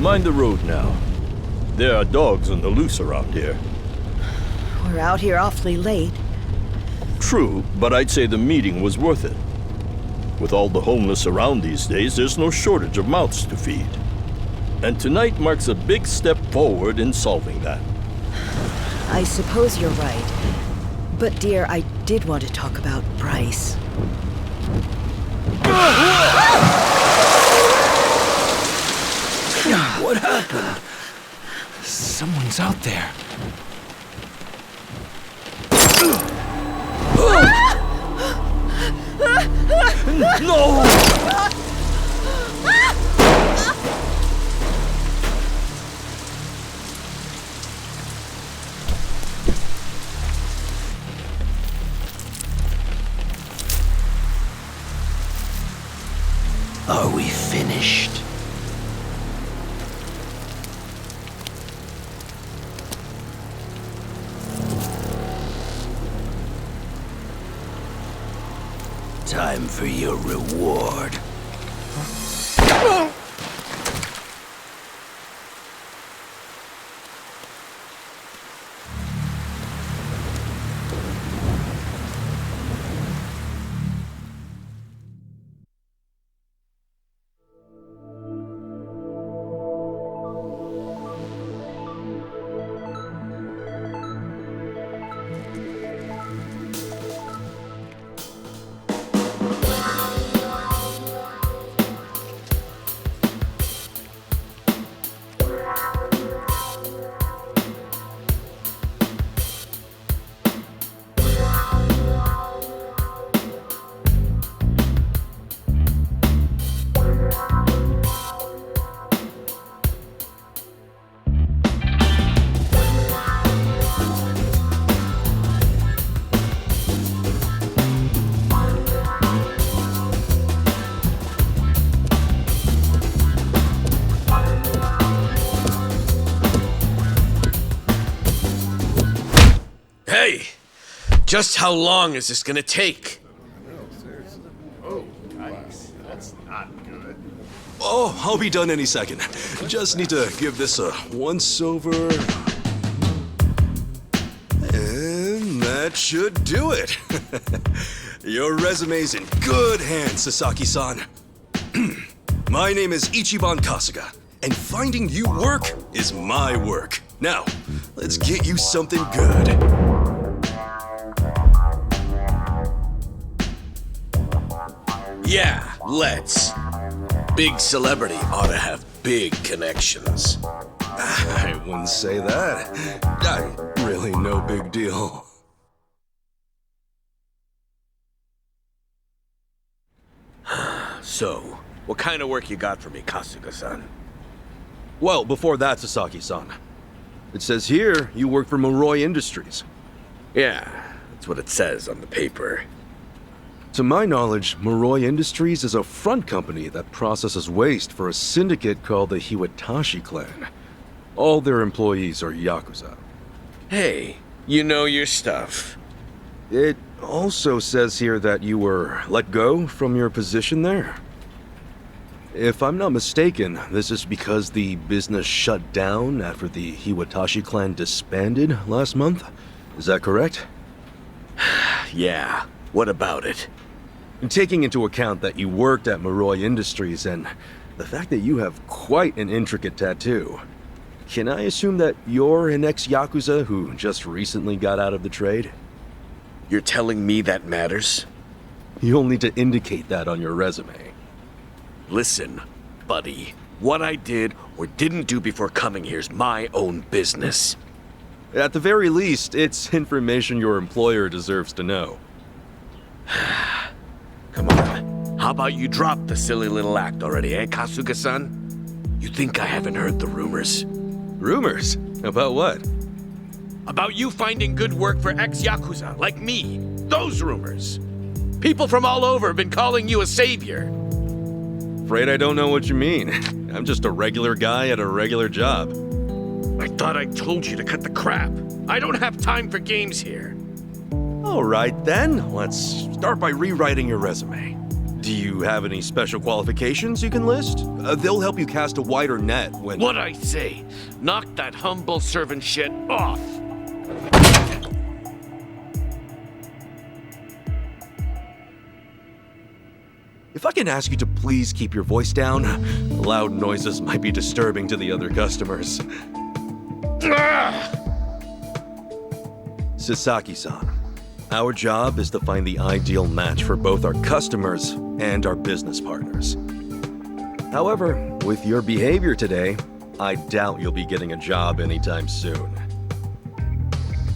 Mind the road now. There are dogs on the loose around here. We're out here awfully late. True, but I'd say the meeting was worth it. With all the homeless around these days, there's no shortage of mouths to feed. And tonight marks a big step forward in solving that. I suppose you're right. But dear, I did want to talk about Bryce. What happened? Someone's out there. No! Are we finished? Time for your reward. Hey! Just how long is this gonna take? Oh, I'll be done any second. Just need to give this a once-over. And that should do it. Your resume's in good hands, Sasaki-san. My name is Ichiban Kasuga, and finding you work is my work. Now, let's get you something good. Yeah, let's. Big celebrity ought to have big connections. I wouldn't say that. I'm really no big deal. So, what kind of work you got for me, Kasuga-san? Well, before that, Sasaki-san. It says here you work for Moroi Industries. Yeah, that's what it says on the paper. To my knowledge, Moroi Industries is a front company that processes waste for a syndicate called the Hiwatashi clan. All their employees are Yakuza. Hey, you know your stuff. It also says here that you were let go from your position there. If I'm not mistaken, this is because the business shut down after the Hiwatashi clan disbanded last month. Is that correct? Yeah, what about it? Taking into account that you worked at Moroi Industries and the fact that you have quite an intricate tattoo, can I assume that you're an ex-Yakuza who just recently got out of the trade? You're telling me that matters? You'll need to indicate that on your resume. Listen, buddy. What I did or didn't do before coming here's my own business. At the very least, it's information your employer deserves to know. Come on. How about you drop the silly little act already, eh, Kasuga-san? You think I haven't heard the rumors? Rumors? About what? About you finding good work for ex-Yakuza, like me. Those rumors. People from all over have been calling you a savior. Afraid I don't know what you mean. I'm just a regular guy at a regular job. I thought I told you to cut the crap. I don't have time for games here. All right then, let's start by rewriting your resume. Do you have any special qualifications you can list? They'll help you cast a wider net when... What I say? Knock that humble servant shit off. If I can ask you to please keep your voice down, loud noises might be disturbing to the other customers. Sasaki-san, our job is to find the ideal match for both our customers and our business partners. However, with your behavior today, I doubt you'll be getting a job anytime soon.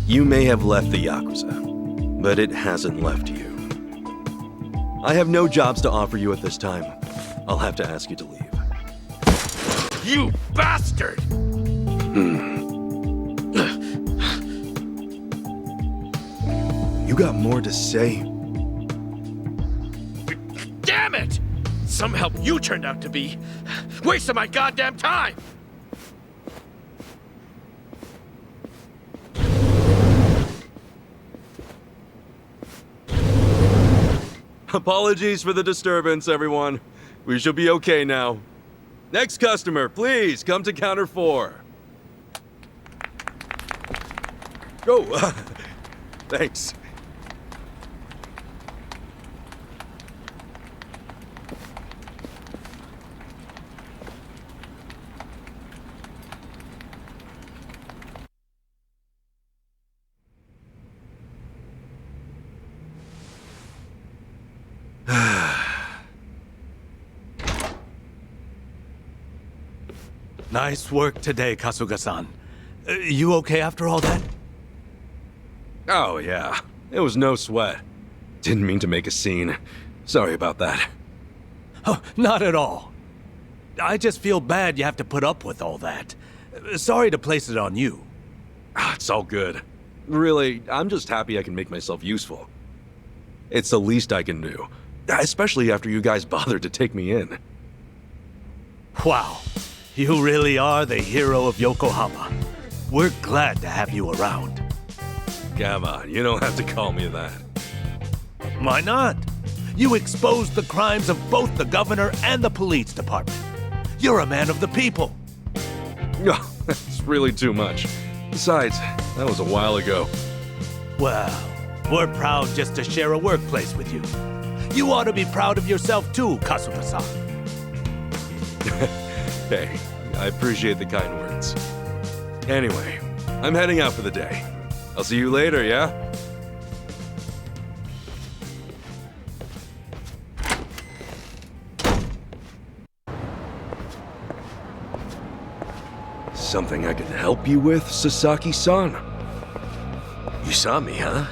You may have left the Yakuza, but it hasn't left you. I have no jobs to offer you at this time. I'll have to ask you to leave. You bastard! You got more to say? Damn it! Some help you turned out to be. Wasting my goddamn time! Apologies for the disturbance, everyone. We should be okay now. Next customer, please come to counter 4. Go. Thanks. Nice work today, Kasuga-san. You okay after all that? Oh, yeah. It was no sweat. Didn't mean to make a scene. Sorry about that. Oh, not at all. I just feel bad you have to put up with all that. Sorry to place it on you. It's all good. Really, I'm just happy I can make myself useful. It's the least I can do. Especially after you guys bothered to take me in. Wow. You really are the hero of Yokohama. We're glad to have you around. Come on, you don't have to call me that. Why not? You exposed the crimes of both the governor and the police department. You're a man of the people. No, that's really too much. Besides, that was a while ago. Well, we're proud just to share a workplace with you. You ought to be proud of yourself too, Kasuga-san. Hey, I appreciate the kind words. Anyway, I'm heading out for the day. I'll see you later, yeah? Something I can help you with, Sasaki-san? You saw me, huh?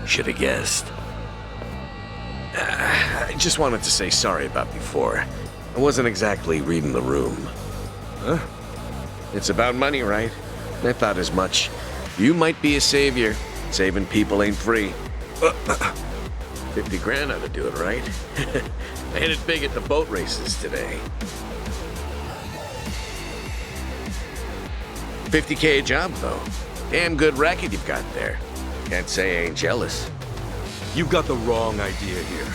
Should have guessed. I just wanted to say sorry about before. I wasn't exactly reading the room. Huh? It's about money, right? I thought as much. You might be a savior. Saving people ain't free. 50 grand ought to do it, right? I hit it big at the boat races today. 50K a job, though. Damn good racket you've got there. Can't say I ain't jealous. You've got the wrong idea here.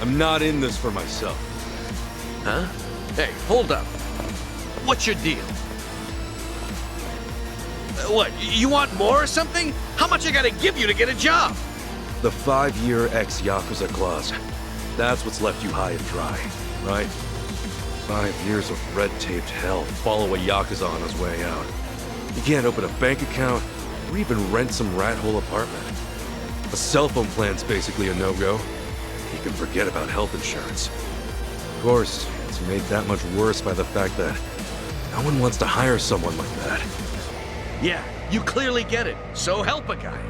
I'm not in this for myself. Huh? Hey, hold up. What's your deal? What, you want more or something? How much I gotta give you to get a job? The 5-year ex-Yakuza clause. That's what's left you high and dry, right? 5 years of red-taped hell follow a Yakuza on his way out. You can't open a bank account or even rent some rat hole apartment. A cell phone plan's basically a no-go. You can forget about health insurance. Of course, it's made that much worse by the fact that no one wants to hire someone like that. Yeah, you clearly get it. So help a guy.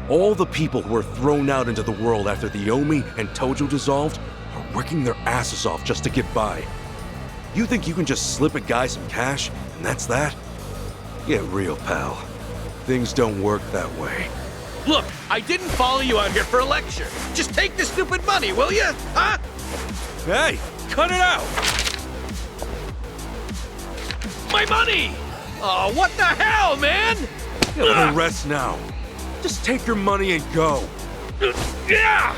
All the people who were thrown out into the world after the Omi and Tojo dissolved are working their asses off just to get by. You think you can just slip a guy some cash, and that's that? Get real, pal. Things don't work that way. Look, I didn't follow you out here for a lecture. Just take the stupid money, will you? Huh? Hey, cut it out! My money! Oh, what the hell, man? Get a little rest now. Just take your money and go. Yeah!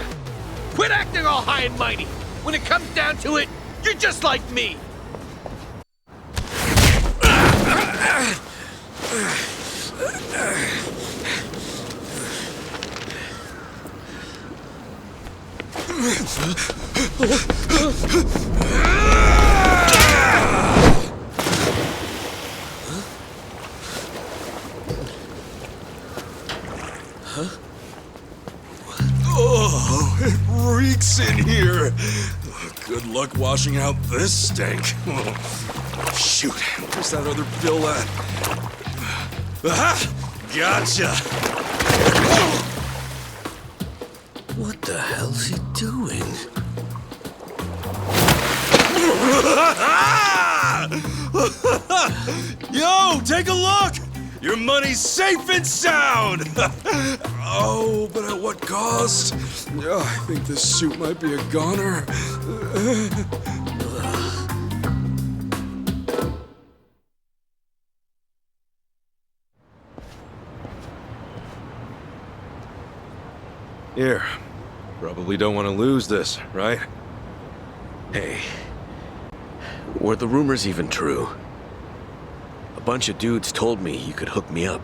Quit acting all high and mighty. When it comes down to it, you're just like me. Oh, it reeks in here. Good luck washing out this stank. Shoot, where's that other bill at? Aha! Gotcha! What the hell's he doing? Yo, take a look! Your money's safe and sound! Oh, but at what cost? I think this suit might be a goner. Here. Probably don't want to lose this, right? Hey, were the rumors even true? A bunch of dudes told me you could hook me up,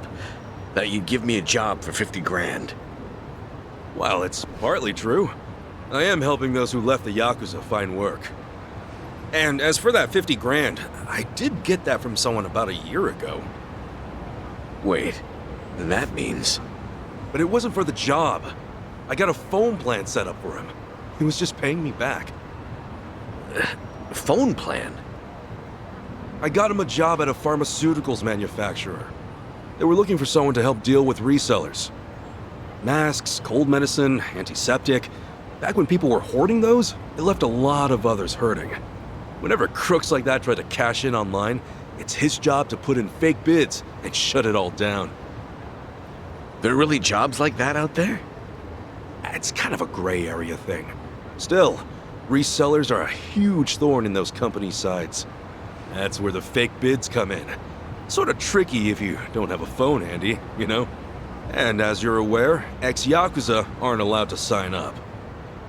that you'd give me a job for 50 grand. Well, it's partly true. I am helping those who left the Yakuza find work. And as for that 50 grand, I did get that from someone about a year ago. Wait, then that means... But it wasn't for the job. I got a phone plan set up for him. He was just paying me back. Phone plan? I got him a job at a pharmaceuticals manufacturer. They were looking for someone to help deal with resellers. Masks, cold medicine, antiseptic. Back when people were hoarding those, it left a lot of others hurting. Whenever crooks like that try to cash in online, it's his job to put in fake bids and shut it all down. There are really jobs like that out there? It's kind of a gray area thing. Still, resellers are a huge thorn in those companies' sides. That's where the fake bids come in. Sort of tricky if you don't have a phone handy, you know? And as you're aware, ex-Yakuza aren't allowed to sign up.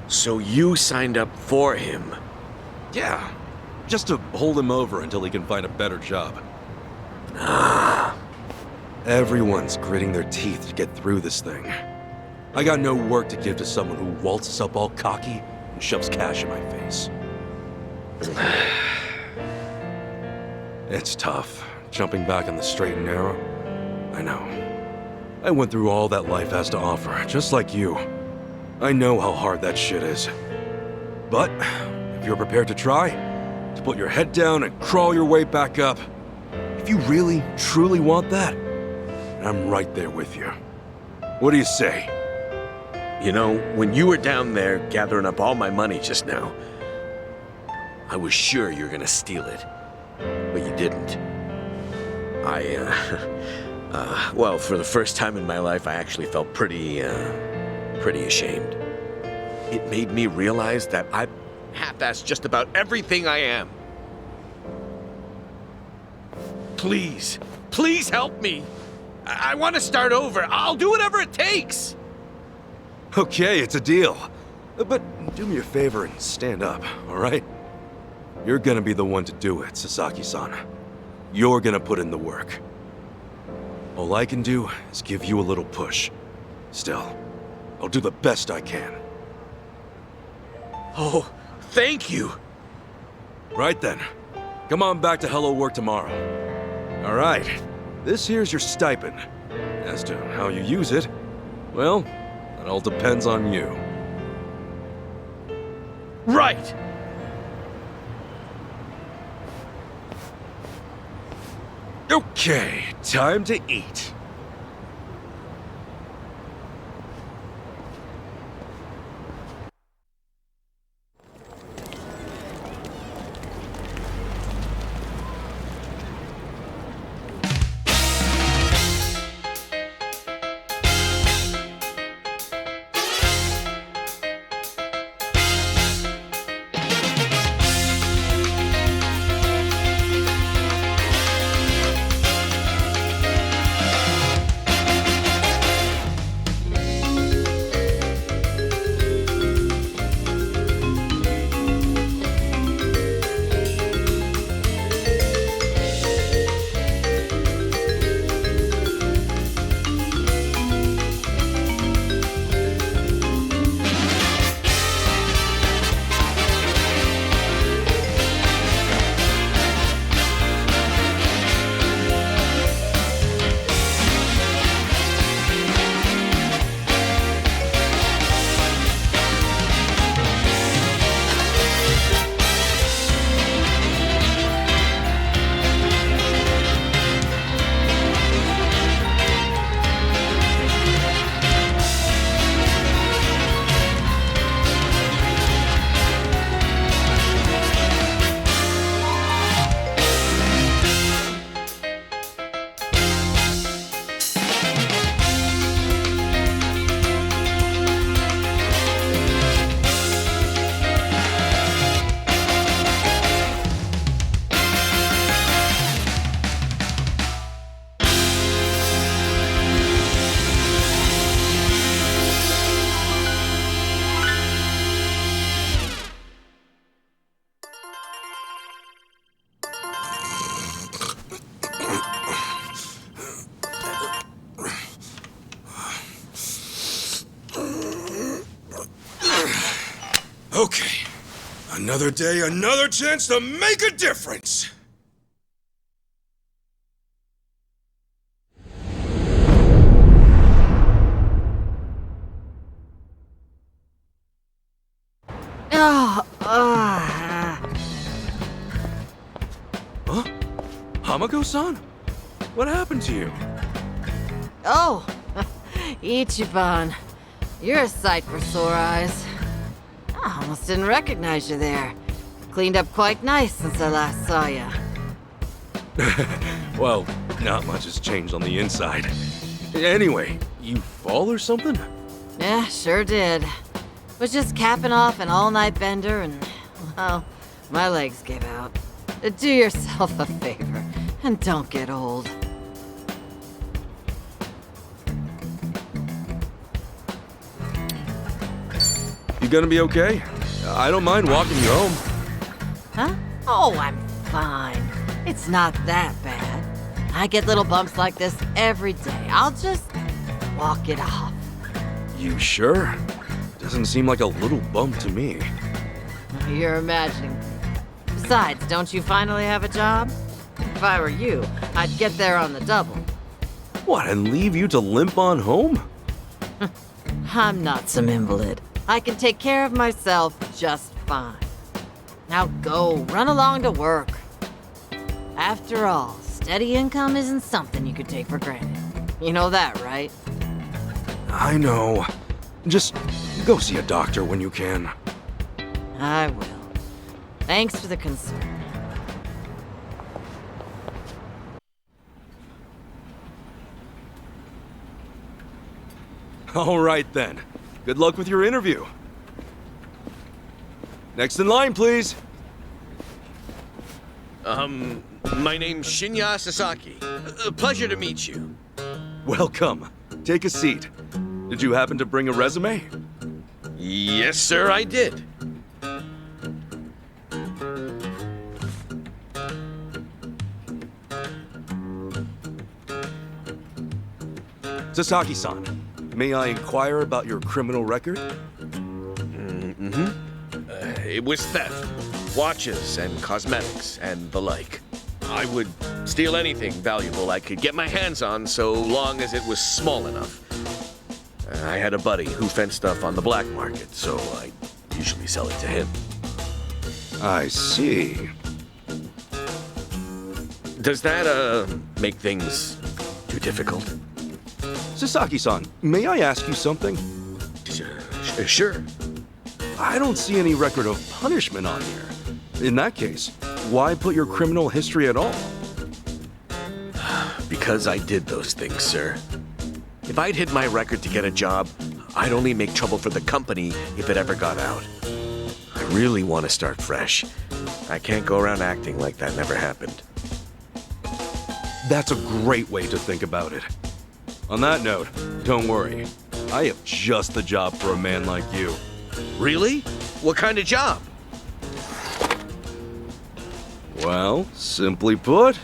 So you signed up for him? Yeah, just to hold him over until he can find a better job. Everyone's gritting their teeth to get through this thing. I got no work to give to someone who waltzes up all cocky and shoves cash in my face. It's tough, jumping back on the straight and narrow. I know. I went through all that life has to offer, just like you. I know how hard that shit is. But if you're prepared to try, to put your head down and crawl your way back up, if you really, truly want that, I'm right there with you. What do you say? You know, when you were down there gathering up all my money just now, I was sure you were gonna steal it. But you didn't. Well, for the first time in my life, I actually felt pretty ashamed. It made me realize that I half-assed just about everything I am. Please, please help me. I want to start over. I'll do whatever it takes. Okay, it's a deal. But do me a favor and stand up, all right? You're gonna be the one to do it, Sasaki-san. You're gonna put in the work. All I can do is give you a little push. Still, I'll do the best I can. Oh, thank you. Right then. Come on back to Hello Work tomorrow. All right. This here's your stipend. As to how you use it, well, that all depends on you. Right. Okay, time to eat. Another day, another chance to make a difference! Oh, Huh? Hamako-san? What happened to you? Oh, Ichiban. You're a sight for sore eyes. I almost didn't recognize you there. Cleaned up quite nice since I last saw you. Well, not much has changed on the inside. Anyway, you fall or something? Yeah, sure did. Was just capping off an all-night bender and, well, my legs gave out. Do yourself a favor and don't get old. You gonna be okay? I don't mind walking you home. Huh? Oh, I'm fine. It's not that bad. I get little bumps like this every day. I'll just walk it off. You sure? Doesn't seem like a little bump to me. You're imagining. Besides, don't you finally have a job? If I were you, I'd get there on the double. What, and leave you to limp on home? I'm not some invalid. I can take care of myself just fine. Now go, run along to work. After all, steady income isn't something you could take for granted. You know that, right? I know. Just go see a doctor when you can. I will. Thanks for the concern. All right then. Good luck with your interview. Next in line, please. My name's Shinya Sasaki. Pleasure to meet you. Welcome. Take a seat. Did you happen to bring a resume? Yes, sir, I did. Sasaki-san, may I inquire about your criminal record? It was theft, watches and cosmetics and the like. I would steal anything valuable I could get my hands on so long as it was small enough. I had a buddy who fenced stuff on the black market, so I usually sell it to him. I see. Does that, make things too difficult? Sasaki-san, may I ask you something? Sure. I don't see any record of punishment on here. In that case, why put your criminal history at all? Because I did those things, sir. If I'd hid my record to get a job, I'd only make trouble for the company if it ever got out. I really want to start fresh. I can't go around acting like that never happened. That's a great way to think about it. On that note, don't worry. I have just the job for a man like you. Really? What kind of job? Well, simply put,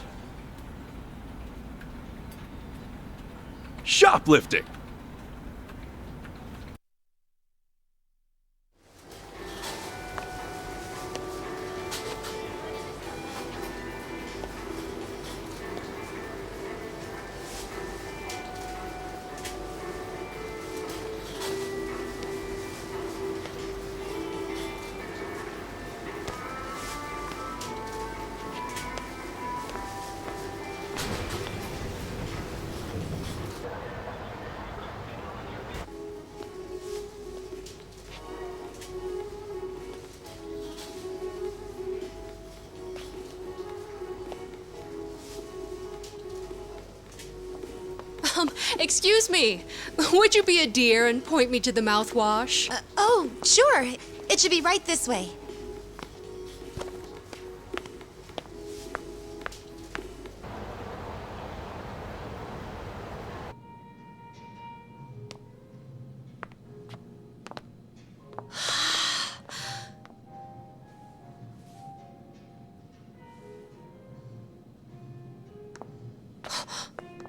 shoplifting! Excuse me. Would you be a dear and point me to the mouthwash? Oh, sure. It should be right this way.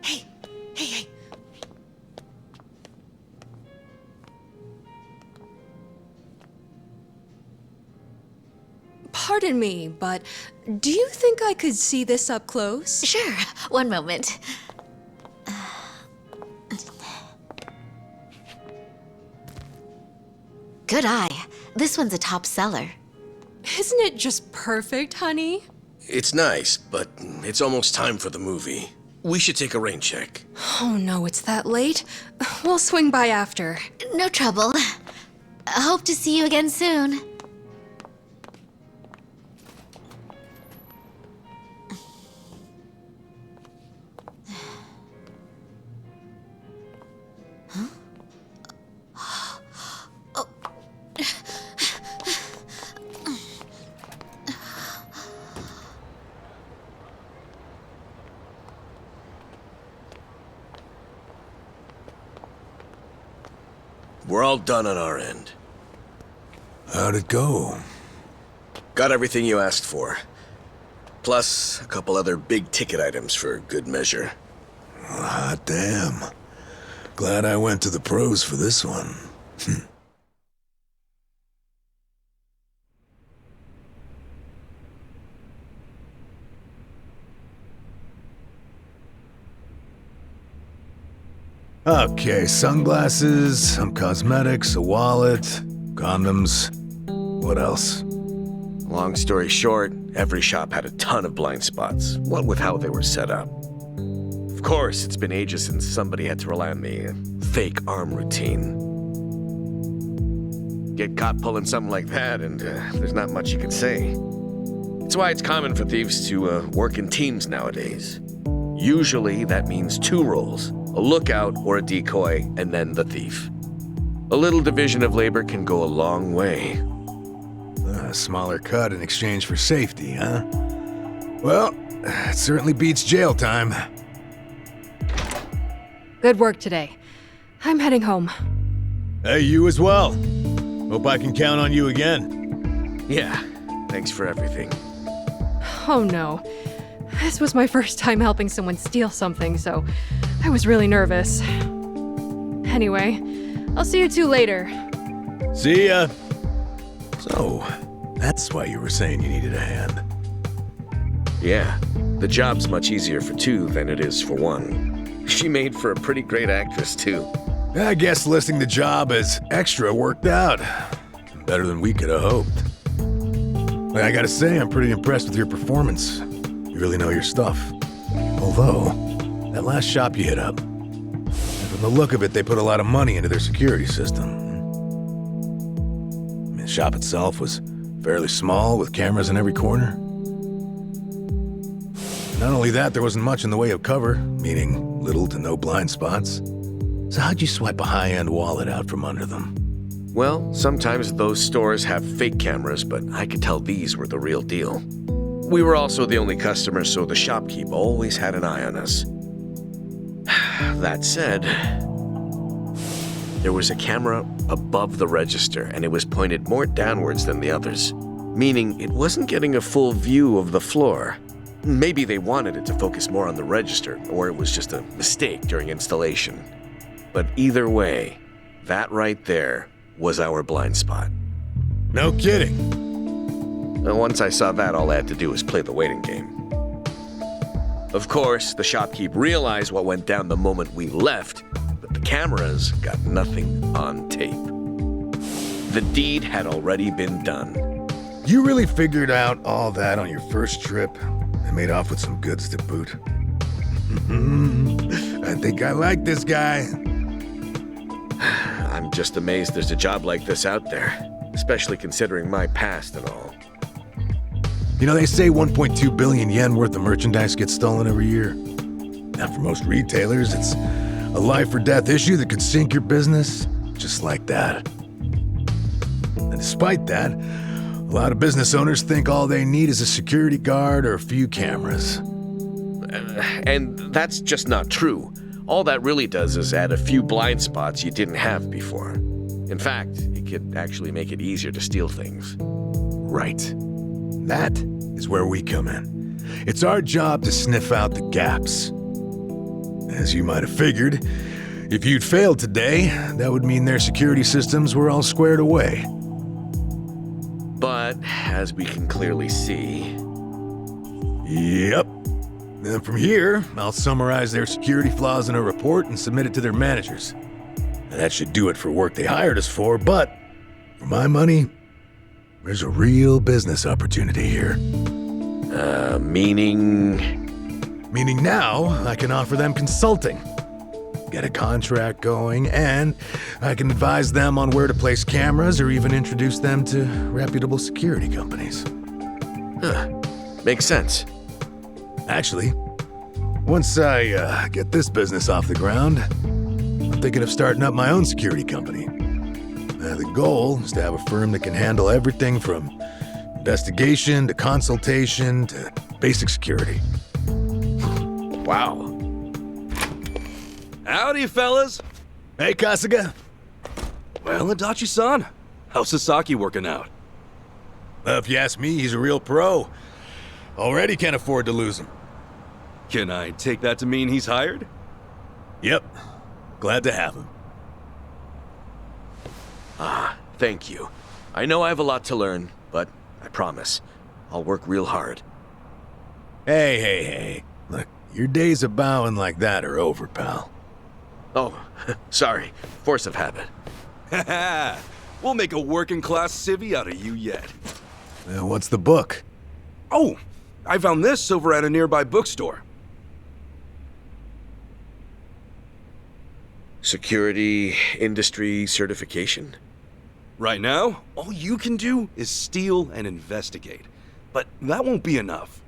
Hey, hey, hey. pardon me, but do you think I could see this up close? Sure, one moment. Good eye. This one's a top seller. Isn't it just perfect, honey? It's nice, but it's almost time for the movie. We should take a rain check. Oh no, it's that late. We'll swing by after. No trouble. I hope to see you again soon. We're all done on our end. How'd it go? Got everything you asked for. Plus, a couple other big-ticket items for good measure. Ah, damn. Glad I went to the pros for this one. Okay, sunglasses, some cosmetics, a wallet, condoms. What else? Long story short, every shop had a ton of blind spots, what with how they were set up. Of course, it's been ages since somebody had to rely on the fake arm routine. Get caught pulling something like that, and there's not much you can say. It's why it's common for thieves to work in teams nowadays. Usually, that means 2 roles. A lookout or a decoy, and then the thief. A little division of labor can go a long way. A smaller cut in exchange for safety, huh? Well, it certainly beats jail time. Good work today. I'm heading home. Hey, you as well. Hope I can count on you again. Yeah, thanks for everything. Oh no. This was my first time helping someone steal something, so I was really nervous. Anyway, I'll see you two later. See ya. So, that's why you were saying you needed a hand. Yeah, the job's much easier for 2 than it is for 1. She made for a pretty great actress, too. I guess listing the job as extra worked out. Better than we could have hoped. I gotta say, I'm pretty impressed with your performance. You really know your stuff. Although, that last shop you hit up, from the look of it, they put a lot of money into their security system. The shop itself was fairly small, with cameras in every corner. Not only that, there wasn't much in the way of cover, meaning little to no blind spots. So how'd you swipe a high-end wallet out from under them? Well, sometimes those stores have fake cameras, but I could tell these were the real deal. We were also the only customers, so the shopkeep always had an eye on us. That said, there was a camera above the register, and it was pointed more downwards than the others, meaning it wasn't getting a full view of the floor. Maybe they wanted it to focus more on the register, or it was just a mistake during installation. But either way, that right there was our blind spot. No kidding. And once I saw that, all I had to do was play the waiting game. Of course, the shopkeep realized what went down the moment we left, but the cameras got nothing on tape. The deed had already been done. You really figured out all that on your first trip and made off with some goods to boot. I think I like this guy. I'm just amazed there's a job like this out there, especially considering my past and all. You know, they say 1.2 billion yen worth of merchandise gets stolen every year. Now, for most retailers, it's a life or death issue that could sink your business, just like that. And despite that, a lot of business owners think all they need is a security guard or a few cameras. And that's just not true. All that really does is add a few blind spots you didn't have before. In fact, it could actually make it easier to steal things. Right. That is where we come in. It's our job to sniff out the gaps. As you might have figured, if you'd failed today, that would mean their security systems were all squared away. But But, as we can clearly see... Yep. Then from here, I'll summarize their security flaws in a report and submit it to their managers. And that should do it for work they hired us for, but for my money, there's a real business opportunity here. Meaning... Meaning now, I can offer them consulting. Get a contract going, and I can advise them on where to place cameras or even introduce them to reputable security companies. Makes sense. Actually, once I get this business off the ground, I'm thinking of starting up my own security company. The goal is to have a firm that can handle everything from investigation to consultation to basic security. Wow. Howdy, fellas. Hey, Kasuga. Well, Adachi-san, how's Sasaki working out? If you ask me, he's a real pro. Already can't afford to lose him. Can I take that to mean he's hired? Yep. Glad to have him. Thank you. I know I have a lot to learn, but I promise, I'll work real hard. Hey. Look, your days of bowing like that are over, pal. Oh, sorry. Force of habit. Haha, we'll make a working-class civvy out of you yet. What's the book? Oh, I found this over at a nearby bookstore. Security industry certification? Right now, all you can do is steal and investigate. But that won't be enough.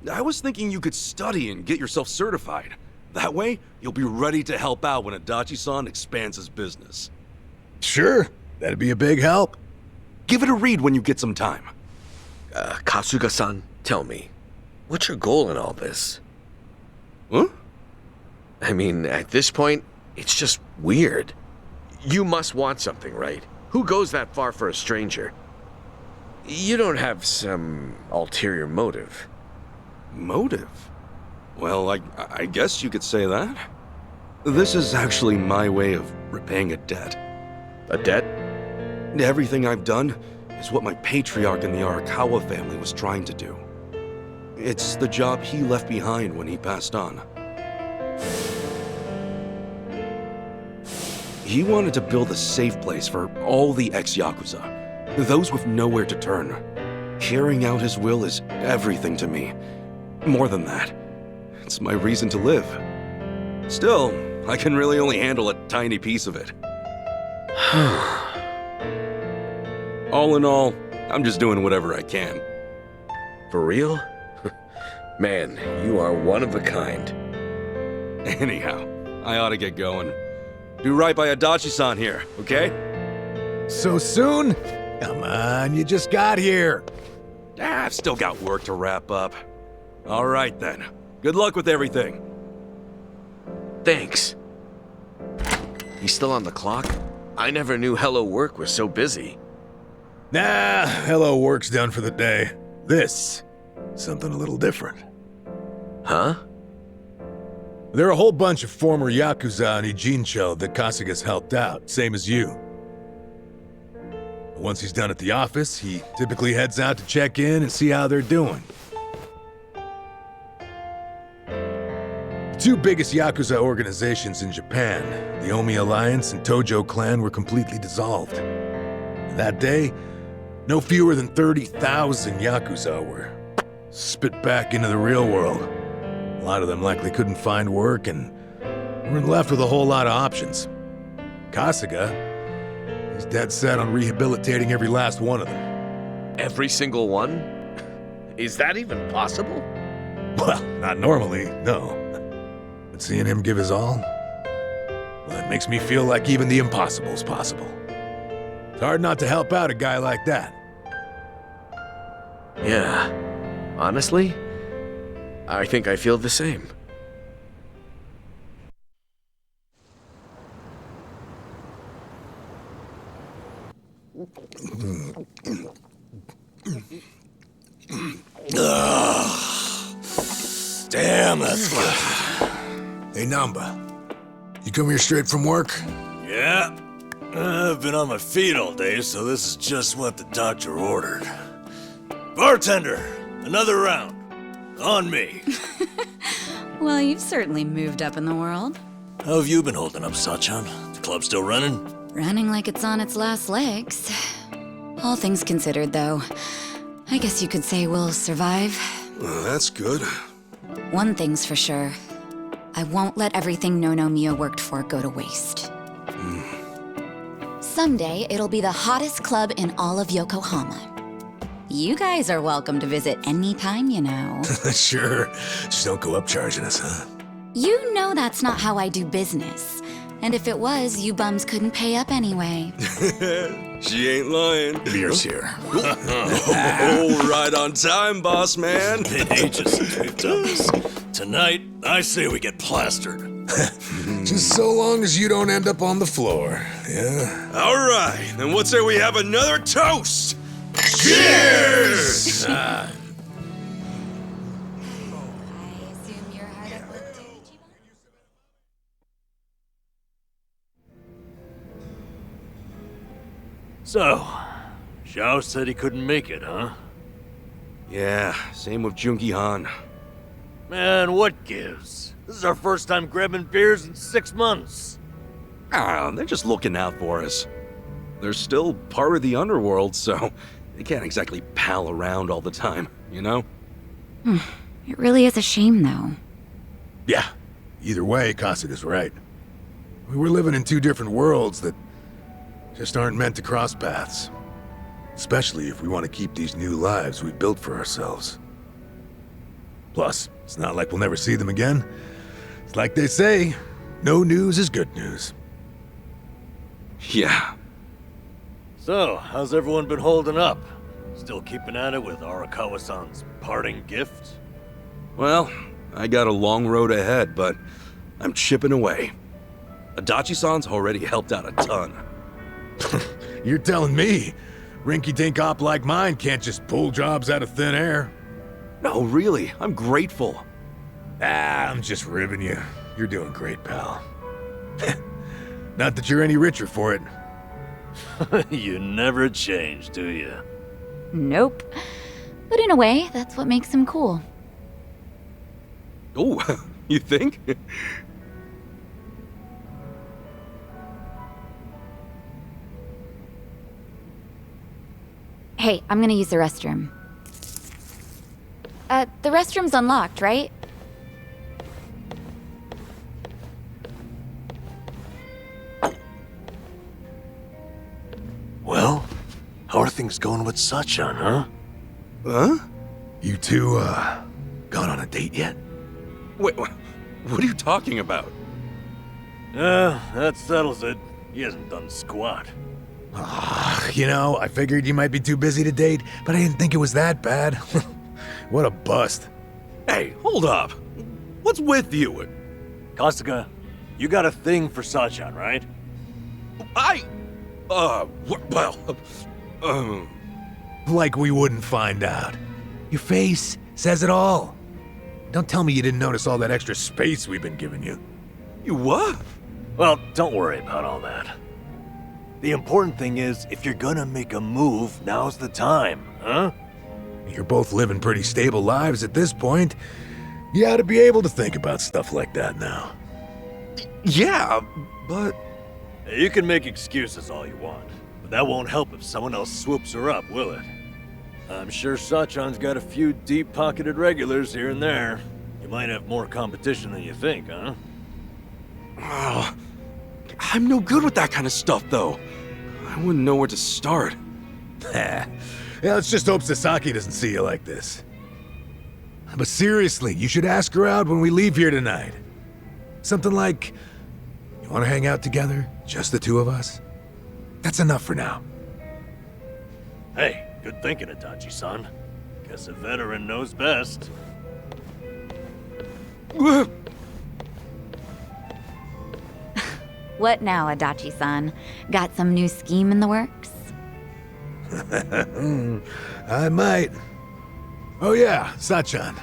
I was thinking you could study and get yourself certified. That way, you'll be ready to help out when Adachi-san expands his business. Sure, that'd be a big help. Give it a read when you get some time. Kasuga-san, tell me, what's your goal in all this? Huh? I mean, at this point, it's just weird. You must want something, right? Who goes that far for a stranger? You don't have some ulterior motive. Motive? Well, I guess you could say that. This is actually my way of repaying a debt. A debt? Everything I've done is what my patriarch in the Arakawa family was trying to do. It's the job he left behind when he passed on. He wanted to build a safe place for all the ex-Yakuza, those with nowhere to turn. Carrying out his will is everything to me. More than that, it's my reason to live. Still, I can really only handle a tiny piece of it. All in all, I'm just doing whatever I can. For real? Man, you are one of a kind. Anyhow, I ought to get going. Do right by Adachi-san here, okay? So soon? Come on, you just got here. I've still got work to wrap up. All right then. Good luck with everything. Thanks. He's still on the clock? I never knew Hello Work was so busy. Nah, hello work's done for the day. This, something a little different. Huh? There are a whole bunch of former Yakuza in Ijincho that Kasuga's helped out, same as you. Once he's done at the office, he typically heads out to check in and see how they're doing. The two biggest Yakuza organizations in Japan, the Omi Alliance and Tojo Clan, were completely dissolved. And that day, no fewer than 30,000 Yakuza were spit back into the real world. A lot of them likely couldn't find work and weren't left with a whole lot of options. Kasuga, he's dead set on rehabilitating every last one of them. Every single one? Is that even possible? Well, not normally, no. But seeing him give his all, well, it makes me feel like even the impossible's possible. It's hard not to help out a guy like that. Yeah. Honestly, I think I feel the same. Damn, that's good. Hey, Namba. You come here straight from work? Yeah. I've been on my feet all day, so this is just what the doctor ordered. Bartender, another round. On me. Well, you've certainly moved up in the world. How have you been holding up, Sachan? The club still running? Running like it's on its last legs. All things considered, though, I guess you could say we'll survive. Well, that's good. One thing's for sure. I won't let everything No Mia worked for go to waste. Someday, it'll be the hottest club in all of Yokohama. You guys are welcome to visit anytime, you know. Sure. Just don't go up charging us, huh? You know that's not how I do business. And if it was, you bums couldn't pay up anyway. She ain't lying. Beer's here. Oh, right on time, boss man. Been ages since we've done this. Tonight, I say we get plastered. Just so long as you don't end up on the floor, yeah? All right, then what say we have another toast? Cheers! So, Zhao said he couldn't make it, huh? Yeah, same with Junki Han. Man, what gives? This is our first time grabbing beers in 6 months. Ah, they're just looking out for us. They're still part of the underworld, so they can't exactly pal around all the time, you know? It really is a shame, though. Yeah. Either way, Kasuga's right. We were living in two different worlds that just aren't meant to cross paths. Especially if we want to keep these new lives we built for ourselves. Plus, it's not like we'll never see them again. It's like they say, no news is good news. Yeah. So, how's everyone been holding up? Still keeping at it with Arakawa-san's parting gift? Well, I got a long road ahead, but I'm chipping away. Adachi-san's already helped out a ton. You're telling me rinky-dink op like mine can't just pull jobs out of thin air? No, really, I'm grateful. I'm just ribbing you. You're doing great, pal. Not that you're any richer for it. You never change, do you? Nope. But in a way, that's what makes him cool. Oh, you think? Hey, I'm gonna use the restroom. The restroom's unlocked, right? Well, how are things going with Sachan, huh? Huh? You two, gone on a date yet? Wait, what are you talking about? That settles it. He hasn't done squat. You know, I figured you might be too busy to date, but I didn't think it was that bad. What a bust. Hey, hold up. What's with you? Kasuga, you got a thing for Sachan, right? Like we wouldn't find out. Your face says it all. Don't tell me you didn't notice all that extra space we've been giving you. You what? Well, don't worry about all that. The important thing is, if you're gonna make a move, now's the time, huh? You're both living pretty stable lives at this point. You ought to be able to think about stuff like that now. Yeah, but... You can make excuses all you want, but that won't help if someone else swoops her up, will it? I'm sure Sachan's got a few deep-pocketed regulars here and there. You might have more competition than you think, huh? Oh, I'm no good with that kind of stuff, though. I wouldn't know where to start. Yeah, let's just hope Sasaki doesn't see you like this. But seriously, you should ask her out when we leave here tonight. Something like, you want to hang out together? Just the two of us? That's enough for now. Hey, good thinking, Itachi-san. Guess a veteran knows best. What now, Adachi-san? Got some new scheme in the works? I might. Oh yeah, Sachan.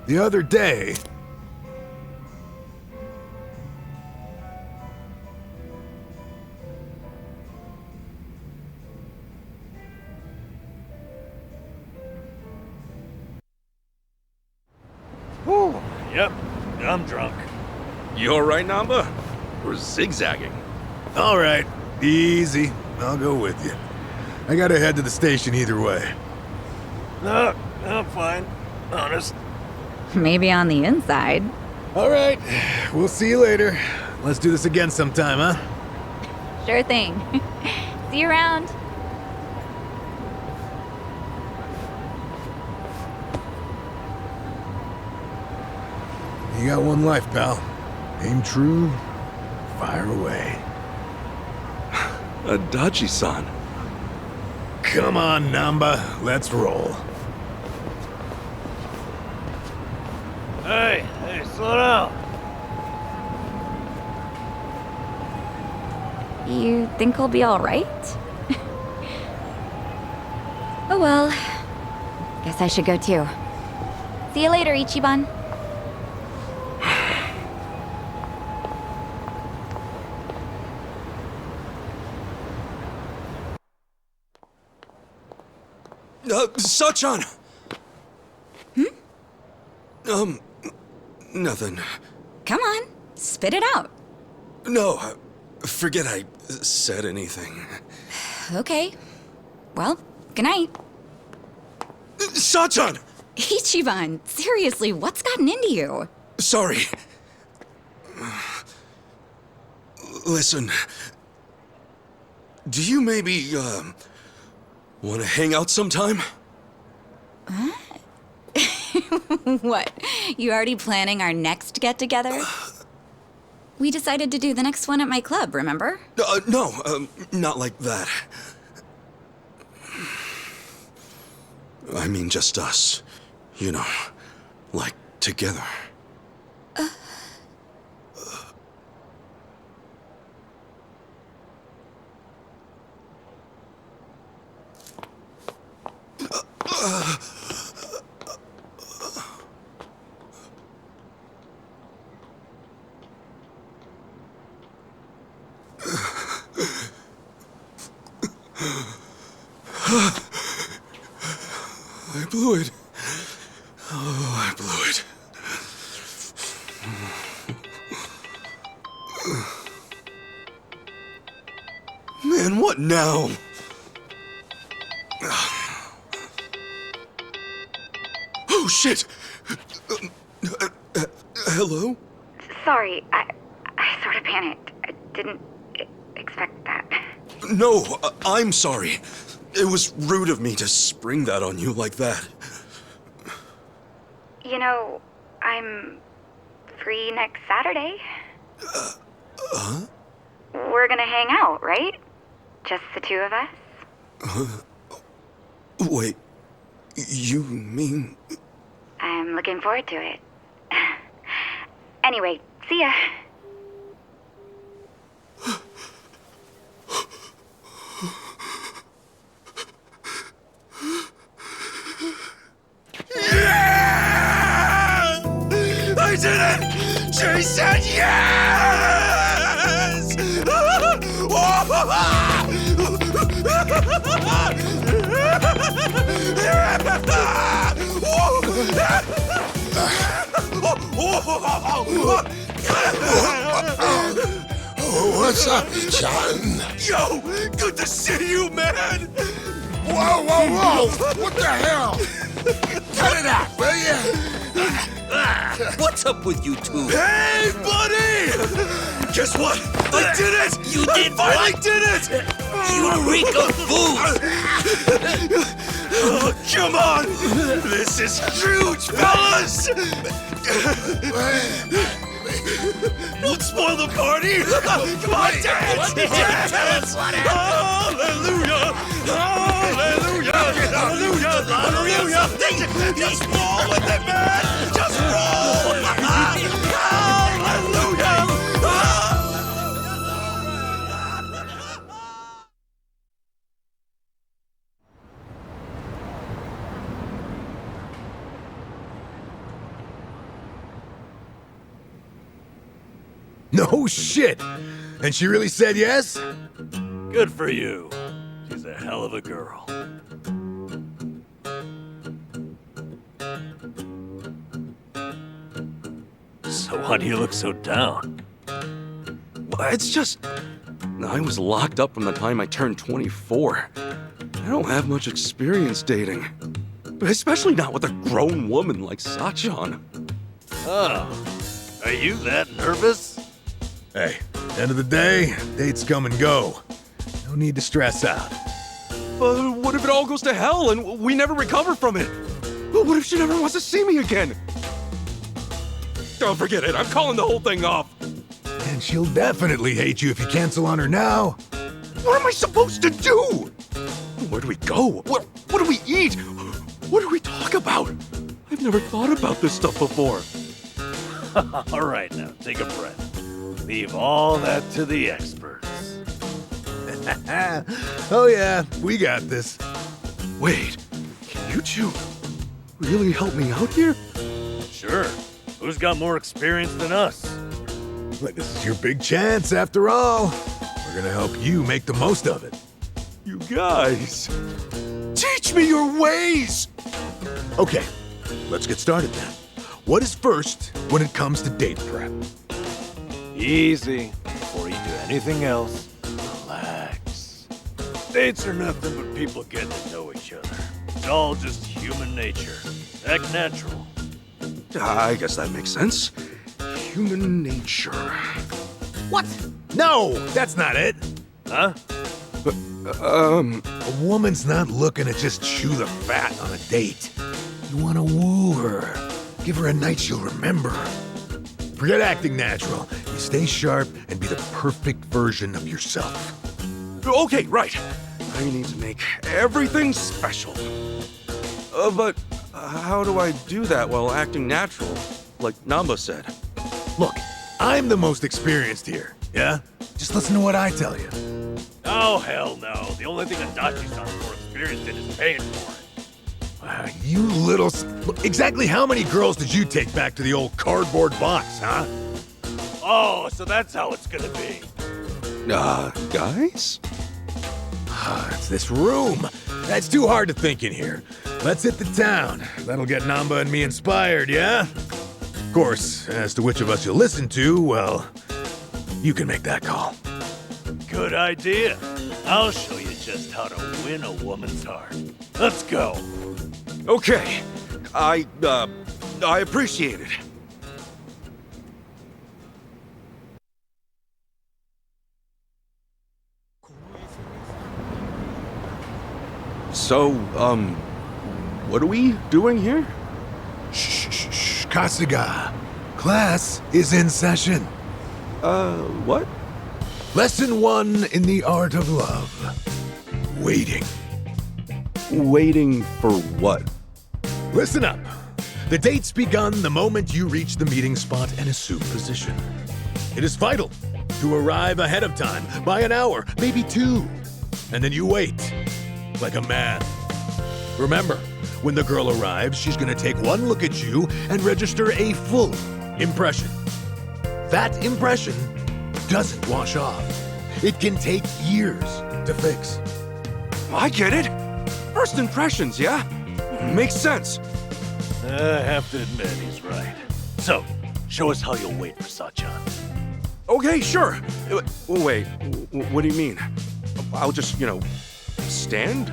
The other day... Yep, I'm drunk. You alright, Namba? We're zigzagging. All right, easy. I'll go with you. I gotta head to the station either way. No, I'm fine. Honest. Maybe on the inside. All right, we'll see you later. Let's do this again sometime, huh? Sure thing. See you around. You got one life, pal. Aim true, fire away. Adachi-san. Come on, Namba, let's roll. Hey, slow down. You think he'll be all right? Oh well. Guess I should go too. See you later, Ichiban. Sachan! Nothing. Come on, spit it out. No, forget I said anything. Okay. Well, good night. Sachan! Ichiban, seriously, what's gotten into you? Sorry. Listen. Do you maybe, want to hang out sometime? Huh? What? You already planning our next get-together? We decided to do the next one at my club, remember? No, not like that. I mean just us. You know, like together. I blew it. Oh, I blew it. Man, what now? Oh, shit! Hello? Sorry, I sort of panicked. I didn't expect that. No, I'm sorry. It was rude of me to spring that on you like that. You know, I'm free next Saturday. Huh? We're gonna hang out, right? Just the two of us? Wait, you mean... I'm looking forward to it. Anyway, see ya. I did it! She said yes! What's up, John? Yo, good to see you, man! Whoa, whoa, whoa! What the hell? Cut it out, will you? What's up with you two? Hey, buddy! Guess what? I did it! You did I finally what? did it! You reek of booze! Oh, come on! This is huge, fellas! Don't spoil the party! Come on, dance! Dance! Hallelujah! Hallelujah! Hallelujah! Hallelujah! Just roll with it, man! Just roll! Hallelujah! No shit! And she really said yes? Good for you. She's a hell of a girl. So why do you look so down? It's just... I was locked up from the time I turned 24. I don't have much experience dating. Especially not with a grown woman like Sachan. Oh, are you that nervous? Hey, end of the day, dates come and go. No need to stress out. But what if it all goes to hell and we never recover from it? What if she never wants to see me again? Don't forget it, I'm calling the whole thing off. And she'll definitely hate you if you cancel on her now. What am I supposed to do? Where do we go? What do we eat? What do we talk about? I've never thought about this stuff before. All right, now, take a breath. Leave all that to the experts. Oh yeah, we got this. Wait, can you two really help me out here? Sure. Who's got more experience than us? Look, this is your big chance after all. We're gonna help you make the most of it. You guys, teach me your ways! Okay, let's get started then. What is first when it comes to date prep? Easy. Before you do anything else, relax. Dates are nothing but people getting to know each other. It's all just human nature. Act natural. I guess that makes sense. Human nature. What? No, that's not it. Huh? A woman's not looking to just chew the fat on a date. You want to woo her. Give her a night she'll remember. Forget acting natural. You stay sharp and be the perfect version of yourself. Okay, right. I need to make everything special. But how do I do that while acting natural, like Namba said? Look, I'm the most experienced here, yeah? Just listen to what I tell you. Oh, hell no. The only thing Adachi-san's more experienced in is paying for it. You little... Look, exactly how many girls did you take back to the old cardboard box, huh? Oh, so that's how it's gonna be. Guys? It's this room. It's too hard to think in here. Let's hit the town. That'll get Namba and me inspired, yeah? Of course, as to which of us you'll listen to, well, you can make that call. Good idea. I'll show you just how to win a woman's heart. Let's go. Okay. I appreciate it. So, what are we doing here? Shh, Kasuga. Class is in session. What? Lesson 1 in the art of love. Waiting. Waiting for what? Listen up. The date's begun the moment you reach the meeting spot and assume position. It is vital to arrive ahead of time by an hour, maybe 2. And then you wait, like a man. Remember, when the girl arrives, she's gonna take one look at you and register a full impression. That impression doesn't wash off. It can take years to fix. I get it. First impressions, yeah? Makes sense. I have to admit, he's right. So, show us how you'll wait for Sachan. Okay, sure. Wait, what do you mean? I'll just, stand?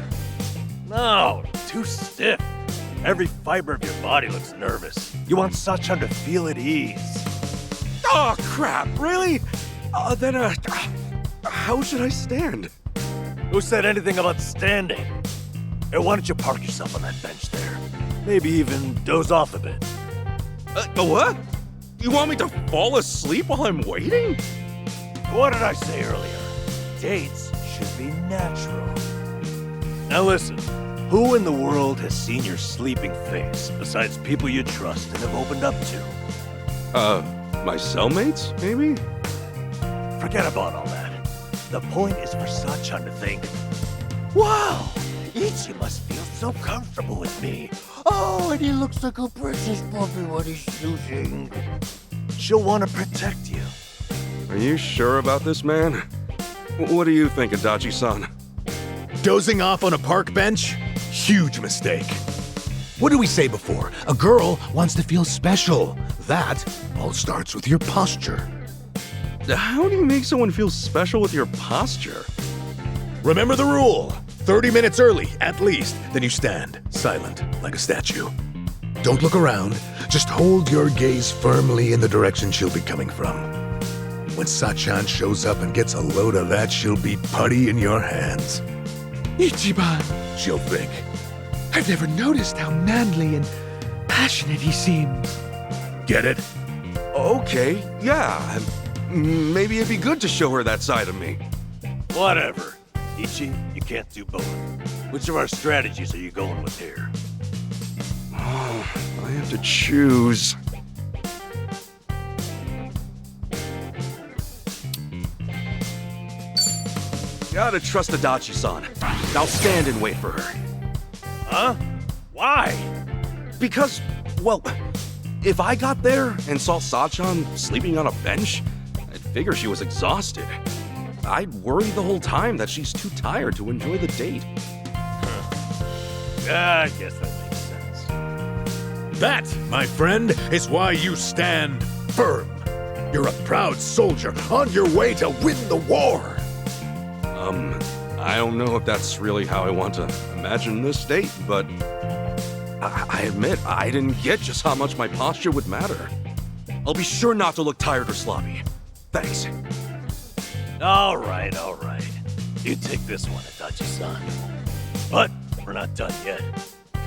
No, too stiff. Every fiber of your body looks nervous. You want Sachan to feel at ease. Oh, crap, really? Then, how should I stand? Who said anything about standing? Hey, why don't you park yourself on that bench there? Maybe even doze off a bit. What? You want me to fall asleep while I'm waiting? What did I say earlier? Dates should be natural. Now listen, who in the world has seen your sleeping face besides people you trust and have opened up to? My cellmates, maybe? Forget about all that. The point is for Sachan to think, wow, Ichi must feel so comfortable with me. Oh, and he looks like a British puppy when he's shooting. She'll want to protect you. Are you sure about this, man? What do you think, Adachi-san? Dozing off on a park bench? Huge mistake. What did we say before? A girl wants to feel special. that all starts with your posture. How do you make someone feel special with your posture? Remember the rule. 30 minutes early, at least. Then you stand, silent, like a statue. Don't look around. Just hold your gaze firmly in the direction she'll be coming from. When Sachan shows up and gets a load of that, she'll be putty in your hands. Ichiban, She'll think. I've never noticed how manly and passionate he seems. Get it? Okay, yeah. Maybe it'd be good to show her that side of me. Whatever. Ichi, you can't do both. Which of our strategies are you going with here? Oh, I have to choose. Gotta trust Adachi-san. I'll stand and wait for her. Huh? Why? Because, well, if I got there and saw Sachan sleeping on a bench, I'd figure she was exhausted. I'd worry the whole time that she's too tired to enjoy the date. I guess that makes sense. That, my friend, is why you stand firm. You're a proud soldier on your way to win the war. I don't know if that's really how I want to imagine this date, but I admit I didn't get just how much my posture would matter. I'll be sure not to look tired or sloppy. Thanks. All right. You take this one, Adachi-san. But we're not done yet.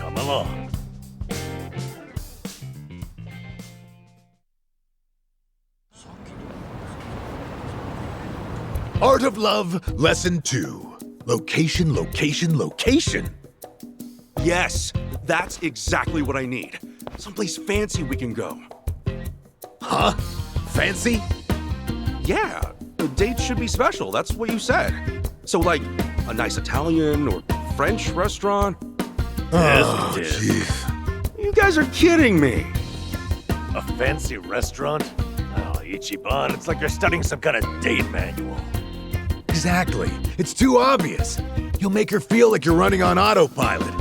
Come along. Art of Love, Lesson 2. Location, location, location. Yes, that's exactly what I need. Someplace fancy we can go. Huh? Fancy? Yeah, the date should be special. That's what you said. So, like, a nice Italian or French restaurant. Oh, jeez. You guys are kidding me. A fancy restaurant? Oh, Ichiban, it's like you're studying some kind of date manual. Exactly. It's too obvious. You'll make her feel like you're running on autopilot.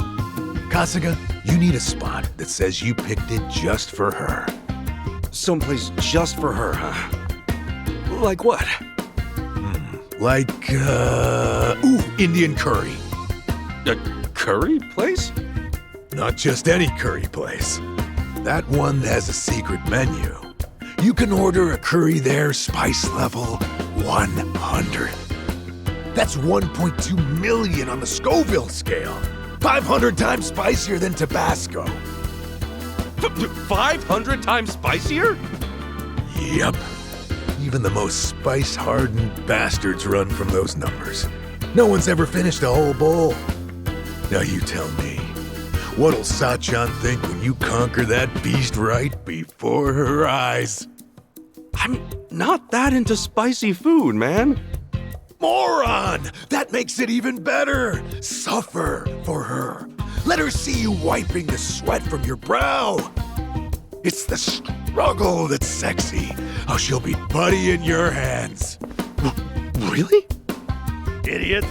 Kasuga, you need a spot that says you picked it just for her. Someplace just for her, huh? Like what? Indian curry. A curry place? Not just any curry place. That one has a secret menu. You can order a curry there, spice level 100. That's 1.2 million on the Scoville scale. 500 times spicier than Tabasco. 500 times spicier? Yep. Even the most spice-hardened bastards run from those numbers. No one's ever finished a whole bowl. Now you tell me, what'll Sachan think when you conquer that beast right before her eyes? I'm not that into spicy food, man. Moron! That makes it even better! Suffer for her. Let her see you wiping the sweat from your brow. It's the struggle that's sexy. How she'll be putty in your hands. Really? Idiot.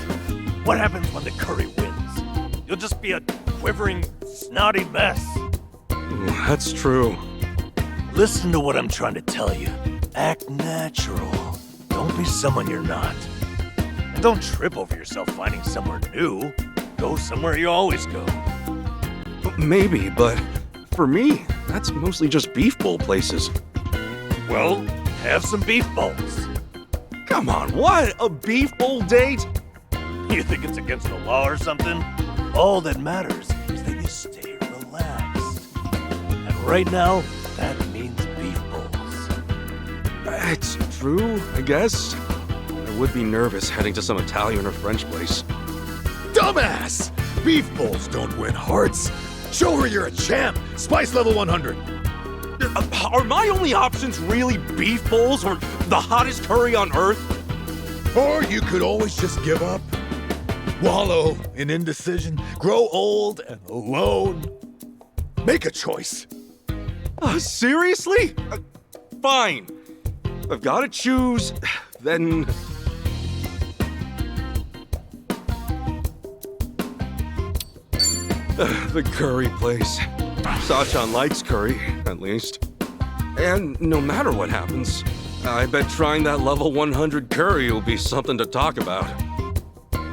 What happens when the curry wins? You'll just be a quivering, snotty mess. That's true. Listen to what I'm trying to tell you. Act natural. Don't be someone you're not. And don't trip over yourself finding somewhere new. Go somewhere you always go. Maybe, but for me, that's mostly just beef bowl places. Well, have some beef bowls. Come on, what? A beef bowl date? You think it's against the law or something? All that matters is that you stay relaxed. And right now, that means beef bowls. It's true, I guess. I would be nervous heading to some Italian or French place. Dumbass! Beef bowls don't win hearts. Show her you're a champ. Spice level 100. Are my only options really beef bowls or the hottest curry on earth? Or you could always just give up. Wallow in indecision. Grow old and alone. Make a choice. Seriously? Fine. I've got to choose, then... the curry place. Sachan likes curry, at least. And no matter what happens, I bet trying that level 100 curry will be something to talk about.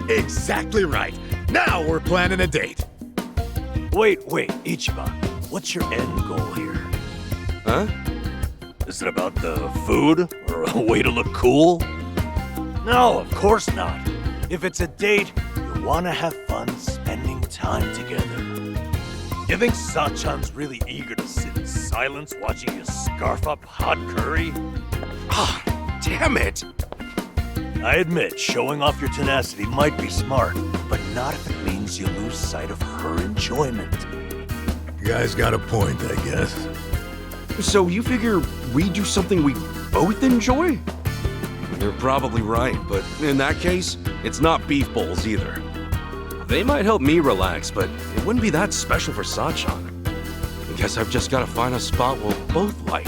Exactly right. Now we're planning a date. Wait, Ichiban. What's your end goal here? Huh? Is it about the food or a way to look cool? No, of course not. If it's a date, you want to have fun spending time together. You think Sachan's really eager to sit in silence watching you scarf up hot curry? Ah, damn it! I admit, showing off your tenacity might be smart, but not if it means you lose sight of her enjoyment. You guys got a point, I guess. So you figure we do something we both enjoy? You're probably right, but in that case, it's not beef bowls either. They might help me relax, but it wouldn't be that special for Sachan. I guess I've just got to find a spot we'll both like.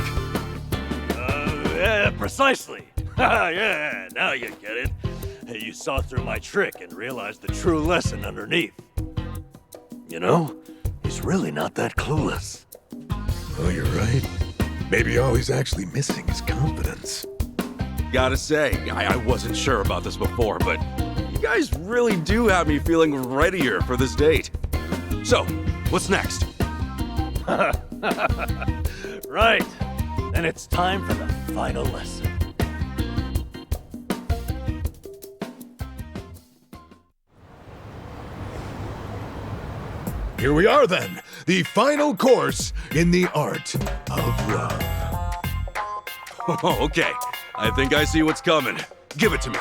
Yeah, precisely. Yeah, now you get it. You saw through my trick and realized the true lesson underneath. You know, he's really not that clueless. Oh, you're right. Maybe all he's actually missing is confidence. Gotta say, I wasn't sure about this before, but you guys really do have me feeling readier for this date. So, what's next? Right. Then it's time for the final lesson. Here we are then, the final course in the art of love. Oh, okay. I think I see what's coming. Give it to me.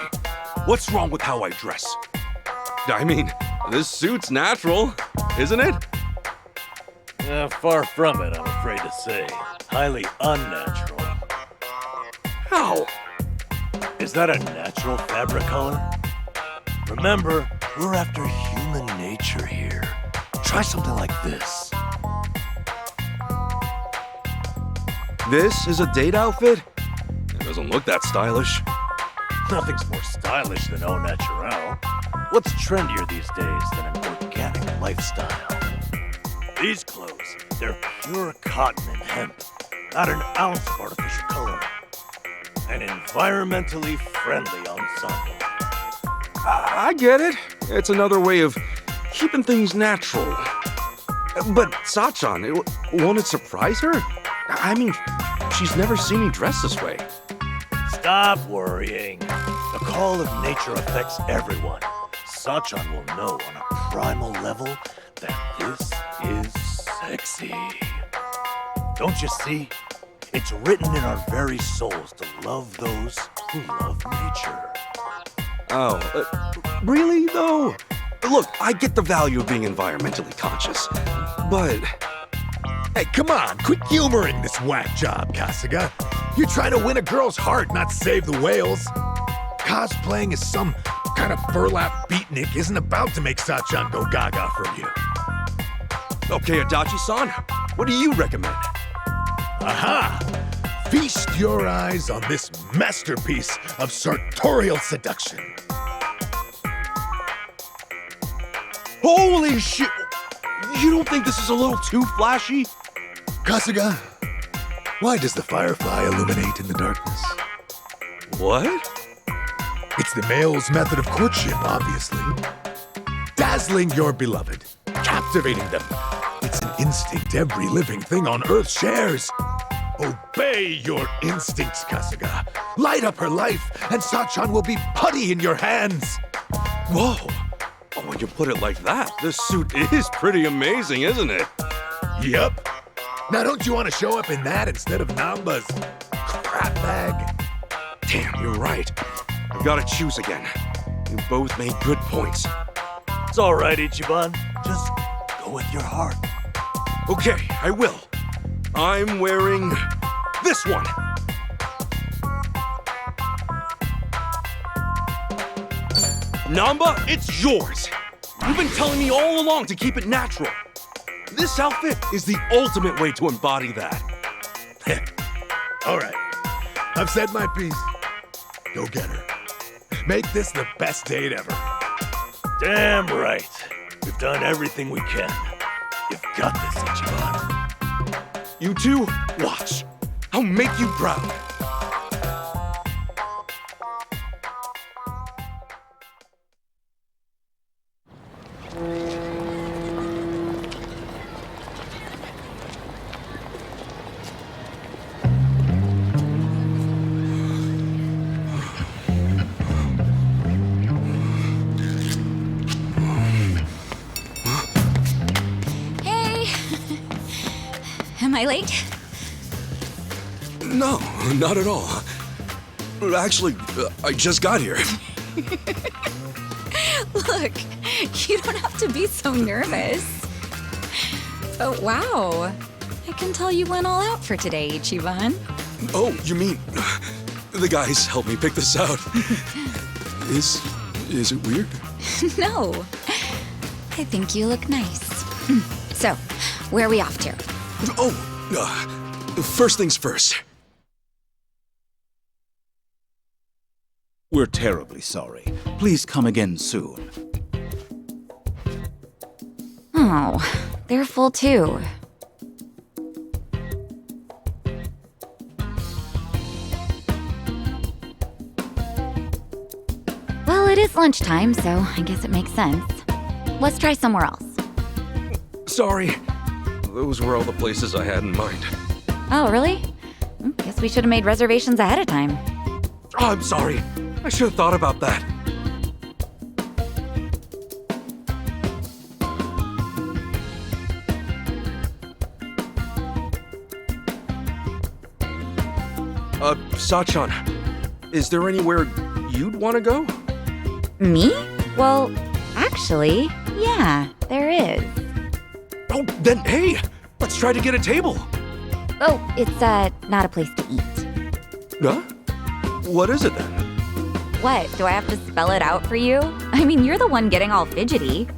What's wrong with how I dress? I mean, this suit's natural, isn't it? Far from it, I'm afraid to say. Highly unnatural. How? Is that a natural fabric color? Remember, we're after human nature here. Try something like this. This is a date outfit? It doesn't look that stylish. Nothing's more stylish than au naturel. What's trendier these days than an organic lifestyle? These clothes, they're pure cotton and hemp. Not an ounce of artificial color. An environmentally friendly ensemble. I get it. It's another way of keeping things natural. But Sachan, won't it surprise her? I mean, she's never seen me dress this way. Stop worrying. The call of nature affects everyone. Sachan will know on a primal level that this is sexy. Don't you see? It's written in our very souls to love those who love nature. Oh, really though? Look, I get the value of being environmentally conscious, but... Hey, come on, quit humoring this whack job, Kasuga. You're trying to win a girl's heart, not save the whales. Cosplaying as some kind of burlap beatnik isn't about to make Sachan go gaga from you. Okay, Adachi-san, what do you recommend? Aha! Feast your eyes on this masterpiece of sartorial seduction. Holy shit! You don't think this is a little too flashy? Kasuga, why does the firefly illuminate in the darkness? What? It's the male's method of courtship, obviously. Dazzling your beloved, captivating them. It's an instinct every living thing on Earth shares. Obey your instincts, Kasuga. Light up her life, and Sachan will be putty in your hands. Whoa! Oh, when you put it like that, this suit is pretty amazing, isn't it? Yup. Now don't you want to show up in that instead of Namba's crap bag? Damn, you're right. I gotta choose again. You both made good points. It's all right, Ichiban. Just go with your heart. Okay, I will. I'm wearing this one. Namba, it's yours. You've been telling me all along to keep it natural. This outfit is the ultimate way to embody that. All right. I've said my piece. Go get her. Make this the best date ever. Damn right. We've done everything we can. You've got this, Ichiban. You two, watch. I'll make you proud. Am I late? No, not at all. Actually, I just got here. Look, you don't have to be so nervous. But wow, I can tell you went all out for today, Ichiban. Oh, you mean the guys helped me pick this out? Is it weird? No, I think you look nice. So, where are we off to? Oh, first things first. We're terribly sorry. Please come again soon. Oh, they're full too. Well, it is lunchtime, so I guess it makes sense. Let's try somewhere else. Sorry. Those were all the places I had in mind. Oh, really? Guess we should have made reservations ahead of time. Oh, I'm sorry. I should have thought about that. Sachan, is there anywhere you'd want to go? Me? Well, actually, yeah, there is. Oh, then hey, let's try to get a table. Oh, it's, not a place to eat. Huh? What is it then? What, do I have to spell it out for you? I mean, you're the one getting all fidgety.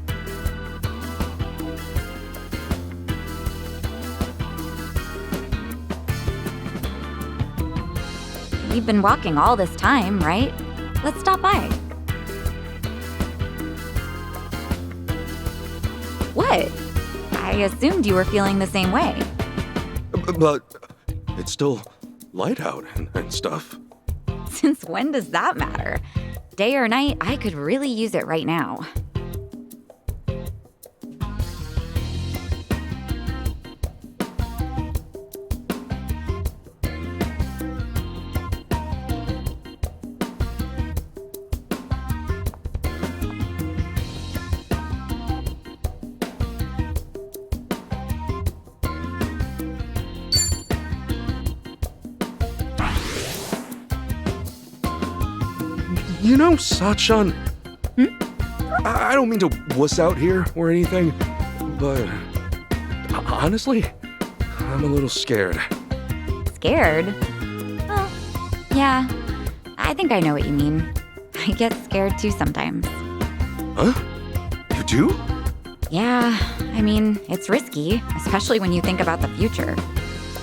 We've been walking all this time, right? Let's stop by. What? I assumed you were feeling the same way. But it's still light out and stuff. Since when does that matter? Day or night, I could really use it right now. You know, Sachan, I don't mean to wuss out here or anything, but honestly, I'm a little scared. Scared? Oh, yeah. I think I know what you mean. I get scared too sometimes. Huh? You do? Yeah, I mean, it's risky, especially when you think about the future.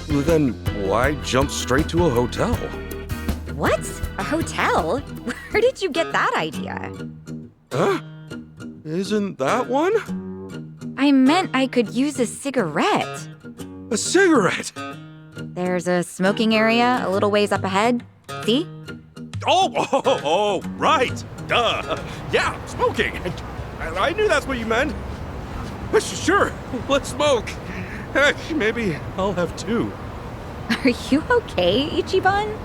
Then why jump straight to a hotel? What? A hotel? Where did you get that idea? Huh? Isn't that one? I meant I could use a cigarette. A cigarette? There's a smoking area a little ways up ahead. See? Oh, right. Duh. Yeah, smoking. I knew that's what you meant. Sure, let's smoke. Heck, maybe I'll have two. Are you okay, Ichiban?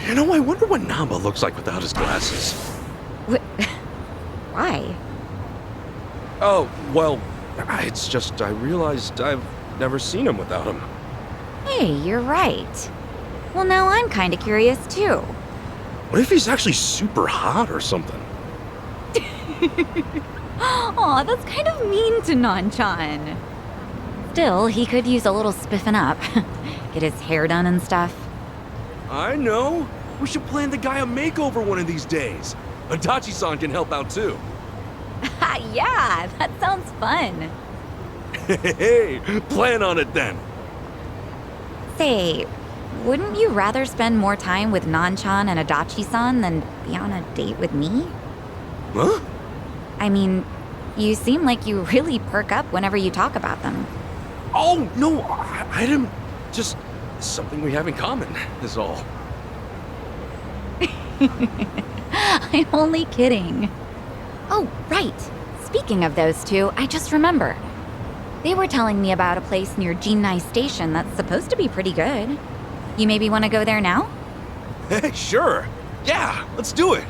You know, I wonder what Namba looks like without his glasses. Why? Oh, well, it's just I realized I've never seen him without him. Hey, you're right. Well, now I'm kind of curious, too. What if he's actually super hot or something? Aw, that's kind of mean to Nanchan. Still, he could use a little spiffing up. Get his hair done and stuff. I know. We should plan the guy a makeover one of these days. Adachi-san can help out too. Yeah, that sounds fun. Hey, plan on it then. Say, wouldn't you rather spend more time with Nan-chan and Adachi-san than be on a date with me? Huh? I mean, you seem like you really perk up whenever you talk about them. Oh, no, I didn't. Just something we have in common is all. I'm only kidding. Oh, right. Speaking of those two, I just remembered. They were telling me about a place near Jinnai Station that's supposed to be pretty good. You maybe want to go there now? Hey, sure. Yeah, let's do it.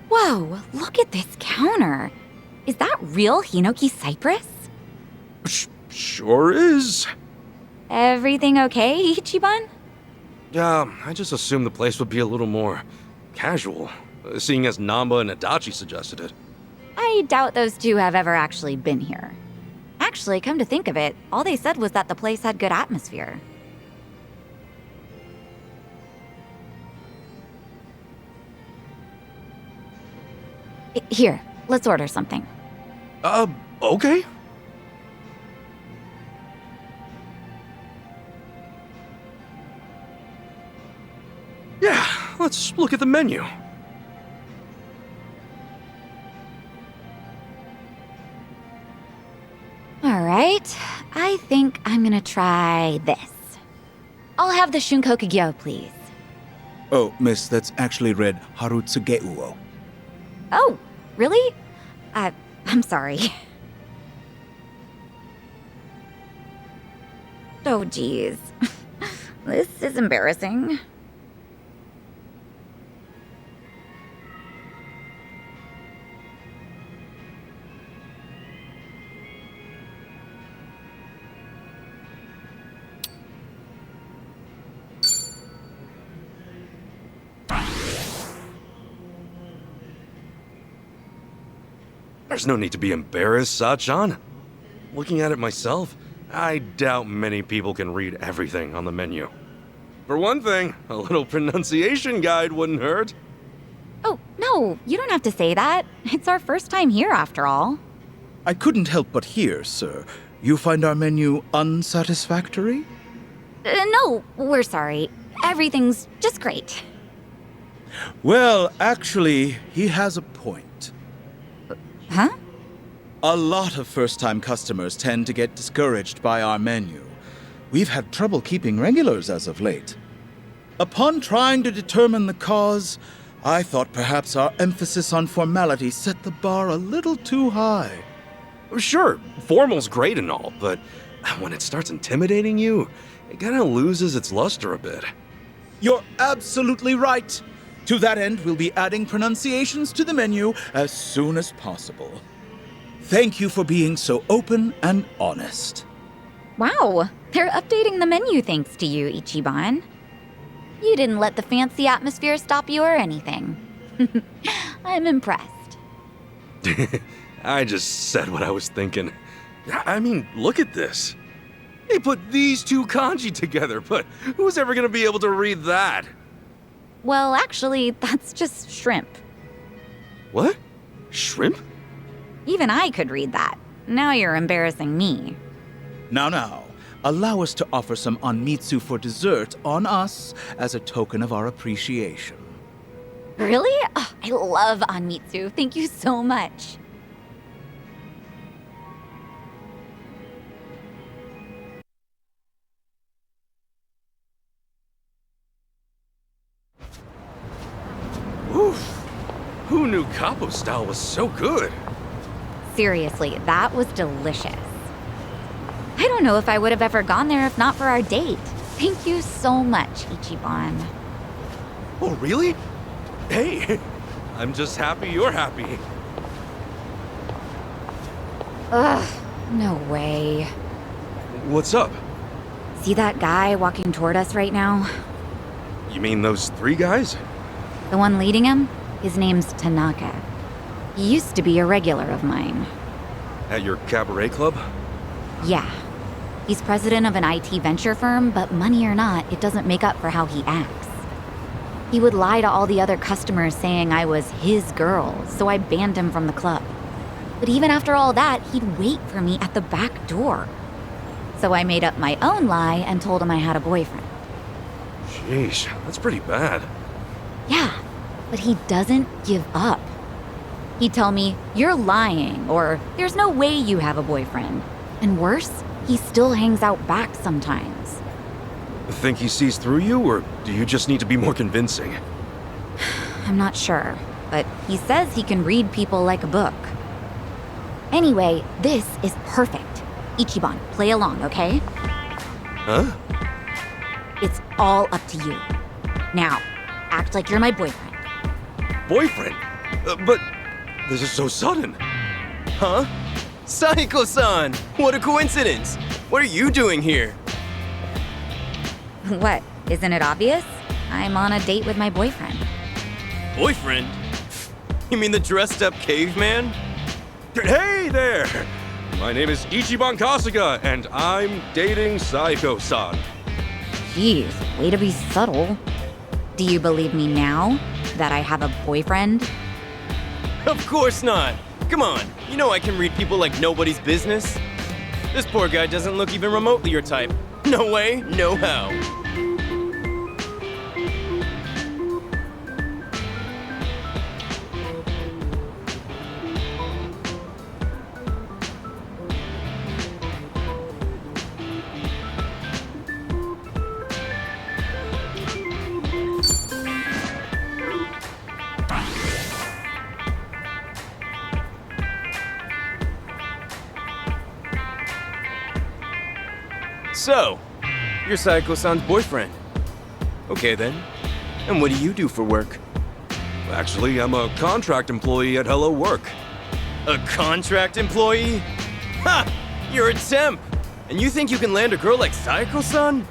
Whoa, look at this counter. Is that real Hinoki cypress? Sure is. Everything okay, Ichiban? I just assumed the place would be a little more casual, seeing as Namba and Adachi suggested it. I doubt those two have ever actually been here. Actually, come to think of it, all they said was that the place had good atmosphere. Here, let's order something. Okay. Yeah, let's look at the menu. All right, I think I'm gonna try this. I'll have the Shunkokugyo, please. Oh, miss, that's actually read Harutsugeuo. Oh, really? I'm sorry. Oh, geez. This is embarrassing. There's no need to be embarrassed, Sachan. Looking at it myself, I doubt many people can read everything on the menu. For one thing, a little pronunciation guide wouldn't hurt. Oh, no, you don't have to say that. It's our first time here, after all. I couldn't help but hear, sir. You find our menu unsatisfactory? No, we're sorry. Everything's just great. Well, actually, he has a point. Huh? A lot of first-time customers tend to get discouraged by our menu. We've had trouble keeping regulars as of late. Upon trying to determine the cause, I thought perhaps our emphasis on formality set the bar a little too high. Sure, formal's great and all, but when it starts intimidating you, it kind of loses its luster a bit. You're absolutely right. To that end, we'll be adding pronunciations to the menu as soon as possible. Thank you for being so open and honest. Wow, they're updating the menu thanks to you, Ichiban. You didn't let the fancy atmosphere stop you or anything. I'm impressed. I just said what I was thinking. I mean, look at this. They put these two kanji together, but who's ever gonna be able to read that? Well, actually, that's just shrimp. What? Shrimp? Even I could read that. Now you're embarrassing me. Now, allow us to offer some onmitsu for dessert on us as a token of our appreciation. Really? Oh, I love onmitsu. Thank you so much. Oof. Who knew Capo style was so good? Seriously, that was delicious. I don't know if I would have ever gone there if not for our date. Thank you so much, Ichiban. Oh, really? Hey, I'm just happy you're happy. Ugh, no way. What's up? See that guy walking toward us right now? You mean those 3 guys? The one leading him? His name's Tanaka. He used to be a regular of mine. At your cabaret club? Yeah. He's president of an IT venture firm, but money or not, it doesn't make up for how he acts. He would lie to all the other customers saying I was his girl, so I banned him from the club. But even after all that, he'd wait for me at the back door. So I made up my own lie and told him I had a boyfriend. Sheesh, that's pretty bad. Yeah, but he doesn't give up. He'd tell me, "You're lying," or "There's no way you have a boyfriend." And worse, he still hangs out back sometimes. Think he sees through you, or do you just need to be more convincing? I'm not sure, but he says he can read people like a book. Anyway, this is perfect. Ichiban, play along, okay? Huh? It's all up to you. Now, act like you're my boyfriend. Boyfriend? But this is so sudden. Huh? Saiko-san! What a coincidence! What are you doing here? What? Isn't it obvious? I'm on a date with my boyfriend. Boyfriend? You mean the dressed-up caveman? Hey there! My name is Ichiban Kasuga, and I'm dating Saiko-san. Jeez, way to be subtle. Do you believe me now that I have a boyfriend? Of course not! Come on, you know I can read people like nobody's business. This poor guy doesn't look even remotely your type. No way, no how. So, you're Saiko-san's boyfriend. Okay then. And what do you do for work? Actually, I'm a contract employee at Hello Work. A contract employee? Ha! You're a temp! And you think you can land a girl like Saiko-san?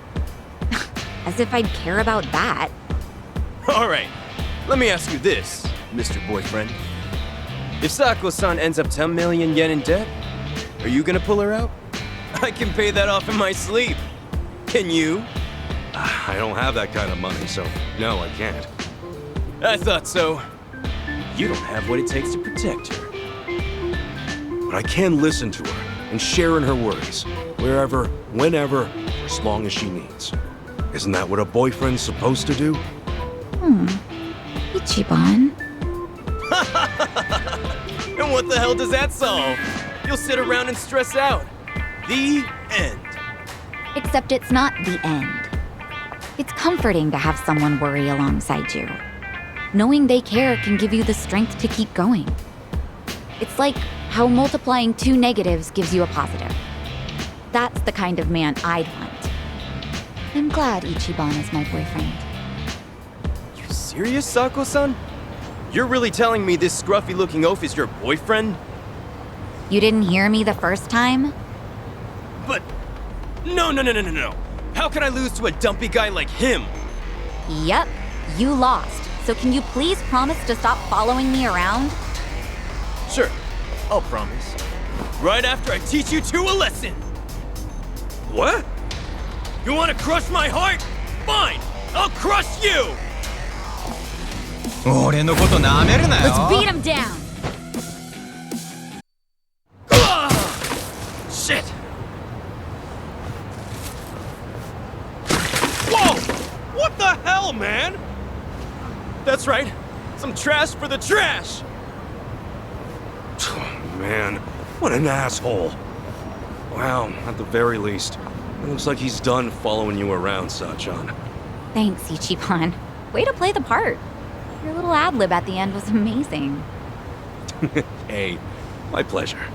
As if I'd care about that. Alright, let me ask you this, Mr. Boyfriend. If Saiko-san ends up 10 million yen in debt, are you gonna pull her out? I can pay that off in my sleep. Can you? I don't have that kind of money, so no, I can't. I thought so. You don't have what it takes to protect her. But I can listen to her and share in her worries, wherever, whenever, for as long as she needs. Isn't that what a boyfriend's supposed to do? Ichiban. And what the hell does that solve? You'll sit around and stress out. The end. Except it's not the end. It's comforting to have someone worry alongside you. Knowing they care can give you the strength to keep going. It's like how multiplying 2 negatives gives you a positive. That's the kind of man I'd want. I'm glad Ichiban is my boyfriend. You serious, Sako-san? You're really telling me this scruffy-looking oaf is your boyfriend? You didn't hear me the first time? But... No. How can I lose to a dumpy guy like him? Yep, you lost. So can you please promise to stop following me around? Sure, I'll promise. Right after I teach you two a lesson. What? You want to crush my heart? Fine, I'll crush you! Let's beat him down! Shit! Whoa! What the hell, man? That's right. Some trash for the trash! Man, what an asshole. Wow, at the very least, it looks like he's done following you around, Sachan. Thanks, Ichiban. Way to play the part. Your little ad-lib at the end was amazing. Hey, my pleasure.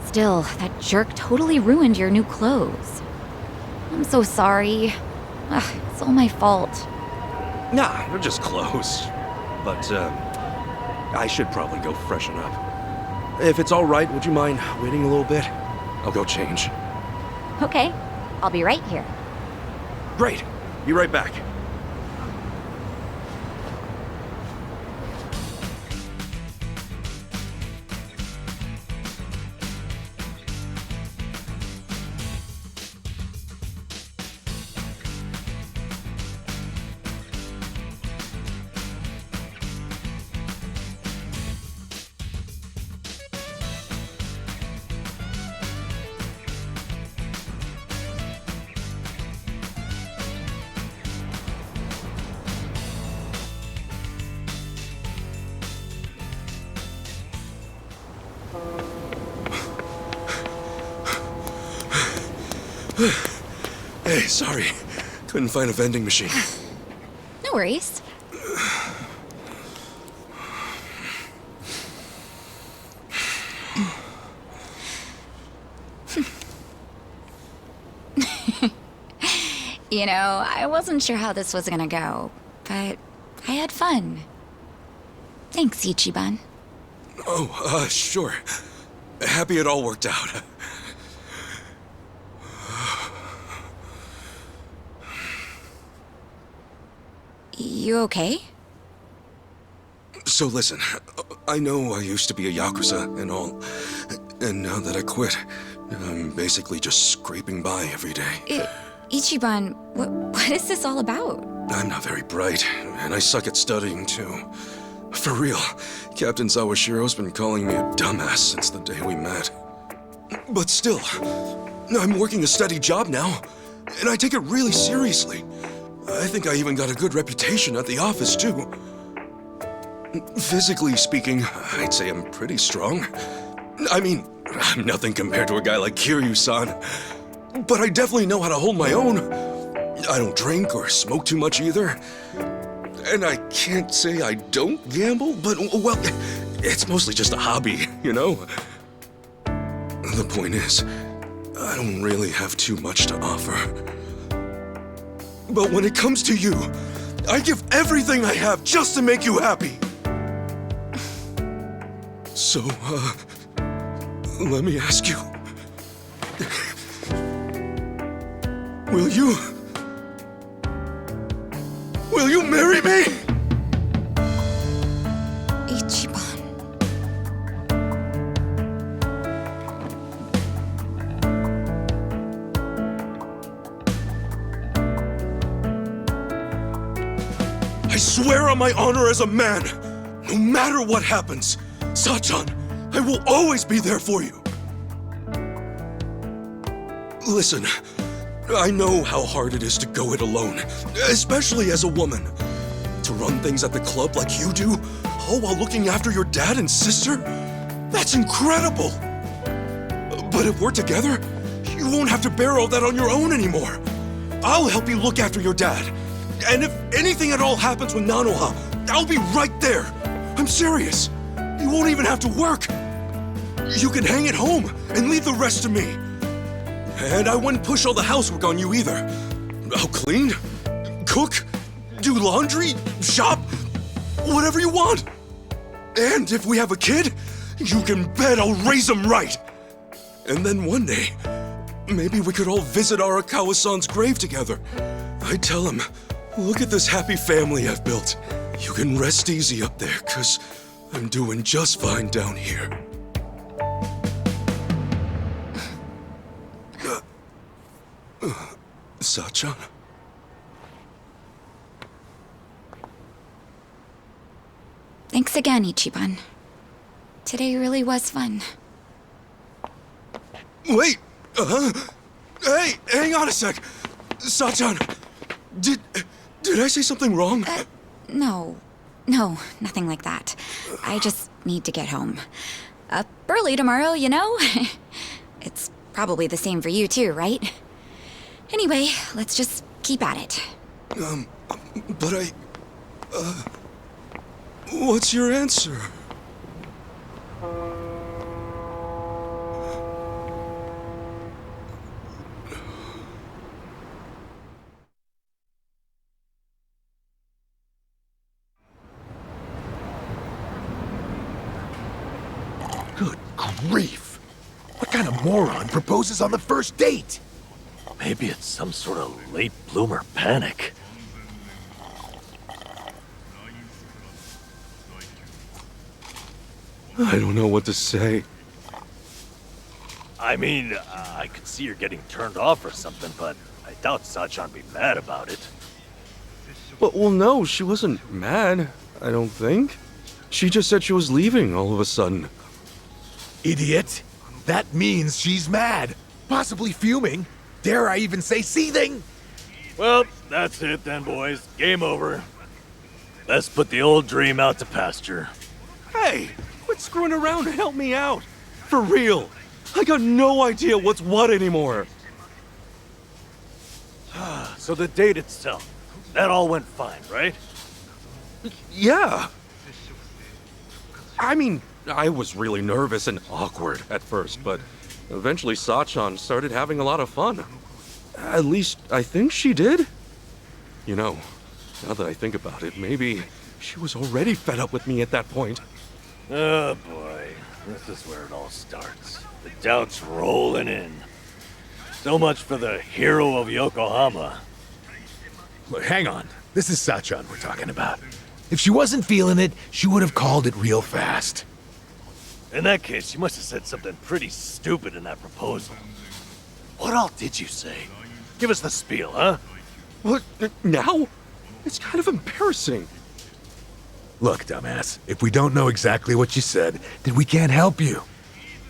Still, that jerk totally ruined your new clothes. I'm so sorry. Ugh, it's all my fault. Nah, they're just clothes. But, I should probably go freshen up. If it's all right, would you mind waiting a little bit? I'll go change. Okay, I'll be right here. Great. Be right back. Hey, sorry. Couldn't find a vending machine. No worries. You know, I wasn't sure how this was gonna go, but I had fun. Thanks, Ichiban. Oh, sure. Happy it all worked out. You okay? So listen, I know I used to be a Yakuza and all, and now that I quit, I'm basically just scraping by every day. Ichiban, what is this all about? I'm not very bright, and I suck at studying too. For real, Captain Sawashiro's been calling me a dumbass since the day we met. But still, I'm working a steady job now, and I take it really seriously. I think I even got a good reputation at the office, too. Physically speaking, I'd say I'm pretty strong. I mean, I'm nothing compared to a guy like Kiryu-san. But I definitely know how to hold my own. I don't drink or smoke too much either. And I can't say I don't gamble, but, well, it's mostly just a hobby, you know? The point is, I don't really have too much to offer. But when it comes to you, I give everything I have just to make you happy. So, let me ask you. Will you marry me? Ichiban. I swear on my honor as a man, no matter what happens, Sachan, I will always be there for you. Listen, I know how hard it is to go it alone, especially as a woman. To run things at the club like you do, all while looking after your dad and sister? That's incredible! But if we're together, you won't have to bear all that on your own anymore. I'll help you look after your dad. And if anything at all happens with Nanoha, I'll be right there. I'm serious. You won't even have to work. You can hang at home and leave the rest to me. And I wouldn't push all the housework on you either. I'll clean, cook, do laundry, shop, whatever you want. And if we have a kid, you can bet I'll raise him right. And then one day, maybe we could all visit Arakawa-san's grave together. I'd tell him, look at this happy family I've built. You can rest easy up there, 'cause I'm doing just fine down here. Sachan? Thanks again, Ichiban. Today really was fun. Wait! Hey, hang on a sec! Sachan, did I say something wrong? No, nothing like that. I just need to get home. Up early tomorrow, you know? It's probably the same for you too, right? Anyway, let's just keep at it. But what's your answer? Good grief! What kind of moron proposes on the first date? Maybe it's some sort of late bloomer panic. I don't know what to say. I mean, I could see her getting turned off or something, but I doubt Sachan'd be mad about it. Well, no, she wasn't mad, I don't think. She just said she was leaving all of a sudden. Idiot! That means she's mad. Possibly fuming. Dare I even say seething? Well, that's it then, boys. Game over. Let's put the old dream out to pasture. Hey, quit screwing around and help me out. For real. I got no idea what's what anymore. So the date itself, that all went fine, right? Yeah. I mean, I was really nervous and awkward at first, but eventually Sachan started having a lot of fun. At least, I think she did. You know, now that I think about it, maybe she was already fed up with me at that point. Oh boy, this is where it all starts. The doubt's rolling in. So much for the hero of Yokohama. Look, hang on. This is Sachan we're talking about. If she wasn't feeling it, she would have called it real fast. In that case, you must have said something pretty stupid in that proposal. What all did you say? Give us the spiel, huh? What, now? It's kind of embarrassing. Look, dumbass, if we don't know exactly what you said, then we can't help you.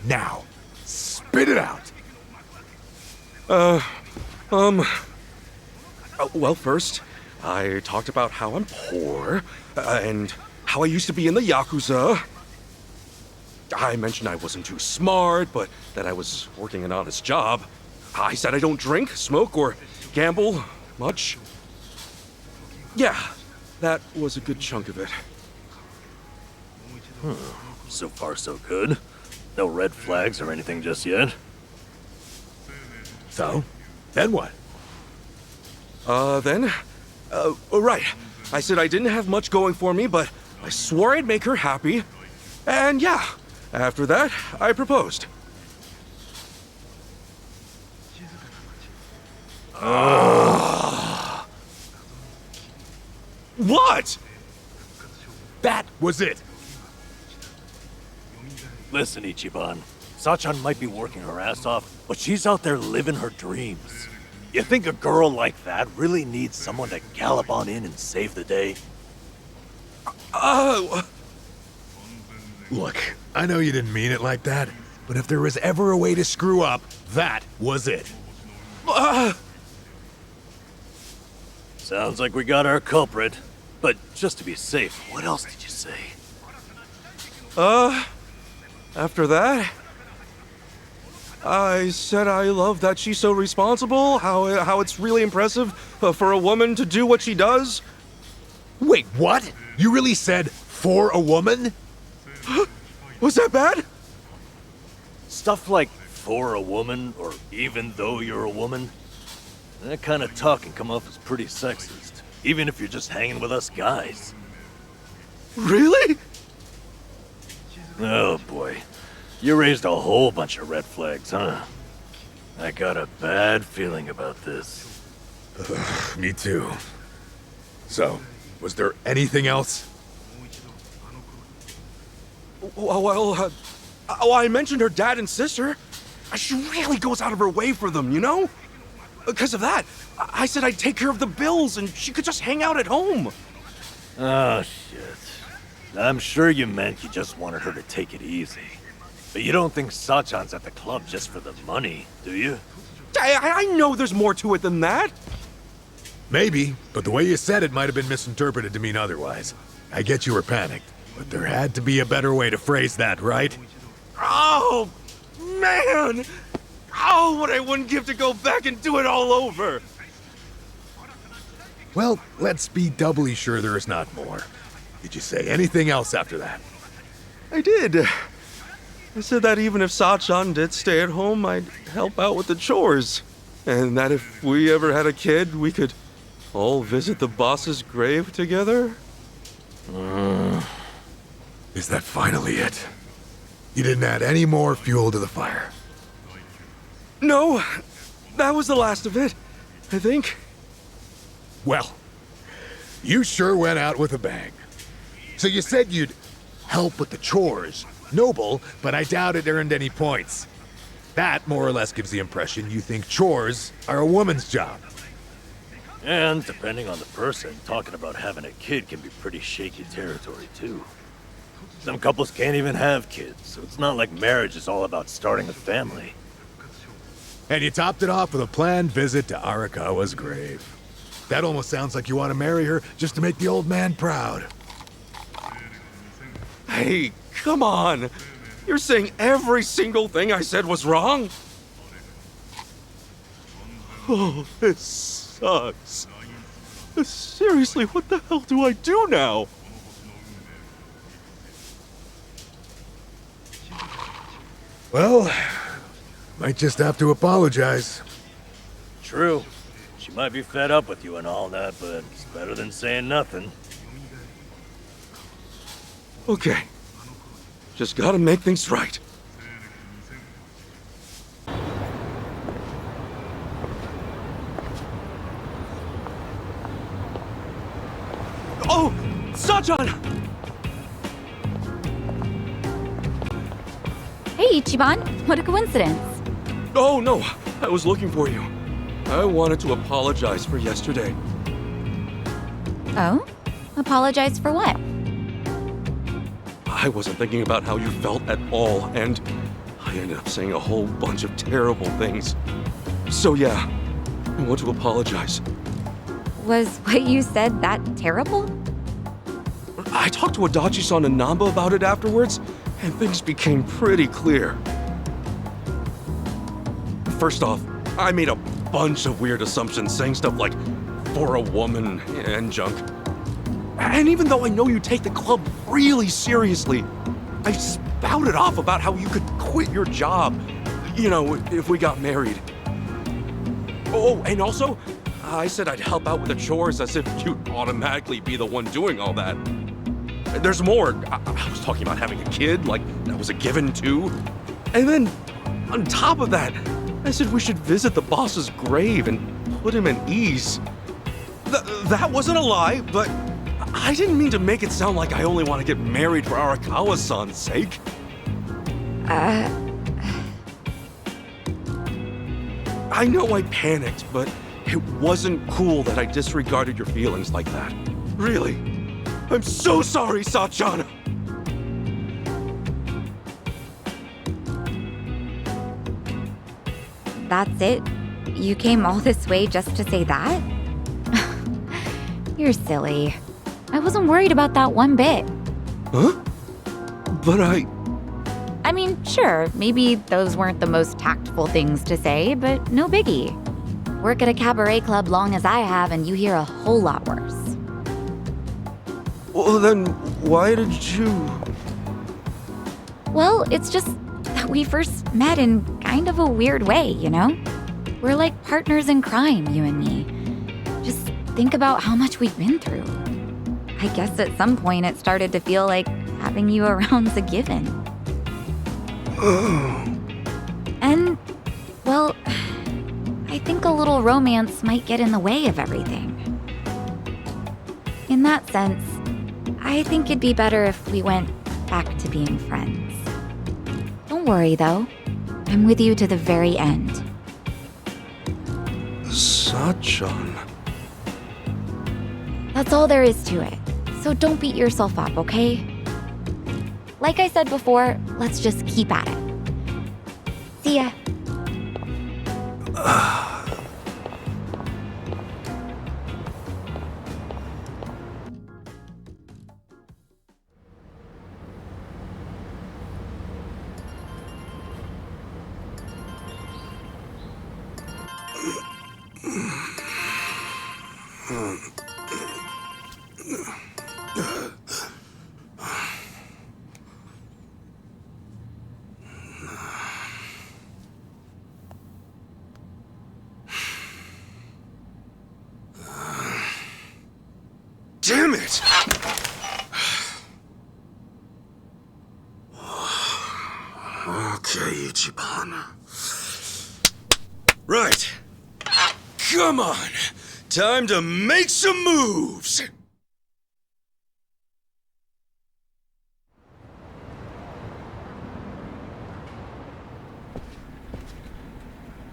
Now, spit it out. Well, first, I talked about how I'm poor, and how I used to be in the Yakuza. I mentioned I wasn't too smart, but that I was working an honest job. I said I don't drink, smoke, or gamble much. Yeah, that was a good chunk of it. So far, so good. No red flags or anything just yet. So, then what? Right. I said I didn't have much going for me, but I swore I'd make her happy. And yeah, after that, I proposed. What? That was it. Listen, Ichiban. Sachan might be working her ass off, but she's out there living her dreams. You think a girl like that really needs someone to gallop on in and save the day? Look, I know you didn't mean it like that, but if there was ever a way to screw up, that was it. Sounds like we got our culprit. But just to be safe, what else did you say? After that, I said I love that she's so responsible, how it's really impressive for a woman to do what she does. Wait, what? You really said for a woman? Was that bad? Stuff like for a woman, or even though you're a woman, that kind of talk can come off as pretty sexist, even if you're just hanging with us guys. Really? Oh boy, you raised a whole bunch of red flags, huh? I got a bad feeling about this. Me too. So, was there anything else? Well, I mentioned her dad and sister. She really goes out of her way for them, you know? Because of that, I said I'd take care of the bills and she could just hang out at home. Oh, shit. I'm sure you meant you just wanted her to take it easy. But you don't think Sachan's at the club just for the money, do you? I know there's more to it than that. Maybe, but the way you said it might have been misinterpreted to mean otherwise. I get you were panicked, but there had to be a better way to phrase that, right? Oh, man! Oh, what I wouldn't give to go back and do it all over! Well, let's be doubly sure there is not more. Did you say anything else after that? I did. I said that even if Sachan did stay at home, I'd help out with the chores. And that if we ever had a kid, we could all visit the boss's grave together. Is that finally it? You didn't add any more fuel to the fire. No, that was the last of it, I think. Well, you sure went out with a bang. So you said you'd help with the chores. Noble, but I doubt it earned any points. That more or less gives the impression you think chores are a woman's job. And depending on the person, talking about having a kid can be pretty shaky territory too. Some couples can't even have kids, so it's not like marriage is all about starting a family. And you topped it off with a planned visit to Arakawa's grave. That almost sounds like you want to marry her just to make the old man proud. Hey, come on. You're saying every single thing I said was wrong? Oh, this sucks. Seriously, what the hell do I do now? Well, might just have to apologize. True. She might be fed up with you and all that, but it's better than saying nothing. Okay. Just gotta make things right. Oh! Sajan! Hey, Ichiban. What a coincidence. Oh, no. I was looking for you. I wanted to apologize for yesterday. Oh? Apologize for what? I wasn't thinking about how you felt at all, and I ended up saying a whole bunch of terrible things. So yeah, I want to apologize. Was what you said that terrible? I talked to Adachi-san and Namba about it afterwards, and things became pretty clear. First off, I made a bunch of weird assumptions, saying stuff like, for a woman, and junk. And even though I know you take the club really seriously, I spouted off about how you could quit your job, you know, if we got married. Oh, and also, I said I'd help out with the chores as if you'd automatically be the one doing all that. There's more. I was talking about having a kid, like that was a given too. And then, on top of that, I said we should visit the boss's grave and put him at ease. That wasn't a lie, but I didn't mean to make it sound like I only want to get married for Arakawa-san's sake. I know I panicked, but it wasn't cool that I disregarded your feelings like that. Really. I'm so sorry, Sachan! That's it? You came all this way just to say that? You're silly. I wasn't worried about that one bit. Huh? But I mean, sure, maybe those weren't the most tactful things to say, but no biggie. Work at a cabaret club long as I have, and you hear a whole lot worse. Well, then why did you... Well, it's just that we first met in kind of a weird way, you know? We're like partners in crime, you and me. Just think about how much we've been through. I guess at some point it started to feel like having you around's a given. And, well, I think a little romance might get in the way of everything. In that sense, I think it'd be better if we went back to being friends. Don't worry, though. I'm with you to the very end. Sachan... That's all there is to it. So don't beat yourself up, okay? Like I said before, let's just keep at it. See ya. Damn it! Okay, Ichiban. Right. Come on. Time to make some moves.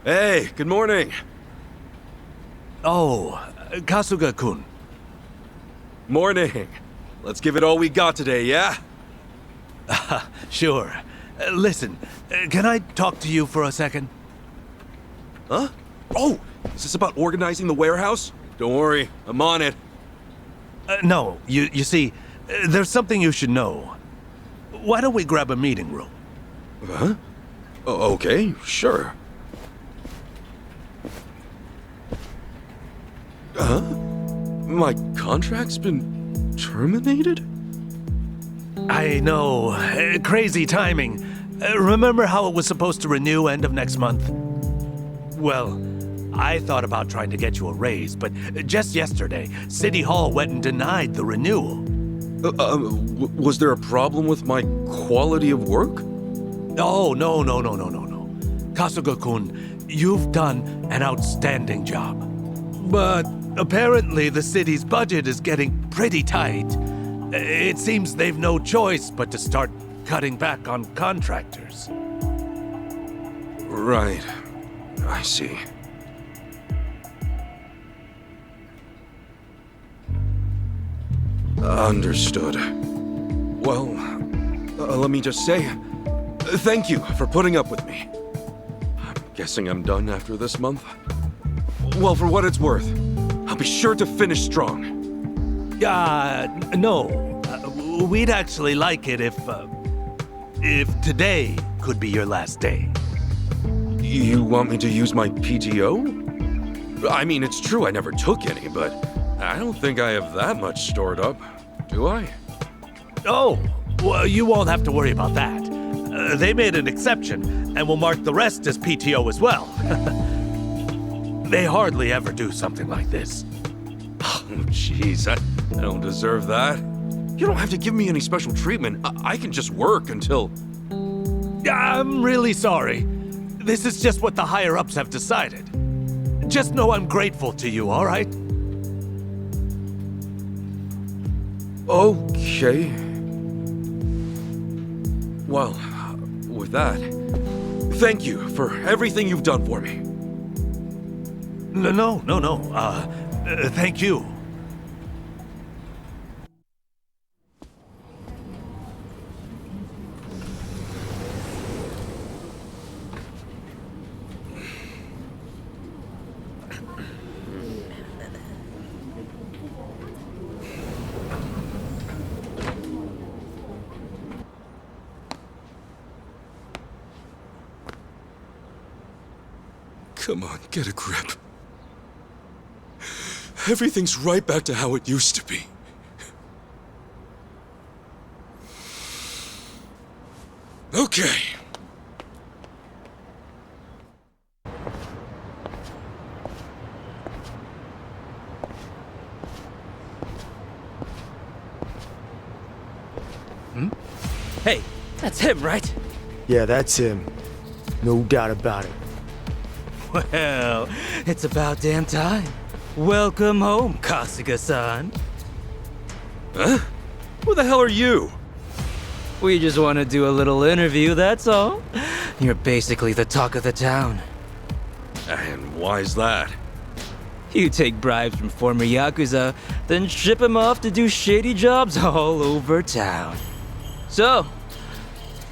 Hey, good morning. Oh, Kasuga-kun. Morning. Let's give it all we got today, yeah? Sure. Listen, can I talk to you for a second? Huh? Oh, is this about organizing the warehouse? Don't worry, I'm on it. No, you see, there's something you should know. Why don't we grab a meeting room? Huh? Okay, sure. Huh? My contract's been terminated? I know. Crazy timing. Remember how it was supposed to renew end of next month? Well, I thought about trying to get you a raise, but just yesterday, City Hall went and denied the renewal. Was there a problem with my quality of work? Oh, no. Kasuga-kun, you've done an outstanding job. But apparently the city's budget is getting pretty tight. It seems they've no choice but to start cutting back on contractors. Right. I see. Understood. Well, let me just say, thank you for putting up with me. I'm guessing I'm done after this month. Well, for what it's worth, I'll be sure to finish strong. No. We'd actually like it if today could be your last day. You want me to use my PTO? I mean, it's true I never took any, but I don't think I have that much stored up, do I? Oh, well, you won't have to worry about that. They made an exception, and will mark the rest as PTO as well. They hardly ever do something like this. Oh, jeez, I don't deserve that. You don't have to give me any special treatment. I can just work until... I'm really sorry. This is just what the higher-ups have decided. Just know I'm grateful to you, all right? Okay. Well, with that, thank you for everything you've done for me. No. Thank you. Come on, get a grip. Everything's right back to how it used to be. Okay. Hey, that's him, right? Yeah, that's him. No doubt about it. Well, it's about damn time. Welcome home, Kasuga-san. Huh? Who the hell are you? We just want to do a little interview, that's all. You're basically the talk of the town. And why's that? You take bribes from former Yakuza, then ship them off to do shady jobs all over town. So,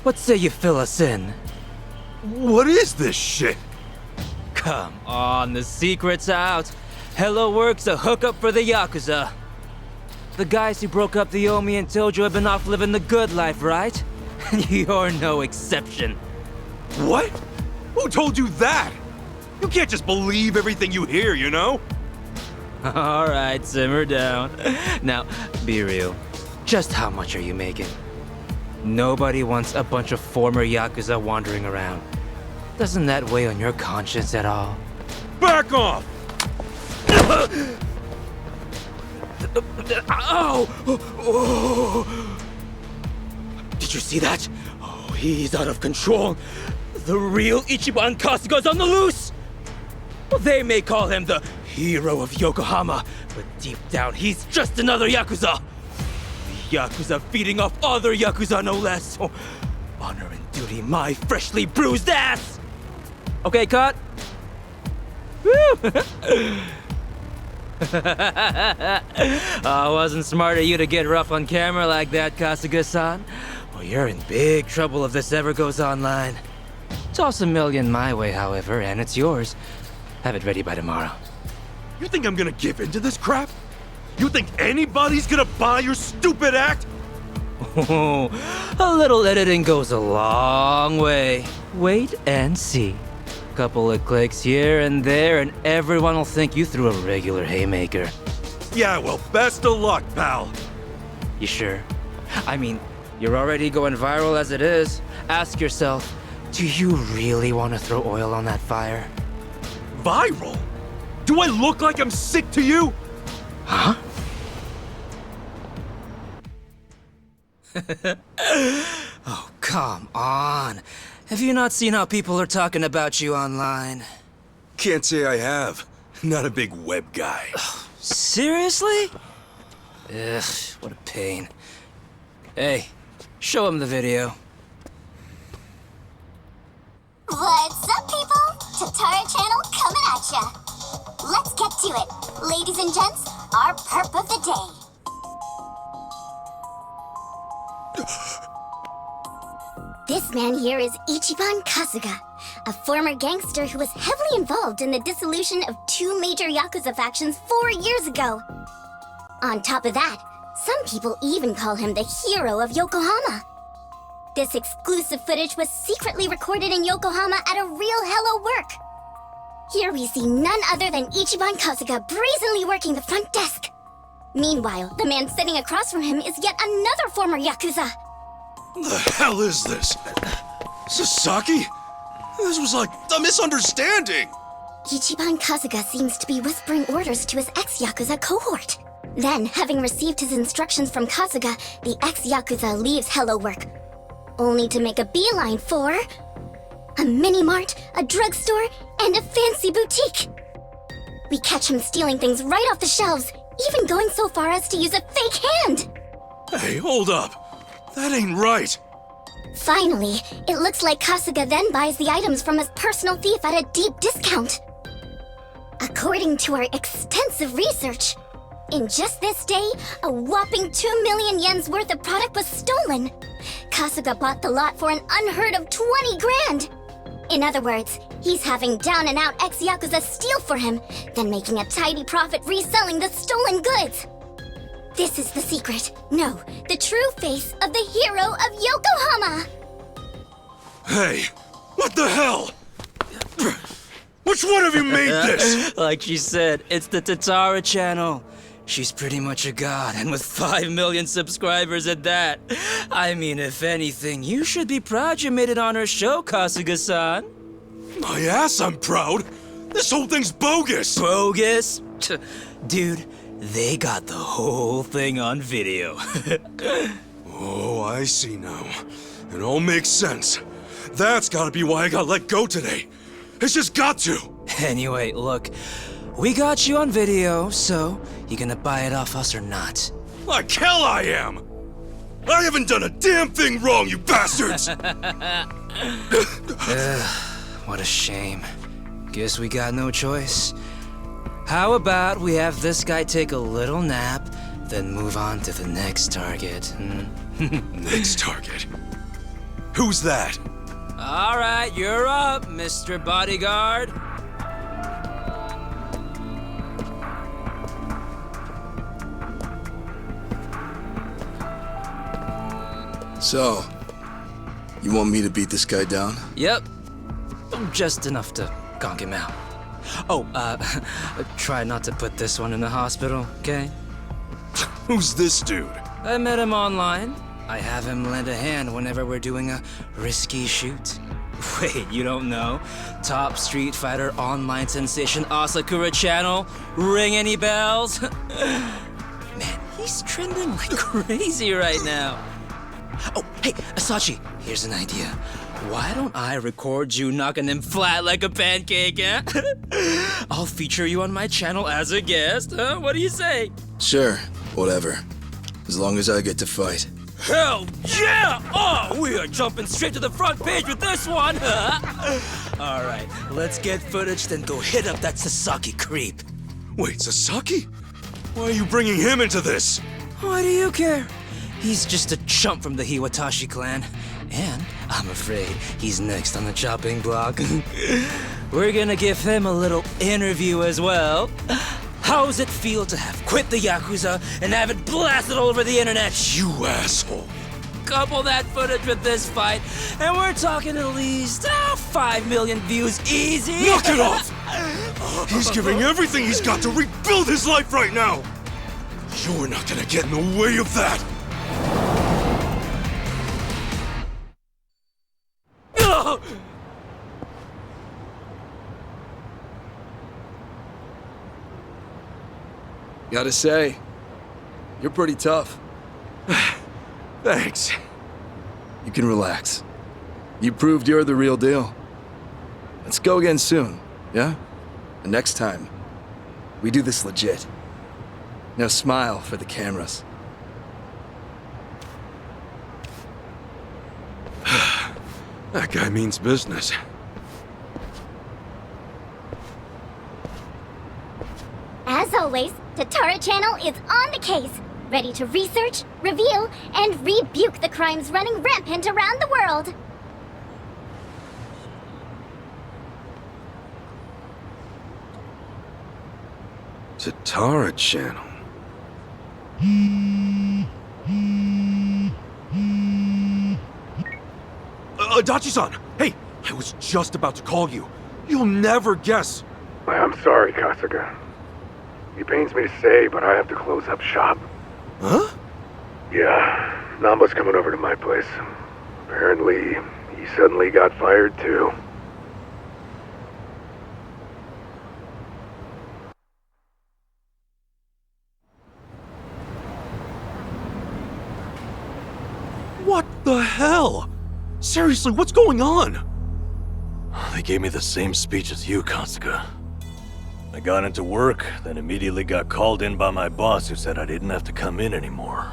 what say you fill us in? What is this shit? Come on, the secret's out. Hello Work's a hookup for the Yakuza. The guys who broke up the Omi and Tojo have been off living the good life, right? You're no exception. What? Who told you that? You can't just believe everything you hear, you know? All right, simmer down. Now, be real. Just how much are you making? Nobody wants a bunch of former Yakuza wandering around. Doesn't that weigh on your conscience at all? Back off! Ow! Oh. Did you see that? Oh, he's out of control. The real Ichiban Kasuga's on the loose. Well, they may call him the hero of Yokohama, but deep down, he's just another Yakuza. The Yakuza feeding off other Yakuza, no less. Oh, honor and duty, my freshly bruised ass. Okay, cut. Woo! Wasn't smart of you to get rough on camera like that, Kasuga-san. Well, you're in big trouble if this ever goes online. Toss $1 million my way, however, and it's yours. Have it ready by tomorrow. You think I'm gonna give in to this crap? You think anybody's gonna buy your stupid act? Oh, a little editing goes a long way. Wait and see. Couple of clicks here and there, and everyone will think you threw a regular haymaker. Yeah, well, best of luck, pal. You sure? I mean, you're already going viral as it is. Ask yourself, do you really want to throw oil on that fire? Viral? Do I look like I'm sick to you? Huh? Oh, come on. Have you not seen how people are talking about you online? Can't say I have. Not a big web guy. Seriously? Ugh, what a pain. Hey, show him the video. What's up, people? Tatara Channel coming at ya. Let's get to it. Ladies and gents, our perp of the day. This man here is Ichiban Kasuga, a former gangster who was heavily involved in the dissolution of 2 major Yakuza factions 4 years ago. On top of that, some people even call him the hero of Yokohama. This exclusive footage was secretly recorded in Yokohama at a real Hello Work. Here we see none other than Ichiban Kasuga brazenly working the front desk. Meanwhile, the man sitting across from him is yet another former Yakuza. The hell is this? Sasaki? This was like a misunderstanding. Ichiban Kasuga seems to be whispering orders to his ex-Yakuza cohort. Then, having received his instructions from Kasuga, the ex-Yakuza leaves Hello Work, only to make a beeline for a mini-mart, a drugstore, and a fancy boutique. We catch him stealing things right off the shelves, even going so far as to use a fake hand. Hey, hold up. That ain't right. Finally, it looks like Kasuga then buys the items from his personal thief at a deep discount. According to our extensive research, in just this day, a whopping 2 million yen's worth of product was stolen. Kasuga bought the lot for an unheard of 20 grand. In other words, he's having down-and-out ex-Yakuza steal for him, then making a tidy profit reselling the stolen goods. This is the secret. No, the true face of the hero of Yokohama. Hey, what the hell? Which one of you made this? Like she said, it's the Tatara channel. She's pretty much a god, and with 5 million subscribers at that. I mean, if anything, you should be proud you made it on her show, Kasuga-san. My ass, I'm proud. This whole thing's bogus. Bogus? Dude, they got the whole thing on video. Oh, I see now. It all makes sense. That's gotta be why I got let go today. It's just got to. Anyway, look, we got you on video, so you gonna buy it off us or not? Like hell I am! I haven't done a damn thing wrong, you bastards! What a shame. Guess we got no choice. How about we have this guy take a little nap, then move on to the next target? Next target? Who's that? All right, you're up, Mr. Bodyguard. So, you want me to beat this guy down? Yep. Just enough to conk him out. Oh, try not to put this one in the hospital, okay? Who's this dude? I met him online. I have him lend a hand whenever we're doing a risky shoot. Wait, you don't know? Top Street Fighter online sensation Asakura channel? Ring any bells? Man, he's trending like crazy right now. Oh, Hey, Asachi, here's an idea. Why don't I record you knocking them flat like a pancake, eh? I'll feature you on my channel as a guest, huh? What do you say? Sure, whatever. As long as I get to fight. Hell yeah! Oh, we are jumping straight to the front page with this one, huh? All right, let's get footage, then go hit up that Sasaki creep. Wait, Sasaki? Why are you bringing him into this? Why do you care? He's just a chump from the Hiwatashi clan. And I'm afraid he's next on the chopping block. We're gonna give him a little interview as well. How's it feel to have quit the Yakuza and have it blasted all over the internet? You asshole. Couple that footage with this fight, and we're talking at least 5 million views easy. Knock it off! He's giving everything he's got to rebuild his life right now! You're not gonna get in the way of that! Gotta say, you're pretty tough. Thanks. You can relax. You proved you're the real deal. Let's go again soon, yeah? And next time, we do this legit. Now smile for the cameras. That guy means business. As always, Tatara Channel is on the case, ready to research, reveal, and rebuke the crimes running rampant around the world. Tatara Channel. Adachi-san! Hey! I was just about to call you. You'll never guess. I'm sorry, Kasuga. It pains me to say, but I have to close up shop. Huh? Yeah, Namba's coming over to my place. Apparently, he suddenly got fired too. What the hell? Seriously, what's going on? They gave me the same speech as you, Kasuga. I got into work, then immediately got called in by my boss who said I didn't have to come in anymore.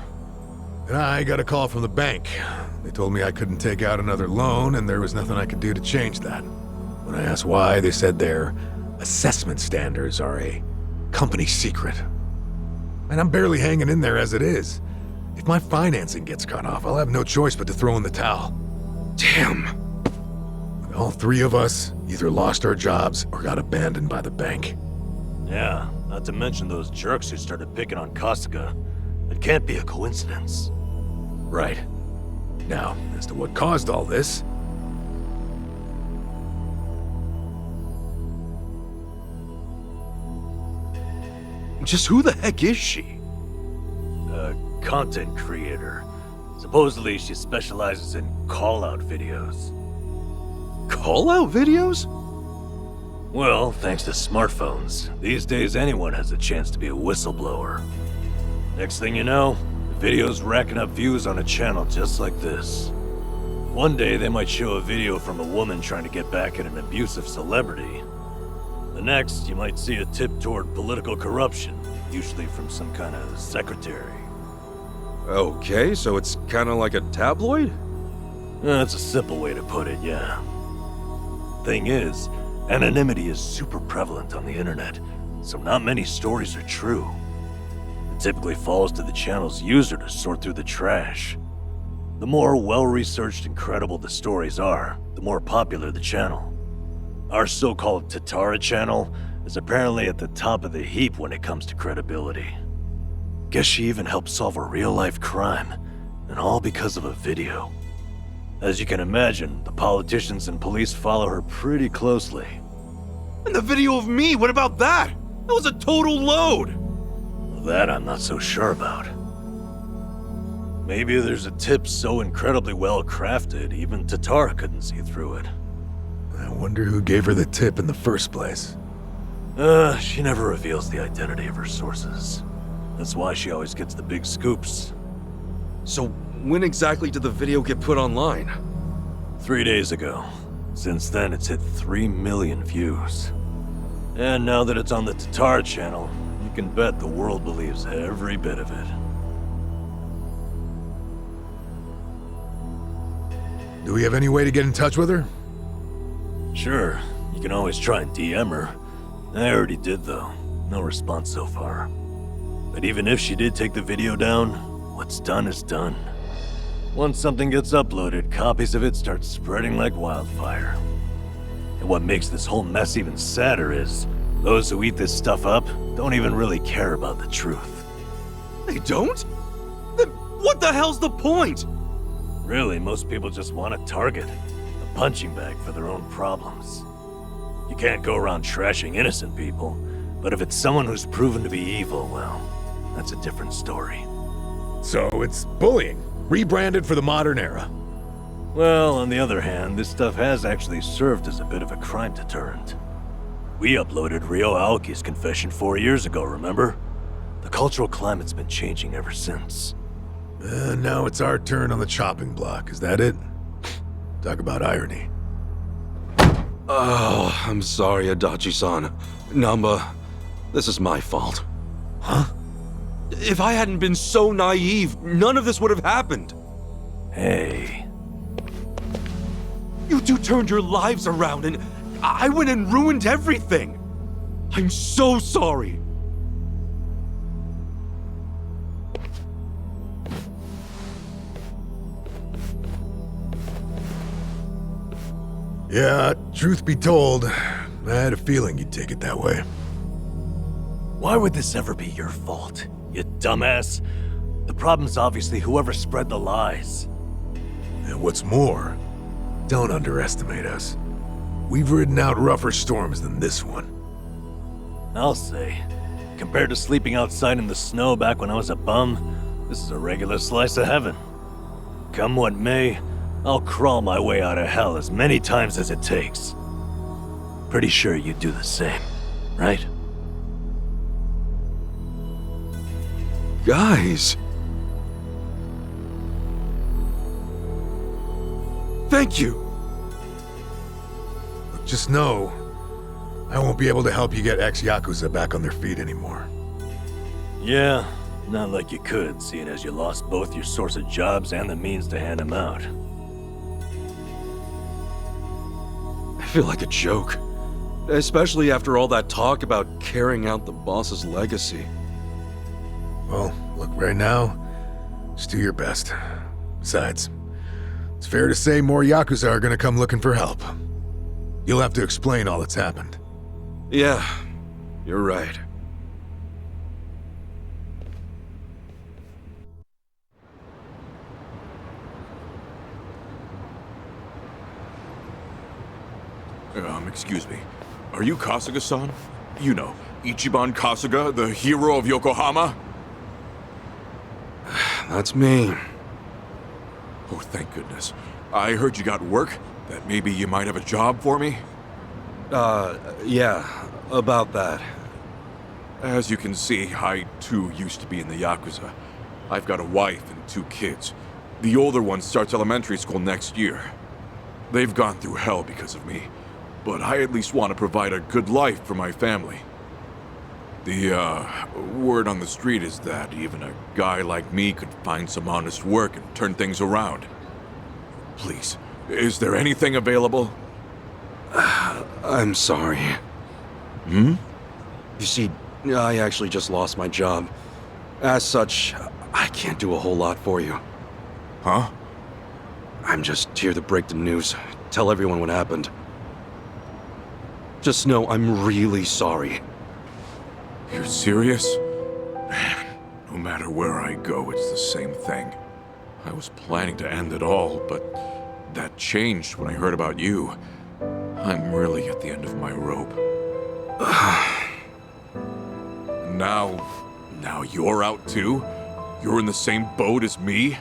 And I got a call from the bank. They told me I couldn't take out another loan and there was nothing I could do to change that. When I asked why, they said their assessment standards are a company secret. And I'm barely hanging in there as it is. If my financing gets cut off, I'll have no choice but to throw in the towel. Damn. All three of us either lost our jobs or got abandoned by the bank. Yeah, not to mention those jerks who started picking on Kasuga. It can't be a coincidence. Right. Now, as to what caused all this... Just who the heck is she? A content creator. Supposedly she specializes in call-out videos. Call-out videos? Well, thanks to smartphones, these days anyone has a chance to be a whistleblower. Next thing you know, the video's racking up views on a channel just like this. One day they might show a video from a woman trying to get back at an abusive celebrity. The next, you might see a tip toward political corruption, usually from some kind of secretary. Okay, so it's kind of like a tabloid? That's a simple way to put it, yeah. Thing is, anonymity is super prevalent on the internet, so not many stories are true. It typically falls to the channel's user to sort through the trash. The more well-researched and credible the stories are, the more popular the channel. Our so-called Tatara channel is apparently at the top of the heap when it comes to credibility. Guess she even helped solve a real-life crime, and all because of a video. As you can imagine, the politicians and police follow her pretty closely. And the video of me, what about that? That was a total load! Well, that I'm not so sure about. Maybe there's a tip so incredibly well crafted, even Tatara couldn't see through it. I wonder who gave her the tip in the first place. She never reveals the identity of her sources. That's why she always gets the big scoops. So, when exactly did the video get put online? 3 days ago. Since then, it's hit 3 million views. And now that it's on the Tatar channel, you can bet the world believes every bit of it. Do we have any way to get in touch with her? Sure, you can always try and DM her. I already did though. No response so far. But even if she did take the video down, what's done is done. Once something gets uploaded, copies of it start spreading like wildfire. And what makes this whole mess even sadder is, those who eat this stuff up don't even really care about the truth. They don't? Then what the hell's the point? Really, most people just want a target, a punching bag for their own problems. You can't go around trashing innocent people, but if it's someone who's proven to be evil, well, that's a different story. So it's bullying, rebranded for the modern era. Well, on the other hand, this stuff has actually served as a bit of a crime deterrent. We uploaded Ryo Aoki's confession 4 years ago, remember? The cultural climate's been changing ever since. Now it's our turn on the chopping block, is that it? Talk about irony. Oh, I'm sorry, Adachi-san. Namba, this is my fault. Huh? If I hadn't been so naive, none of this would have happened. Hey. You two turned your lives around and I went and ruined everything. I'm so sorry. Yeah, truth be told, I had a feeling you'd take it that way. Why would this ever be your fault, you dumbass? The problem's obviously whoever spread the lies. And what's more, don't underestimate us. We've ridden out rougher storms than this one. I'll say, compared to sleeping outside in the snow back when I was a bum, this is a regular slice of heaven. Come what may, I'll crawl my way out of hell as many times as it takes. Pretty sure you'd do the same, right? Guys. Thank you. Look, just know, I won't be able to help you get ex-Yakuza back on their feet anymore. Yeah, not like you could, seeing as you lost both your source of jobs and the means to hand them out. I feel like a joke. Especially after all that talk about carrying out the boss's legacy. Well, look, right now, just do your best. Besides, it's fair to say more Yakuza are gonna come looking for help. You'll have to explain all that's happened. Yeah, you're right. Excuse me. Are you Kasuga-san? You know, Ichiban Kasuga, the hero of Yokohama? That's me. Oh, thank goodness. I heard you got work, that maybe you might have a job for me? Yeah, about that. As you can see, I too used to be in the Yakuza. I've got a wife and 2 kids. The older one starts elementary school next year. They've gone through hell because of me, but I at least want to provide a good life for my family. The, word on the street is that even a guy like me could find some honest work and turn things around. Please, is there anything available? I'm sorry. You see, I actually just lost my job. As such, I can't do a whole lot for you. Huh? I'm just here to break the news, tell everyone what happened. Just know I'm really sorry. You're serious? Man, no matter where I go, it's the same thing. I was planning to end it all, but that changed when I heard about you. I'm really at the end of my rope. Now you're out too? You're in the same boat as me?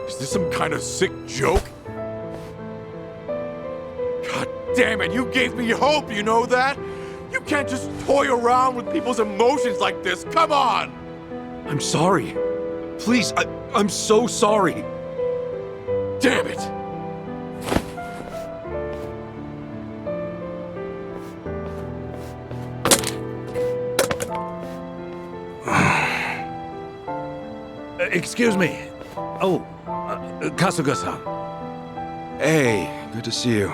Is this some kind of sick joke? God damn it, you gave me hope, you know that? You can't just toy around with people's emotions like this, come on! I'm sorry. Please, I'm so sorry. Damn it. Excuse me. Oh, Kasuga-san. Hey, good to see you.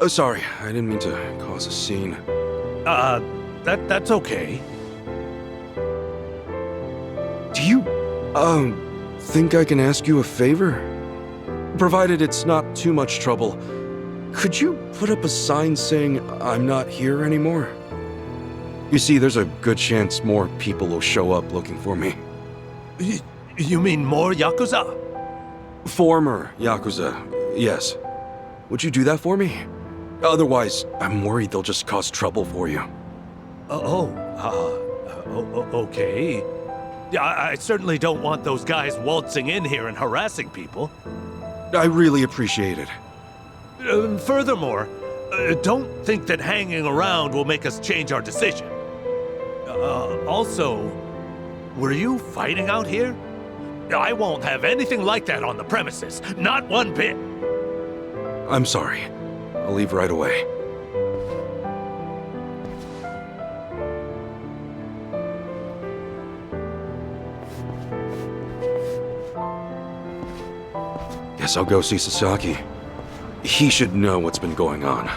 Oh, sorry, I didn't mean to cause a scene. That's okay. Do you, think I can ask you a favor? Provided it's not too much trouble, could you put up a sign saying I'm not here anymore? You see, there's a good chance more people will show up looking for me. You mean more Yakuza? Former Yakuza, yes. Would you do that for me? Otherwise, I'm worried they'll just cause trouble for you. Okay. I certainly don't want those guys waltzing in here and harassing people. I really appreciate it. Furthermore, don't think that hanging around will make us change our decision. Also, were you fighting out here? I won't have anything like that on the premises. Not one bit. I'm sorry. I'll leave right away. Guess I'll go see Sasaki. He should know what's been going on.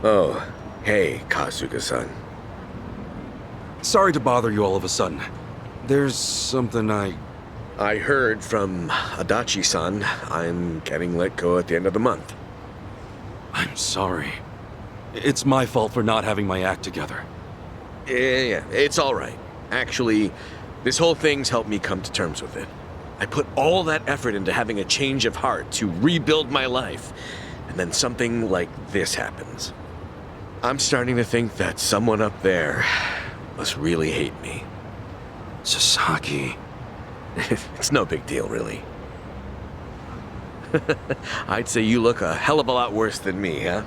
Oh, hey, Kasuga-san. Sorry to bother you all of a sudden. There's something I heard from Adachi-san I'm getting let go at the end of the month. I'm sorry. It's my fault for not having my act together. Yeah, it's all right. Actually, this whole thing's helped me come to terms with it. I put all that effort into having a change of heart to rebuild my life, and then something like this happens. I'm starting to think that someone up there must really hate me. Sasaki. It's no big deal, really. I'd say you look a hell of a lot worse than me, huh?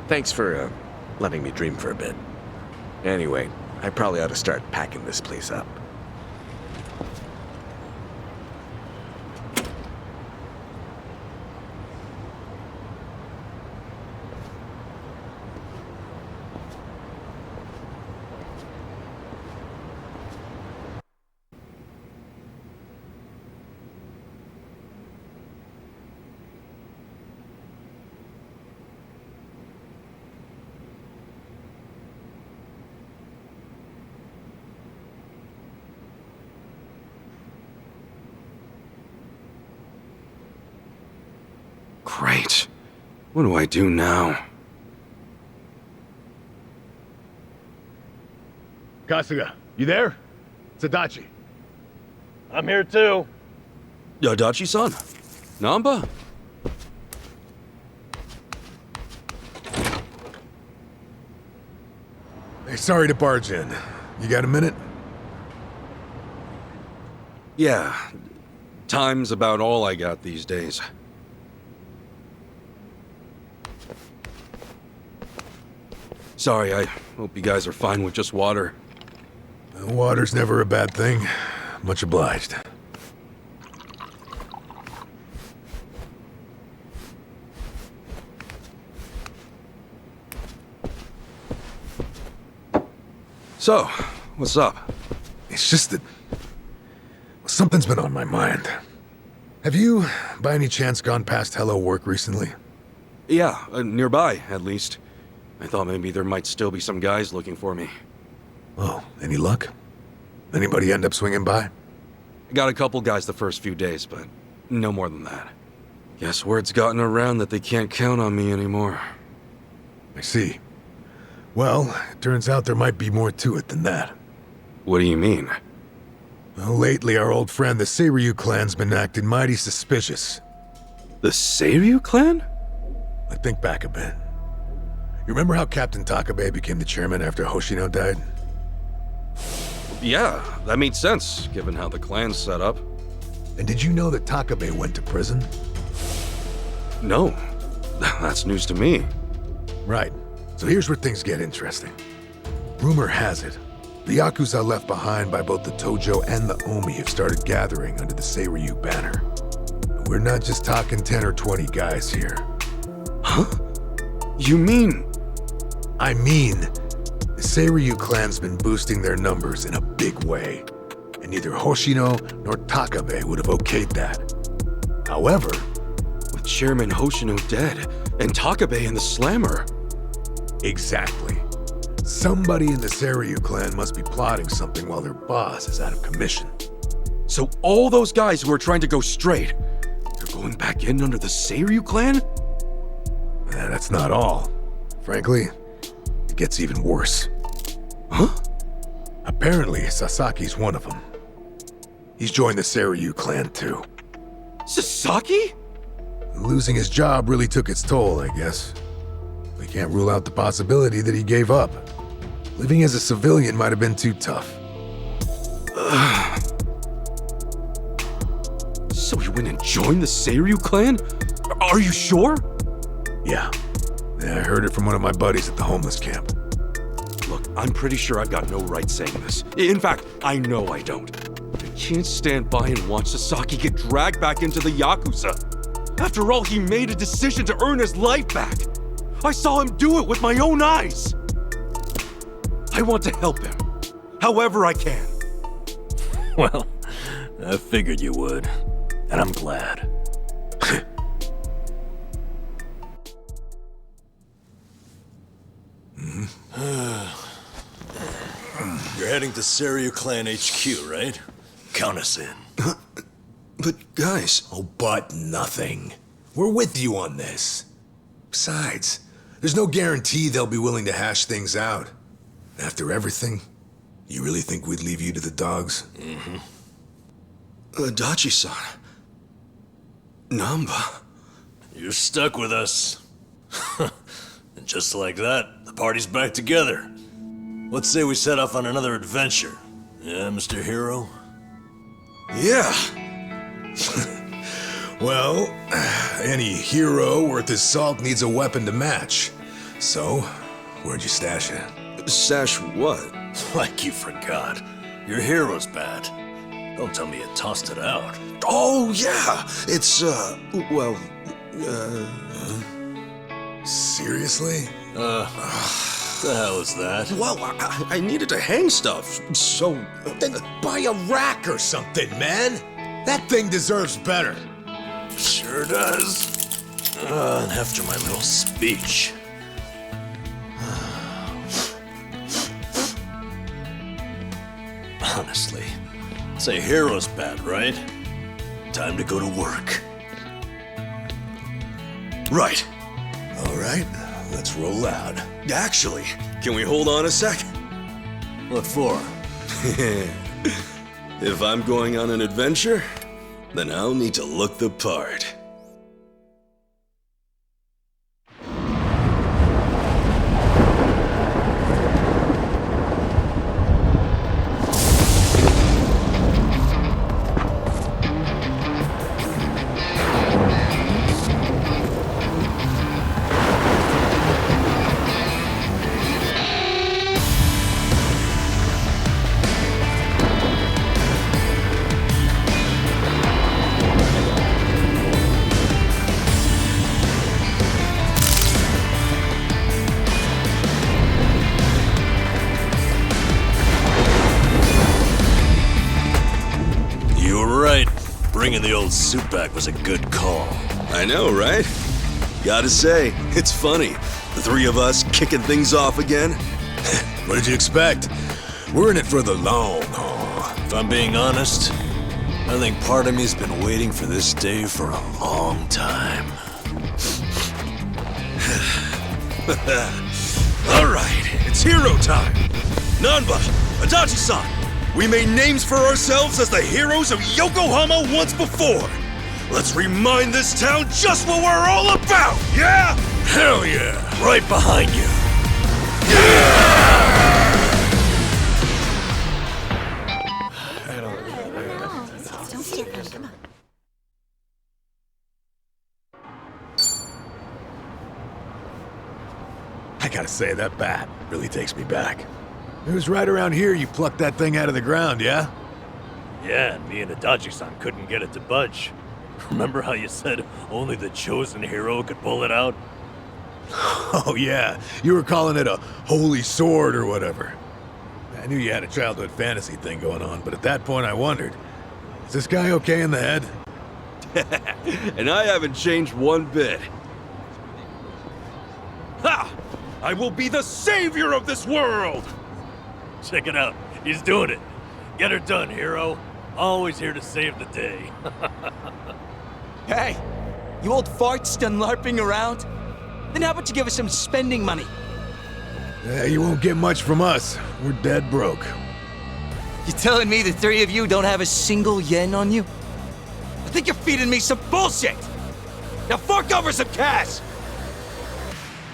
Thanks for letting me dream for a bit. Anyway, I probably ought to start packing this place up. Great. What do I do now? Kasuga, you there? It's Adachi. I'm here too. Adachi-san? Namba? Hey, sorry to barge in. You got a minute? Yeah. Time's about all I got these days. Sorry, I hope you guys are fine with just water. Water's never a bad thing. Much obliged. So, what's up? It's just that something's been on my mind. Have you, by any chance, gone past Hello Work recently? Yeah, nearby, at least. I thought maybe there might still be some guys looking for me. Oh, any luck? Anybody end up swinging by? I got a couple guys the first few days, but no more than that. Guess word's gotten around that they can't count on me anymore. I see. Well, it turns out there might be more to it than that. What do you mean? Well, lately our old friend the Seiryu clan's been acting mighty suspicious. The Seiryu clan? I think back a bit. You remember how Captain Takabe became the chairman after Hoshino died? Yeah, that made sense, given how the clan's set up. And did you know that Takabe went to prison? No, that's news to me. Right. So here's where things get interesting. Rumor has it, the Yakuza left behind by both the Tojo and the Omi have started gathering under the Seiryu banner. We're not just talking 10 or 20 guys here. Huh? You mean? I mean, the Seiryu clan's been boosting their numbers in a big way, and neither Hoshino nor Takabe would have okayed that. However, with Chairman Hoshino dead, and Takabe in the slammer. Exactly. Somebody in the Seiryu clan must be plotting something while their boss is out of commission. So all those guys who are trying to go straight, they're going back in under the Seiryu clan? That's not all. Frankly, it gets even worse. Huh? Apparently, Sasaki's one of them. He's joined the Seiryu clan too. Sasaki? Losing his job really took its toll, I guess. We can't rule out the possibility that he gave up. Living as a civilian might have been too tough. So he went and joined the Seiryu clan? Are you sure? Yeah, I heard it from one of my buddies at the homeless camp. Look, I'm pretty sure I've got no right saying this. In fact, I know I don't. I can't stand by and watch Sasaki get dragged back into the Yakuza. After all, he made a decision to earn his life back. I saw him do it with my own eyes. I want to help him, however I can. Well, I figured you would, and I'm glad. You're heading to Seiryu Clan HQ, right? Count us in. But guys... Oh, but nothing. We're with you on this. Besides, there's no guarantee they'll be willing to hash things out. After everything, you really think we'd leave you to the dogs? Mm-hmm. Adachi-san. Namba. You're stuck with us. And just like that, the party's back together. Let's say we set off on another adventure. Yeah, Mr. Hero? Yeah. Well, any hero worth his salt needs a weapon to match. So, where'd you stash it? Stash what? Like you forgot. Your hero's bat. Don't tell me you tossed it out. Oh, yeah. It's, well, Seriously? What the hell is that? Well, I needed to hang stuff, so... Then buy a rack or something, man. That thing deserves better. Sure does. And after my little speech. Honestly, it's a hero's bat, right? Time to go to work. Right. All right, let's roll out. Actually, can we hold on a sec? What for? If I'm going on an adventure, then I'll need to look the part. Bringing the old suit back was a good call. I know, right? Gotta say, it's funny. The three of us kicking things off again. What did you expect? We're in it for the long haul. If I'm being honest, I think part of me's been waiting for this day for a long time. All right, it's hero time. Nanba, Adachi-san, we made names for ourselves as the heroes of Yokohama once before. Let's remind this town just what we're all about, yeah? Hell yeah! Right behind you. Come on. I gotta say, that bat really takes me back. It was right around here you plucked that thing out of the ground, yeah? Yeah, and me and Adachi-san couldn't get it to budge. Remember how you said only the chosen hero could pull it out? Oh yeah, you were calling it a holy sword or whatever. I knew you had a childhood fantasy thing going on, but at that point I wondered, is this guy okay in the head? And I haven't changed one bit. Ha! I will be the savior of this world! Check it out. He's doing it. Get her done, hero. Always here to save the day. Hey, you old farts done LARPing around? Then how about you give us some spending money? You won't get much from us. We're dead broke. You telling me the three of you don't have a single yen on you? I think you're feeding me some bullshit! Now fork over some cash!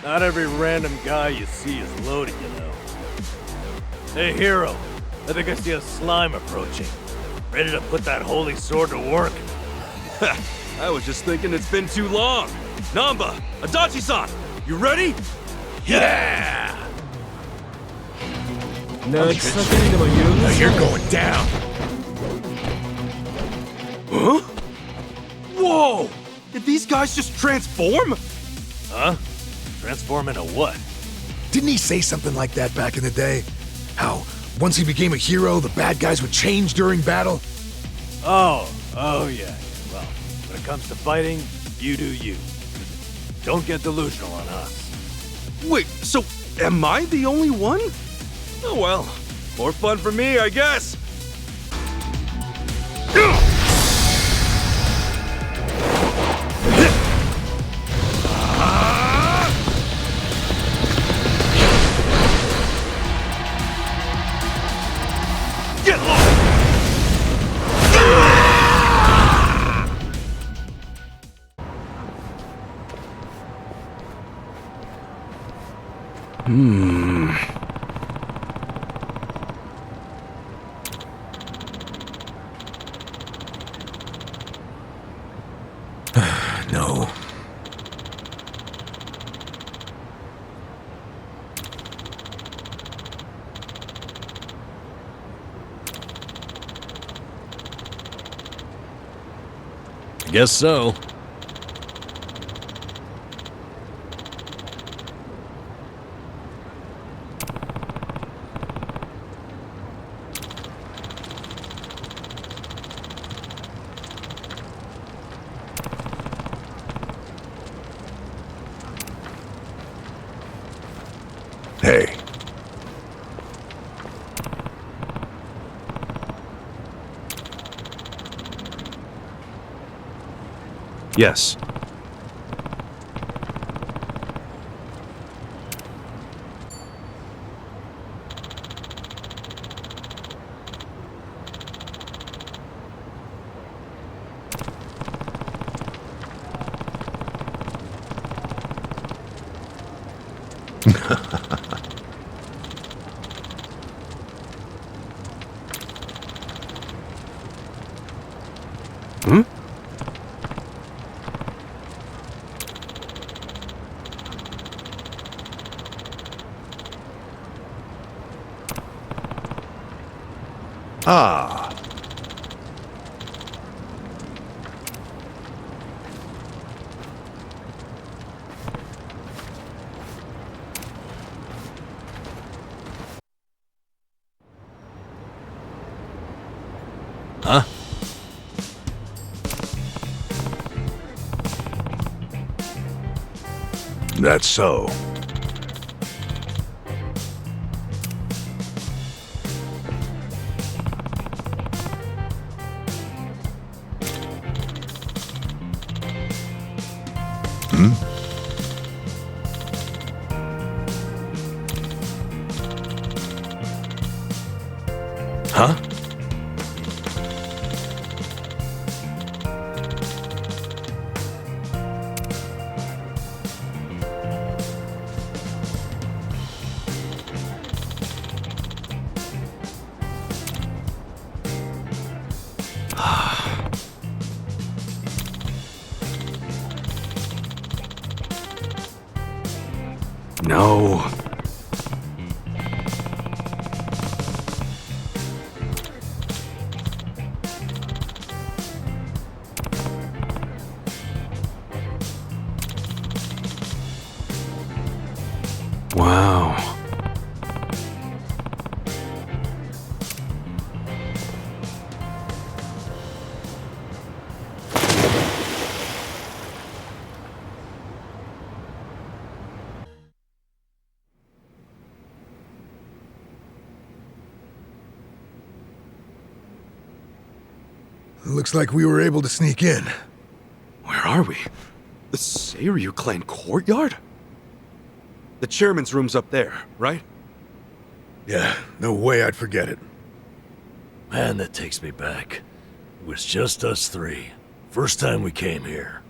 Not every random guy you see is loaded, you know. Hey, hero. I think I see a slime approaching. Ready to put that holy sword to work? I was just thinking it's been too long. Namba, Adachi-san, you ready? Yeah! Now you're going down. Huh? Whoa! Did these guys just transform? Huh? Transform into what? Didn't he say something like that back in the day? How, once he became a hero, the bad guys would change during battle? Oh yeah. Well, when it comes to fighting, you do you. Don't get delusional on us. Wait, so am I the only one? Oh well, more fun for me, I guess. Get lost! No. I guess so. Hey. Yes. Hmm? Ah. Huh? That's so. Hmm? Huh? No. Wow. Looks like we were able to sneak in. Where are we? The Seiryu clan courtyard? The chairman's room's up there, right? Yeah, no way I'd forget it. Man, that takes me back. It was just us three. First time we came here.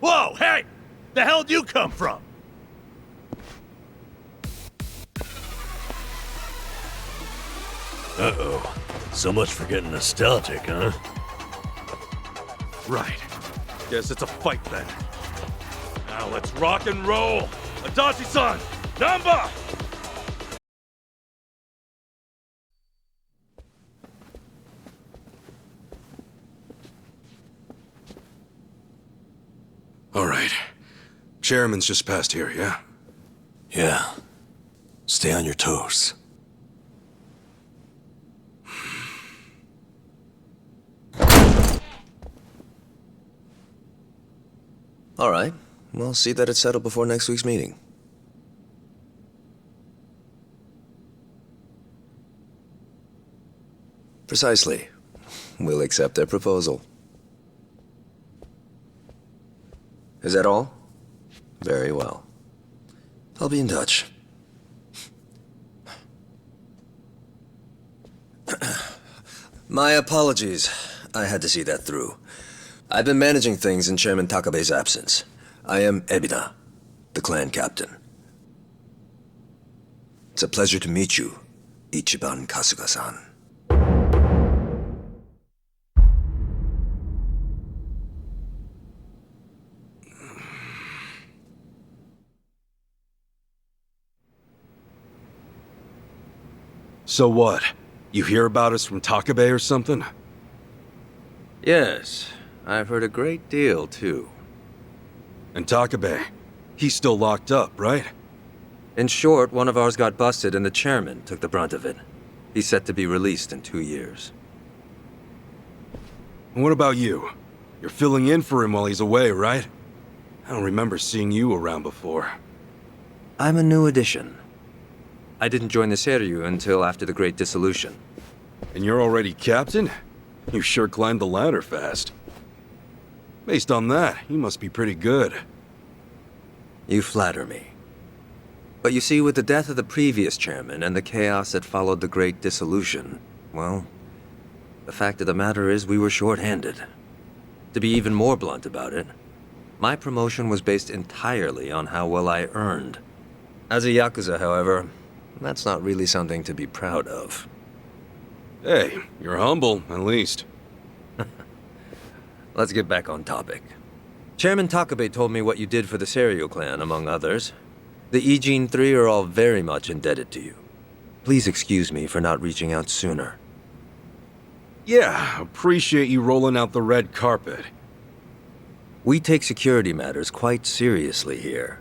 Whoa, hey! The hell'd you come from? Uh-oh. So much for getting nostalgic, huh? Right. Guess it's a fight then. Now let's rock and roll! Adachi-san! Namba! All right. Chairman's just past here, yeah? Yeah. Stay on your toes. All right. We'll see that it's settled before next week's meeting. Precisely. We'll accept their proposal. Is that all? Very well. I'll be in touch. My apologies. I had to see that through. I've been managing things in Chairman Takabe's absence. I am Ebina, the clan captain. It's a pleasure to meet you, Ichiban Kasuga-san. So what? You hear about us from Takabe or something? Yes, I've heard a great deal, too. And Takabe, he's still locked up, right? In short, one of ours got busted and the chairman took the brunt of it. He's set to be released in 2 years. And what about you? You're filling in for him while he's away, right? I don't remember seeing you around before. I'm a new addition. I didn't join the Seiryu until after the Great Dissolution. And you're already captain? You sure climbed the ladder fast. Based on that, you must be pretty good. You flatter me. But you see, with the death of the previous chairman and the chaos that followed the Great Dissolution, well, the fact of the matter is we were short-handed. To be even more blunt about it, my promotion was based entirely on how well I earned. As a Yakuza, however, that's not really something to be proud of. Hey, you're humble, at least. Let's get back on topic. Chairman Takabe told me what you did for the Seiryu clan, among others. The Ijin 3 are all very much indebted to you. Please excuse me for not reaching out sooner. Yeah, appreciate you rolling out the red carpet. We take security matters quite seriously here.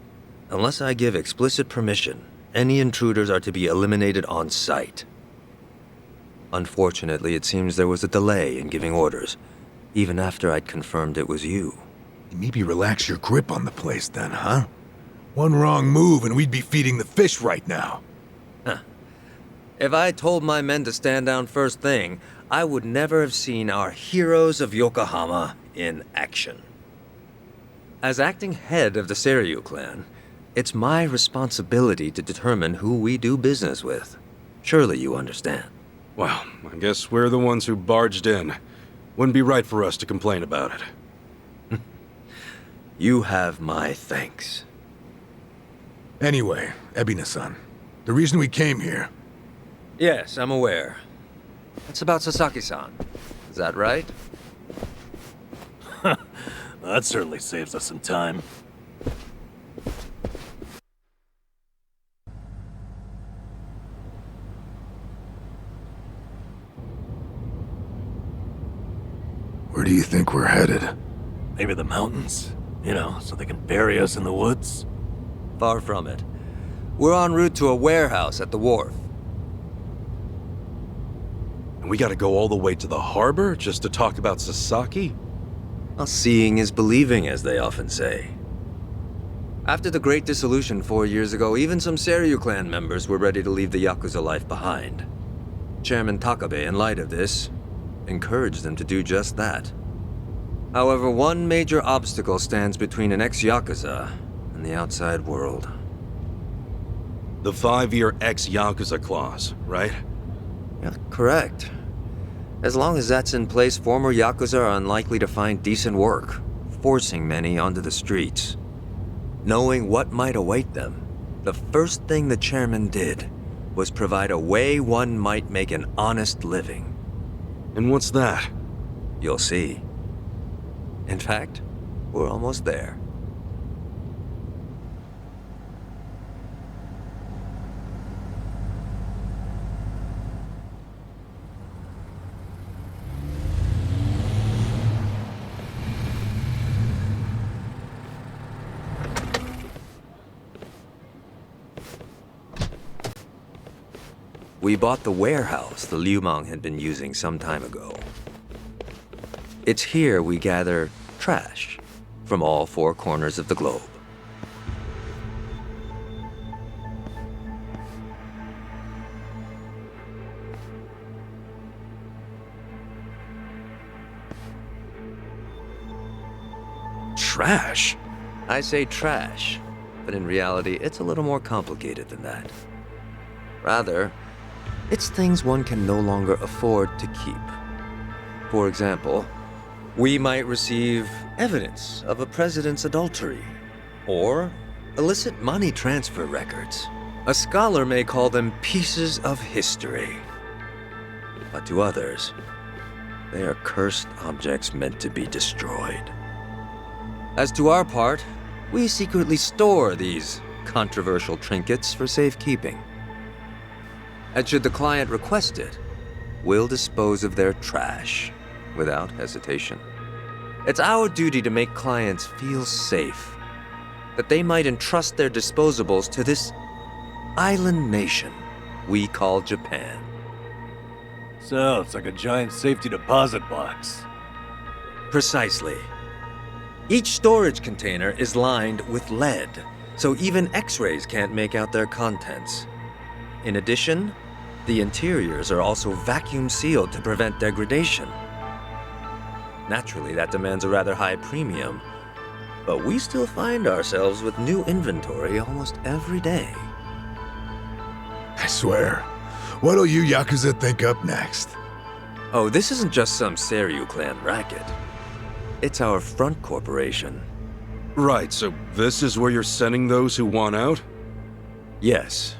Unless I give explicit permission, any intruders are to be eliminated on sight. Unfortunately, it seems there was a delay in giving orders, even after I'd confirmed it was you. Maybe relax your grip on the place then, huh? One wrong move and we'd be feeding the fish right now. Huh. If I told my men to stand down first thing, I would never have seen our heroes of Yokohama in action. As acting head of the Seiryu clan, it's my responsibility to determine who we do business with. Surely you understand. Well, I guess we're the ones who barged in. Wouldn't be right for us to complain about it. You have my thanks. Anyway, Ebina-san, the reason we came here... Yes, I'm aware. It's about Sasaki-san. Is that right? That certainly saves us some time. think we're headed? Maybe the mountains? You know, so they can bury us in the woods? Far from it. We're en route to a warehouse at the wharf. And we gotta go all the way to the harbor just to talk about Sasaki? Well, seeing is believing, as they often say. After the Great Dissolution 4 years ago, even some Seiryu clan members were ready to leave the Yakuza life behind. Chairman Takabe, in light of this, encouraged them to do just that. However, one major obstacle stands between an ex-Yakuza and the outside world. The 5-year ex-Yakuza clause, right? Yeah, correct. As long as that's in place, former Yakuza are unlikely to find decent work, forcing many onto the streets. Knowing what might await them, the first thing the chairman did was provide a way one might make an honest living. And what's that? You'll see. In fact, we're almost there. We bought the warehouse the Liumang had been using some time ago. It's here we gather trash from all 4 corners of the globe. Trash? I say trash, but in reality, it's a little more complicated than that. Rather, it's things one can no longer afford to keep. For example, we might receive evidence of a president's adultery, or illicit money transfer records. A scholar may call them pieces of history. But to others, they are cursed objects meant to be destroyed. As to our part, we secretly store these controversial trinkets for safekeeping. And should the client request it, we'll dispose of their trash without hesitation. It's our duty to make clients feel safe, that they might entrust their disposables to this island nation we call Japan. So, it's like a giant safety deposit box. Precisely. Each storage container is lined with lead, so even X-rays can't make out their contents. In addition, the interiors are also vacuum sealed to prevent degradation. Naturally, that demands a rather high premium, but we still find ourselves with new inventory almost every day. I swear, what'll you Yakuza think up next? Oh, this isn't just some Seiryu clan racket. It's our front corporation. Right, so this is where you're sending those who want out? Yes.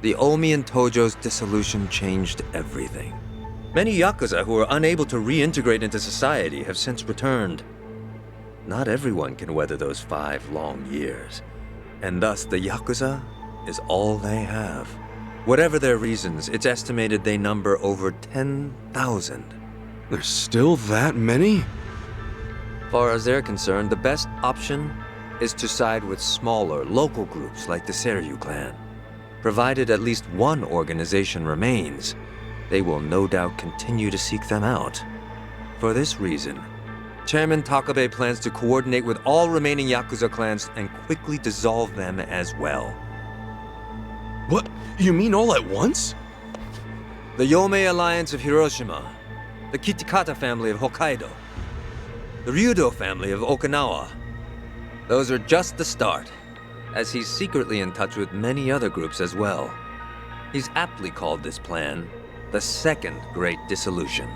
The Omi and Tojo's dissolution changed everything. Many Yakuza who were unable to reintegrate into society have since returned. Not everyone can weather those 5 long years, and thus the Yakuza is all they have. Whatever their reasons, it's estimated they number over 10,000. There's still that many? Far as they're concerned, the best option is to side with smaller, local groups like the Seiryu clan. Provided at least one organization remains, they will no doubt continue to seek them out. For this reason, Chairman Takabe plans to coordinate with all remaining Yakuza clans and quickly dissolve them as well. What? You mean all at once? The Yomei Alliance of Hiroshima, the Kitakata family of Hokkaido, the Ryudo family of Okinawa. Those are just the start, as he's secretly in touch with many other groups as well. He's aptly called this plan the Second Great Dissolution.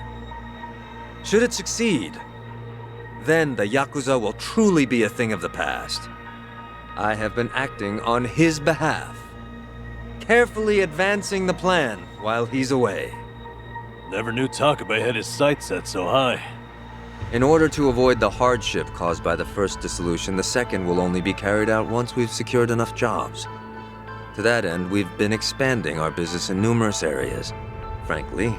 Should it succeed, then the Yakuza will truly be a thing of the past. I have been acting on his behalf, carefully advancing the plan while he's away. Never knew Takabe had his sights set so high. In order to avoid the hardship caused by the first dissolution, the second will only be carried out once we've secured enough jobs. To that end, we've been expanding our business in numerous areas. Frankly,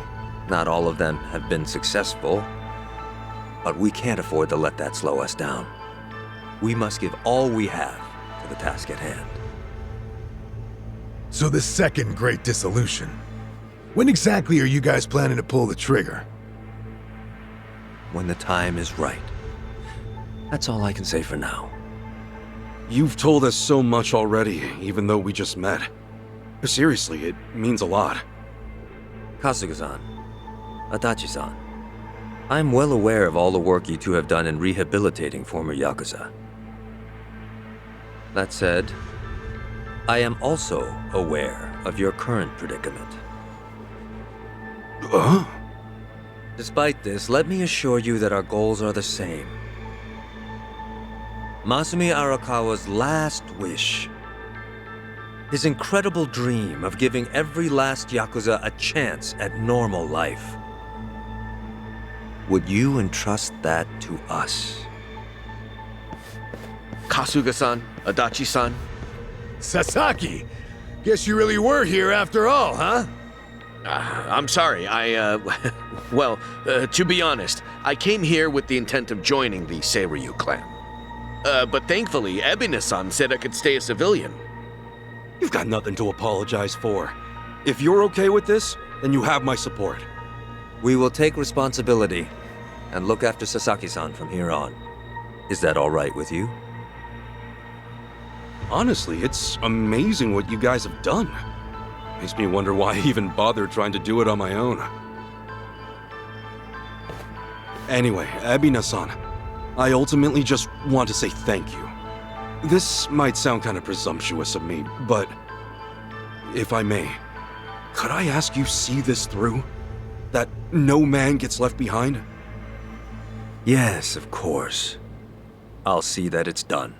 not all of them have been successful. But we can't afford to let that slow us down. We must give all we have to the task at hand. So the second great dissolution. When exactly are you guys planning to pull the trigger? When the time is right. That's all I can say for now. You've told us so much already, even though we just met. Seriously, it means a lot. Kasuga-san, Adachi-san, I'm well aware of all the work you two have done in rehabilitating former Yakuza. That said, I am also aware of your current predicament. Despite this, let me assure you that our goals are the same. Masumi Arakawa's last wish, his incredible dream of giving every last Yakuza a chance at normal life. Would you entrust that to us? Kasuga-san, Adachi-san. Sasaki! Guess you really were here after all, huh? I'm sorry, well, to be honest, I came here with the intent of joining the Seiryu clan. But thankfully, Ebina-san said I could stay a civilian. You've got nothing to apologize for. If you're okay with this, then you have my support. We will take responsibility and look after Sasaki-san from here on. Is that all right with you? Honestly, it's amazing what you guys have done. Makes me wonder why I even bothered trying to do it on my own. Anyway, Ebina-san, I ultimately just want to say thank you. This might sound kind of presumptuous of me, but if I may, could I ask you see this through? That no man gets left behind? Yes, of course. I'll see that it's done.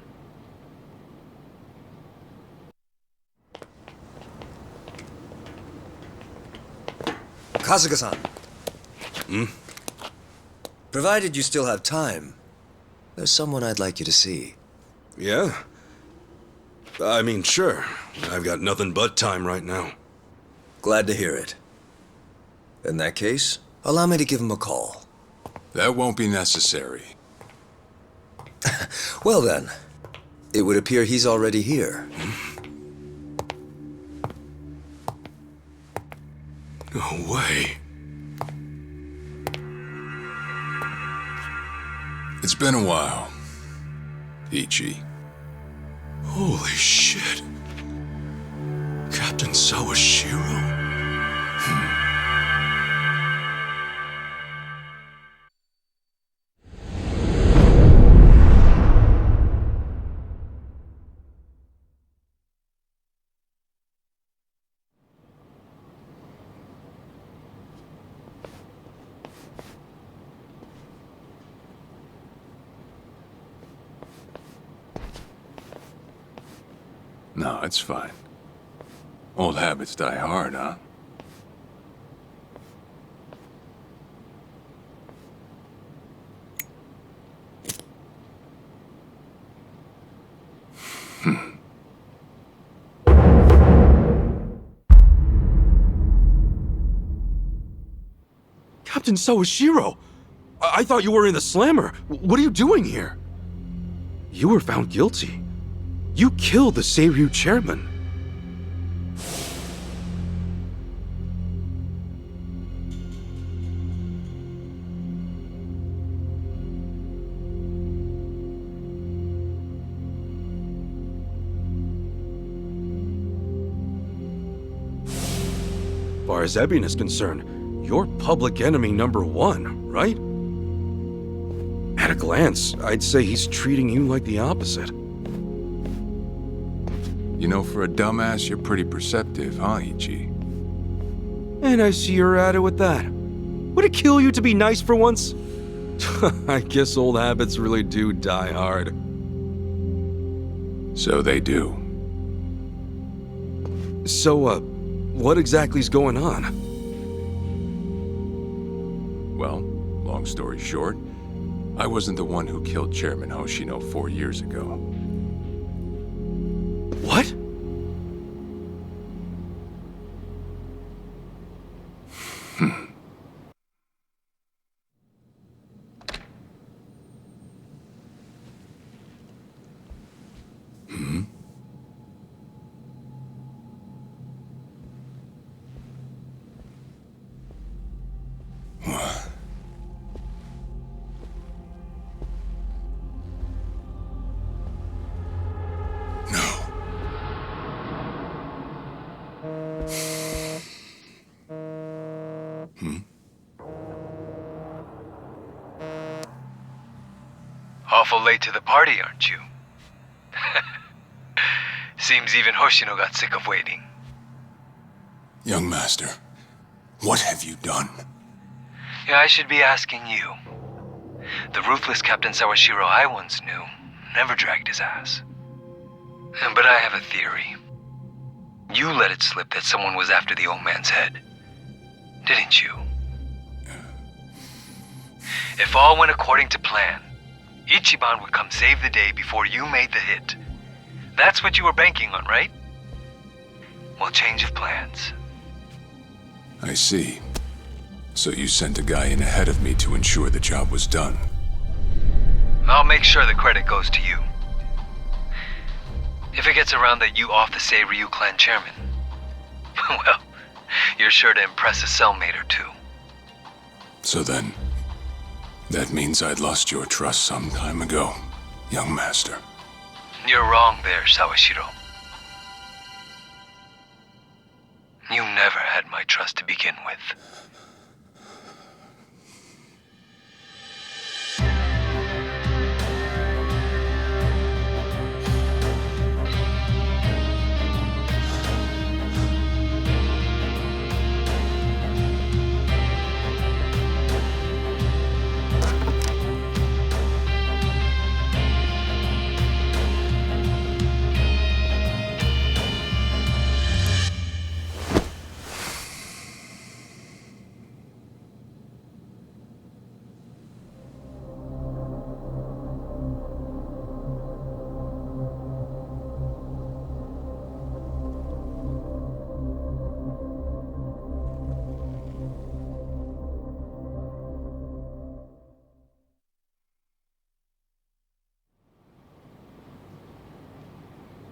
Kasuga-san. Provided you still have time, there's someone I'd like you to see. Yeah? I mean, sure. I've got nothing but time right now. Glad to hear it. In that case, allow me to give him a call. That won't be necessary. Well then, it would appear he's already here. No way. It's been a while, Ichi. Holy shit. Captain Sawashiro. No, it's fine. Old habits die hard, huh? Captain Sawashiro! I thought you were in the slammer. What are you doing here? You were found guilty. You killed the Seiryu chairman. As far as Ebin is concerned, you're public enemy #1, right? At a glance, I'd say he's treating you like the opposite. You know, for a dumbass, you're pretty perceptive, huh, Ichi? And I see you're at it with that. Would it kill you to be nice for once? I guess old habits really do die hard. So they do. So, what exactly's going on? Well, long story short, I wasn't the one who killed Chairman Hoshino 4 years ago. What? Awful late to the party, aren't you? Seems even Hoshino got sick of waiting. Young master, what have you done? Yeah, I should be asking you. The ruthless Captain Sawashiro I once knew never dragged his ass. But I have a theory. You let it slip that someone was after the old man's head, didn't you? If all went according to plan, Ichiban would come save the day before you made the hit. That's what you were banking on, right? Well, change of plans. I see. So you sent a guy in ahead of me to ensure the job was done. I'll make sure the credit goes to you. If it gets around that you off the Seiryu clan chairman, well, you're sure to impress a cellmate or two. So then, that means I'd lost your trust some time ago, young master. You're wrong there, Sawashiro. You never had my trust to begin with.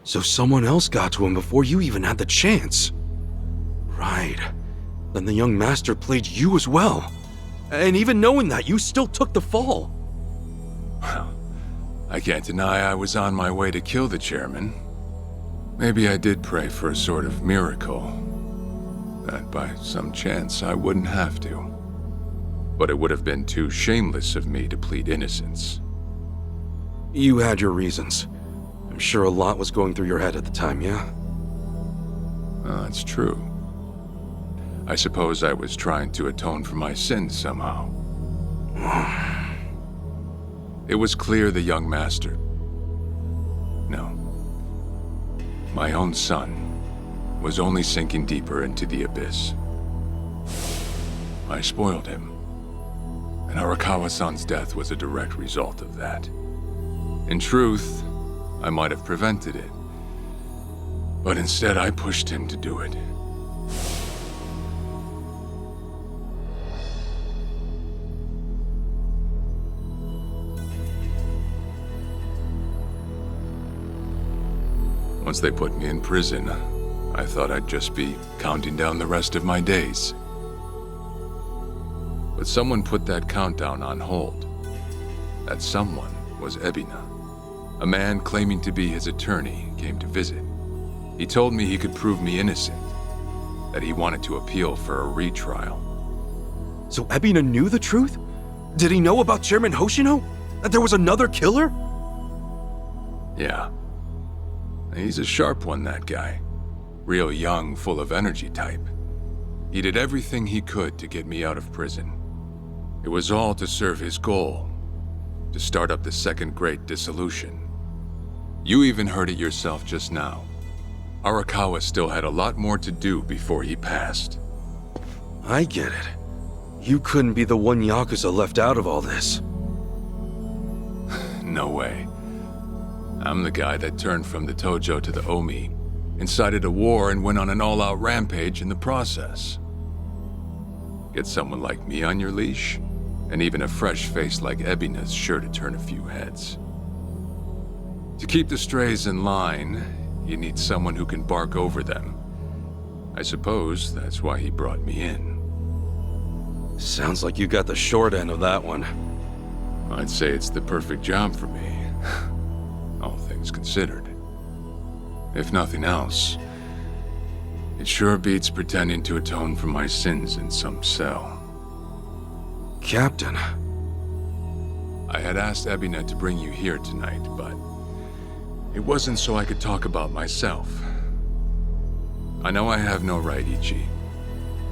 So someone else got to him before you even had the chance. Right. Then the young master played you as well. And even knowing that, you still took the fall. Well, I can't deny I was on my way to kill the chairman. Maybe I did pray for a sort of miracle. That by some chance I wouldn't have to. But it would have been too shameless of me to plead innocence. You had your reasons. I'm sure a lot was going through your head at the time, yeah? That's true. I suppose I was trying to atone for my sins somehow. It was clear the young master... No. My own son was only sinking deeper into the abyss. I spoiled him. And Arakawa-san's death was a direct result of that. In truth, I might have prevented it. But instead, I pushed him to do it. Once they put me in prison, I thought I'd just be counting down the rest of my days. But someone put that countdown on hold. That someone was Ebina. A man claiming to be his attorney came to visit. He told me he could prove me innocent, that he wanted to appeal for a retrial. So Ebina knew the truth? Did he know about Chairman Hoshino? That there was another killer? Yeah. He's a sharp one, that guy. Real young, full of energy type. He did everything he could to get me out of prison. It was all to serve his goal, to start up the second great dissolution. You even heard it yourself just now. Arakawa still had a lot more to do before he passed. I get it. You couldn't be the one Yakuza left out of all this. No way. I'm the guy that turned from the Tojo to the Omi, incited a war and went on an all-out rampage in the process. Get someone like me on your leash, and even a fresh face like Ebina's sure to turn a few heads. To keep the strays in line, you need someone who can bark over them. I suppose that's why he brought me in. Sounds like you got the short end of that one. I'd say it's the perfect job for me, all things considered. If nothing else, it sure beats pretending to atone for my sins in some cell. Captain. I had asked Ebina to bring you here tonight, but it wasn't so I could talk about myself. I know I have no right, Ichi,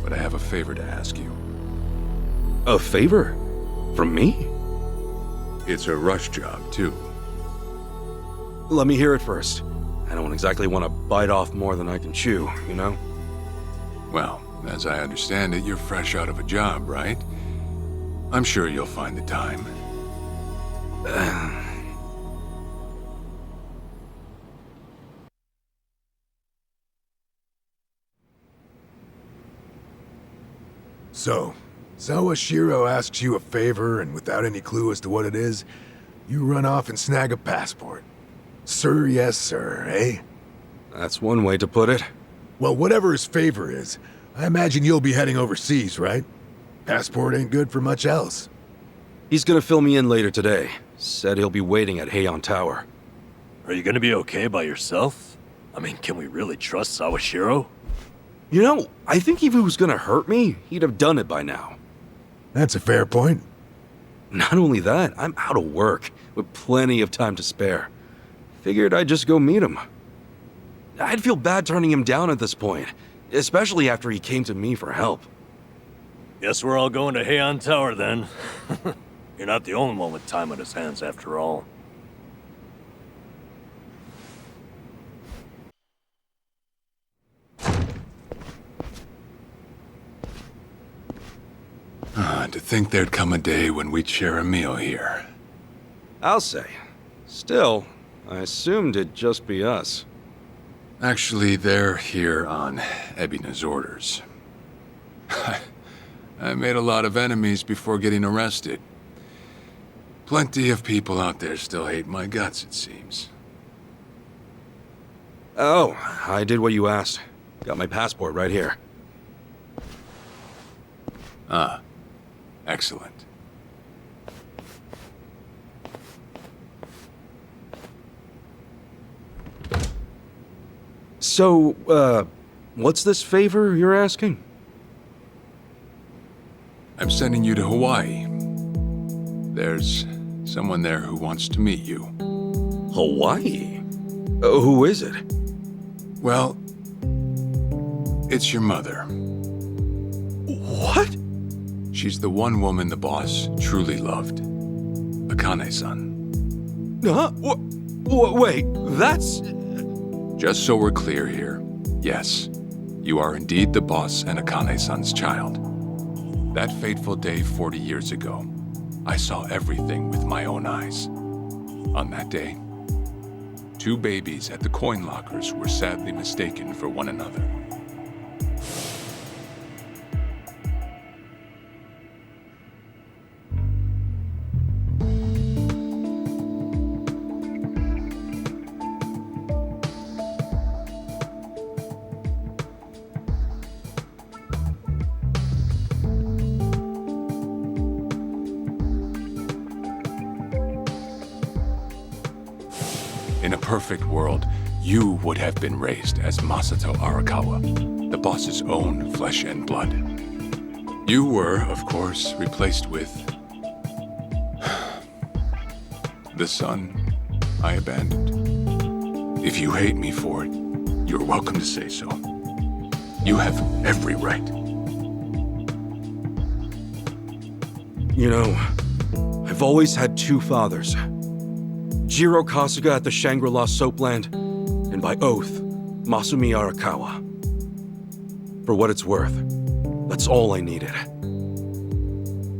but I have a favor to ask you. A favor? From me? It's a rush job, too. Let me hear it first. I don't exactly want to bite off more than I can chew, you know? Well, as I understand it, you're fresh out of a job, right? I'm sure you'll find the time. So, Sawashiro asks you a favor, and without any clue as to what it is, you run off and snag a passport. Sir, yes, sir, eh? That's one way to put it. Well, whatever his favor is, I imagine you'll be heading overseas, right? Passport ain't good for much else. He's gonna fill me in later today. Said he'll be waiting at Heian Tower. Are you gonna be okay by yourself? I mean, can we really trust Sawashiro? You know, I think if he was gonna hurt me, he'd have done it by now. That's a fair point. Not only that, I'm out of work, with plenty of time to spare. Figured I'd just go meet him. I'd feel bad turning him down at this point, especially after he came to me for help. Guess we're all going to Heian Tower then. You're not the only one with time on his hands after all. To think there'd come a day when we'd share a meal here. I'll say. Still, I assumed it'd just be us. Actually, they're here on Ebina's orders. I made a lot of enemies before getting arrested. Plenty of people out there still hate my guts, it seems. Oh, I did what you asked. Got my passport right here. Ah, excellent. So, what's this favor you're asking? I'm sending you to Hawaii. There's someone there who wants to meet you. Hawaii? Who is it? Well, it's your mother. What? She's the one woman the boss truly loved. Akane-san. Huh? Wait, that's... Just so we're clear here, yes, you are indeed the boss and Akane-san's child. That fateful day 40 years ago, I saw everything with my own eyes. On that day, 2 babies at the coin lockers were sadly mistaken for one another. In a perfect world, you would have been raised as Masato Arakawa, the boss's own flesh and blood. You were, of course, replaced with the son I abandoned. If you hate me for it, you're welcome to say so. You have every right. You know, I've always had 2 fathers. Jiro Kasuga at the Shangri-La Soapland, and by oath, Masumi Arakawa. For what it's worth, that's all I needed.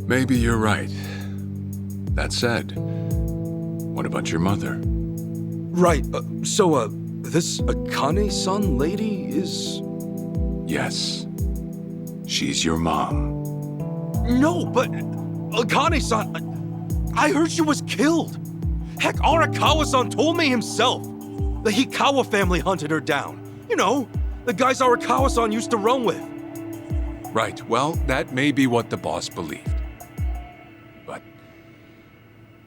Maybe you're right. That said, what about your mother? Right, this Akane-san lady is... Yes. She's your mom. No, but Akane-san, I heard she was killed. Heck, Arakawa-san told me himself. The Hikawa family hunted her down. You know, the guys Arakawa-san used to run with. Right, well, that may be what the boss believed. But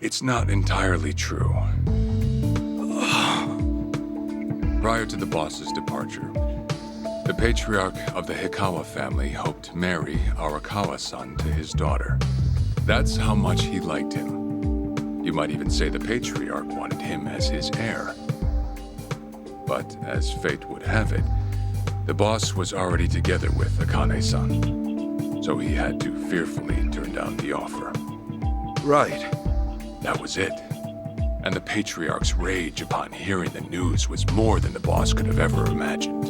it's not entirely true. Prior to the boss's departure, the patriarch of the Hikawa family hoped to marry Arakawa-san to his daughter. That's how much he liked him. You might even say the Patriarch wanted him as his heir. But as fate would have it, the boss was already together with Akane-san, so he had to fearfully turn down the offer. Right. That was it. And the Patriarch's rage upon hearing the news was more than the boss could have ever imagined.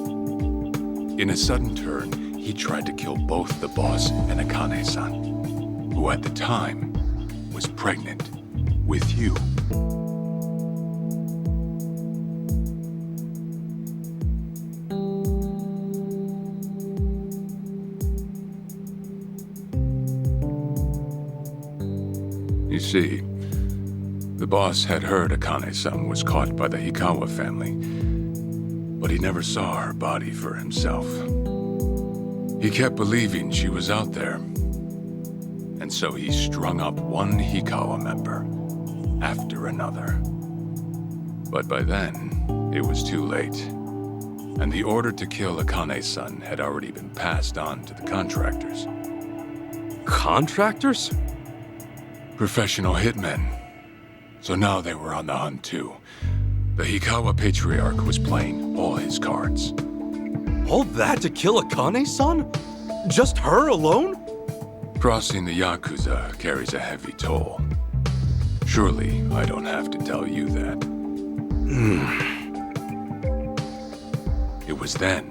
In a sudden turn, he tried to kill both the boss and Akane-san, who at the time was pregnant with you. You see, the boss had heard Akane-san was caught by the Hikawa family, but he never saw her body for himself. He kept believing she was out there, and so he strung up one Hikawa member after another. But by then, it was too late, and the order to kill Akane-san had already been passed on to the contractors. Contractors? Professional hitmen. So now they were on the hunt too. The Hikawa Patriarch was playing all his cards. All that to kill Akane-san? Just her alone? Crossing the Yakuza carries a heavy toll. Surely I don't have to tell you that. It was then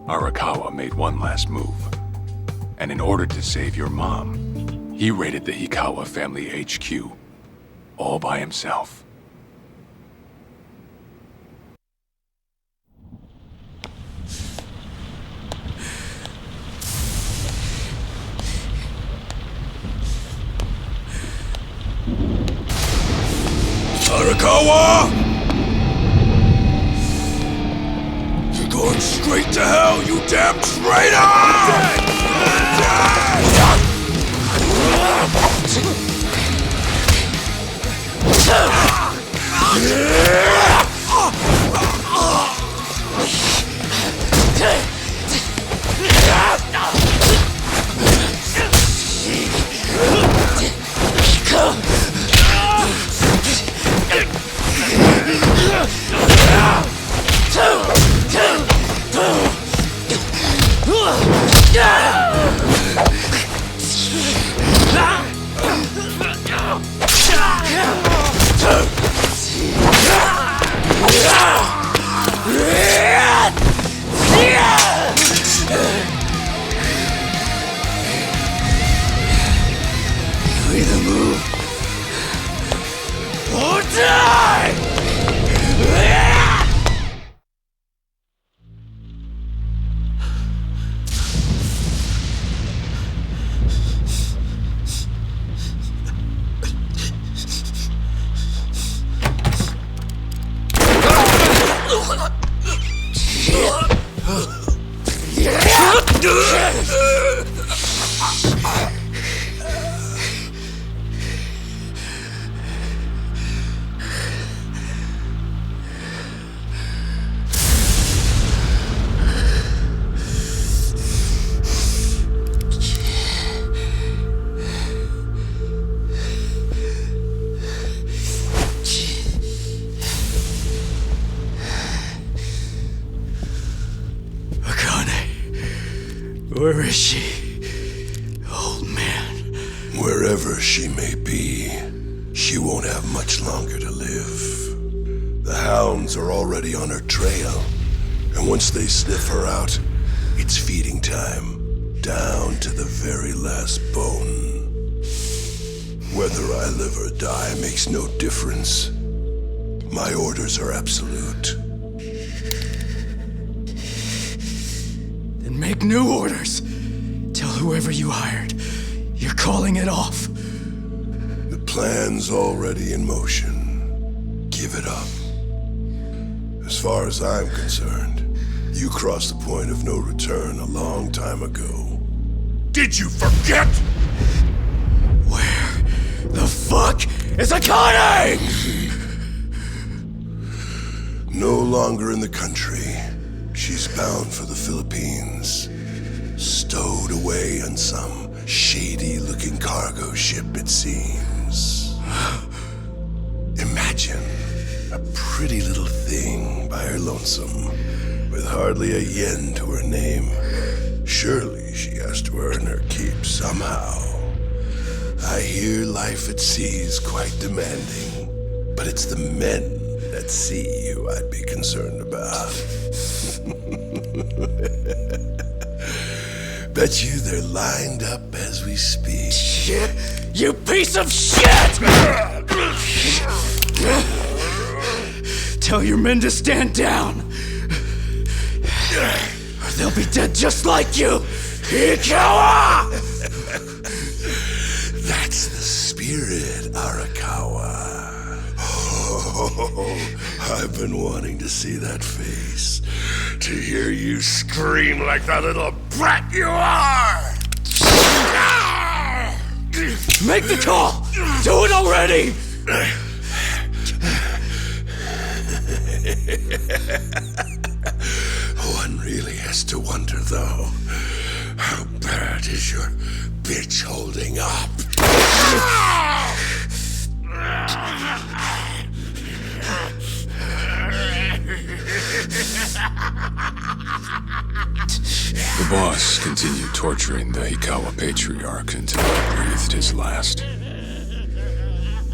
Arakawa made one last move. And in order to save your mom, he raided the Hikawa family HQ, all by himself. Arakawa! You're going straight to hell, you damn traitor! You either move or die! Where is she? Old man. Wherever she may be, she won't have much longer to live. The hounds are already on her trail, and once they sniff her out, it's feeding time, down to the very last bone. Whether I live or die makes no difference. My orders are absolute. Then make new orders. Tell whoever you hired, you're calling it off. The plan's already in motion. Give it up. As far as I'm concerned, you crossed the point of no return a long time ago. Did you forget? Where the fuck is Akane? No longer in the country. She's bound for the Philippines. Stowed away on some shady-looking cargo ship, it seems. A pretty little thing by her lonesome, with hardly a yen to her name. Surely she has to earn her keep somehow. I hear life at sea is quite demanding, but it's the men at sea who I'd be concerned about. Bet you they're lined up as we speak. Shit! You piece of shit! Tell your men to stand down, or they'll be dead just like you! Ikawa! That's the spirit, Arakawa. Oh, I've been wanting to see that face. To hear you scream like the little brat you are! Make the call! Do it already! One really has to wonder, though, how bad is your bitch holding up? The boss continued torturing the Ikawa patriarch until he breathed his last.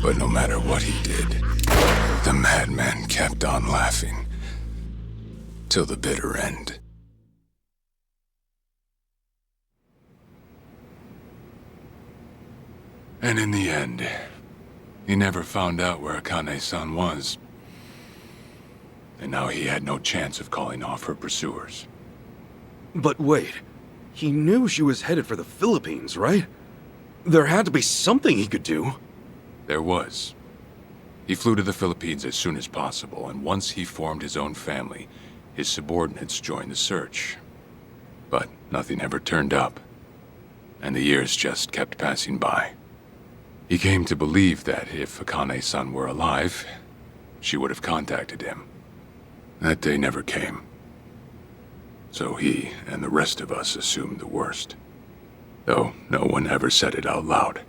But no matter what he did, the madman kept on laughing. Till the bitter end. And in the end, he never found out where Akane-san was. And now he had no chance of calling off her pursuers. But wait, he knew she was headed for the Philippines, right? There had to be something he could do. There was. He flew to the Philippines as soon as possible, and once he formed his own family, his subordinates joined the search. But nothing ever turned up, and the years just kept passing by. He came to believe that if Akane-san were alive, she would have contacted him. That day never came. So he and the rest of us assumed the worst, though no one ever said it out loud.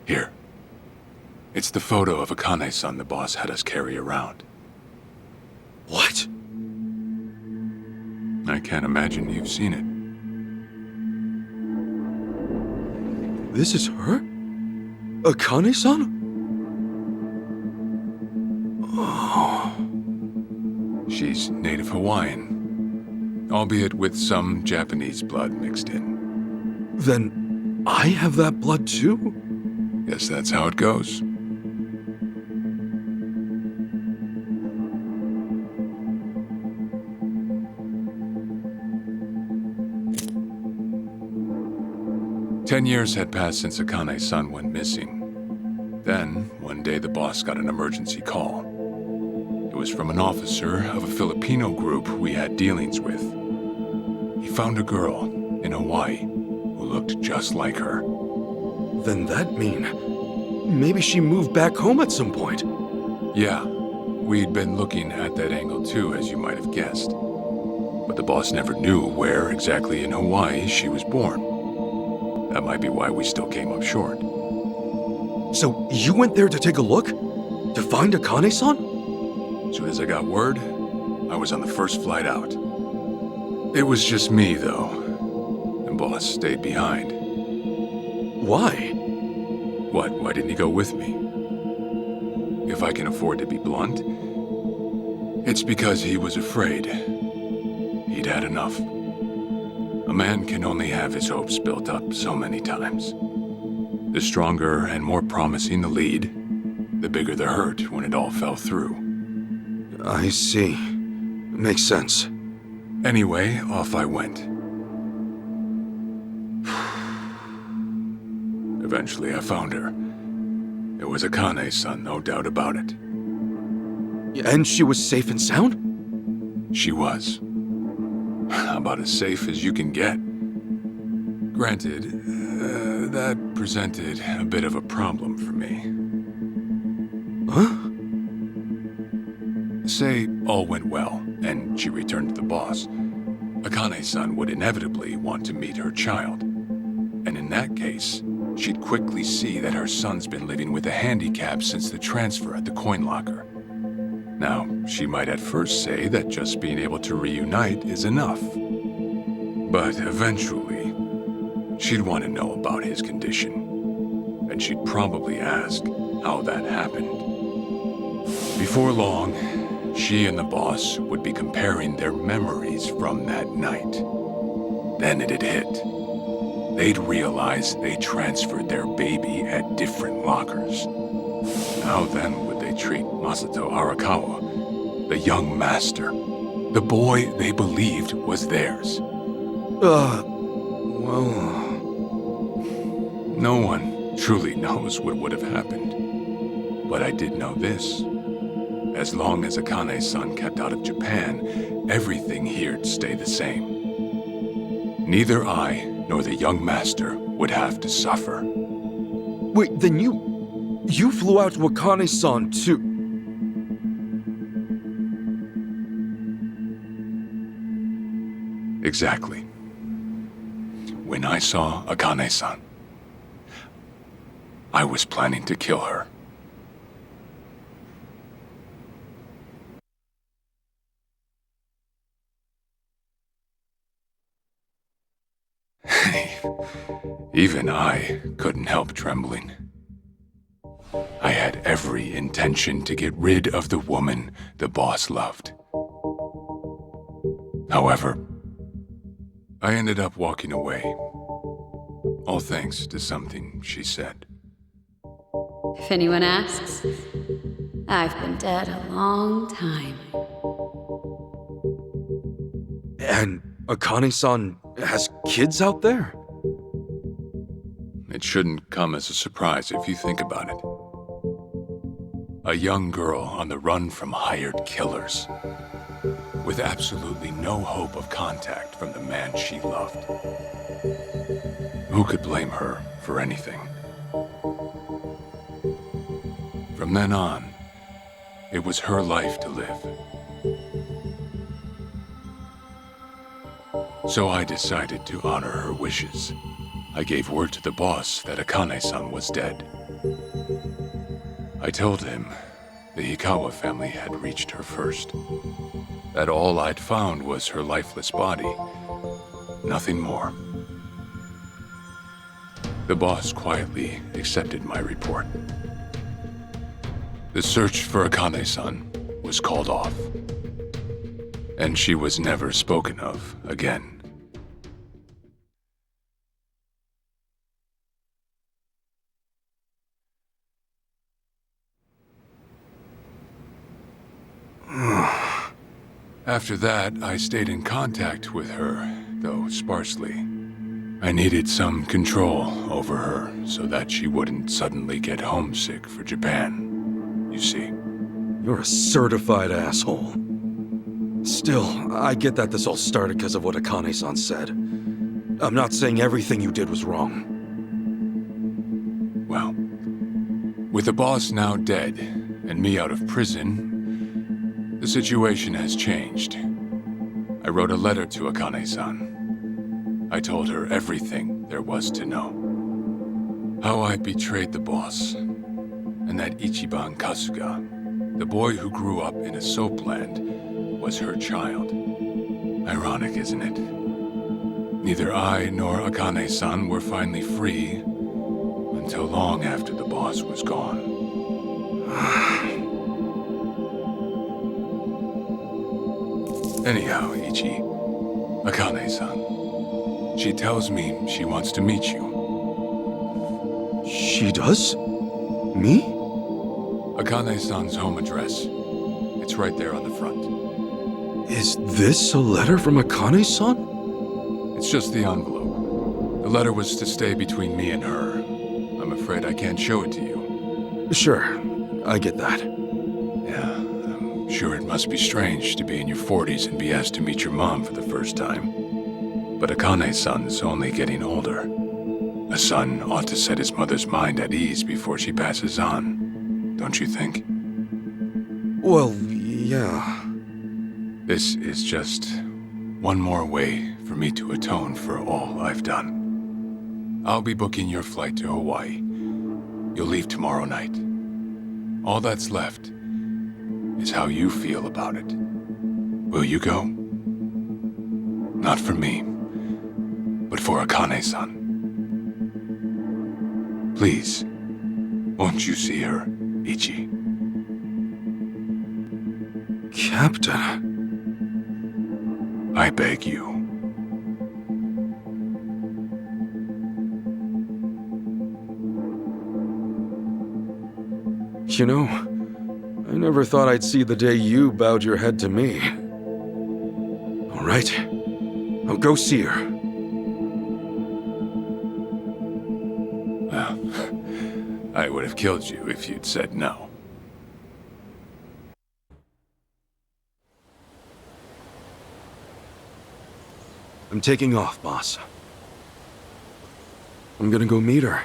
Here. It's the photo of Akane-san the boss had us carry around. What? I can't imagine you've seen it. This is her? Akane-san? Oh. She's native Hawaiian, albeit with some Japanese blood mixed in. Then I have that blood too? Guess that's how it goes. Ten years had passed since Akane-san went missing. Then, one day the boss got an emergency call. It was from an officer of a Filipino group we had dealings with. He found a girl in Hawaii who looked just like her. Then that mean maybe she moved back home at some point? Yeah, we'd been looking at that angle too, as you might have guessed. But the boss never knew where exactly in Hawaii she was born. That might be why we still came up short. So you went there to take a look? To find Akane-san? As soon as I got word, I was on the first flight out. It was just me, though. The boss stayed behind. Why? What? Why didn't he go with me? If I can afford to be blunt, it's because he was afraid. He'd had enough. A man can only have his hopes built up so many times. The stronger and more promising the lead, the bigger the hurt when it all fell through. I see. Makes sense. Anyway, off I went. Eventually I found her. It was Akane-san, no doubt about it. And she was safe and sound? She was. About as safe as you can get. Granted, that presented a bit of a problem for me. Huh? Say all went well, and she returned to the boss. Akane-san would inevitably want to meet her child. And in that case, she'd quickly see that her son's been living with a handicap since the transfer at the coin locker. Now, she might at first say that just being able to reunite is enough. But eventually, she'd want to know about his condition. And she'd probably ask how that happened. Before long, she and the boss would be comparing their memories from that night. Then it'd hit. They'd realize they transferred their baby at different lockers. How then would they treat Masato Arakawa, the young master, the boy they believed was theirs? Well... No one truly knows what would have happened. But I did know this. As long as Akane-san kept out of Japan, everything here'd stay the same. Neither I nor the young master would have to suffer. Wait, then you flew out to Akane-san too? Exactly. When I saw Akane-san, I was planning to kill her. Even I couldn't help trembling. I had every intention to get rid of the woman the boss loved. However, I ended up walking away, all thanks to something she said. If anyone asks, I've been dead a long time. And Akane-san has kids out there? It shouldn't come as a surprise if you think about it. A young girl on the run from hired killers, with absolutely no hope of contact from the man she loved. Who could blame her for anything? From then on, it was her life to live. So I decided to honor her wishes. I gave word to the boss that Akane-san was dead. I told him the Hikawa family had reached her first. That all I'd found was her lifeless body. Nothing more. The boss quietly accepted my report. The search for Akane-san was called off. And she was never spoken of again. After that, I stayed in contact with her, though sparsely. I needed some control over her so that she wouldn't suddenly get homesick for Japan, you see. You're a certified asshole. Still, I get that this all started because of what Akane-san said. I'm not saying everything you did was wrong. Well, with the boss now dead and me out of prison, the situation has changed. I wrote a letter to Akane-san. I told her everything there was to know. How I betrayed the boss, and that Ichiban Kasuga, the boy who grew up in a soapland, was her child. Ironic, isn't it? Neither I nor Akane-san were finally free until long after the boss was gone. Anyhow, Ichi, Akane-san, she tells me she wants to meet you. She does? Me? Akane-san's home address. It's right there on the front. Is this a letter from Akane-san? It's just the envelope. The letter was to stay between me and her. I'm afraid I can't show it to you. Sure, I get that. Yeah, I'm sure it must be strange to be in your 40s and be asked to meet your mom for the first time. But Akane-san's only getting older. A son ought to set his mother's mind at ease before she passes on, don't you think? Well, Yeah. This is just one more way for me to atone for all I've done. I'll be booking your flight to Hawaii. You'll leave tomorrow night. All that's left is how you feel about it. Will you go? Not for me, but for Akane-san. Please, won't you see her, Ichi? Captain. I beg you. You know, I never thought I'd see the day you bowed your head to me. All right, I'll go see her. Well, I would have killed you if you'd said no. I'm taking off, boss. I'm gonna go meet her.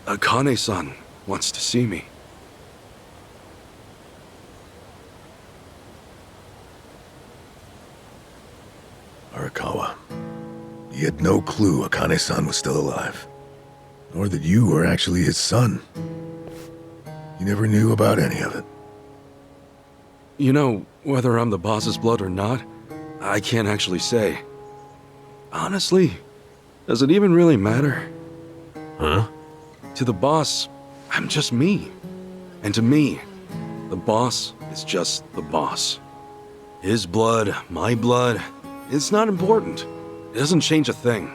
Akane-san wants to see me. Arakawa, he had no clue Akane-san was still alive, nor that you were actually his son. He never knew about any of it. You know, whether I'm the boss's blood or not, I can't actually say. Honestly, does it even really matter? Huh? To the boss, I'm just me. And to me, the boss is just the boss. His blood, my blood, it's not important. It doesn't change a thing.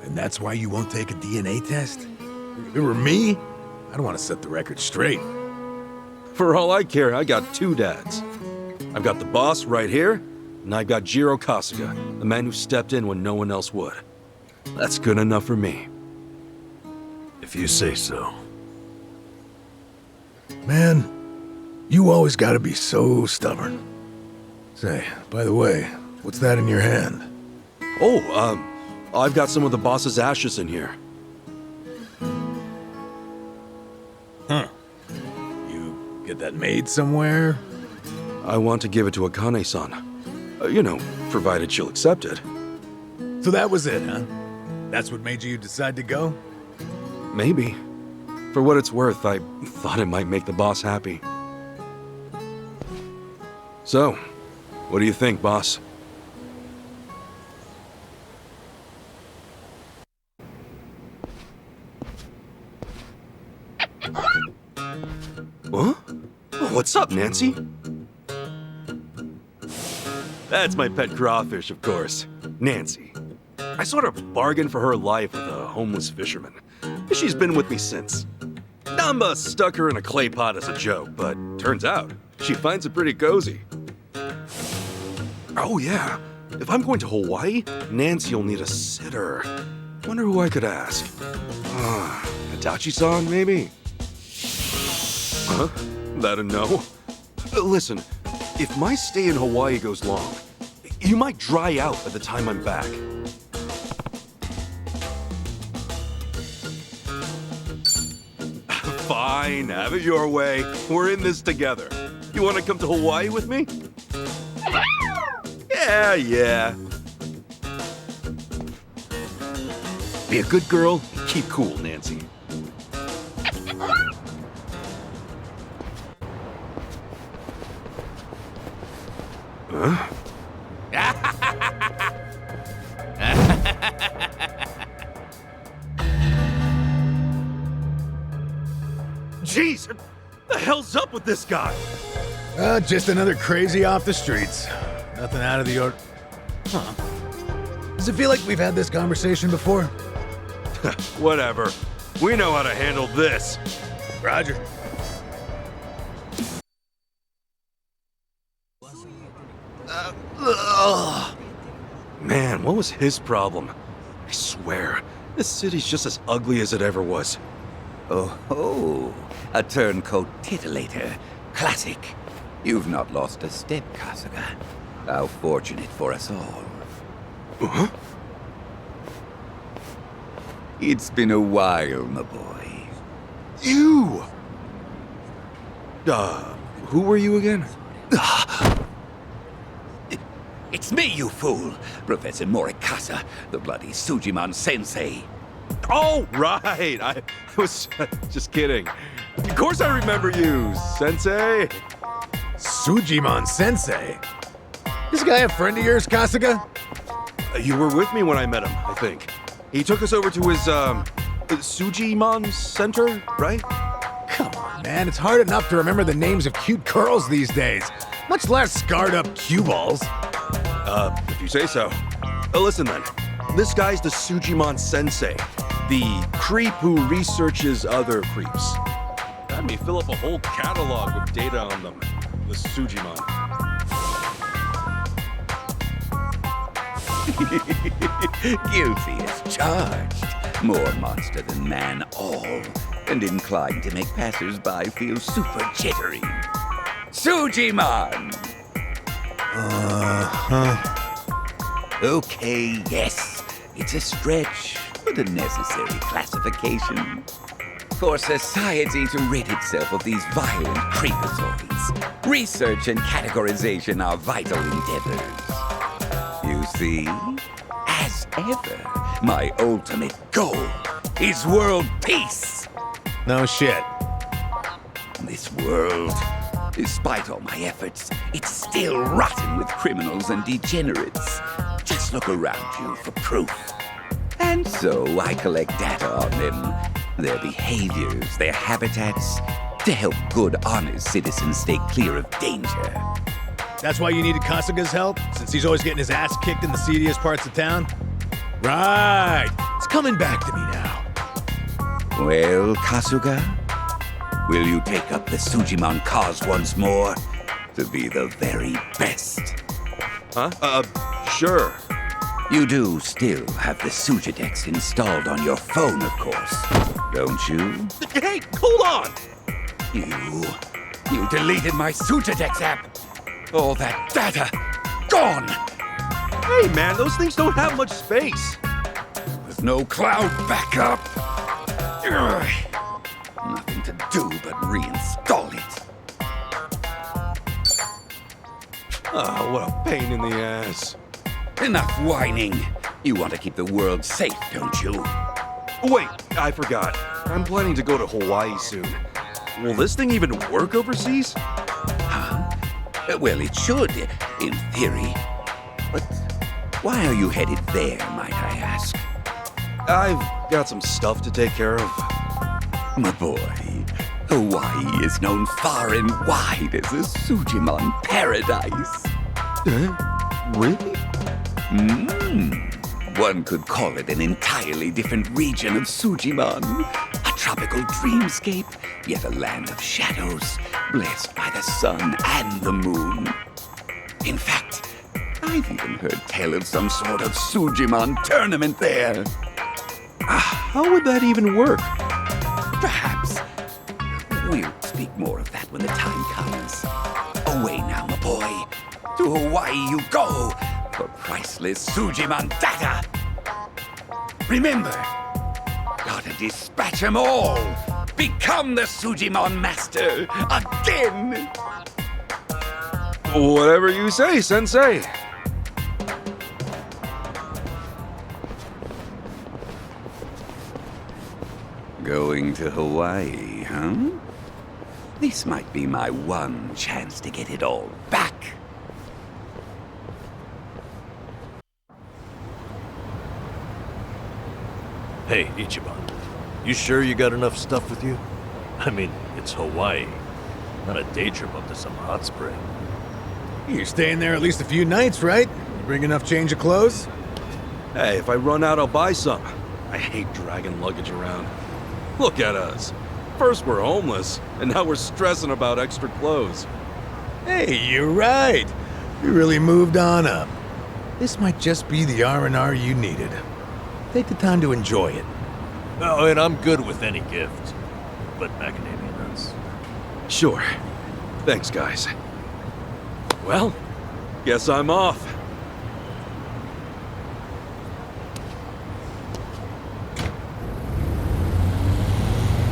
And that's why you won't take a DNA test? If it were me, I'd want to set the record straight. For all I care, I got two dads. I've got the boss right here, and I've got Jiro Kasuga, the man who stepped in when no one else would. That's good enough for me. If you say so. Man, you always gotta be so stubborn. Say, by the way, what's that in your hand? Oh, I've got some of the boss's ashes in here. Huh. You get that made somewhere? I want to give it to Akane-san. You know, provided she'll accept it. So that was it, huh? That's what made you decide to go? Maybe. For what it's worth, I thought it might make the boss happy. So, what do you think, boss? Huh? Oh, what's up, Nancy? That's my pet crawfish, of course. Nancy. I sort of bargained for her life with a homeless fisherman. She's been with me since. Namba stuck her in a clay pot as a joke, but turns out she finds it pretty cozy. Oh yeah, if I'm going to Hawaii, Nancy'll need a sitter. Wonder who I could ask. Itachi-san, maybe? Huh? That a no? Listen, if my stay in Hawaii goes long, you might dry out by the time I'm back. Fine, have it your way. We're in this together. You want to come to Hawaii with me? Yeah. Be a good girl and keep cool, Nancy. Huh? Jeez, what the hell's up with this guy? Just another crazy off the streets. Nothing out of the ordinary. Huh. Does it feel like we've had this conversation before? Whatever. We know how to handle this. Roger. Man, what was his problem? I swear, this city's just as ugly as it ever was. Oh ho! A turncoat titillator. Classic. You've not lost a step, Kasuga. How fortunate for us all. Huh? It's been a while, my boy. You! Who were you again? It's me, you fool! Professor Morikasa, the bloody Sujimon Sensei. Oh, right! I was just kidding. Of course I remember you, Sensei! Sujimon Sensei? This guy a friend of yours, Kasuga? You were with me when I met him, I think. He took us over to his, Sujimon Center, right? Come on, man. It's hard enough to remember the names of cute girls these days, much less scarred-up cue balls. If you say so. Listen then. This guy's the Sujimon Sensei, the creep who researches other creeps. Had me fill up a whole catalog with data on them. The Sujimon. Guilty as charged. More monster than man all, and inclined to make passers-by feel super jittery. Sujimon! Okay, yes. It's a stretch, but a necessary classification. For society to rid itself of these violent creepazoids, research and categorization are vital endeavors. You see, as ever, my ultimate goal is world peace. No shit. This world, despite all my efforts, it's still rotten with criminals and degenerates. Just look around you for proof. And so I collect data on them, their behaviors, their habitats, to help good, honest citizens stay clear of danger. That's why you needed Kasuga's help, since he's always getting his ass kicked in the seediest parts of town? Right! It's coming back to me now. Well, Kasuga, will you take up the Sujimon cause once more to be the very best? Huh? Sure. You do still have the Sujidex installed on your phone, of course, don't you? Hey, hold on! You deleted my Sujidex app. All that data, gone! Hey man, those things don't have much space. With no cloud backup. Ugh. Nothing to do but reinstall it. Oh, what a pain in the ass. Enough whining. You want to keep the world safe, don't you? Wait, I forgot. I'm planning to go to Hawaii soon. Will this thing even work overseas? Huh? Well, it should, in theory. But why are you headed there, might I ask? I've got some stuff to take care of. My boy, Hawaii is known far and wide as a Sujimon paradise. Really? One could call it an entirely different region of Sujimon. A tropical dreamscape, yet a land of shadows, blessed by the sun and the moon. In fact, I've even heard tell of some sort of Sujimon tournament there. How would that even work? Perhaps. We'll speak more of that when the time comes. Away now, my boy. To Hawaii you go for priceless Sujimon data. Remember, gotta dispatch them all. Become the Sujimon master again. Whatever you say, Sensei. Going to Hawaii, huh? This might be my one chance to get it all back. Hey, Ichiban. You sure you got enough stuff with you? I mean, it's Hawaii. Not a day trip up to some hot spring. You're staying there at least a few nights, right? You bring enough change of clothes? Hey, if I run out, I'll buy some. I hate dragging luggage around. Look at us. First we're homeless, and now we're stressing about extra clothes. Hey, you're right. You really moved on up. This might just be the R&R you needed. Take the time to enjoy it. Oh, and I'm good with any gift. But macadamia nuts. Sure. Thanks, guys. Well, guess I'm off.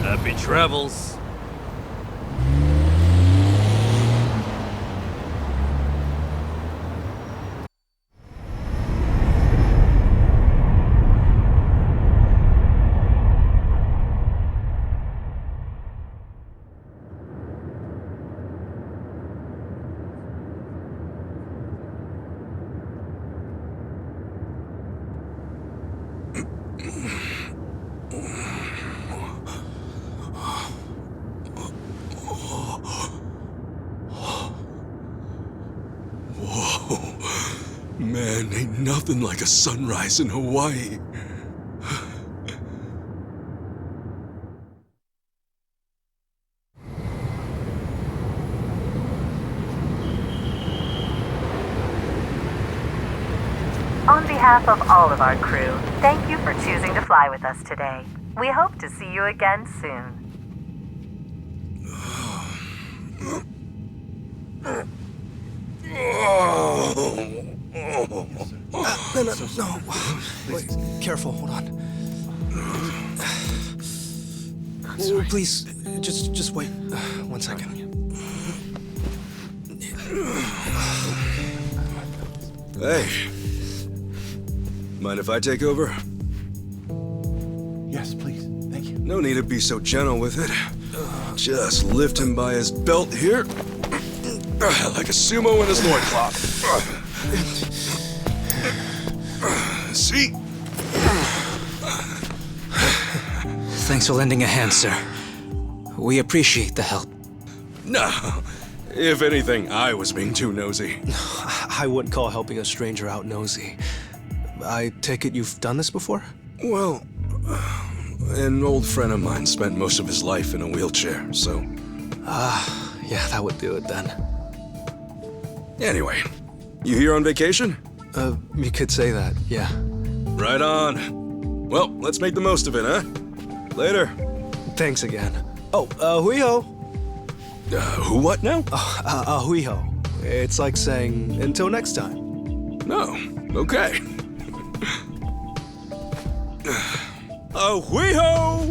Happy travels. Whoa. Man, ain't nothing like a sunrise in Hawaii. On behalf of all of our crew, thank you for choosing to fly with us today. We hope to see you again soon. No. Wait, careful, hold on. Oh, please, just wait 1 second. Hey. Mind if I take over? Yes, please. Thank you. No need to be so gentle with it. Just lift him by his belt here. Like a sumo in his loincloth. See? Thanks for lending a hand, sir. We appreciate the help. No. If anything, I was being too nosy. I wouldn't call helping a stranger out nosy. I take it you've done this before? Well, an old friend of mine spent most of his life in a wheelchair, so... yeah, that would do it then. Anyway, you here on vacation? You could say that, yeah. Right on. Well, let's make the most of it, huh? Later. Thanks again. Oh, hui-ho. Who what now? Hui-ho. It's like saying, until next time. No, okay. Hui-ho!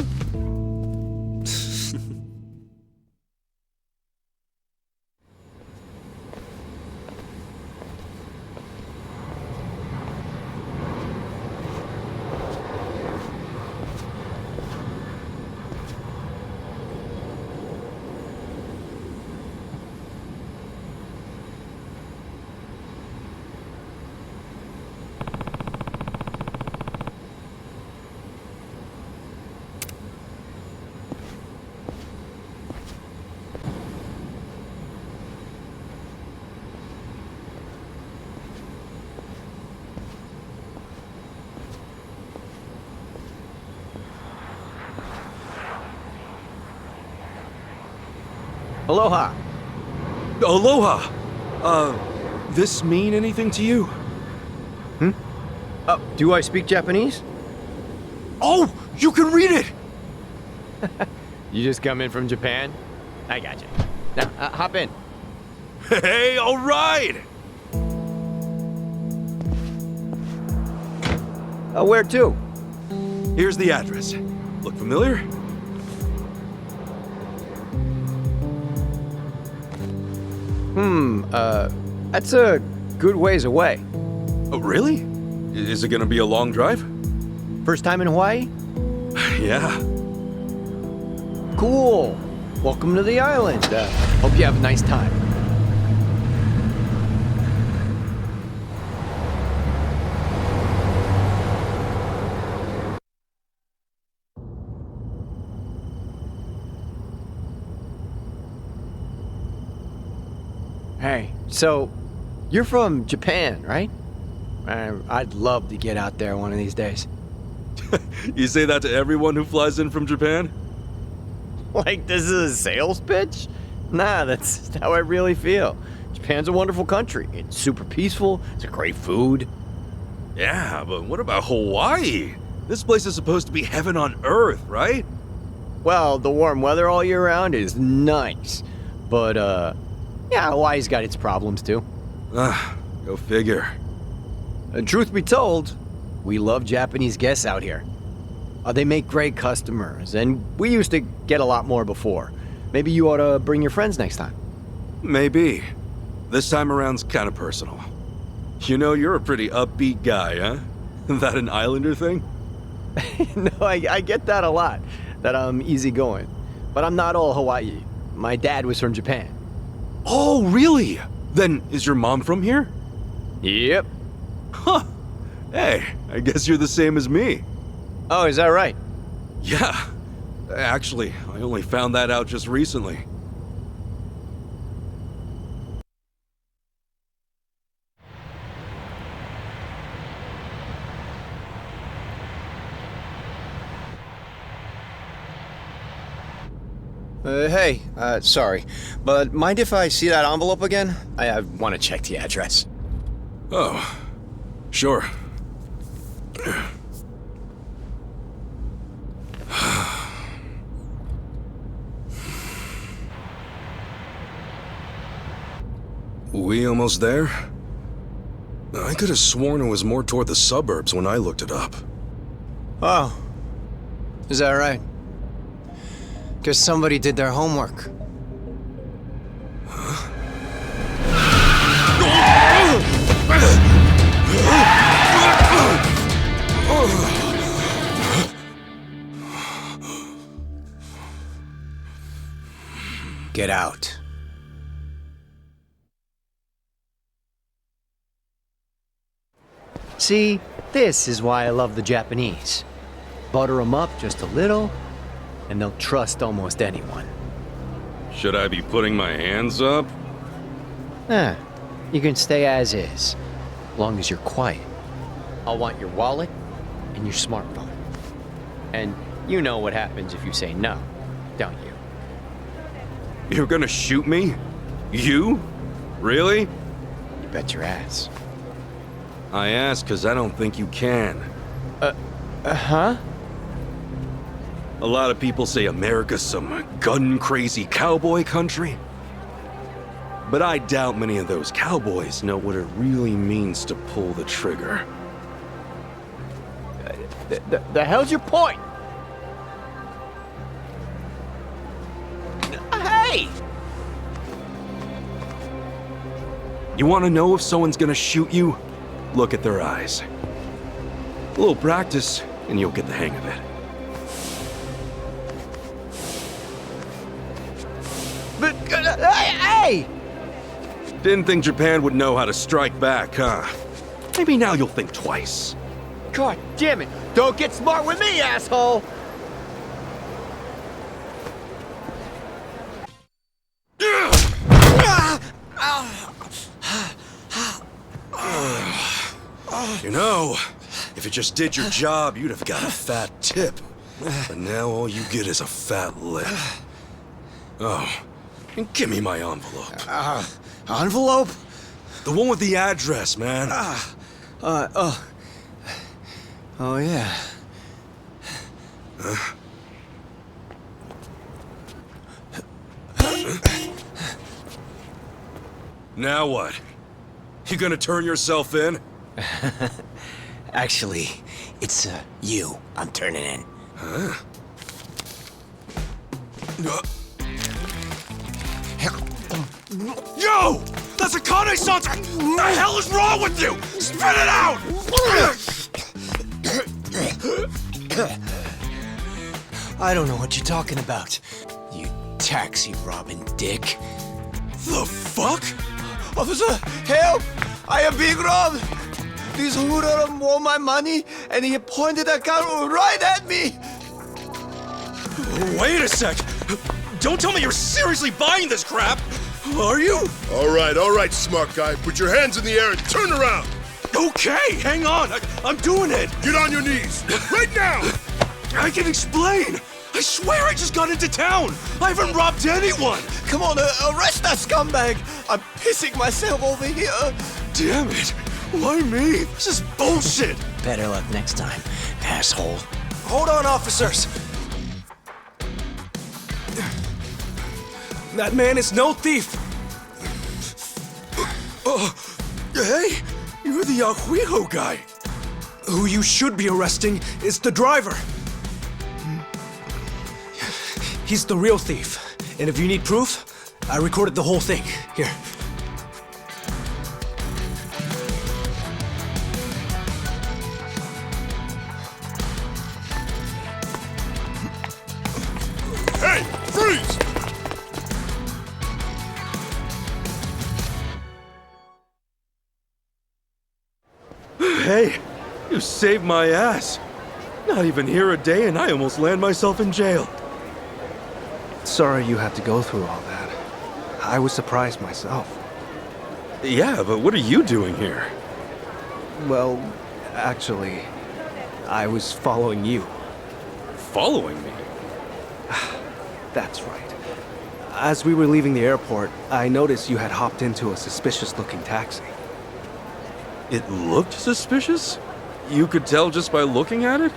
Aloha. Aloha! This mean anything to you? Do I speak Japanese? Oh, you can read it! You just come in from Japan? I gotcha. Now, hop in. Hey, all right! Where to? Here's the address. Look familiar? That's a good ways away. Oh, really? Is it gonna be a long drive? First time in Hawaii? Yeah. Cool. Welcome to the island. Hope you have a nice time. Hey, so you're from Japan, right? I'd love to get out there one of these days. You say that to everyone who flies in from Japan? Like this is a sales pitch? Nah, that's how I really feel. Japan's a wonderful country. It's super peaceful. It's a great food. Yeah, but what about Hawaii? This place is supposed to be heaven on earth, right? Well, the warm weather all year round is nice. But, yeah, Hawaii's got its problems too. Go figure. And truth be told, we love Japanese guests out here. They make great customers, and we used to get a lot more before. Maybe you ought to bring your friends next time. Maybe. This time around's kind of personal. You know, you're a pretty upbeat guy, huh? That an Islander thing? No, I get that a lot, that I'm easygoing. But I'm not all Hawaii. My dad was from Japan. Oh, really? Then is your mom from here? Yep. Huh. Hey, I guess you're the same as me. Oh, is that right? Yeah. Actually, I only found that out just recently. Hey, sorry, but mind if I see that envelope again? I want to check the address. Oh, sure. We almost there? I could have sworn it was more toward the suburbs when I looked it up. Oh, is that right? Guess somebody did their homework. Get out. See, this is why I love the Japanese. Butter them up just a little, and they'll trust almost anyone. Should I be putting my hands up? You can stay as is, long as you're quiet. I'll want your wallet and your smartphone. And you know what happens if you say no, don't you? You're gonna shoot me? You? Really? You bet your ass. I ask because I don't think you can. Huh? A lot of people say America's some gun-crazy cowboy country. But I doubt many of those cowboys know what it really means to pull the trigger. The hell's your point? Hey! You want to know if someone's gonna shoot you? Look at their eyes. A little practice, and you'll get the hang of it. But, hey! Didn't think Japan would know how to strike back, huh? Maybe now you'll think twice. God damn it! Don't get smart with me, asshole! You know, if you just did your job, you'd have got a fat tip. But now all you get is a fat lip. Oh, and give me my envelope. Envelope? The one with the address, man. Oh yeah. Now what? You gonna turn yourself in? Actually, it's you I'm turning in. Huh? Yo! That's a Kane-san! What the hell is wrong with you? Spit it out! I don't know what you're talking about, you taxi-robbing dick. The fuck? Officer, help! I am being robbed! This hoodlum want my money, and he pointed a gun right at me! Wait a sec! Don't tell me you're seriously buying this crap! Are you? All right, smart guy. Put your hands in the air and turn around! Okay, hang on. I'm doing it. Get on your knees, right now! I can explain. I swear I just got into town. I haven't robbed anyone. Come on, arrest that scumbag! I'm pissing myself over here! Damn it! Why me? This is bullshit! Better luck next time, asshole. Hold on, officers! That man is no thief! Hey! You're the Yakuza guy! Who you should be arresting is the driver! He's the real thief. And if you need proof, I recorded the whole thing. Here. Hey! Freeze! Hey, you saved my ass. Not even here a day and I almost land myself in jail. Sorry you had to go through all that. I was surprised myself. Yeah, but what are you doing here? Well, actually, I was following you. Following me? That's right. As we were leaving the airport, I noticed you had hopped into a suspicious-looking taxi. It looked suspicious? You could tell just by looking at it?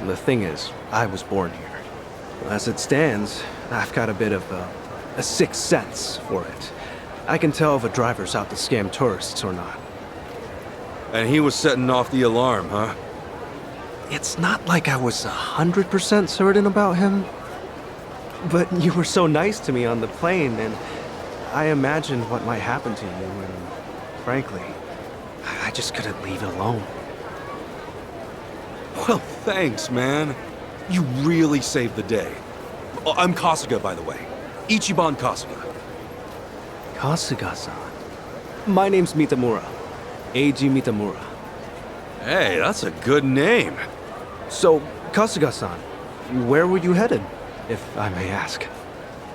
The thing is, I was born here. As it stands, I've got a bit of a sixth sense for it. I can tell if a driver's out to scam tourists or not. And he was setting off the alarm, huh? It's not like I was 100% certain about him. But you were so nice to me on the plane, and I imagined what might happen to you, and frankly, I just couldn't leave it alone. Well, thanks, man. You really saved the day. Oh, I'm Kasuga, by the way. Ichiban Kasuga. Kasuga-san. My name's Mitamura. Eiji Mitamura. Hey, that's a good name. So, Kasuga-san, where were you headed, if I may ask?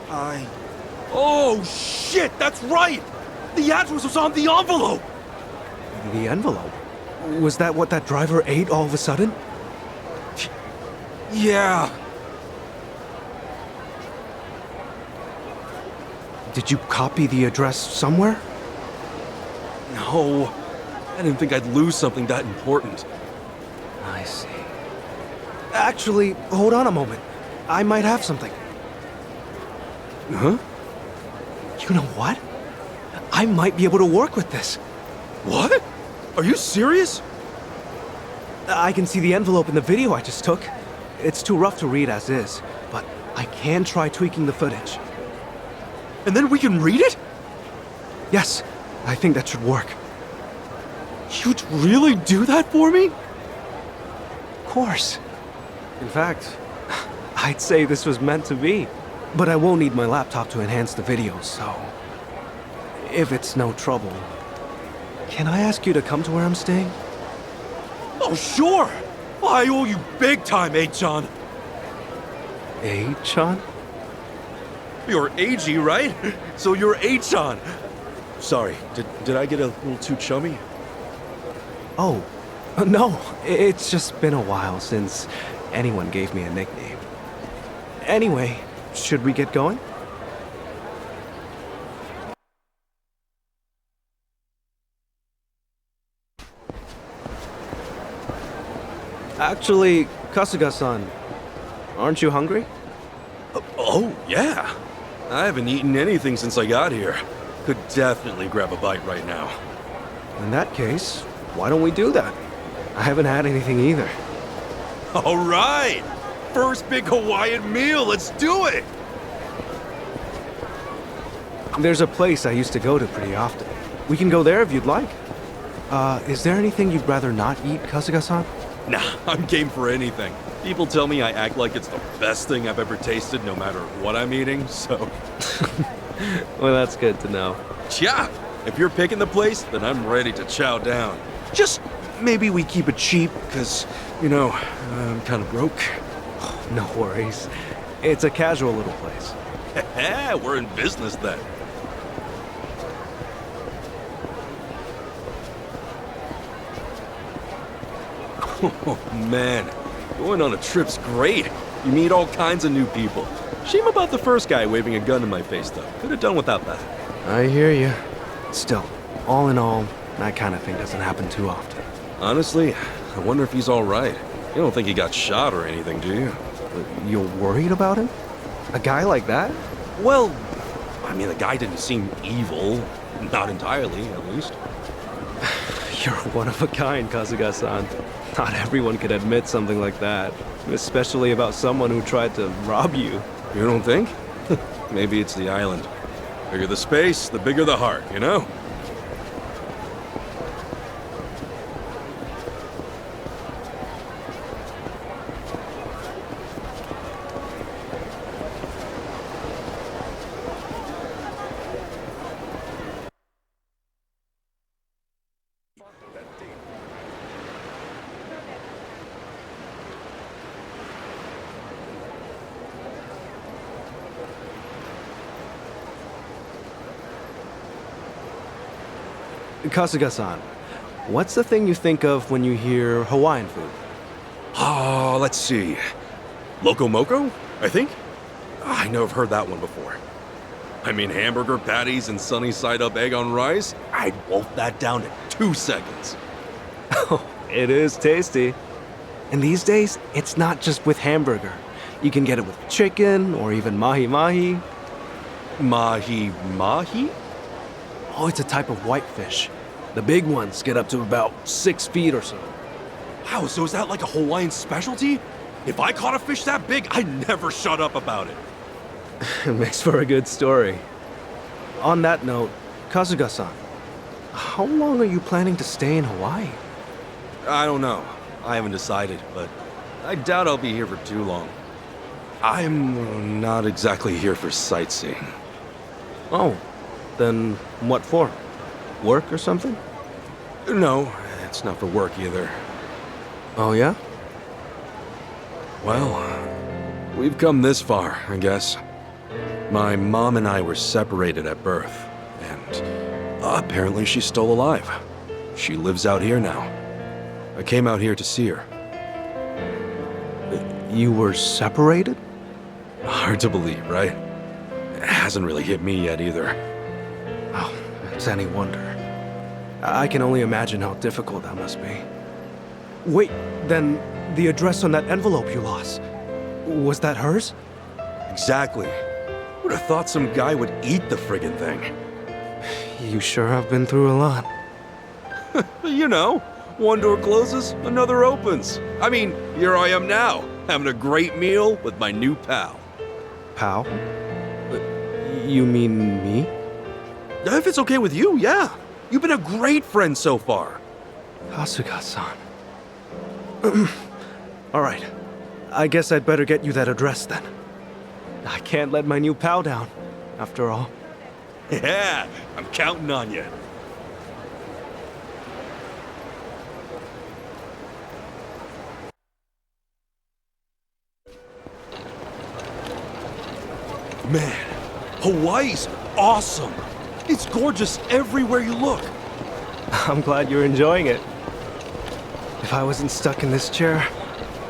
Oh, shit, that's right! The address was on the envelope! The envelope? Was that what that driver ate all of a sudden? Yeah. Did you copy the address somewhere? No. I didn't think I'd lose something that important. I see. Actually, hold on a moment. I might have something. Huh? You know what? I might be able to work with this. What? Are you serious? I can see the envelope in the video I just took. It's too rough to read as is, but I can try tweaking the footage. And then we can read it? Yes, I think that should work. You'd really do that for me? Of course. In fact, I'd say this was meant to be. But I won't need my laptop to enhance the video, so... if it's no trouble, can I ask you to come to where I'm staying? Oh, sure! I owe you big time, A-chan. A-chan? You're Eiji, right? So you're A-chan. Sorry, did I get a little too chummy? Oh, no. It's just been a while since anyone gave me a nickname. Anyway, should we get going? Actually, Kasuga-san, aren't you hungry? Oh, yeah. I haven't eaten anything since I got here. Could definitely grab a bite right now. In that case, why don't we do that? I haven't had anything either. All right! First big Hawaiian meal, let's do it! There's a place I used to go to pretty often. We can go there if you'd like. Is there anything you'd rather not eat, Kasuga-san? Nah, I'm game for anything. People tell me I act like it's the best thing I've ever tasted no matter what I'm eating, so... Well, that's good to know. Yeah, if you're picking the place, then I'm ready to chow down. Just maybe we keep it cheap, because, you know, I'm kind of broke. No worries. It's a casual little place. We're in business then. Oh, man. Going on a trip's great. You meet all kinds of new people. Shame about the first guy waving a gun in my face, though. Could have done without that. I hear you. Still, all in all, that kind of thing doesn't happen too often. Honestly, I wonder if he's all right. You don't think he got shot or anything, do you? You're worried about him? A guy like that? Well, I mean, the guy didn't seem evil. Not entirely, at least. You're one of a kind, Kasuga-san. Not everyone could admit something like that, especially about someone who tried to rob you. You don't think? Maybe it's the island. Bigger the space, the bigger the heart, you know? Kasuga-san, what's the thing you think of when you hear Hawaiian food? Oh, let's see. Loco Moco, I think? I know I've heard that one before. I mean, hamburger patties and sunny side up egg on rice? I'd wolf that down in 2 seconds. Oh, it is tasty. And these days, it's not just with hamburger. You can get it with chicken or even mahi-mahi. Mahi-mahi? Oh, it's a type of whitefish. The big ones get up to about 6 feet or so. Wow, so is that like a Hawaiian specialty? If I caught a fish that big, I'd never shut up about it. It makes for a good story. On that note, Kasuga-san, how long are you planning to stay in Hawaii? I don't know. I haven't decided, but I doubt I'll be here for too long. I'm not exactly here for sightseeing. Oh, then what for? Work or something? No, it's not for work either. Oh, yeah? Well, we've come this far, I guess. My mom and I were separated at birth, and apparently she's still alive. She lives out here now. I came out here to see her. You were separated? Hard to believe, right? It hasn't really hit me yet either. Oh, it's any wonder. I can only imagine how difficult that must be. Wait, then the address on that envelope you lost, was that hers? Exactly. Would have thought some guy would eat the friggin' thing. You sure have been through a lot. You know, one door closes, another opens. I mean, here I am now, having a great meal with my new pal. Pal? You mean me? If it's okay with you, yeah. You've been a great friend so far. Kasuga-san. All right. I guess I'd better get you that address then. I can't let my new pal down, after all. Yeah, I'm counting on you. Man, Hawaii's awesome. It's gorgeous everywhere you look. I'm glad you're enjoying it. If I wasn't stuck in this chair,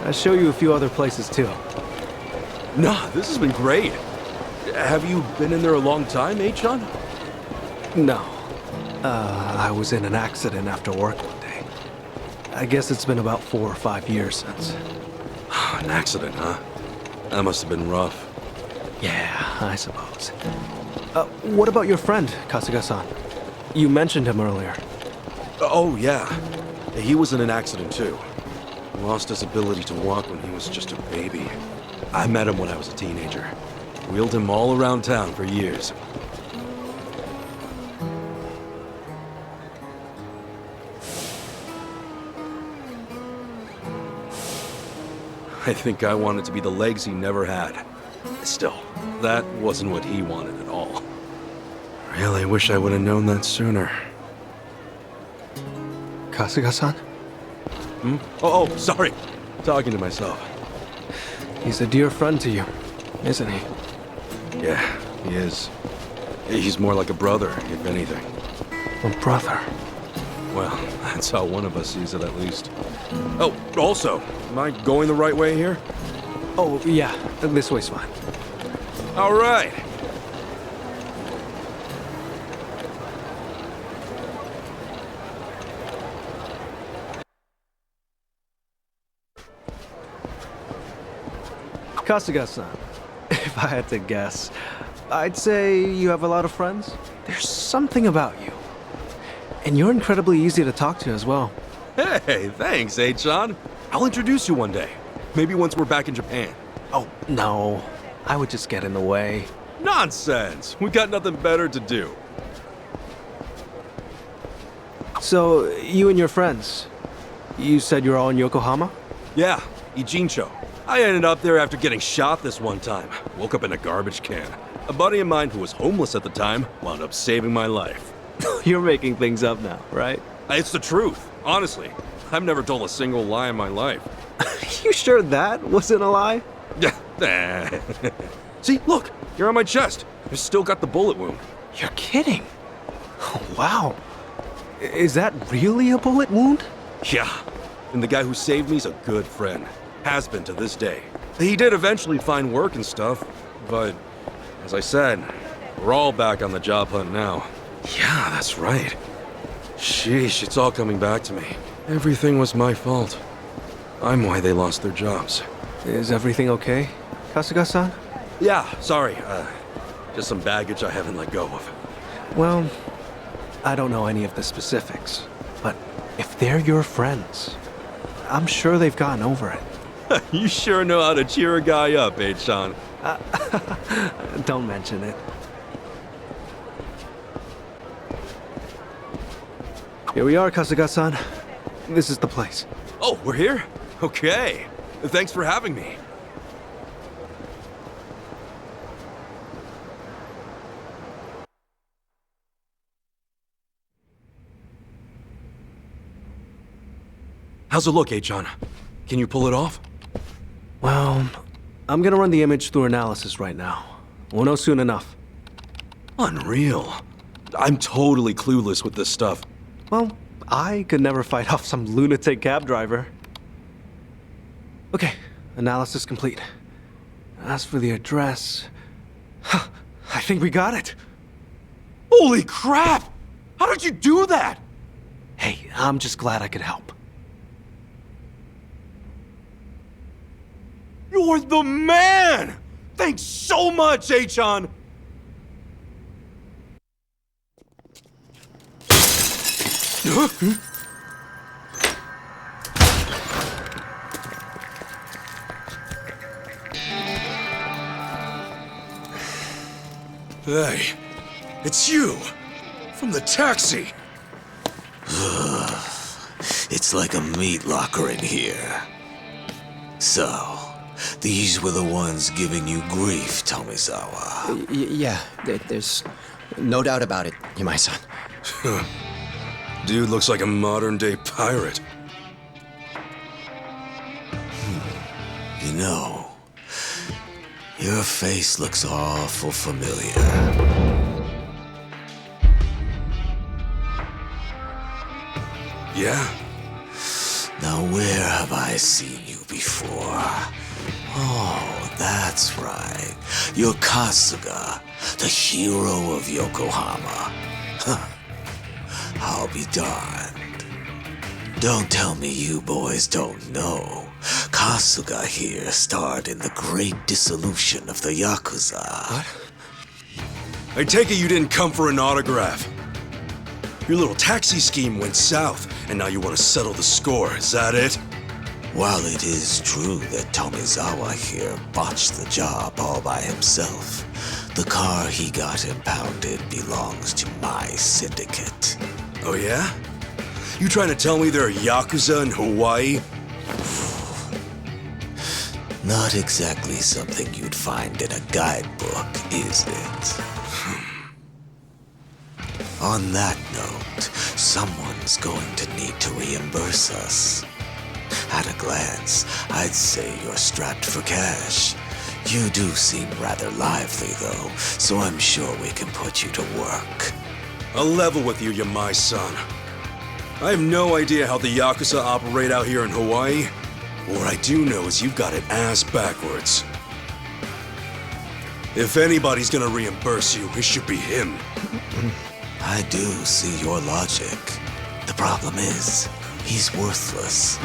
I'd show you a few other places too. Nah, this has been great. Have you been in there a long time, H-John? No. I was in an accident after work one day. I guess it's been about 4 or 5 years since. An accident, huh? That must have been rough. Yeah, I suppose. What about your friend, Kasuga-san? You mentioned him earlier. Oh, yeah. He was in an accident, too. Lost his ability to walk when he was just a baby. I met him when I was a teenager. Wheeled him all around town for years. I think I wanted to be the legs he never had. Still, that wasn't what he wanted at all. Really wish I would have known that sooner. Kasuga-san? Oh, sorry. Talking to myself. He's a dear friend to you, isn't he? Yeah, he is. He's more like a brother, if anything. A brother? Well, that's how one of us sees it, at least. Oh, also, am I going the right way here? Oh, yeah. This way's fine. All right. Kasuga-san, if I had to guess, I'd say you have a lot of friends. There's something about you. And you're incredibly easy to talk to as well. Hey, thanks, H-John. I'll introduce you one day. Maybe once we're back in Japan. Oh, no. I would just get in the way. Nonsense! We got nothing better to do. So, you and your friends, you said you're all in Yokohama? Yeah, Ijincho. I ended up there after getting shot this one time. Woke up in a garbage can. A buddy of mine who was homeless at the time wound up saving my life. You're making things up now, right? It's the truth, honestly. I've never told a single lie in my life. You sure that wasn't a lie? See, look, here on my chest. I've still got the bullet wound. You're kidding. Oh, wow. Is that really a bullet wound? Yeah, and the guy who saved me's a good friend. Has been to this day. He did eventually find work and stuff, but as I said, we're all back on the job hunt now. Yeah, that's right. Sheesh, it's all coming back to me. Everything was my fault. I'm why they lost their jobs. Is everything okay, Kasuga-san? Yeah, sorry. Just some baggage I haven't let go of. Well, I don't know any of the specifics, but if they're your friends, I'm sure they've gotten over it. You sure know how to cheer a guy up, Sean. Don't mention it. Here we are, Kasuga-san. This is the place. Oh, we're here? Okay. Thanks for having me. How's it look, Achan? Can you pull it off? Well, I'm gonna run the image through analysis right now. We'll know soon enough. Unreal. I'm totally clueless with this stuff. Well, I could never fight off some lunatic cab driver. Okay, analysis complete. As for the address... I think we got it! Holy crap! How did you do that? Hey, I'm just glad I could help. You're the man! Thanks so much, Achan! Hey, it's you! From the taxi! It's like a meat locker in here. So, these were the ones giving you grief, Tomizawa. Yeah, there's no doubt about it, Yamai-san. Dude looks like a modern-day pirate. You know, your face looks awful familiar. Yeah? Now where have I seen you before? Oh, that's right. You're Kasuga, the hero of Yokohama. Huh. I'll be darned. Don't tell me you boys don't know. Kasuga here starred in the great dissolution of the Yakuza. What? I take it you didn't come for an autograph. Your little taxi scheme went south, and now you want to settle the score, is that it? While it is true that Tomizawa here botched the job all by himself, the car he got impounded belongs to my syndicate. Oh yeah? You trying to tell me there are Yakuza in Hawaii? Not exactly something you'd find in a guidebook, is it? On that note, someone's going to need to reimburse us. At a glance, I'd say you're strapped for cash. You do seem rather lively, though, so I'm sure we can put you to work. I'll level with you, Yamai-san. I have no idea how the Yakuza operate out here in Hawaii. What I do know is you've got it ass backwards. If anybody's gonna reimburse you, it should be him. I do see your logic. The problem is, he's worthless.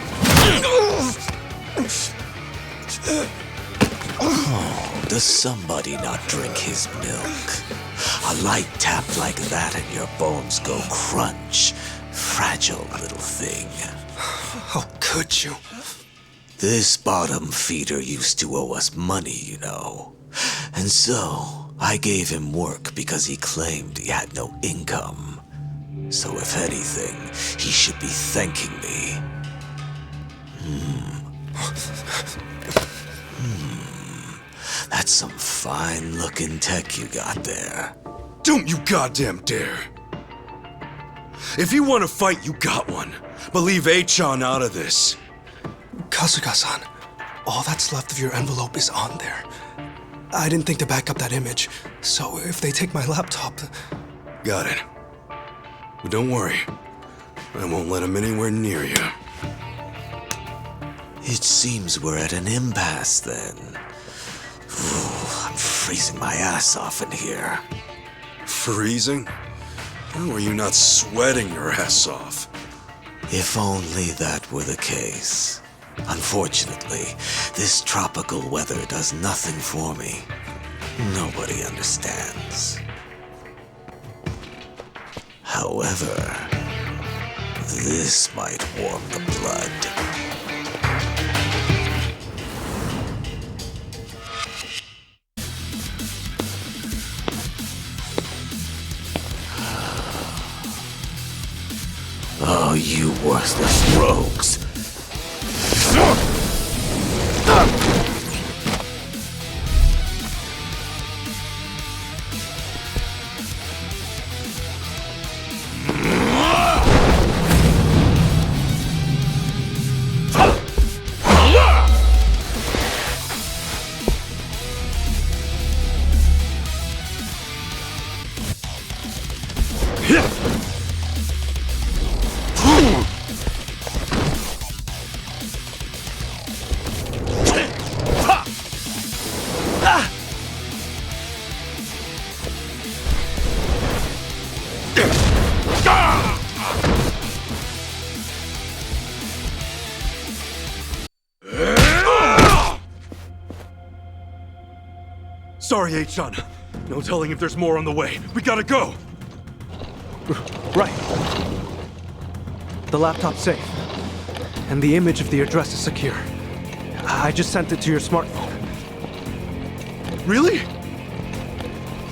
Oh, does somebody not drink his milk? A light tap like that and your bones go crunch. Fragile little thing. How could you? This bottom feeder used to owe us money, you know. And so, I gave him work because he claimed he had no income. So if anything, he should be thanking me. That's some fine-looking tech you got there. Don't you goddamn dare! If you want to fight, you got one. But leave Achan out of this. Kasuga-san, all that's left of your envelope is on there. I didn't think to back up that image, so if they take my laptop... Got it. But don't worry. I won't let him anywhere near you. It seems we're at an impasse then. Ooh, I'm freezing my ass off in here. Freezing? How are you not sweating your ass off? If only that were the case. Unfortunately, this tropical weather does nothing for me. Nobody understands. However, this might warm the blood. Oh, you worthless rogues! Sorry, 8-chan. No telling if there's more on the way. We gotta go! Right. The laptop's safe. And the image of the address is secure. I just sent it to your smartphone. Really?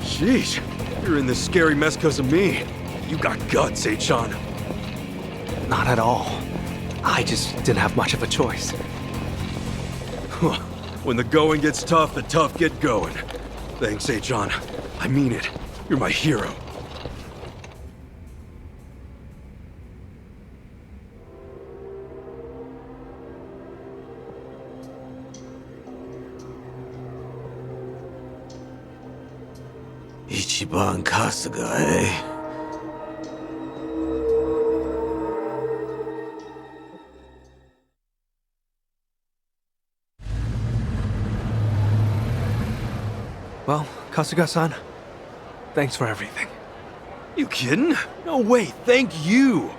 Jeez, you're in this scary mess because of me. You got guts, 8-chan. Not at all. I just didn't have much of a choice. When the going gets tough, the tough get going. Thanks, 8-chan. I mean it. You're my hero. Ichiban Kasuga, eh? Well, Kasuga-san, thanks for everything. You kidding? No way, thank you!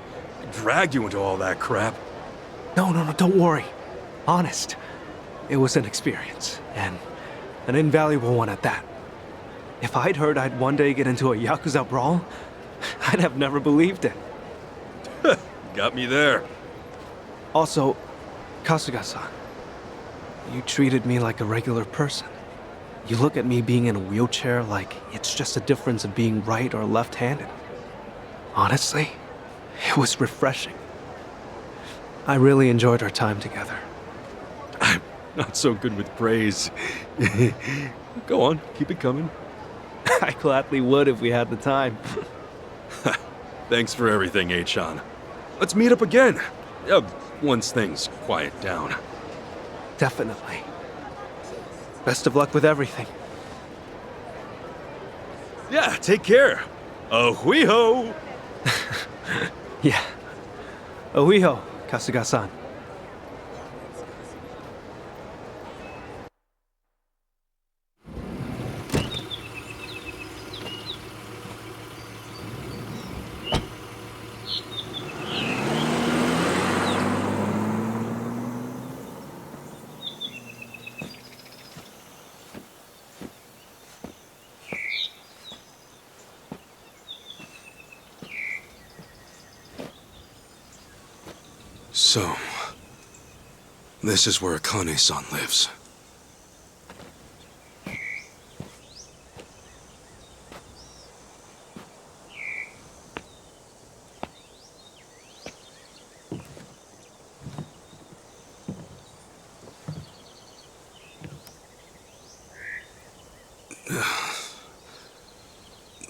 I dragged you into all that crap. No, don't worry. Honest. It was an experience, and an invaluable one at that. If I'd heard I'd one day get into a Yakuza brawl, I'd have never believed it. Got me there. Also, Kasuga-san, you treated me like a regular person. You look at me being in a wheelchair like it's just a difference of being right or left-handed. Honestly, it was refreshing. I really enjoyed our time together. I'm not so good with praise. Go on, keep it coming. I gladly would if we had the time. Thanks for everything, 8-chan. Let's meet up again. Once things quiet down. Definitely. Best of luck with everything. Yeah, take care. Ahuiho! Yeah. Ahuiho, Kasuga-san. So, this is where Akane-san lives.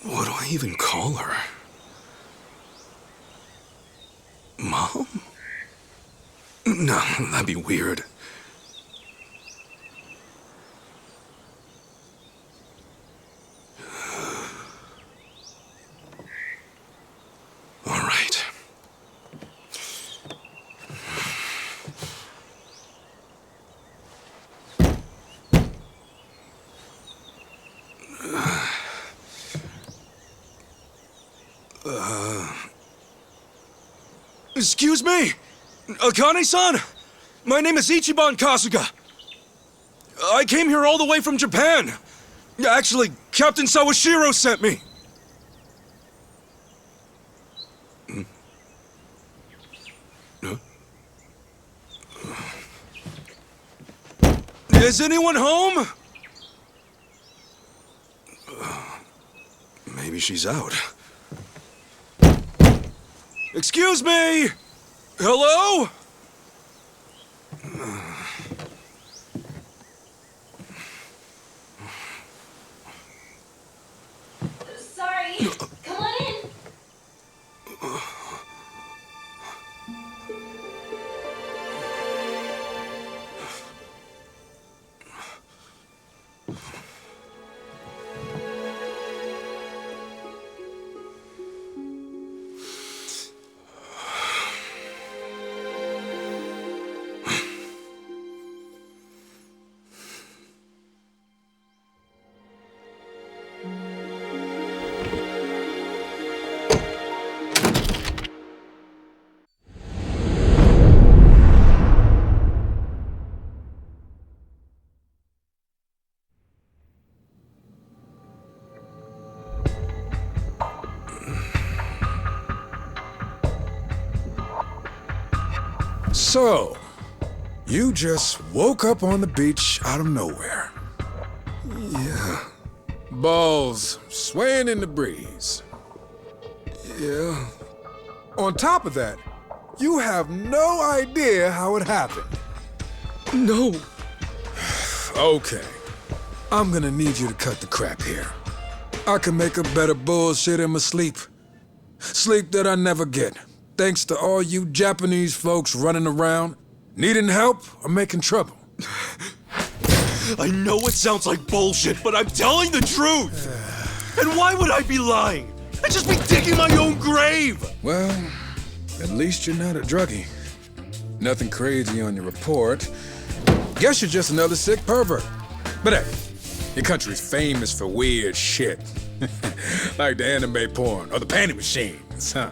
What do I even call her? Mom? No, that'd be weird. All right. Excuse me? Akane-san? My name is Ichiban Kasuga. I came here all the way from Japan. Actually, Captain Sawashiro sent me. Huh? Is anyone home? Maybe she's out. Excuse me! Hello? Sorry. Come on in. So, you just woke up on the beach out of nowhere. Yeah. Balls swaying in the breeze. Yeah. On top of that, you have no idea how it happened. No. Okay. I'm gonna need you to cut the crap here. I can make up better bullshit in my sleep. Sleep that I never get. Thanks to all you Japanese folks running around, needing help or making trouble. I know it sounds like bullshit, but I'm telling the truth. And why would I be lying? I'd just be digging my own grave. Well, at least you're not a druggie. Nothing crazy on your report. Guess you're just another sick pervert. But hey, your country's famous for weird shit. Like the anime porn or the panty machines, huh?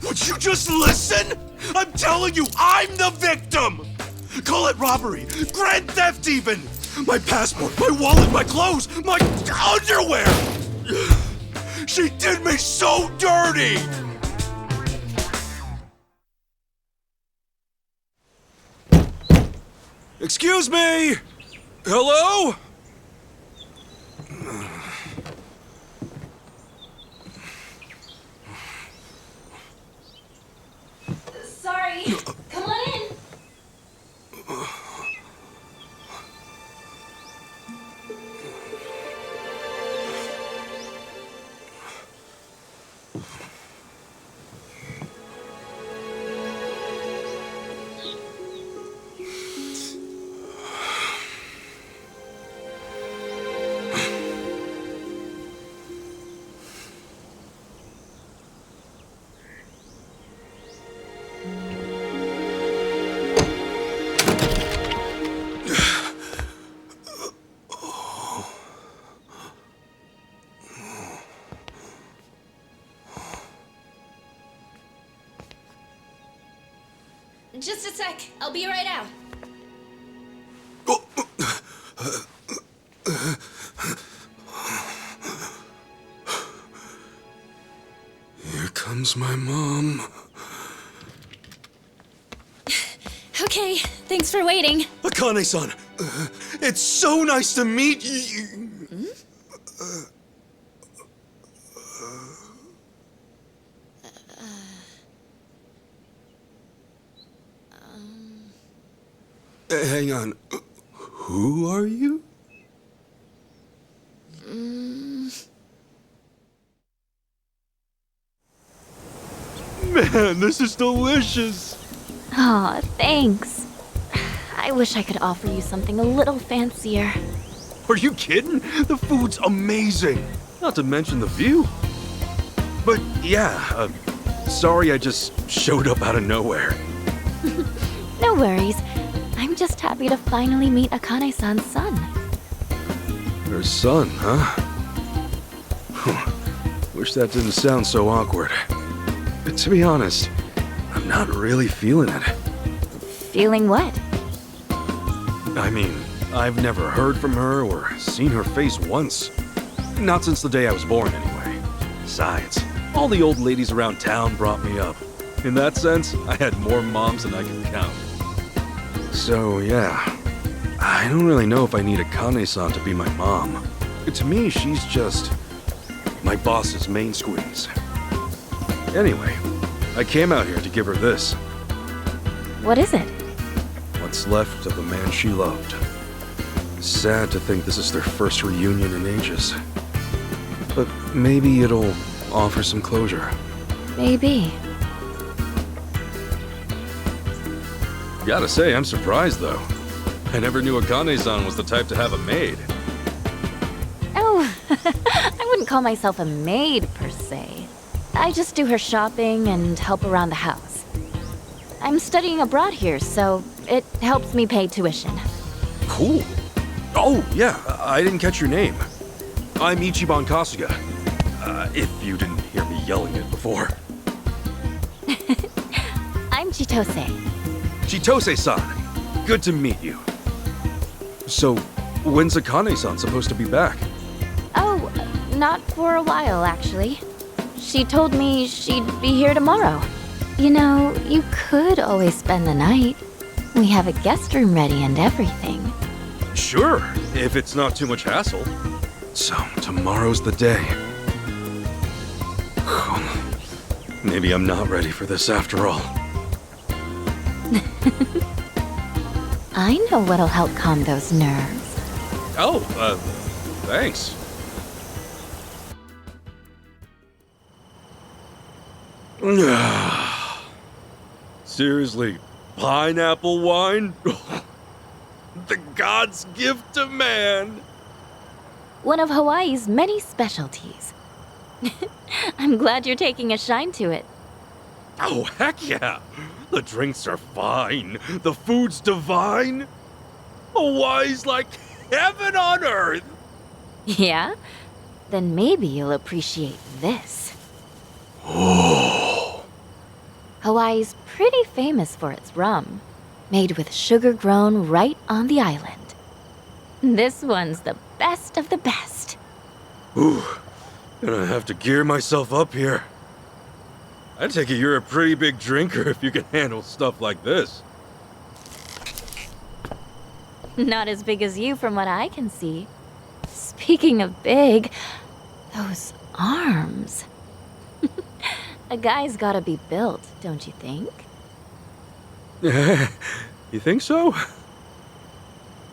Would you just listen? I'm telling you, I'm the victim! Call it robbery, grand theft even! My passport, my wallet, my clothes, my underwear! She did me so dirty! Excuse me? Hello? Sorry. Come on in. Just a sec. I'll be right out. Here comes my mom. Okay, thanks for waiting. Akane-san, it's so nice to meet you. Hang on. Who are you? Man, this is delicious. Aw, thanks. I wish I could offer you something a little fancier. Are you kidding? The food's amazing. Not to mention the view. But yeah, sorry I just showed up out of nowhere. No worries. I'm just happy to finally meet Akane-san's son. Her son, huh? Wish that didn't sound so awkward. But to be honest, I'm I'm not really feeling it. Feeling what? I mean, I've never heard from her or seen her face once. Not since the day I was born, anyway. Besides, all the old ladies around town brought me up. In that sense, I had more moms than I can count. So, yeah. I don't really know if I need Akane-san to be my mom. To me, she's just my boss's main squeeze. Anyway, I came out here to give her this. What is it? What's left of the man she loved. Sad to think this is their first reunion in ages. But maybe it'll offer some closure. Maybe. Gotta say, I'm surprised though. I never knew Akane-san was the type to have a maid. Oh, I wouldn't call myself a maid per se. I just do her shopping and help around the house. I'm studying abroad here, so it helps me pay tuition. Cool. Oh, yeah, I didn't catch your name. I'm Ichiban Kasuga. If you didn't hear me yelling it before. I'm Chitose. Chitose-san, good to meet you. So, when's Akane-san supposed to be back? Oh, not for a while, actually. She told me she'd be here tomorrow. You know, you could always spend the night. We have a guest room ready and everything. Sure, if it's not too much hassle. So, tomorrow's the day. Maybe I'm not ready for this after all. I know what'll help calm those nerves. Oh, thanks. Seriously, pineapple wine? The god's gift to man! One of Hawaii's many specialties. I'm glad you're taking a shine to it. Oh, heck yeah! The drinks are fine. The food's divine. Hawaii's like heaven on earth. Yeah? Then maybe you'll appreciate this. Oh. Hawaii's pretty famous for its rum, made with sugar grown right on the island. This one's the best of the best. Ooh, gonna have to gear myself up here. I take it you're a pretty big drinker if you can handle stuff like this. Not as big as you from what I can see. Speaking of big, those arms. A guy's gotta be built, don't you think? You think so?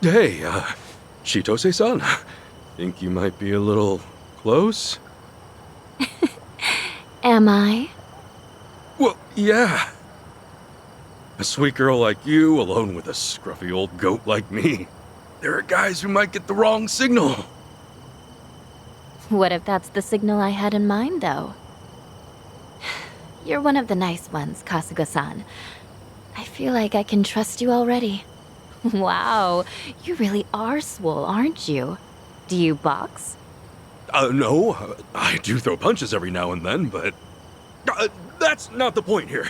Hey, Chitose-san, think you might be a little close? Am I? Well, yeah. A sweet girl like you, alone with a scruffy old goat like me. There are guys who might get the wrong signal. What if that's the signal I had in mind, though? You're one of the nice ones, Kasuga-san. I feel like I can trust you already. Wow, you really are swole, aren't you? Do you box? No. I do throw punches every now and then, but... that's not the point here.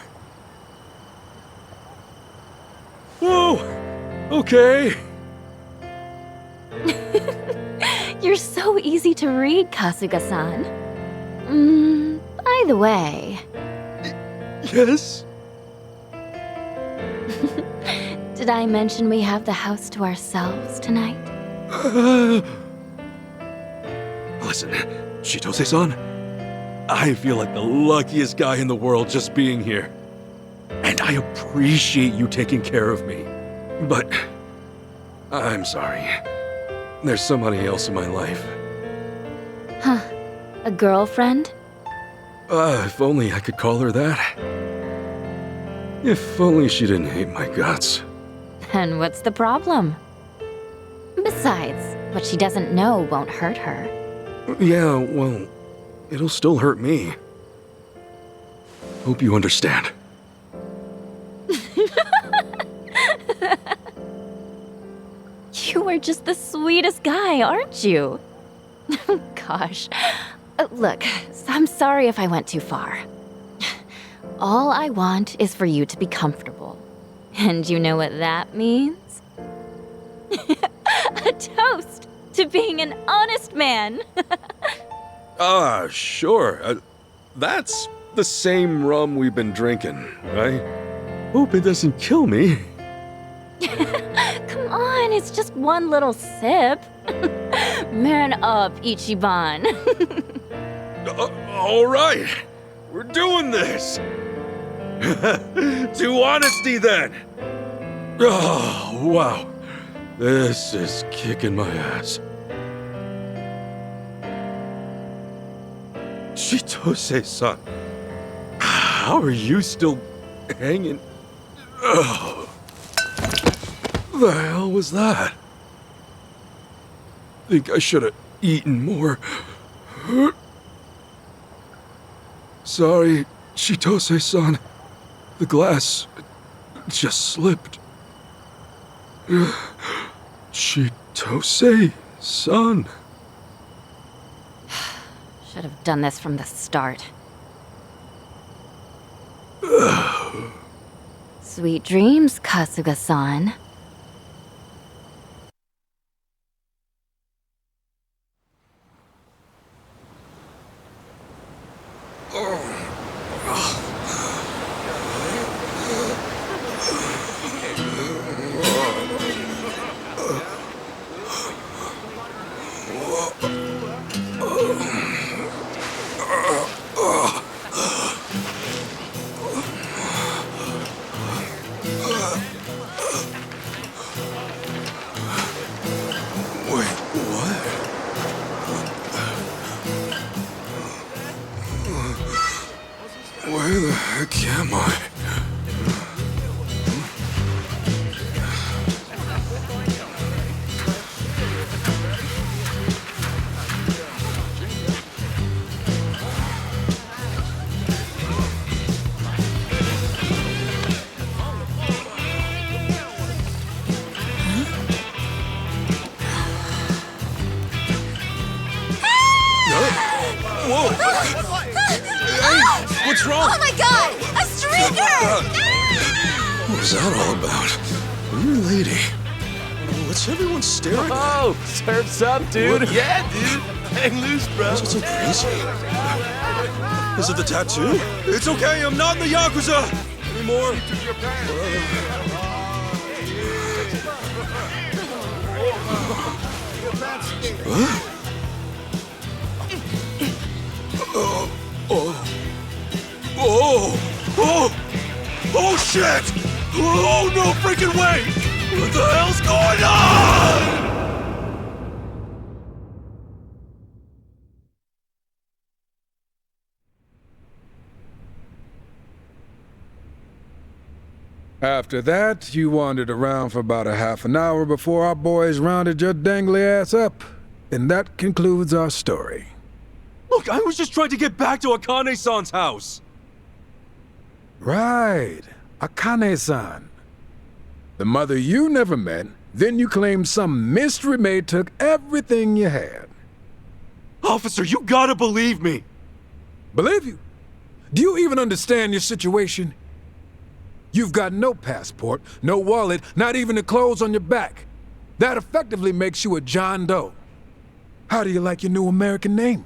Whoa! Okay. You're so easy to read, Kasuga-san. By the way... Yes? Did I mention we have the house to ourselves tonight? Listen, Chitose-san, I feel like the luckiest guy in the world just being here. And I appreciate you taking care of me. But I'm sorry. There's somebody else in my life. Huh. A girlfriend? If only I could call her that. If only she didn't hate my guts. And what's the problem? Besides, what she doesn't know won't hurt her. Yeah, well, it'll still hurt me. Hope you understand. You are just the sweetest guy, aren't you? Gosh. Look, I'm sorry if I went too far. All I want is for you to be comfortable. And you know what that means? A toast to being an honest man. Sure. That's the same rum we've been drinking, right? Hope it doesn't kill me. Come on, it's just one little sip. Man up, Ichiban. All right, we're doing this. To honesty, then. Oh, wow. This is kicking my ass. Chitose-san, how are you still hanging? Oh. The hell was that? Think I should have eaten more. Sorry, Chitose-san. The glass just slipped. Chitose-san. Should have done this from the start. Sweet dreams, Kasuga-san. Where the heck am I? What's wrong? Oh my god! A streaker! What was that all about? Weird lady. What's everyone staring at? Oh, surf's up, dude. What? Yeah, dude. Hang loose, bro. What's so crazy? Is it the tattoo? It's okay, I'm not in the Yakuza anymore. Huh? Oh shit! Oh, no freaking way! What the hell's going on? After that, you wandered around for about a half an hour before our boys rounded your dangly ass up. And that concludes our story. Look, I was just trying to get back to Akane-san's house. Right, Akane-san. The mother you never met, then you claimed some mystery maid took everything you had. Officer, you gotta believe me. Believe you? Do you even understand your situation? You've got no passport, no wallet, not even the clothes on your back. That effectively makes you a John Doe. How do you like your new American name?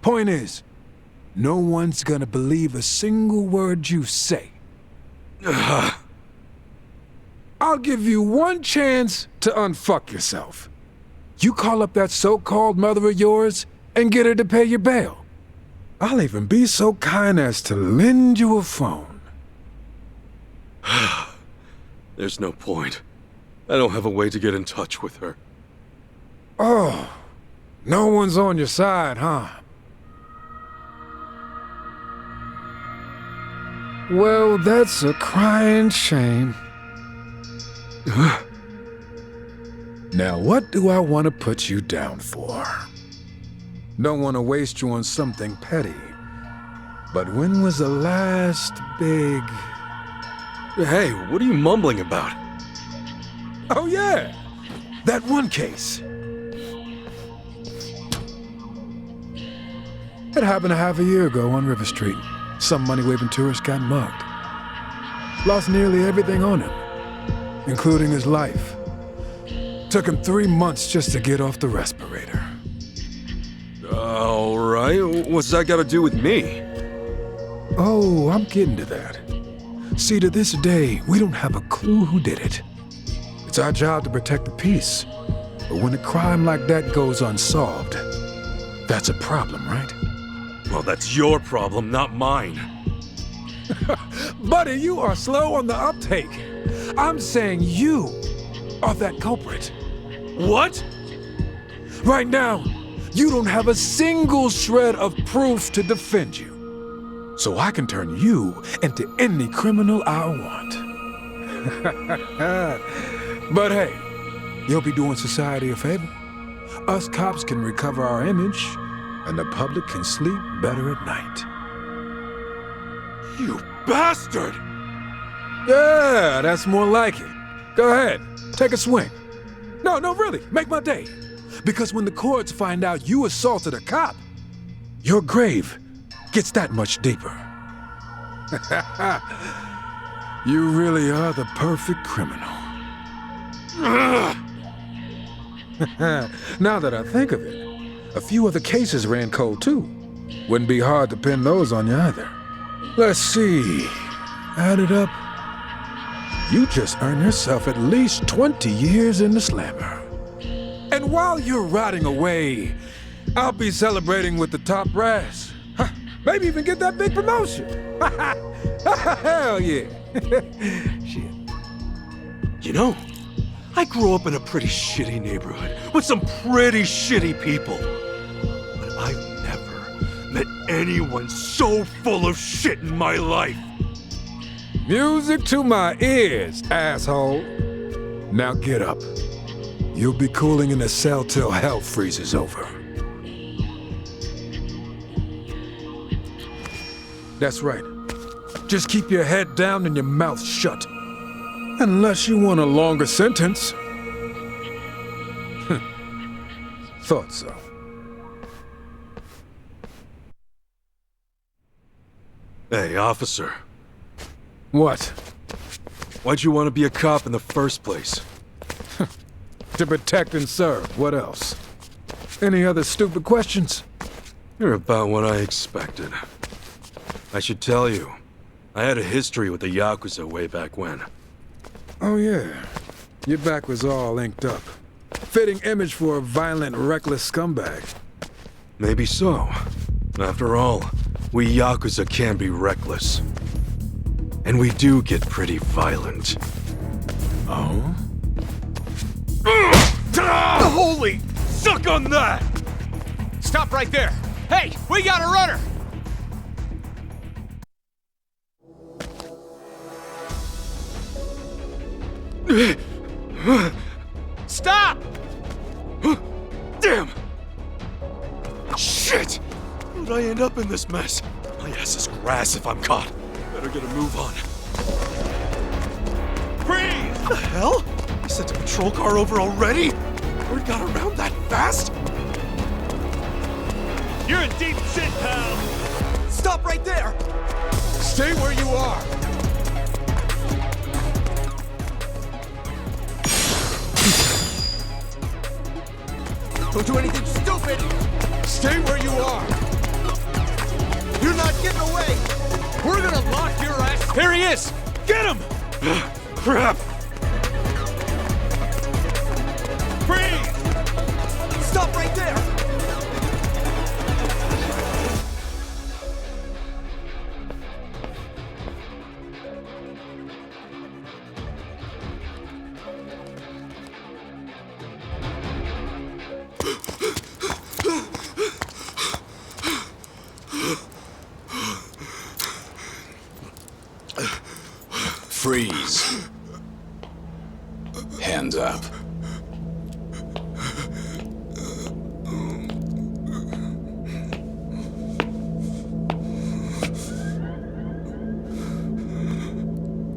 Point is, no one's gonna believe a single word you say. I'll give you one chance to unfuck yourself. You call up that so-called mother of yours and get her to pay your bail. I'll even be so kind as to lend you a phone. There's no point. I don't have a way to get in touch with her. Oh, no one's on your side, huh? Well, that's a crying shame. Now, what do I want to put you down for? Don't want to waste you on something petty. But when was the last big... Hey, what are you mumbling about? Oh yeah, that one case. It happened a half a year ago on River Street. some money-waving tourist got mugged. Lost nearly everything on him, including his life. Took him 3 months just to get off the respirator. All right, what's that got to do with me? Oh, I'm getting to that. See, to this day, we don't have a clue who did it. It's our job to protect the peace. But when a crime like that goes unsolved, that's a problem, right? Well, that's your problem, not mine. Buddy, you are slow on the uptake. I'm saying you are that culprit. What? Right now, you don't have a single shred of proof to defend you. So I can turn you into any criminal I want. But hey, you'll be doing society a favor. Us cops can recover our image, and the public can sleep better at night. You bastard! Yeah, that's more like it. Go ahead, take a swing. No, really, make my day. Because when the courts find out you assaulted a cop, your grave gets that much deeper. You really are the perfect criminal. Now that I think of it, a few other cases ran cold too. Wouldn't be hard to pin those on you either. Let's see, add it up. You just earned yourself at least 20 years in the slammer. And while you're rotting away, I'll be celebrating with the top brass. Maybe even get that big promotion. Hell yeah. Shit. You know, I grew up in a pretty shitty neighborhood with some pretty shitty people. But I've never met anyone so full of shit in my life. Music to my ears, asshole. Now get up. You'll be cooling in a cell till hell freezes over. That's right. Just keep your head down and your mouth shut. Unless you want a longer sentence. Thought so. Hey, officer. What? Why'd you want to be a cop in the first place? To protect and serve. What else? Any other stupid questions? You're about what I expected. I should tell you, I had a history with the Yakuza way back when. Oh yeah, your back was all inked up. Fitting image for a violent, reckless scumbag. Maybe so. After all, we Yakuza can be reckless. And we do get pretty violent. Oh? Holy! Suck on that! Stop right there! Hey, we got a runner! Stop! Damn! Shit! How'd I end up in this mess? My ass is grass if I'm caught. Better get a move on. Freeze! The hell? I sent a patrol car over already? Word got around that fast? You're in deep shit, pal! Stop right there! Stay where you are! Don't do anything stupid! Stay where you are! You're not getting away! We're gonna lock your ass! Here he is! Get him! Crap! Freeze! Stop right there! Freeze. Hands up.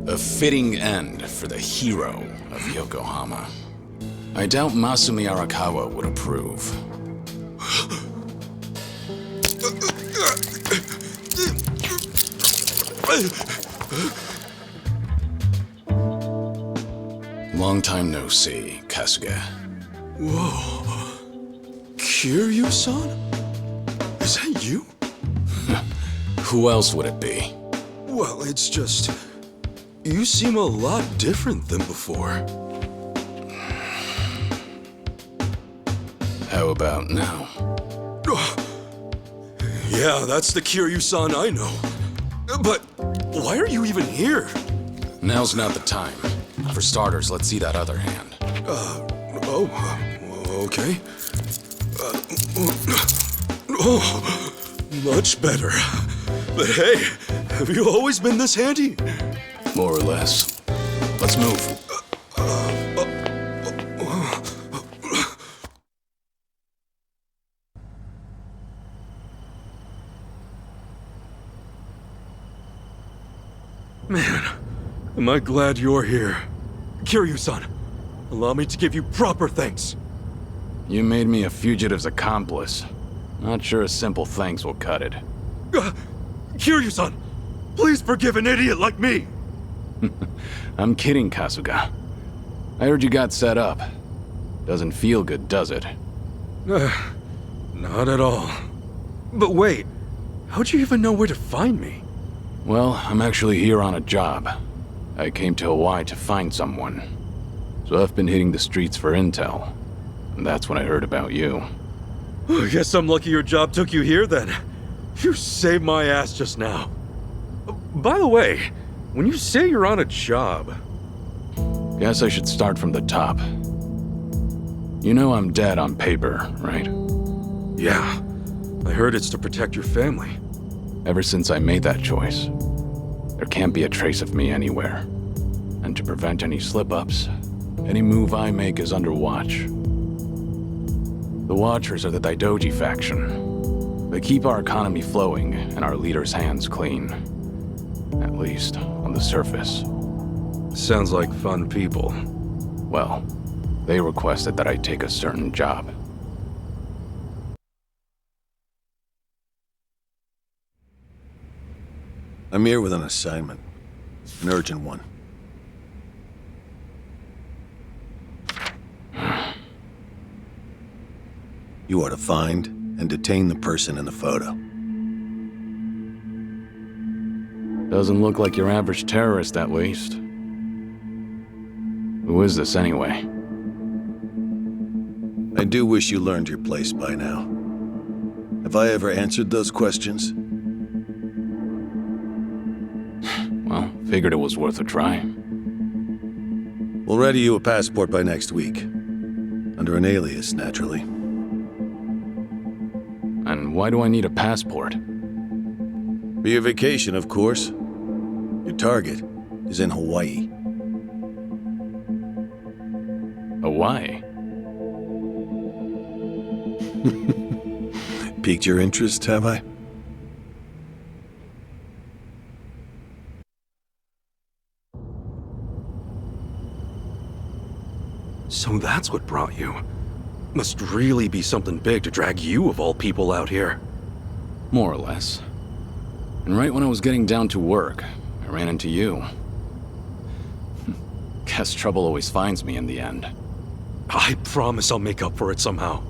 A fitting end for the hero of Yokohama. I doubt Masumi Arakawa would approve. Long time no see, Kasuga. Whoa. Kiryu-san? Is that you? Who else would it be? Well, it's just... You seem a lot different than before. How about now? Yeah, that's the Kiryu-san I know. But why are you even here? Now's not the time. For starters, let's see that other hand. Okay. Much better. But hey, have you always been this handy? More or less. Let's move. Man, am I glad you're here. Kiryu-san, allow me to give you proper thanks. You made me a fugitive's accomplice. Not sure a simple thanks will cut it. Kiryu-san, please forgive an idiot like me. I'm kidding, Kasuga. I heard you got set up. Doesn't feel good, does it? Not at all. But wait, how'd you even know where to find me? Well, I'm actually here on a job. I came to Hawaii to find someone. So I've been hitting the streets for intel. And that's when I heard about you. I guess I'm lucky your job took you here then. You saved my ass just now. By the way, when you say you're on a job... Guess I should start from the top. You know I'm dead on paper, right? Yeah. I heard it's to protect your family. Ever since I made that choice, there can't be a trace of me anywhere. And to prevent any slip-ups, any move I make is under watch. The Watchers are the Daidoji faction. They keep our economy flowing and our leaders' hands clean. At least, on the surface. Sounds like fun people. Well, they requested that I take a certain job. I'm here with an assignment. An urgent one. You are to find and detain the person in the photo. Doesn't look like your average terrorist, at least. Who is this, anyway? I do wish you learned your place by now. Have I ever answered those questions? Well, figured it was worth a try. We'll ready you a passport by next week. Under an alias, naturally. And why do I need a passport? For your vacation, of course. Your target is in Hawaii. Hawaii? Piqued your interest, have I? So that's what brought you. Must really be something big to drag you of all people out here. More or less. And right when I was getting down to work, I ran into you. Guess trouble always finds me in the end. I promise I'll make up for it somehow.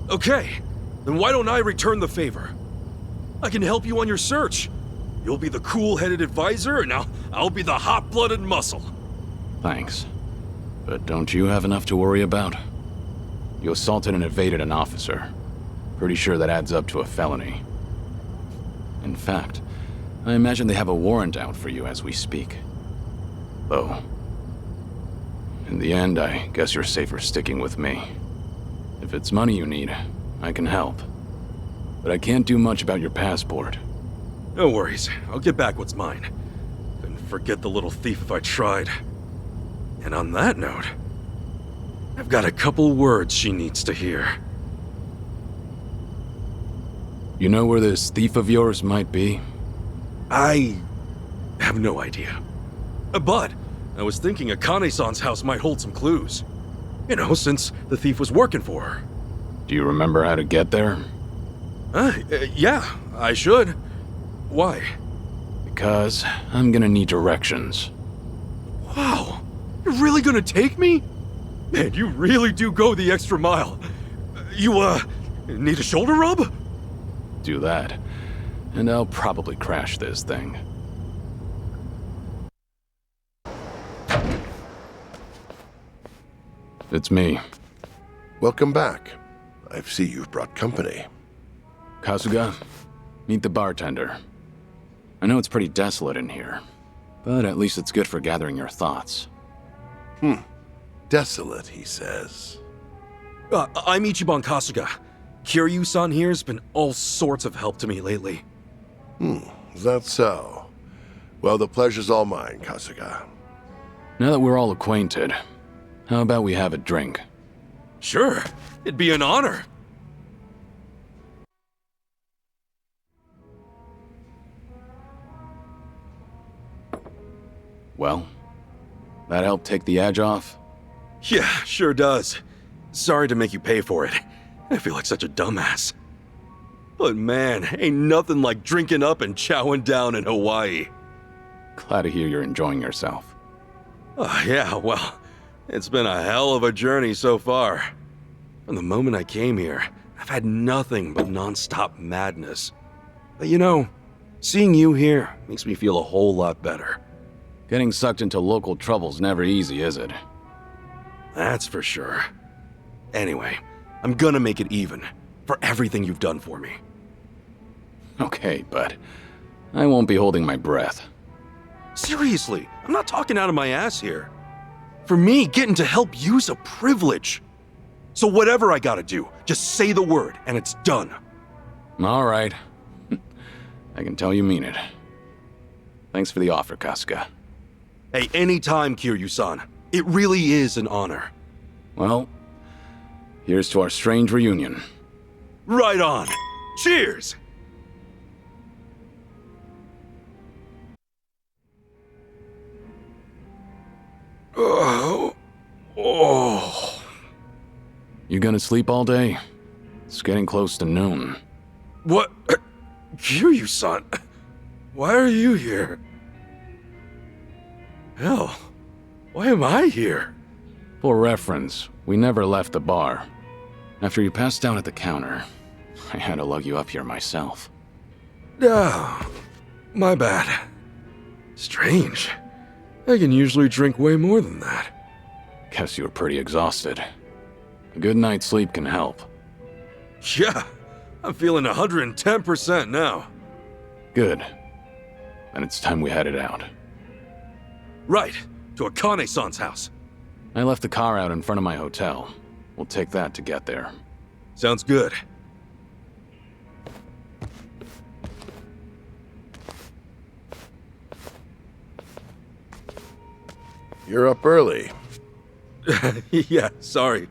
Okay, then why don't I return the favor? I can help you on your search. You'll be the cool-headed advisor, and I'll be the hot-blooded muscle. Thanks. But don't you have enough to worry about? You assaulted and evaded an officer. Pretty sure that adds up to a felony. In fact, I imagine they have a warrant out for you as we speak. Though, in the end, I guess you're safer sticking with me. If it's money you need, I can help. But I can't do much about your passport. No worries, I'll get back what's mine. Couldn't forget the little thief if I tried. And on that note, I've got a couple words she needs to hear. You know where this thief of yours might be? I have no idea. But I was thinking Akane-san's house might hold some clues. You know, since the thief was working for her. Do you remember how to get there? Yeah, I should. Why? because I'm gonna need directions. Wow, you're really gonna take me? Man, you really do go the extra mile. You, need a shoulder rub? Do that, and I'll probably crash this thing. It's me. Welcome back. I see you've brought company. Kasuga, meet the bartender. I know it's pretty desolate in here, but at least it's good for gathering your thoughts. Desolate, he says. I'm Ichiban Kasuga. Kiryu-san here's been all sorts of help to me lately. Is that so? Well, the pleasure's all mine, Kasuga. Now that we're all acquainted, how about we have a drink? Sure, it'd be an honor. Well, that help take the edge off? Yeah, sure does. Sorry to make you pay for it. I feel like such a dumbass. But man, ain't nothing like drinking up and chowing down in Hawaii. Glad to hear you're enjoying yourself. Yeah, well, it's been a hell of a journey so far. From the moment I came here, I've had nothing but non-stop madness. But you know, seeing you here makes me feel a whole lot better. Getting sucked into local trouble's never easy, is it? That's for sure. Anyway, I'm gonna make it even, for everything you've done for me. Okay, but I won't be holding my breath. Seriously, I'm not talking out of my ass here. For me, getting to help you's a privilege. So whatever I gotta do, just say the word and it's done. All right. I can tell you mean it. Thanks for the offer, Kasuga. Hey, anytime, Kiryu-san. It really is an honor. Well, here's to our strange reunion. Right on. Cheers! Oh. You gonna sleep all day? It's getting close to noon. What? Kiryu-san? Why are you here? Hell, why am I here? For reference, we never left the bar. After you passed out at the counter, I had to lug you up here myself. Oh, my bad. Strange. I can usually drink way more than that. Guess you were pretty exhausted. A good night's sleep can help. Yeah, I'm feeling 110% now. Good. Then it's time we headed out. Right, to Akane-san's house. I left the car out in front of my hotel. We'll take that to get there. Sounds good. You're up early. Yeah, sorry.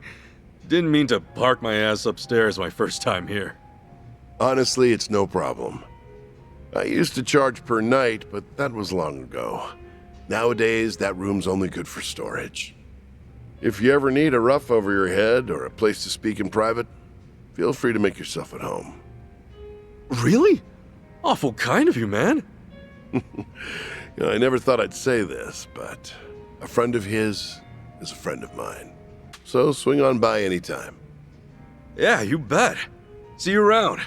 Didn't mean to park my ass upstairs my first time here. Honestly, it's no problem. I used to charge per night, but that was long ago. Nowadays, that room's only good for storage. If you ever need a roof over your head or a place to speak in private, feel free to make yourself at home. Really? Awful kind of you, man. I never thought I'd say this, but a friend of his is a friend of mine. So swing on by anytime. Yeah, you bet. See you around.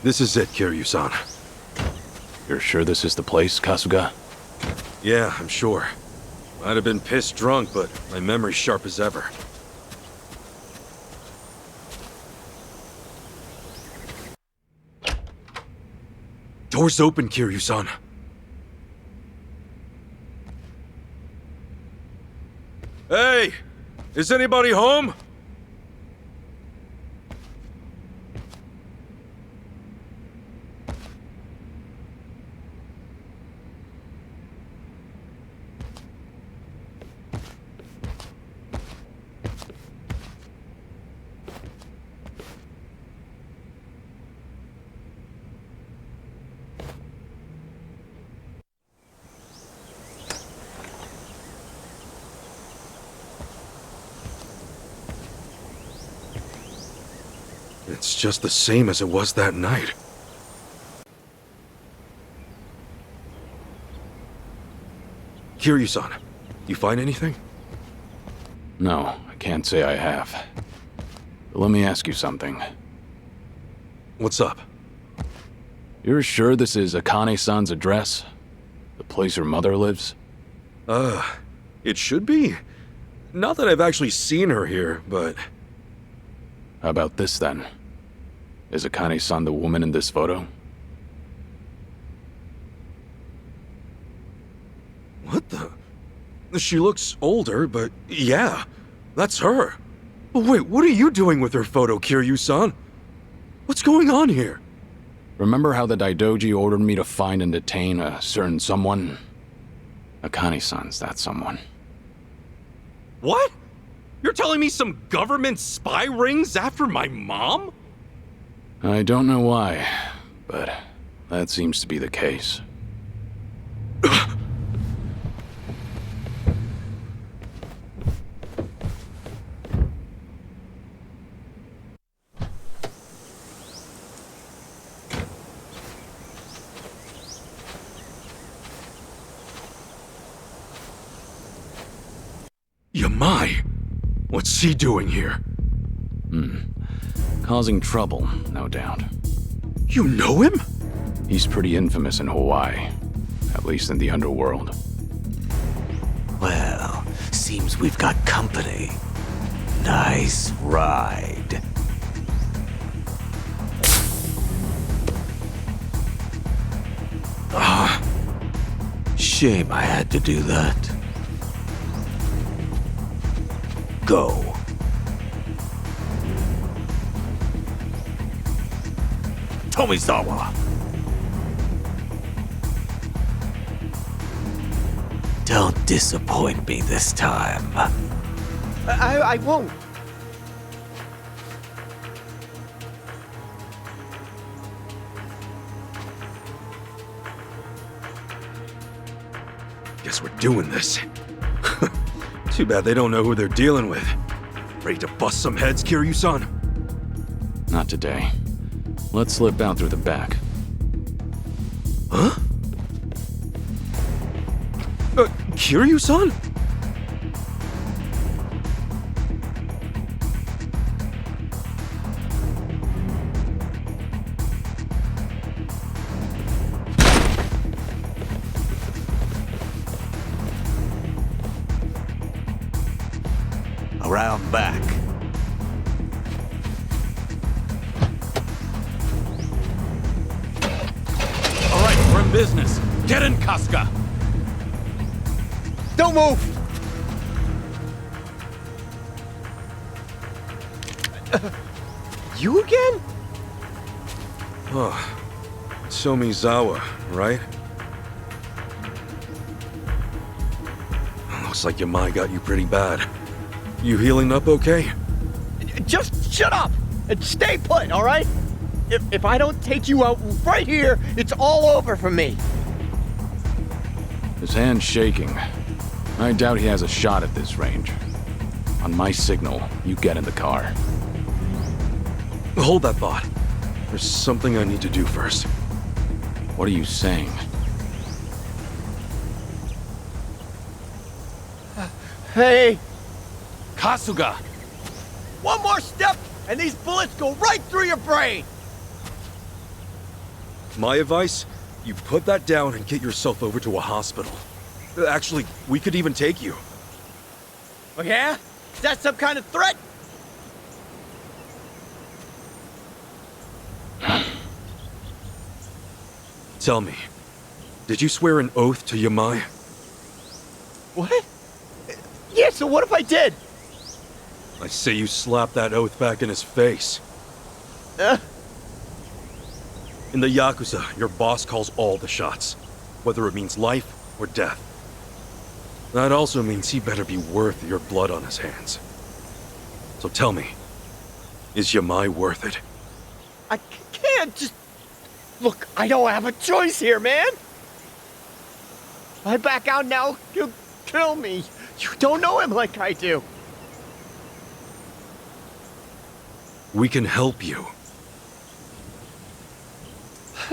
This is it, Kiryu-san. You're sure this is the place, Kasuga? Yeah, I'm sure. Might have been pissed drunk, but my memory's sharp as ever. Door's open, Kiryu-san. Hey! Is anybody home? It's just the same as it was that night. Kiryu-san, you find anything? No, I can't say I have. But let me ask you something. What's up? You're sure this is Akane-san's address? The place her mother lives? It should be. Not that I've actually seen her here, but... How about this, then? Is Akane-san the woman in this photo? What the? She looks older, but yeah, that's her. But wait, what are you doing with her photo, Kiryu-san? What's going on here? Remember how the Daidoji ordered me to find and detain a certain someone? Akane-san's that someone. What? You're telling me some government spy rings after my mom? I don't know why, but that seems to be the case. Yamai! What's he doing here? Causing trouble, no doubt. You know him? He's pretty infamous in Hawaii, at least in the underworld. Well, seems we've got company. Nice ride. Shame I had to do that. Go. Tomizawa. Don't disappoint me this time. I won't. Guess we're doing this. Too bad they don't know who they're dealing with. Ready to bust some heads, Kiryu-san? Not today. Let's slip out through the back. Huh? Kiryu-san? Around back. All right, we're in business. Get in, Kasuga! Don't move! You again? Oh, Tomizawa, right? Looks like Yamai got you pretty bad. You healing up okay? Just shut up and stay put, all right? If I don't take you out right here, it's all over for me. His hand's shaking. I doubt he has a shot at this range. On my signal, you get in the car. Hold that thought. There's something I need to do first. What are you saying? Hey! Kasuga! One more step, and these bullets go right through your brain! My advice? You put that down and get yourself over to a hospital. Actually, we could even take you. Oh yeah? Is that some kind of threat? Tell me, did you swear an oath to Yamai? What? Yeah, so what if I did? I say you slap that oath back in his face. In the Yakuza, your boss calls all the shots, whether it means life or death. That also means he better be worth your blood on his hands. So tell me, is Yamai worth it? I can't just... Look, I don't have a choice here, man! If I back out now, he'll kill me. You don't know him like I do. We can help you.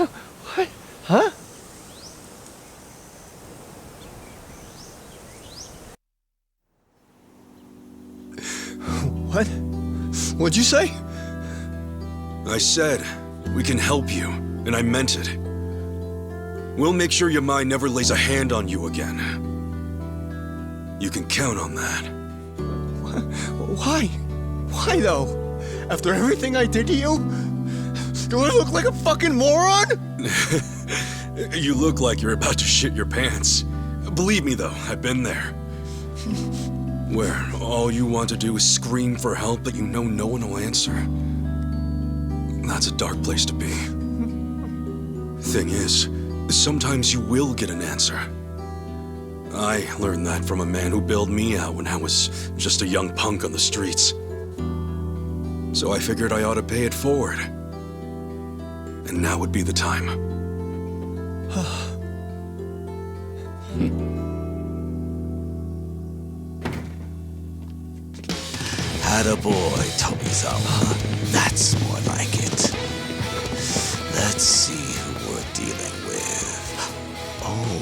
What? Huh? What? What'd you say? I said, we can help you, and I meant it. We'll make sure your mind never lays a hand on you again. You can count on that. Why? Why though? After everything I did to you? Do I look like a fucking moron? You look like you're about to shit your pants. Believe me though, I've been there. Where all you want to do is scream for help, but you know no one will answer. That's a dark place to be. Thing is, sometimes you will get an answer. I learned that from a man who bailed me out when I was just a young punk on the streets. So I figured I ought to pay it forward. And now would be the time. Attaboy, Tomizawa. That's more like it. Let's see who we're dealing with. Oh,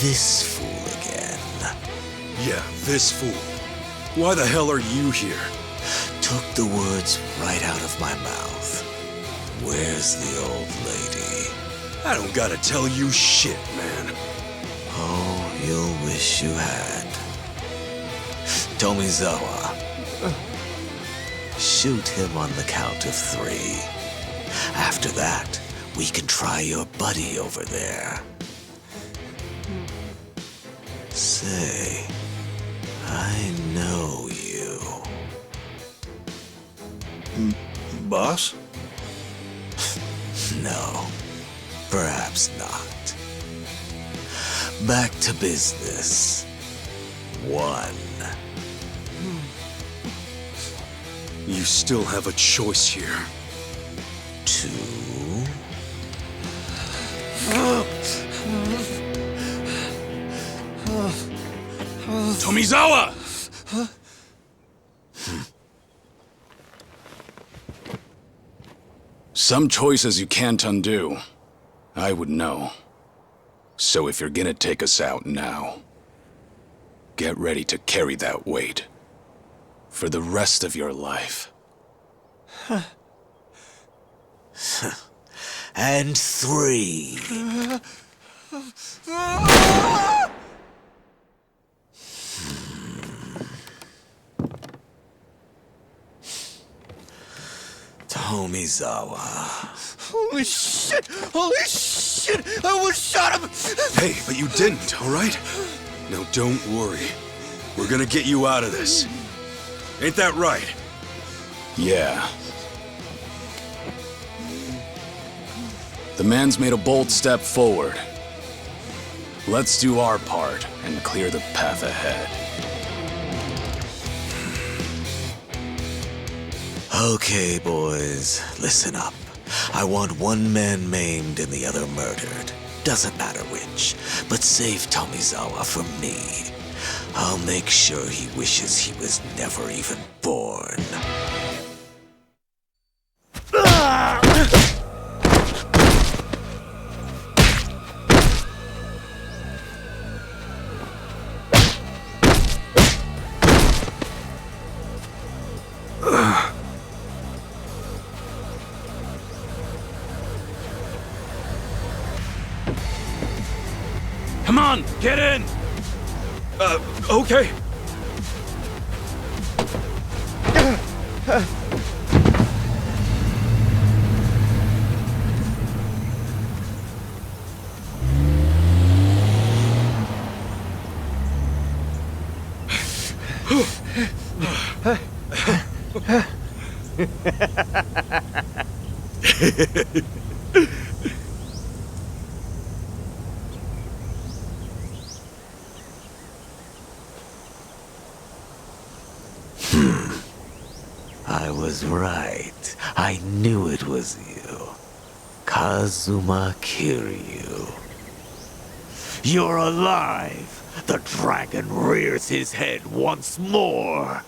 this fool again. Yeah, this fool. Why the hell are you here? Took the words right out of my mouth. Where's the old lady? I don't gotta tell you shit, man. Oh, you'll wish you had. Tomizawa. Shoot him on the count of 3. After that, we can try your buddy over there. Say, I know you. Boss? No, perhaps not. Back to business. 1. You still have a choice here. 2. Tomizawa! Some choices you can't undo. I would know. So if you're gonna take us out now, get ready to carry that weight. For the rest of your life. And 3. Tomizawa. Holy shit! Holy shit! I almost shot him! Hey, but you didn't, alright? Now don't worry. We're gonna get you out of this. Ain't that right? Yeah. The man's made a bold step forward. Let's do our part and clear the path ahead. Okay, boys, listen up. I want one man maimed and the other murdered. Doesn't matter which, but save Tomizawa from me. I'll make sure he wishes he was never even born. Come on, get in! Okay. I was right. I knew it was you. Kazuma Kiryu. You're alive! The dragon rears his head once more!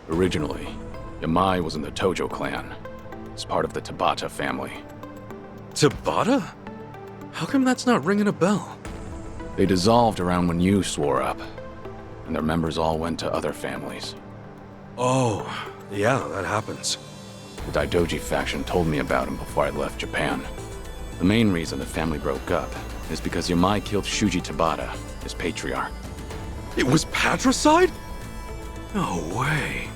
Originally, Yamai was in the Tojo clan, as part of the Tabata family. Tabata? How come that's not ringing a bell? They dissolved around when you swore up, and their members all went to other families. Oh, yeah, that happens. The Daidoji faction told me about him before I left Japan. The main reason the family broke up is because Yamai killed Shuji Tabata, his patriarch. It was patricide? No way.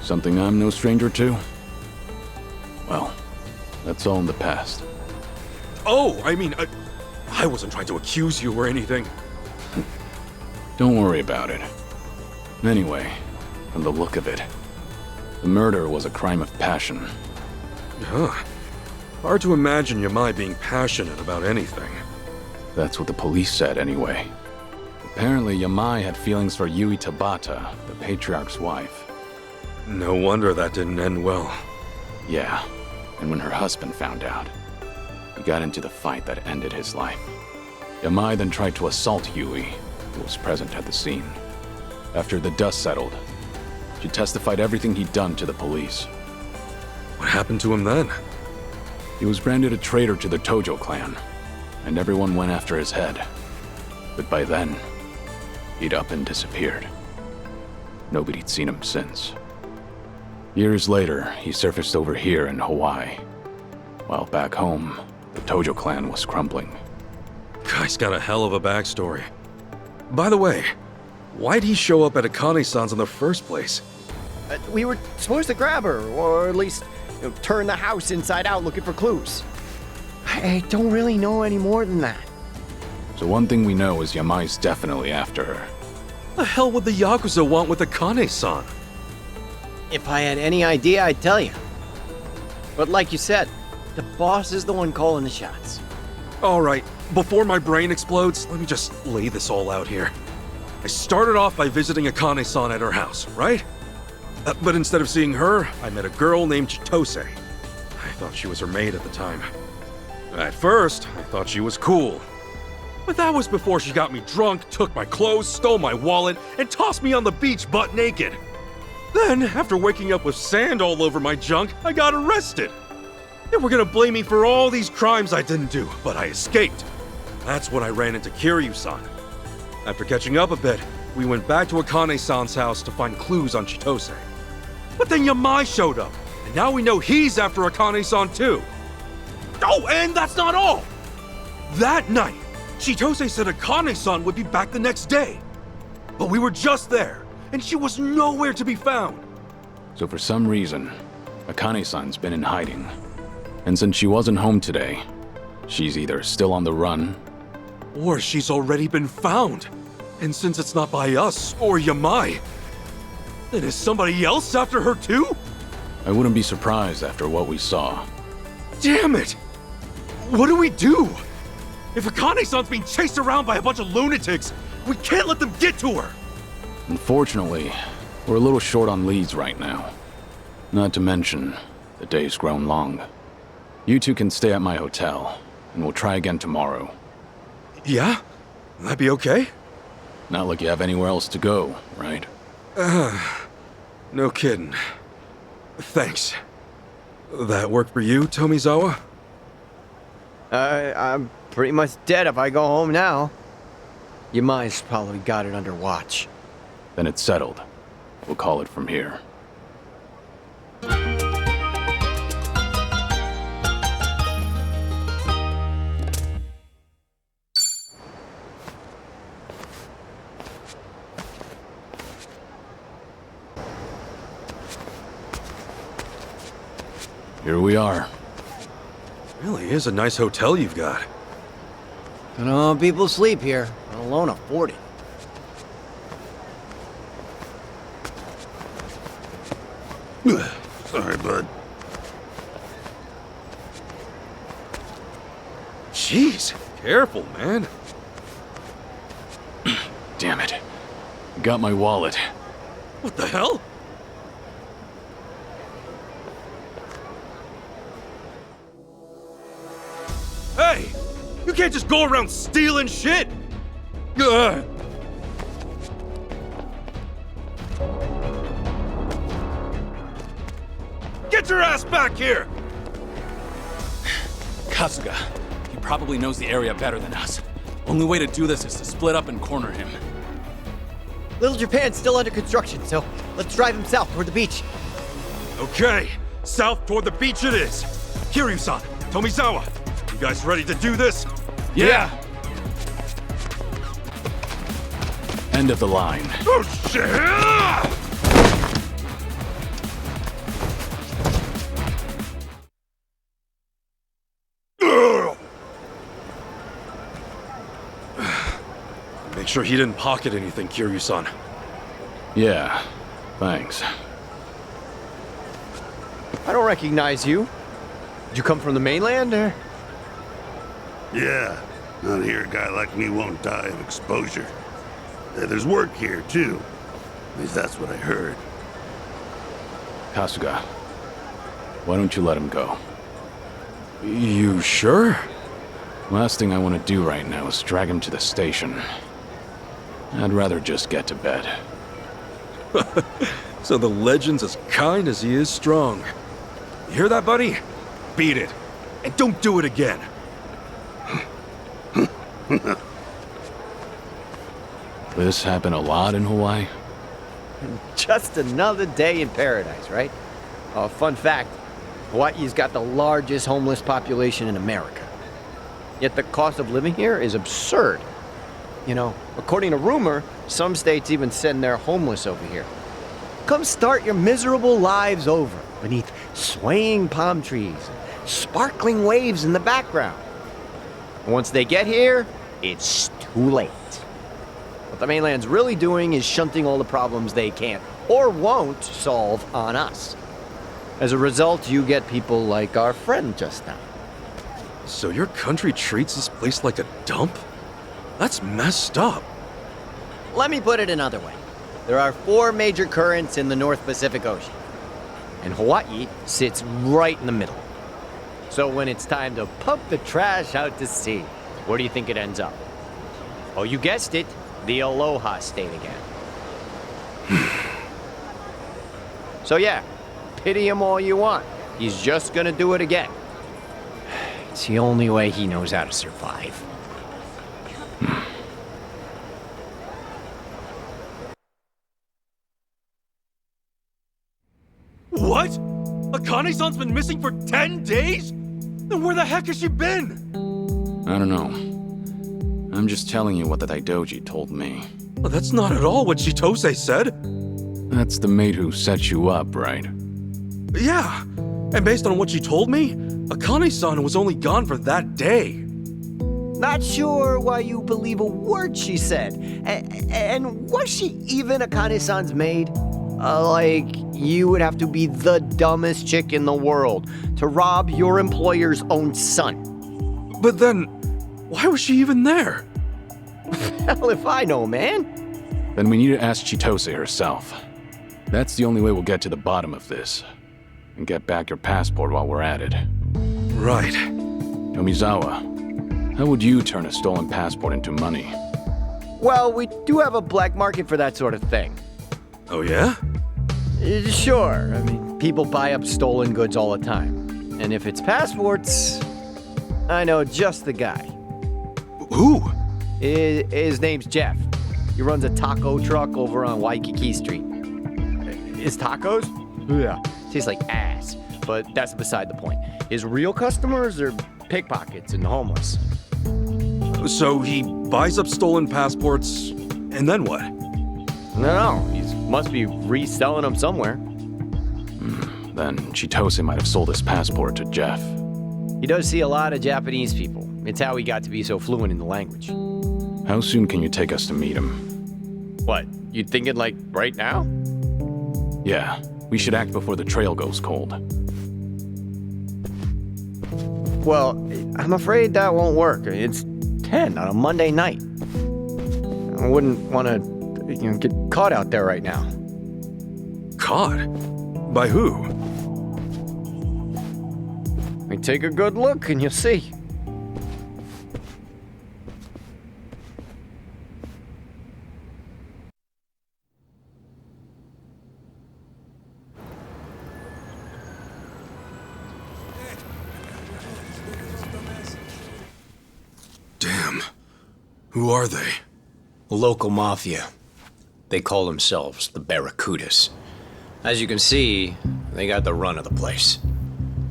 Something I'm no stranger to? Well, that's all in the past. Oh, I mean, I wasn't trying to accuse you or anything. Don't worry about it. Anyway, from the look of it, the murder was a crime of passion. Huh. Hard to imagine Yamai being passionate about anything. That's what the police said anyway. Apparently, Yamai had feelings for Yui Tabata, the patriarch's wife. No wonder that didn't end well. Yeah, and when her husband found out, he got into the fight that ended his life. Yamai then tried to assault Yui, who was present at the scene. After the dust settled, she testified everything he'd done to the police. What happened to him then? He was branded a traitor to the Tojo clan, and everyone went after his head. But by then, he'd up and disappeared. Nobody'd seen him since. Years later, he surfaced over here in Hawaii, while back home, the Tojo clan was crumbling. Guy's got a hell of a backstory. By the way, why'd he show up at Akane-san's in the first place? We were supposed to grab her, or at least turn the house inside out looking for clues. I don't really know any more than that. So one thing we know is Yamai's definitely after her. The hell would the Yakuza want with Akane-san? If I had any idea, I'd tell you. But like you said, the boss is the one calling the shots. All right, before my brain explodes, let me just lay this all out here. I started off by visiting Akane-san at her house, right? But instead of seeing her, I met a girl named Chitose. I thought she was her maid at the time. At first, I thought she was cool. But that was before she got me drunk, took my clothes, stole my wallet, and tossed me on the beach butt naked. Then, after waking up with sand all over my junk, I got arrested. They were gonna blame me for all these crimes I didn't do, but I escaped. That's when I ran into Kiryu-san. After catching up a bit, we went back to Akane-san's house to find clues on Chitose. But then Yamai showed up, and now we know he's after Akane-san too. Oh, and that's not all! That night, Chitose said Akane-san would be back the next day. But we were just there, and she was nowhere to be found. So for some reason, Akane-san's been in hiding. And since she wasn't home today, she's either still on the run, or she's already been found. And since it's not by us or Yamai, then is somebody else after her too? I wouldn't be surprised after what we saw. Damn it! What do we do? If Akane-san's being chased around by a bunch of lunatics, we can't let them get to her! Unfortunately, we're a little short on leads right now. Not to mention, the day's grown long. You two can stay at my hotel, and we'll try again tomorrow. Yeah? That be okay? Not like you have anywhere else to go, right? No kidding. Thanks. That work for you, Tomizawa? I'm pretty much dead if I go home now. Yamai's probably got it under watch. Then it's settled. We'll call it from here. Here we are. Really is a nice hotel you've got. I don't know how people sleep here, let alone afford it. Sorry, bud. Jeez, careful, man. Damn it. I got my wallet. What the hell? Hey! You can't just go around stealing shit! Ugh. Get your ass back here! Kasuga, he probably knows the area better than us. Only way to do this is to split up and corner him. Little Japan's still under construction, so let's drive him south toward the beach. Okay, south toward the beach it is. Kiryu-san, Tomizawa, you guys ready to do this? Yeah! End of the line. Oh, shit! Make sure he didn't pocket anything, Kiryu-san. Yeah, thanks. I don't recognize you. Did you come from the mainland, or? Yeah, out here a guy like me won't die of exposure. There's work here, too. At least that's what I heard. Kasuga, why don't you let him go? You sure? Last thing I want to do right now is drag him to the station. I'd rather just get to bed. So the legend's as kind as he is strong. You hear that, buddy? Beat it. And don't do it again. This happened a lot in Hawaii? Just another day in paradise, right? Fun fact, Hawaii's got the largest homeless population in America. Yet the cost of living here is absurd. You know, according to rumor, some states even send their homeless over here. Come start your miserable lives over beneath swaying palm trees and sparkling waves in the background. And once they get here, it's too late. What the mainland's really doing is shunting all the problems they can't or won't solve on us. As a result, you get people like our friend just now. So your country treats this place like a dump? That's messed up. Let me put it another way. There are 4 major currents in the North Pacific Ocean, and Hawaii sits right in the middle. So when it's time to pump the trash out to sea, where do you think it ends up? Oh, you guessed it, the Aloha State again. So yeah, pity him all you want. He's just gonna do it again. It's the only way he knows how to survive. What? Akane-san's been missing for 10 days? Then where the heck has she been? I don't know. I'm just telling you what the Daidoji told me. Well, that's not at all what Chitose said. That's the maid who set you up, right? Yeah, and based on what she told me, Akane-san was only gone for that day. Not sure why you believe a word she said. And was she even Akane-san's maid? Like, you would have to be the dumbest chick in the world to rob your employer's own son. But then, why was she even there? Hell if I know, man. Then we need to ask Chitose herself. That's the only way we'll get to the bottom of this. And get back your passport while we're at it. Right. Tomizawa, how would you turn a stolen passport into money? Well, we do have a black market for that sort of thing. Oh, yeah? Sure. I mean, people buy up stolen goods all the time. And if it's passports, I know just the guy. Who? His name's Jeff. He runs a taco truck over on Waikiki Street. His tacos? Yeah. Tastes like ass, but that's beside the point. His real customers are pickpockets and homeless. So he buys up stolen passports, and then what? No, he must be reselling them somewhere. Then Chitose might have sold his passport to Jeff. He does see a lot of Japanese people. It's how he got to be so fluent in the language. How soon can you take us to meet him? What, you thinking like right now? Yeah, we should act before the trail goes cold. Well, I'm afraid that won't work. It's 10 on a Monday night. I wouldn't want to get caught out there right now. Caught? By who? Take a good look and you'll see. Who are they? Local mafia. They call themselves the Barracudas. As you can see, they got the run of the place.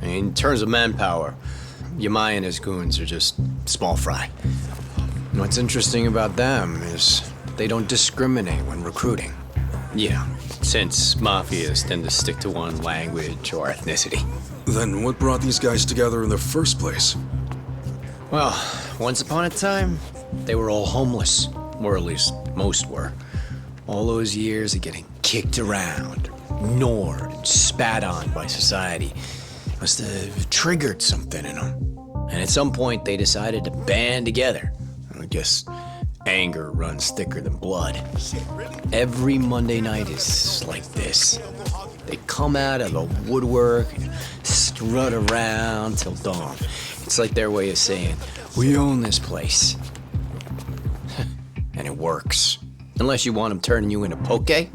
In terms of manpower, Yamai and his goons are just small fry. And what's interesting about them is they don't discriminate when recruiting. Yeah, since mafias tend to stick to one language or ethnicity. Then what brought these guys together in the first place? Well, once upon a time, they were all homeless. Or at least most were. All those years of getting kicked around, ignored, and spat on by society must have triggered something in them. And at some point, they decided to band together. I guess anger runs thicker than blood. Every Monday night is like this. They come out of the woodwork and strut around till dawn. It's like their way of saying, we own this place. And it works. Unless you want them turning you into poke,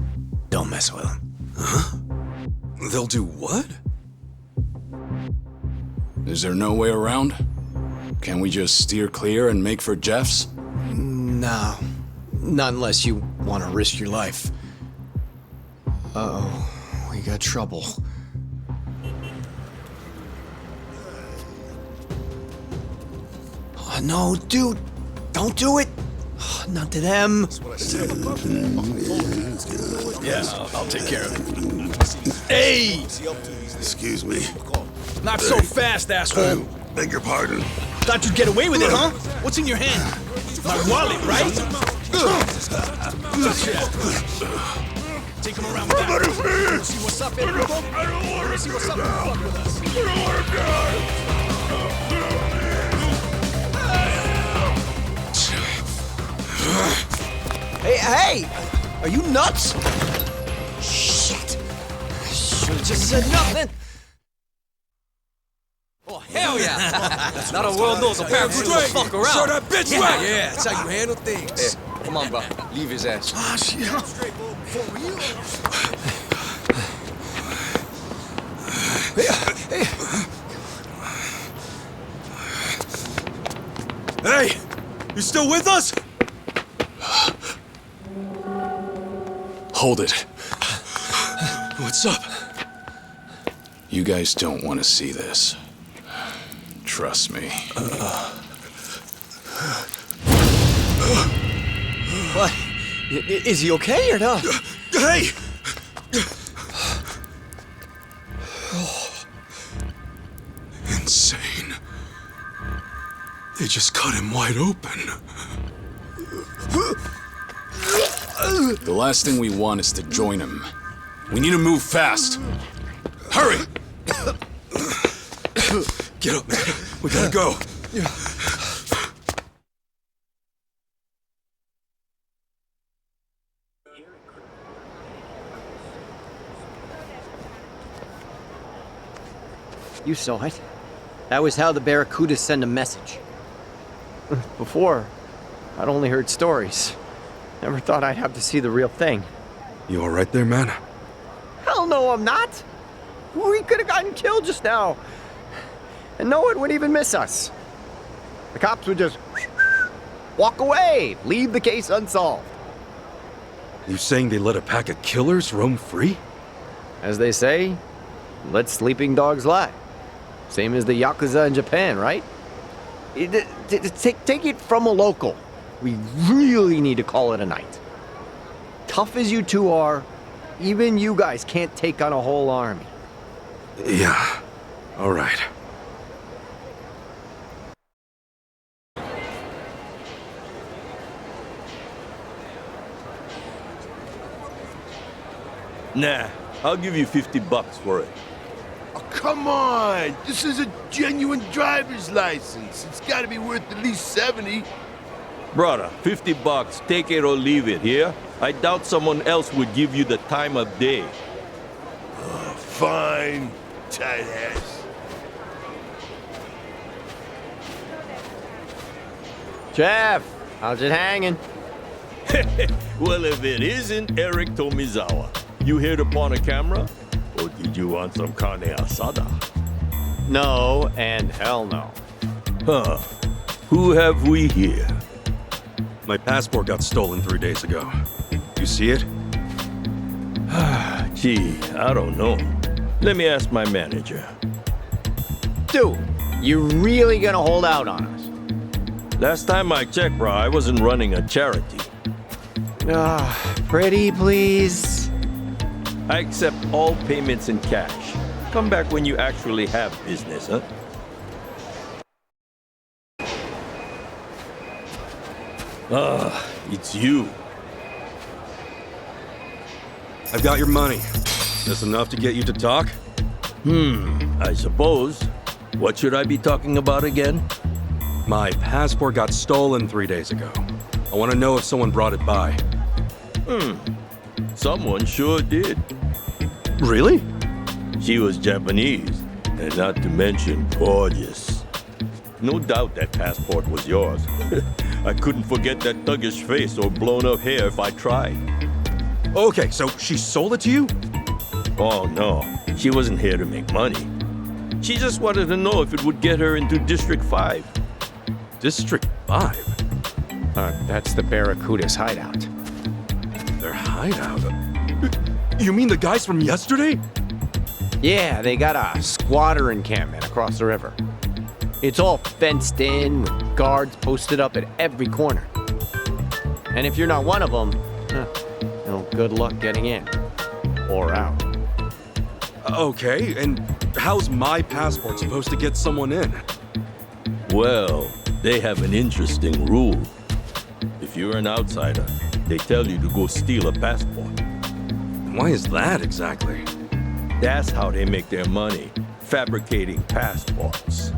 don't mess with them. Huh? They'll do what? Is there no way around? Can we just steer clear and make for Jeff's? No. Not unless you want to risk your life. Uh-oh. We got trouble. Oh, no, dude. Don't do it. Oh, not to them. Yeah, I'll take care of it. Hey! Excuse me. Not so fast, asshole. Beg your pardon. Thought you'd get away with it, huh? What's in your hand? My wallet, right? Take him around with that. See what's up, Enrico? I don't want to see what's up. Fuck with us. I don't want to die. Hey! Are you nuts? Shit! I should've just said nothing. Oh, hell yeah! Not a world knows a pair of straight. Fuck around. Show that bitch yeah, right. yeah, that's how you handle things. Hey, come on, bro. Leave his ass. Ah, shit. Hey! You still with us? Hold it. What's up? You guys don't want to see this. Trust me. What? Is he okay or not? Hey! Insane. They just cut him wide open. The last thing we want is to join him. We need to move fast. Hurry! Get up, man. We gotta go. You saw it. That was how the Barracudas send a message. Before, I'd only heard stories. Never thought I'd have to see the real thing. You alright there, man? Hell no, I'm not. We could have gotten killed just now. And no one would even miss us. The cops would just walk away, leave the case unsolved. You saying they let a pack of killers roam free? As they say, let sleeping dogs lie. Same as the Yakuza in Japan, right? Take it from a local. We really need to call it a night. Tough as you two are, even you guys can't take on a whole army. Yeah. Alright. Nah, I'll give you $50 for it. Oh, come on! This is a genuine driver's license. It's gotta be worth at least 70. Brother, $50, take it or leave it, yeah? I doubt someone else would give you the time of day. Fine, tight ass. Jeff, how's it hanging? Well, if it isn't Eric Tomizawa, you hit upon a camera? Or did you want some carne asada? No, and hell no. Huh. Who have we here? My passport got stolen 3 days ago. You see it? Gee, I don't know. Let me ask my manager. Dude, you really gonna hold out on us? Last time I checked, bro, I wasn't running a charity. Pretty please? I accept all payments in cash. Come back when you actually have business, huh? It's you. I've got your money. This enough to get you to talk? I suppose. What should I be talking about again? My passport got stolen 3 days ago. I want to know if someone brought it by. Someone sure did. Really? She was Japanese, and not to mention gorgeous. No doubt that passport was yours. I couldn't forget that thuggish face or blown up hair if I tried. Okay, so she sold it to you? Oh no, she wasn't here to make money. She just wanted to know if it would get her into District 5. District 5? That's the Barracuda's hideout. Their hideout? You mean the guys from yesterday? Yeah, they got a squatter encampment across the river. It's all fenced in, with guards posted up at every corner. And if you're not one of them, good luck getting in. Or out. Okay, and how's my passport supposed to get someone in? Well, they have an interesting rule. If you're an outsider, they tell you to go steal a passport. Why is that exactly? That's how they make their money, fabricating passports.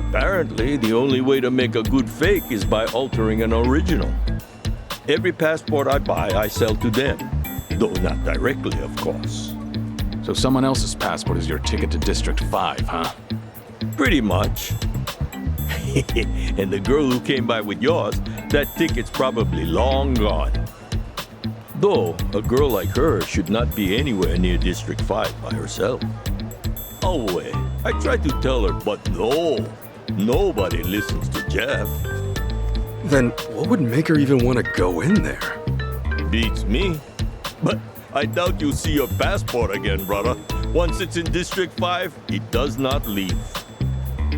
Apparently, the only way to make a good fake is by altering an original. Every passport I buy, I sell to them. Though not directly, of course. So someone else's passport is your ticket to District 5, huh? Pretty much. And the girl who came by with yours, that ticket's probably long gone. Though, a girl like her should not be anywhere near District 5 by herself. Oh, wait. I tried to tell her, but no. Nobody listens to Jeff. Then what would make her even want to go in there? Beats me. But I doubt you'll see your passport again, brother. Once it's in District 5, it does not leave.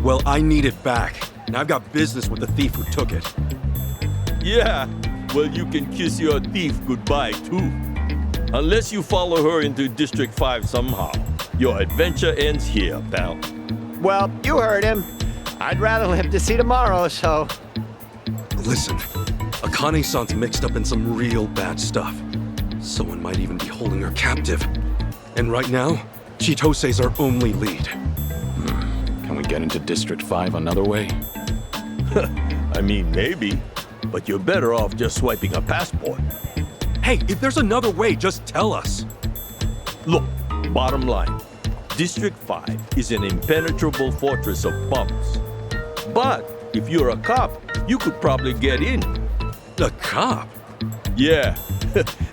Well, I need it back. And I've got business with the thief who took it. Yeah, well, you can kiss your thief goodbye, too. Unless you follow her into District 5 somehow. Your adventure ends here, pal. Well, you heard him. I'd rather live to see tomorrow, so... Listen, Akane-san's mixed up in some real bad stuff. Someone might even be holding her captive. And right now, Chitose's our only lead. Can we get into District 5 another way? I mean, maybe. But you're better off just swiping a passport. Hey, if there's another way, just tell us. Look, bottom line. District 5 is an impenetrable fortress of bums. But if you're a cop, you could probably get in. A cop? Yeah.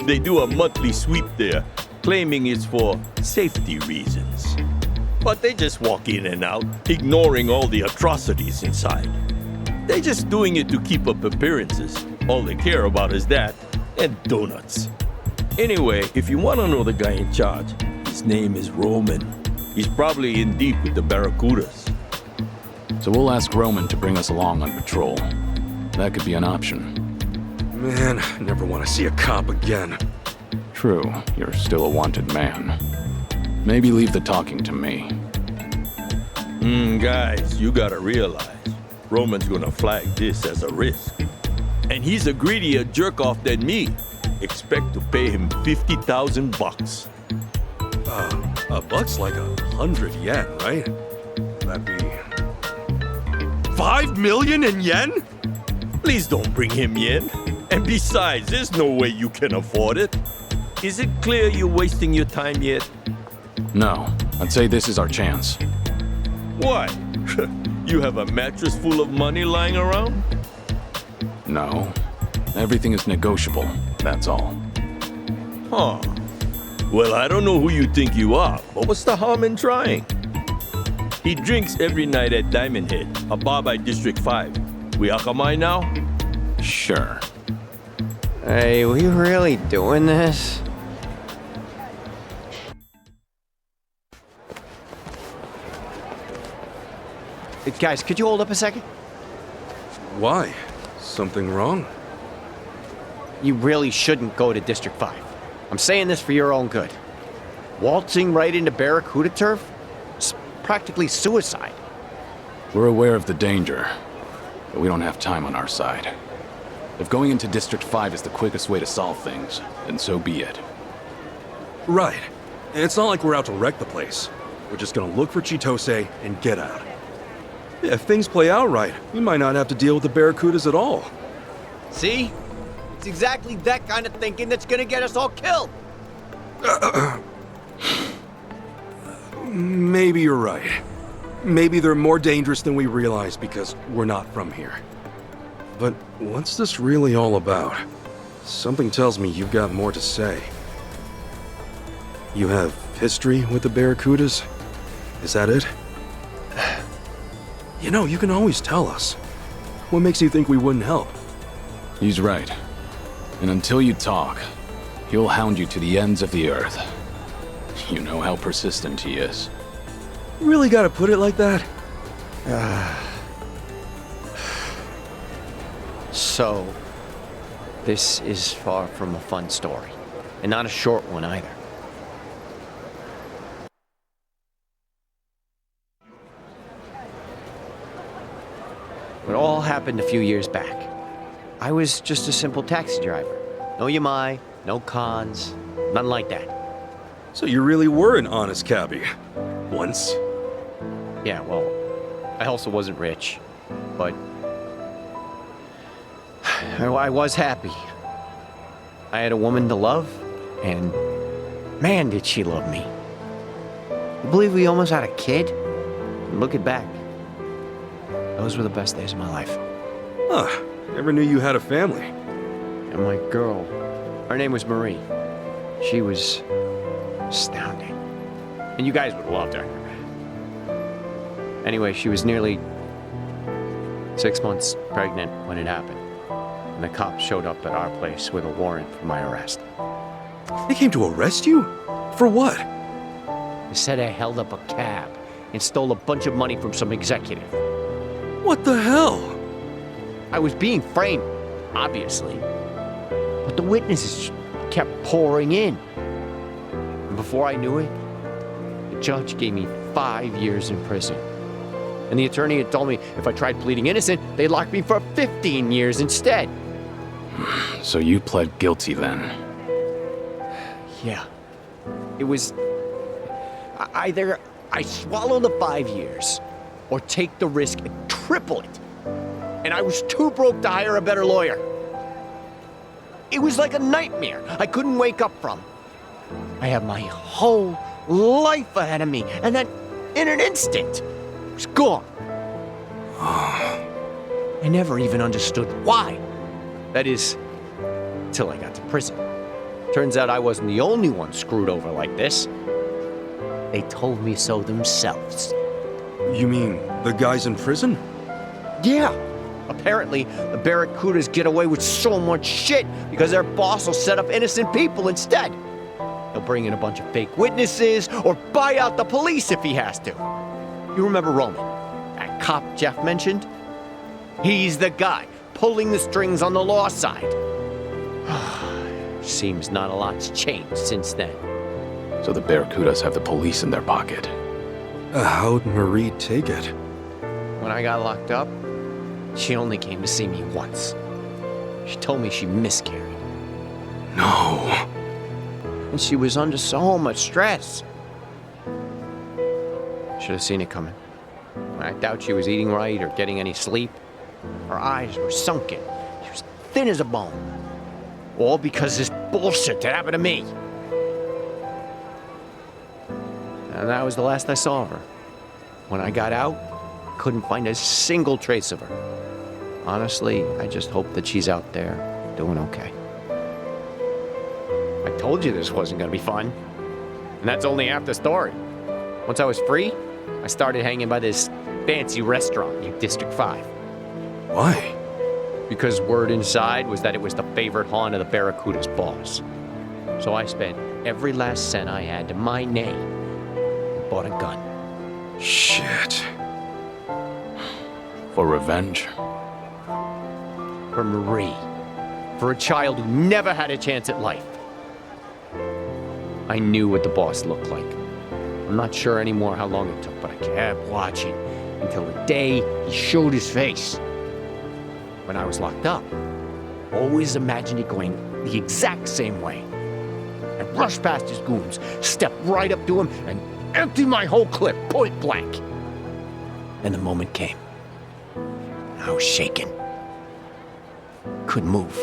They do a monthly sweep there, claiming it's for safety reasons. But they just walk in and out, ignoring all the atrocities inside. They're just doing it to keep up appearances. All they care about is that, and donuts. Anyway, if you want to know the guy in charge, his name is Roman. He's probably in deep with the Barracudas. So we'll ask Roman to bring us along on patrol. That could be an option. Man, I never want to see a cop again. True, you're still a wanted man. Maybe leave the talking to me. Guys, you gotta realize, Roman's gonna flag this as a risk. And he's a greedier jerk-off than me. Expect to pay him 50,000 bucks. A buck's like 100 yen, right? That'd be... 5 million in yen? Please don't bring him yen. And besides, there's no way you can afford it. Is it clear you're wasting your time yet? No, I'd say this is our chance. Why? You have a mattress full of money lying around? No. Everything is negotiable, that's all. Huh. Well, I don't know who you think you are, but what's the harm in trying? He drinks every night at Diamond Head, a bar by District 5. We akamai now? Sure. Hey, we really doing this? Hey, guys, could you hold up a second? Why? Something wrong? You really shouldn't go to District 5. I'm saying this for your own good. Waltzing right into Barracuda turf? It's practically suicide. We're aware of the danger, but we don't have time on our side. If going into District 5 is the quickest way to solve things, then so be it. Right. It's not like we're out to wreck the place. We're just gonna look for Chitose and get out. Yeah, if things play out right, we might not have to deal with the Barracudas at all. See? It's exactly that kind of thinking that's gonna get us all killed. Maybe you're right. Maybe they're more dangerous than we realize because we're not from here. But what's this really all about? Something tells me you've got more to say. You have history with the Barracudas? Is that it? You know, you can always tell us. What makes you think we wouldn't help? He's right. And until you talk, he'll hound you to the ends of the earth. You know how persistent he is. Really gotta put it like that? So, this is far from a fun story. And not a short one either. It all happened a few years back. I was just a simple taxi driver. No Yamai, no cons, none like that. So you really were an honest cabbie. Once. Yeah, well, I also wasn't rich, but I was happy. I had a woman to love, and man, did she love me. I believe we almost had a kid. And looking back, those were the best days of my life. Huh, never knew you had a family. And my girl, her name was Marie. She was astounding. And you guys would have loved her. Anyway, she was nearly 6 months pregnant when it happened. And the cops showed up at our place with a warrant for my arrest. They came to arrest you? For what? They said I held up a cab and stole a bunch of money from some executive. What the hell? I was being framed, obviously. But the witnesses kept pouring in. And before I knew it, the judge gave me 5 years in prison. And the attorney had told me if I tried pleading innocent, they'd lock me for 15 years instead. So you pled guilty then? Yeah. It was either I swallow the 5 years or take the risk and triple it. And I was too broke to hire a better lawyer. It was like a nightmare I couldn't wake up from. I had my whole life ahead of me, and then in an instant, it was gone. I never even understood why. That is, till I got to prison. Turns out I wasn't the only one screwed over like this. They told me so themselves. You mean the guys in prison? Yeah. Apparently, the Barracudas get away with so much shit because their boss will set up innocent people instead. He'll bring in a bunch of fake witnesses or buy out the police if he has to. You remember Roman, that cop Jeff mentioned? He's the guy pulling the strings on the law side. Seems not a lot's changed since then. So the Barracudas have the police in their pocket. How'd Marie take it? When I got locked up, she only came to see me once. She told me she miscarried. No. And she was under so much stress. Should have seen it coming. I doubt she was eating right or getting any sleep. Her eyes were sunken. She was thin as a bone. All because of this bullshit that happened to me. And that was the last I saw of her. When I got out, I couldn't find a single trace of her. Honestly, I just hope that she's out there doing okay. I told you this wasn't gonna be fun. And that's only half the story. Once I was free, I started hanging by this fancy restaurant in District 5. Why? because word inside was that it was the favorite haunt of the Barracuda's boss. So I spent every last cent I had to my name and bought a gun. Shit. For revenge? For Marie. For a child who never had a chance at life. I knew what the boss looked like. I'm not sure anymore how long it took, but I kept watching until the day he showed his face. When I was locked up, I always imagined it going the exact same way. I'd rush past his goons, step right up to him, and empty my whole clip point blank. And the moment came. I was shaking. Couldn't move.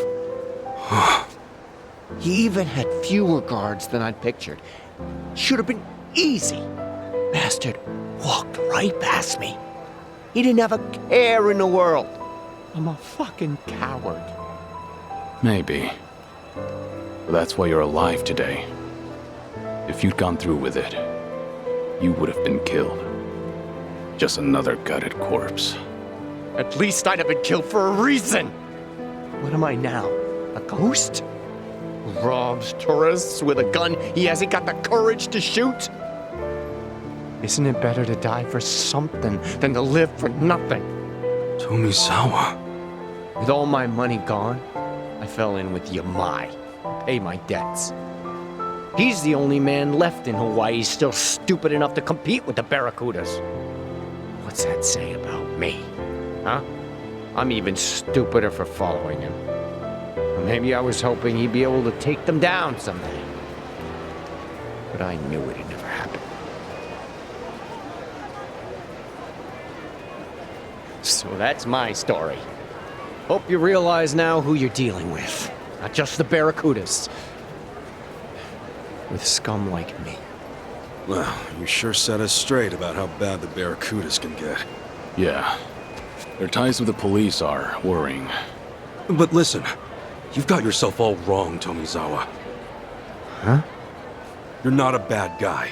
He even had fewer guards than I'd pictured. Should have been easy. Bastard walked right past me. He didn't have a care in the world. I'm a fucking coward. Maybe. But that's why you're alive today. If you'd gone through with it, you would have been killed. Just another gutted corpse. At least I'd have been killed for a reason. What am I now? A ghost? Who robs tourists with a gun he hasn't got the courage to shoot? Isn't it better to die for something than to live for nothing? Tomizawa. With all my money gone, I fell in with Yamai, pay my debts. He's the only man left in Hawaii still stupid enough to compete with the Barracudas. What's that say about me? Huh? I'm even stupider for following him. Or maybe I was hoping he'd be able to take them down someday. But I knew it'd never happen. So that's my story. Hope you realize now who you're dealing with. Not just the Barracudas. With scum like me. Well, you sure set us straight about how bad the Barracudas can get. Yeah. Their ties with the police are worrying. But listen, you've got yourself all wrong, Tomizawa. Huh? You're not a bad guy.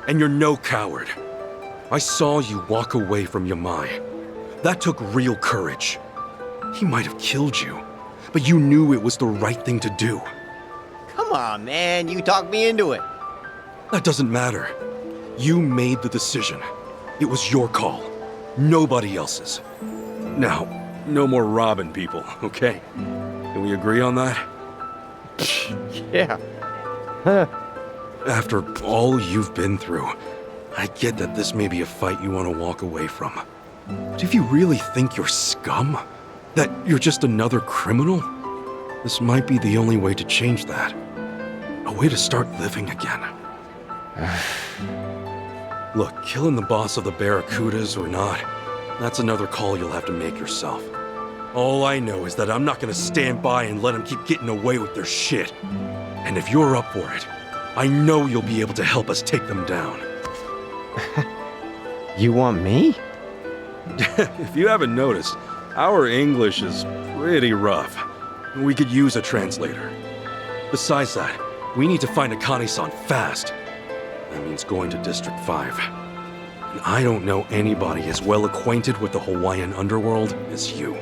And you're no coward. I saw you walk away from Yamai. That took real courage. He might have killed you, but you knew it was the right thing to do. Come on, man. You talked me into it. That doesn't matter. You made the decision. It was your call. Nobody else's. Now, no more robbing people, okay? Can we agree on that? Yeah. Huh. After all you've been through, I get that this may be a fight you want to walk away from. But if you really think you're scum, that you're just another criminal, this might be the only way to change that. A way to start living again. Look, killing the boss of the Barracudas or not, that's another call you'll have to make yourself. All I know is that I'm not gonna stand by and let them keep getting away with their shit. And if you're up for it, I know you'll be able to help us take them down. You want me? If you haven't noticed, our English is pretty rough. We could use a translator. Besides that, we need to find Akane-san fast. That means going to District 5. And I don't know anybody as well acquainted with the Hawaiian underworld as you.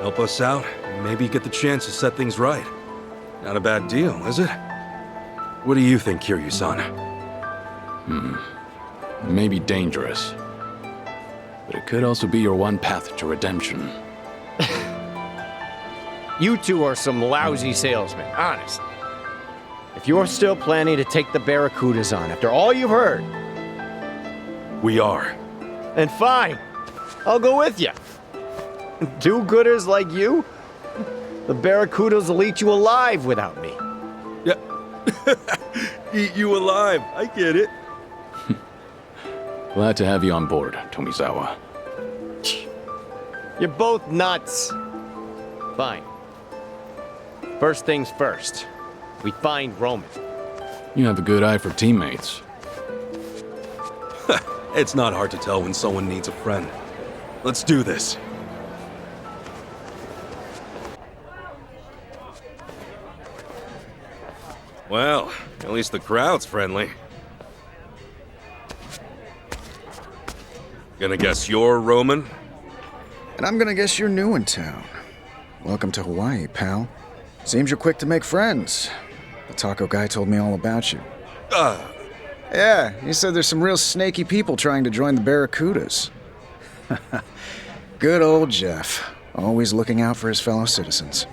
Help us out, and maybe get the chance to set things right. Not a bad deal, is it? What do you think, Kiryu-san? Maybe dangerous. But it could also be your one path to redemption. You two are some lousy salesmen, honest. If you're still planning to take the Barracudas on after all you've heard... We are. Then fine. I'll go with you. Do-gooders like you? The Barracudas will eat you alive without me. Yeah. Eat you alive. I get it. Glad to have you on board, Tomizawa. You're both nuts. Fine. First things first. We find Roman. You have a good eye for teammates. It's not hard to tell when someone needs a friend. Let's do this. Well, at least the crowd's friendly. Gonna guess you're Roman? And I'm gonna guess you're new in town. Welcome to Hawaii, pal. Seems you're quick to make friends. The taco guy told me all about you. Yeah, he said there's some real snaky people trying to join the Barracudas. Good old Jeff. Always looking out for his fellow citizens.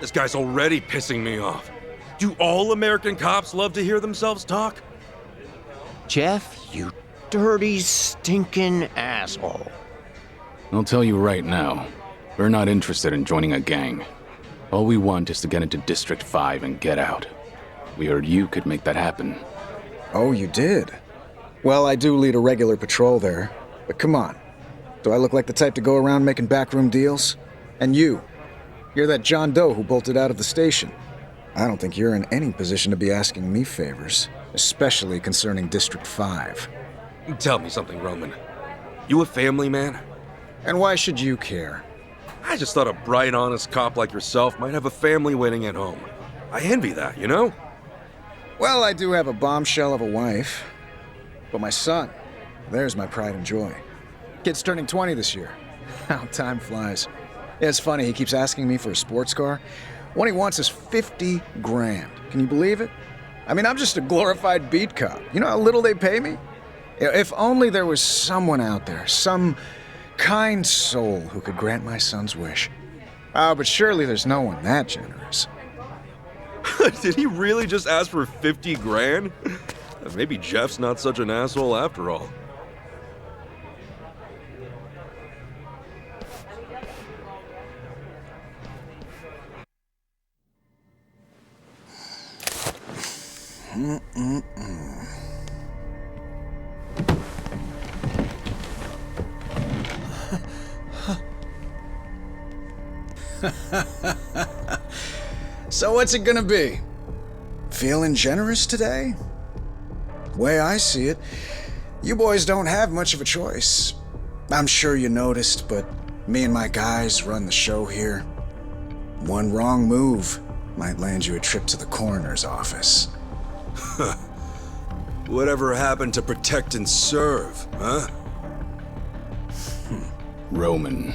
This guy's already pissing me off. Do all American cops love to hear themselves talk? Jeff, you dirty, stinking asshole. I'll tell you right now, we're not interested in joining a gang. All we want is to get into District 5 and get out. We heard you could make that happen. Oh, you did? Well, I do lead a regular patrol there. But come on. Do I look like the type to go around making backroom deals? And you're that John Doe who bolted out of the station. I don't think you're in any position to be asking me favors, especially concerning District 5. Tell me something, Roman. You a family man? And why should you care? I just thought a bright, honest cop like yourself might have a family waiting at home. I envy that, you know? Well, I do have a bombshell of a wife. But my son, there's my pride and joy. Kid's turning 20 this year. How time flies. Yeah, it's funny, he keeps asking me for a sports car. What he wants is 50 grand. Can you believe it? I mean, I'm just a glorified beat cop. You know how little they pay me? If only there was someone out there, some kind soul who could grant my son's wish. Oh, but surely there's no one that generous. Did he really just ask for 50 grand? Maybe Jeff's not such an asshole after all. So what's it gonna be? Feeling generous today? Way I see it, you boys don't have much of a choice. I'm sure you noticed, but me and my guys run the show here. One wrong move might land you a trip to the coroner's office. Whatever happened to protect and serve, huh? Roman.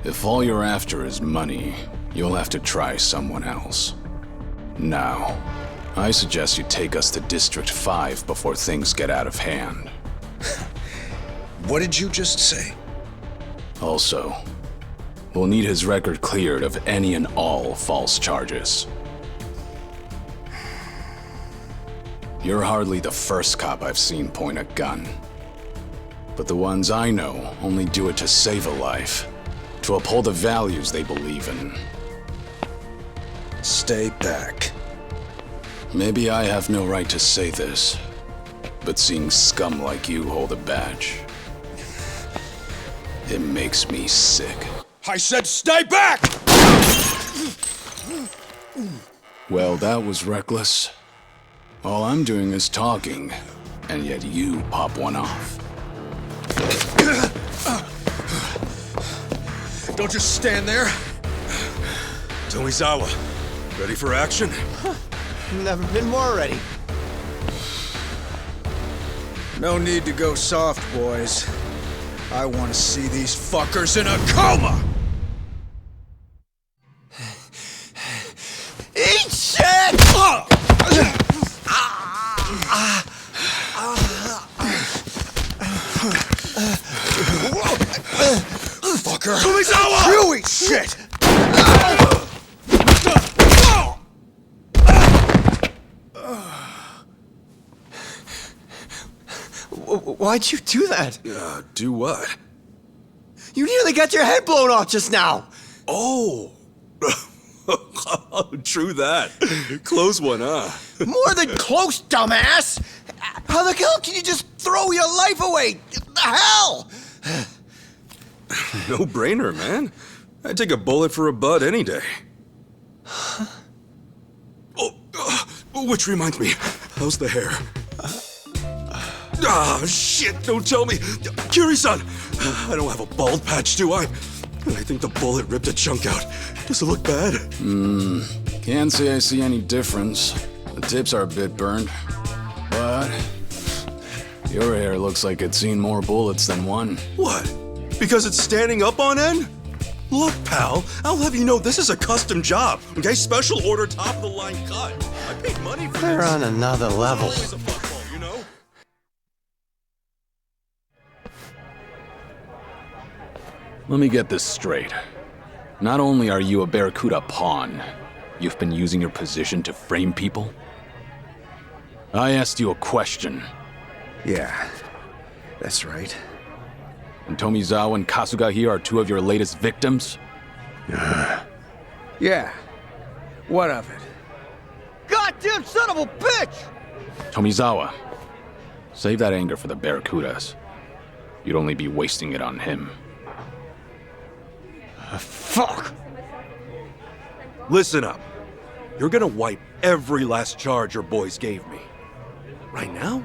If all you're after is money, you'll have to try someone else. Now, I suggest you take us to District 5 before things get out of hand. What did you just say? Also, we'll need his record cleared of any and all false charges. You're hardly the first cop I've seen point a gun. But the ones I know only do it to save a life, to uphold the values they believe in. Stay back. Maybe I have no right to say this, but seeing scum like you hold a badge, it makes me sick. I said stay back! Well, that was reckless. All I'm doing is talking, and yet you pop one off. Don't just stand there. Tomizawa, ready for action? Never been more ready. No need to go soft, boys. I want to see these fuckers in a coma! Eat shit! Fucker! Tomizawa! You eat shit! Why'd you do that? Do what? You nearly got your head blown off just now. Oh. True that. Close one, huh? More than close, dumbass! How the hell can you just throw your life away? The hell? No brainer, man. I'd take a bullet for a bud any day. Which reminds me, how's the hair? Ah, shit, don't tell me. Kiri-san, I don't have a bald patch, do I? I think the bullet ripped a chunk out. Does it look bad? Can't say I see any difference. The tips are a bit burned. But your hair looks like it's seen more bullets than one. What? Because it's standing up on end? Look, pal, I'll have you know this is a custom job, okay? Special order, top-of-the-line cut. I paid money for They're this. on another level. Always a fuckball, you know? Let me get this straight. Not only are you a Barracuda pawn, you've been using your position to frame people? I asked you a question. Yeah, that's right. And Tomizawa and Kasuga here are two of your latest victims? Yeah. What of it? Goddamn son of a bitch! Tomizawa, save that anger for the Barracudas. You'd only be wasting it on him. Fuck! Listen up. You're gonna wipe every last charge your boys gave me. Right now,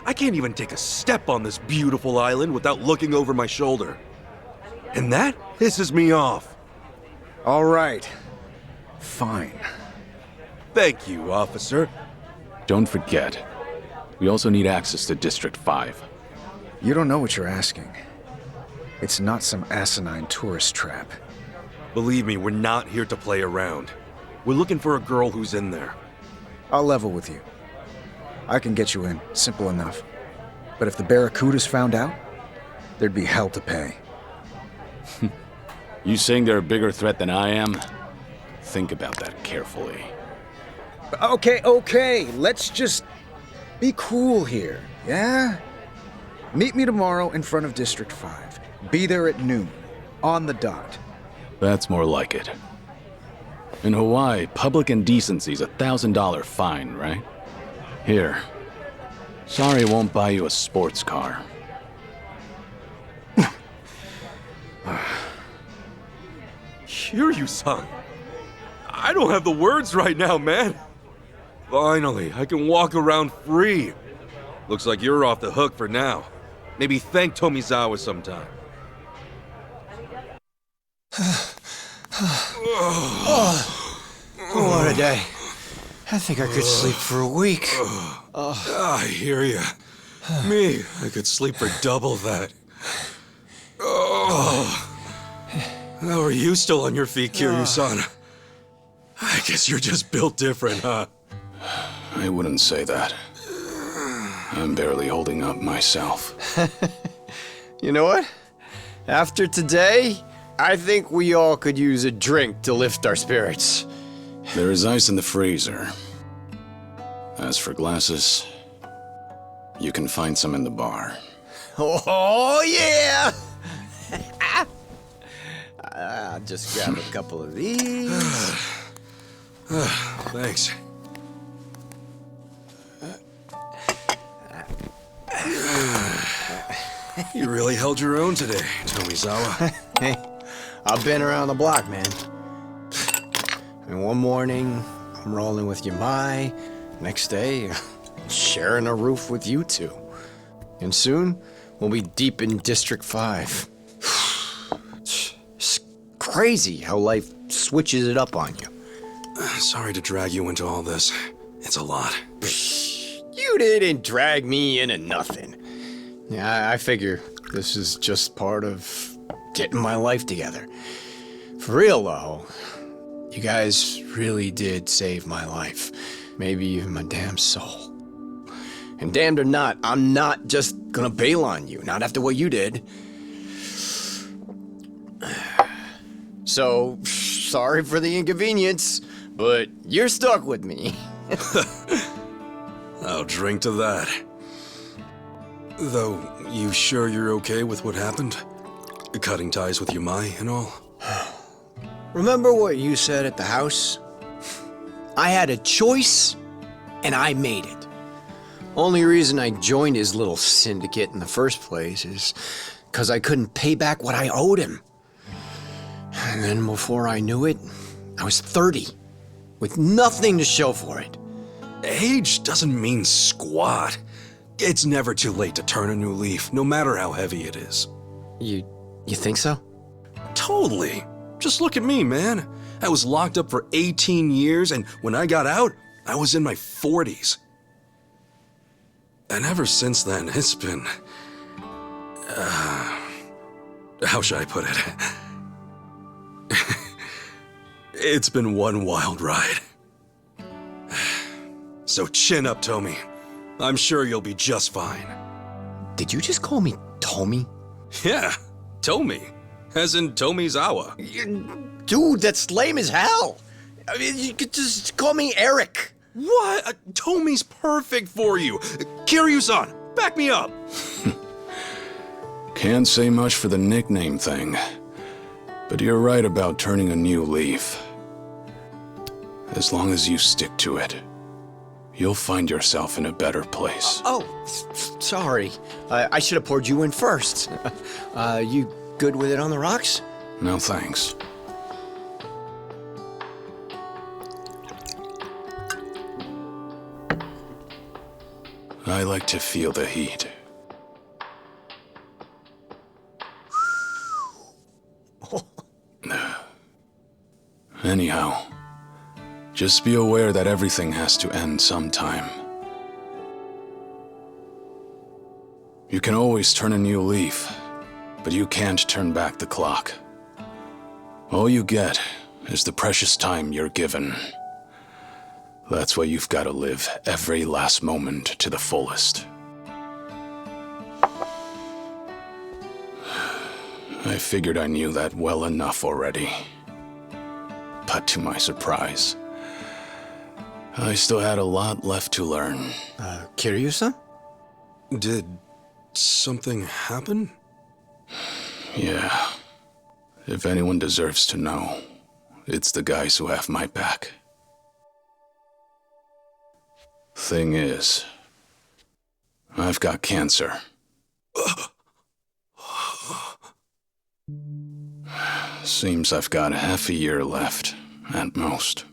I can't even take a step on this beautiful island without looking over my shoulder. And that pisses me off. All right. Fine. Thank you, officer. Don't forget, we also need access to District 5. You don't know what you're asking. It's not some asinine tourist trap. Believe me, we're not here to play around. We're looking for a girl who's in there. I'll level with you. I can get you in, simple enough. But if the Barracudas found out, there'd be hell to pay. You saying they're a bigger threat than I am? Think about that carefully. Okay, let's just be cool here, yeah? Meet me tomorrow in front of District 5. Be there at noon, on the dot. That's more like it. In Hawaii, public indecency's a $1,000 fine, right? Here. Sorry I won't buy you a sports car. Kiryu-san. I don't have the words right now, man. Finally, I can walk around free. Looks like you're off the hook for now. Maybe thank Tomizawa sometime. What a day. I think I could sleep for a week. I hear you. Me, I could sleep for double that. How are you still on your feet, Kiryu-san? I guess you're just built different, huh? I wouldn't say that. I'm barely holding up myself. You know what? After today, I think we all could use a drink to lift our spirits. There is ice in the freezer. As for glasses, you can find some in the bar. Oh, yeah! I'll just grab a couple of these. Thanks. You really held your own today, Tomizawa. Hey, I've been around the block, man. And one morning, I'm rolling with Yamai. Next day, sharing a roof with you two. And soon, we'll be deep in District 5. It's crazy how life switches it up on you. Sorry to drag you into all this. It's a lot. You didn't drag me into nothing. Yeah, I figure this is just part of getting my life together. For real, though, you guys really did save my life. Maybe even my damn soul. And damned or not, I'm not just gonna bail on you, not after what you did. So, sorry for the inconvenience, but you're stuck with me. I'll drink to that. Though, you sure you're okay with what happened? Cutting ties with Yamai and all? Remember what you said at the house? I had a choice, and I made it. Only reason I joined his little syndicate in the first place is because I couldn't pay back what I owed him. And then before I knew it, I was 30, with nothing to show for it. Age doesn't mean squat. It's never too late to turn a new leaf, no matter how heavy it is. You think so? Totally. Just look at me, man. I was locked up for 18 years, and when I got out, I was in my 40s. And ever since then, it's been... how should I put it? It's been one wild ride. So chin up, Tommy. I'm sure you'll be just fine. Did you just call me Tommy? Yeah, Tommy. As in Tomizawa. Dude, that's lame as hell. I mean, you could just call me Eric. What? Tommy's perfect for you. Kiryu-san, back me up. Can't say much for the nickname thing, but you're right about turning a new leaf. As long as you stick to it, you'll find yourself in a better place. Sorry. I should have poured you in first. You good with it on the rocks? No thanks. I like to feel the heat. Anyhow, just be aware that everything has to end sometime. You can always turn a new leaf, but you can't turn back the clock. All you get is the precious time you're given. That's why you've got to live every last moment to the fullest. I figured I knew that well enough already. But to my surprise, I still had a lot left to learn. Kiryu-san? Did something happen? Yeah. If anyone deserves to know, it's the guys who have my back. Thing is, I've got cancer. Seems I've got half a year left, at most.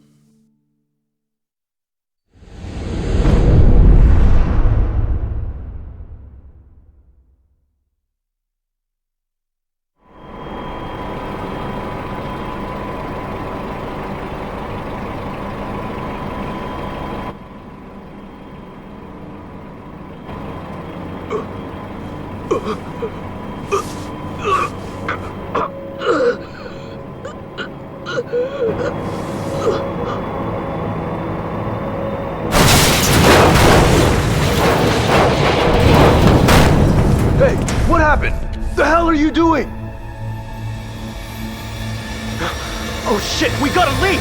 Hey, what happened? The hell are you doing? Oh shit, we got a leak!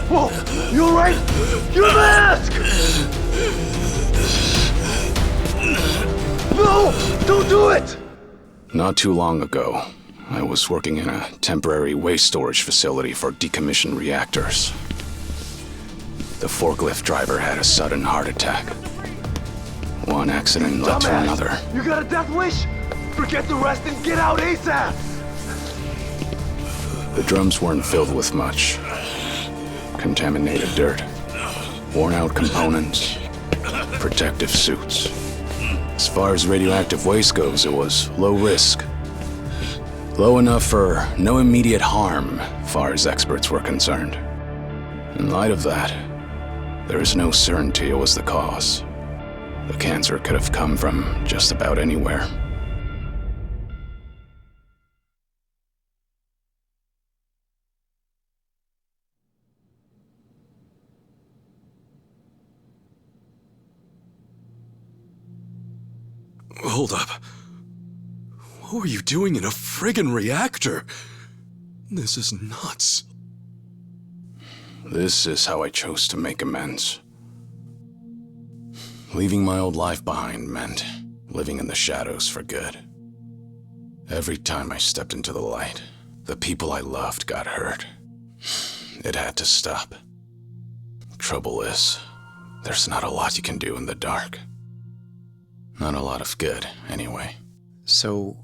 Whoa, you alright? Your mask! No! Don't do it! Not too long ago, I was working in a temporary waste storage facility for decommissioned reactors. The forklift driver had a sudden heart attack. One accident led to another. You got a death wish? Forget the rest and get out ASAP! The drums weren't filled with much. Contaminated dirt, worn-out components, protective suits. As far as radioactive waste goes, it was low risk. Low enough for no immediate harm, far as experts were concerned. In light of that, there is no certainty it was the cause. The cancer could have come from just about anywhere. Hold up. What were you doing in a friggin' reactor? This is nuts. This is how I chose to make amends. Leaving my old life behind meant living in the shadows for good. Every time I stepped into the light, the people I loved got hurt. It had to stop. Trouble is, there's not a lot you can do in the dark. Not a lot of good, anyway. So,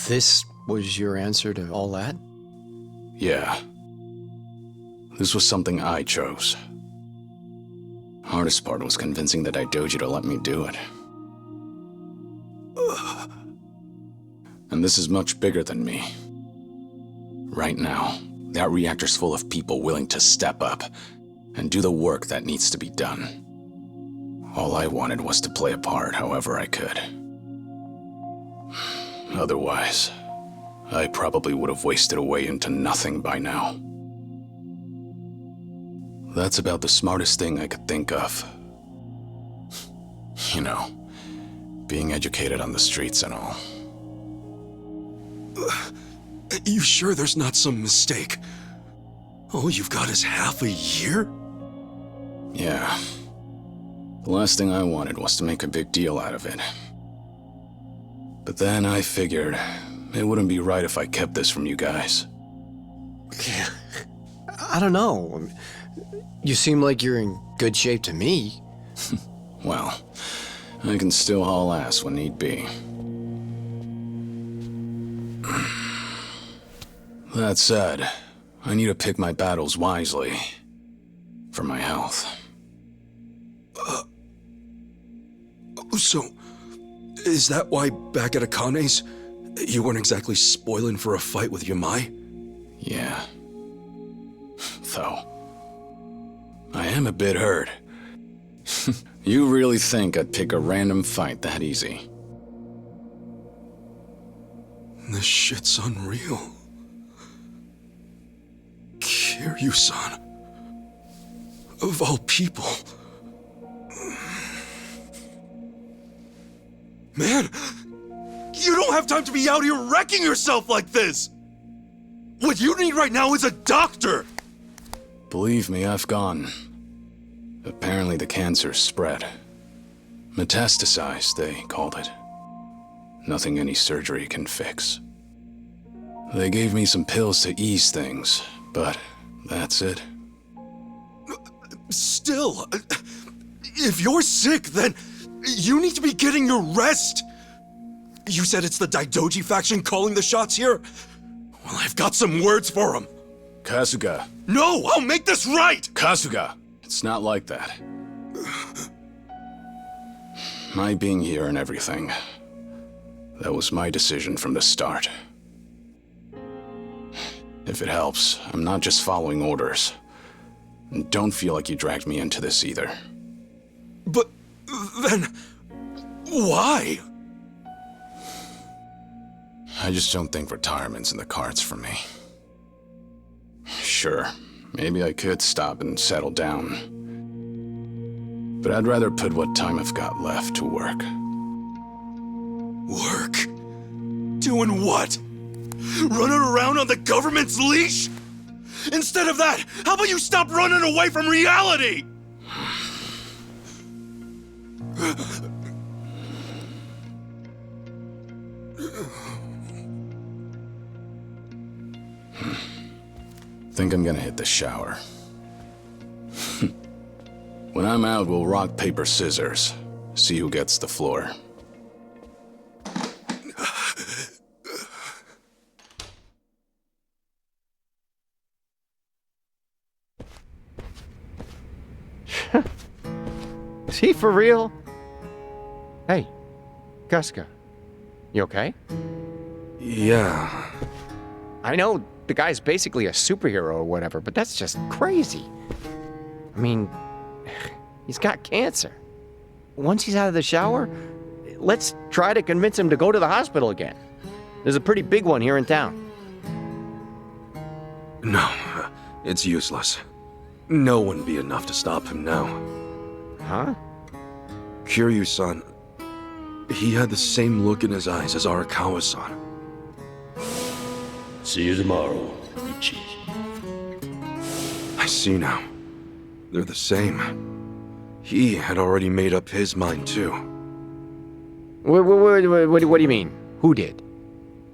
this was your answer to all that? Yeah. This was something I chose. Hardest part was convincing the Daidoji to let me do it. And this is much bigger than me. Right now, that reactor's full of people willing to step up and do the work that needs to be done. All I wanted was to play a part however I could. Otherwise, I probably would have wasted away into nothing by now. That's about the smartest thing I could think of. You know, being educated on the streets and all. You sure there's not some mistake? All you've got is half a year? Yeah. The last thing I wanted was to make a big deal out of it. But then I figured it wouldn't be right if I kept this from you guys. I don't know. You seem like you're in good shape to me. Well, I can still haul ass when need be. That said, I need to pick my battles wisely. For my health. So, is that why back at Akane's, you weren't exactly spoiling for a fight with Yamai? Yeah. Though, I am a bit hurt. You really think I'd pick a random fight that easy? This shit's unreal. Kiryu-san. Of all people. Man, you don't have time to be out here wrecking yourself like this! What you need right now is a doctor! Believe me, I've gone. Apparently the cancer spread. Metastasized, they called it. Nothing any surgery can fix. They gave me some pills to ease things, but that's it. Still, if you're sick, then you need to be getting your rest. You said it's the Daidoji faction calling the shots here? Well, I've got some words for them. Kasuga. No, I'll make this right! Kasuga, it's not like that. My being here and everything, that was my decision from the start. If it helps, I'm not just following orders. And don't feel like you dragged me into this either. But then, why? I just don't think retirement's in the cards for me. Sure, maybe I could stop and settle down. But I'd rather put what time I've got left to work. Work? Doing what? Running around on the government's leash? Instead of that, how about you stop running away from reality? Think I'm gonna hit the shower. When I'm out, we'll rock, paper, scissors. See who gets the floor. Is he for real? Hey, Kasuga, you okay? Yeah. I know the guy's basically a superhero or whatever, but that's just crazy. I mean, he's got cancer. Once he's out of the shower, let's try to convince him to go to the hospital again. There's a pretty big one here in town. No, it's useless. No one be enough to stop him now. Huh? Kiryu-san, he had the same look in his eyes as Arakawa-san. See you tomorrow, Ichi. I see now. They're the same. He had already made up his mind, too. What do you mean? Who did?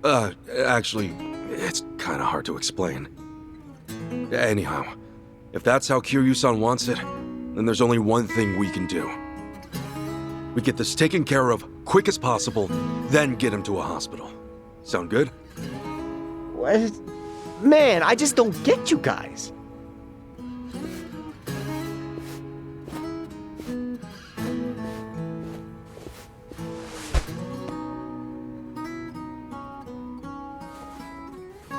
Actually, it's kind of hard to explain. Anyhow, if that's how Kiryu-san wants it, then there's only one thing we can do. We get this taken care of quick as possible, then get him to a hospital. Sound good? What? Man, I just don't get you guys.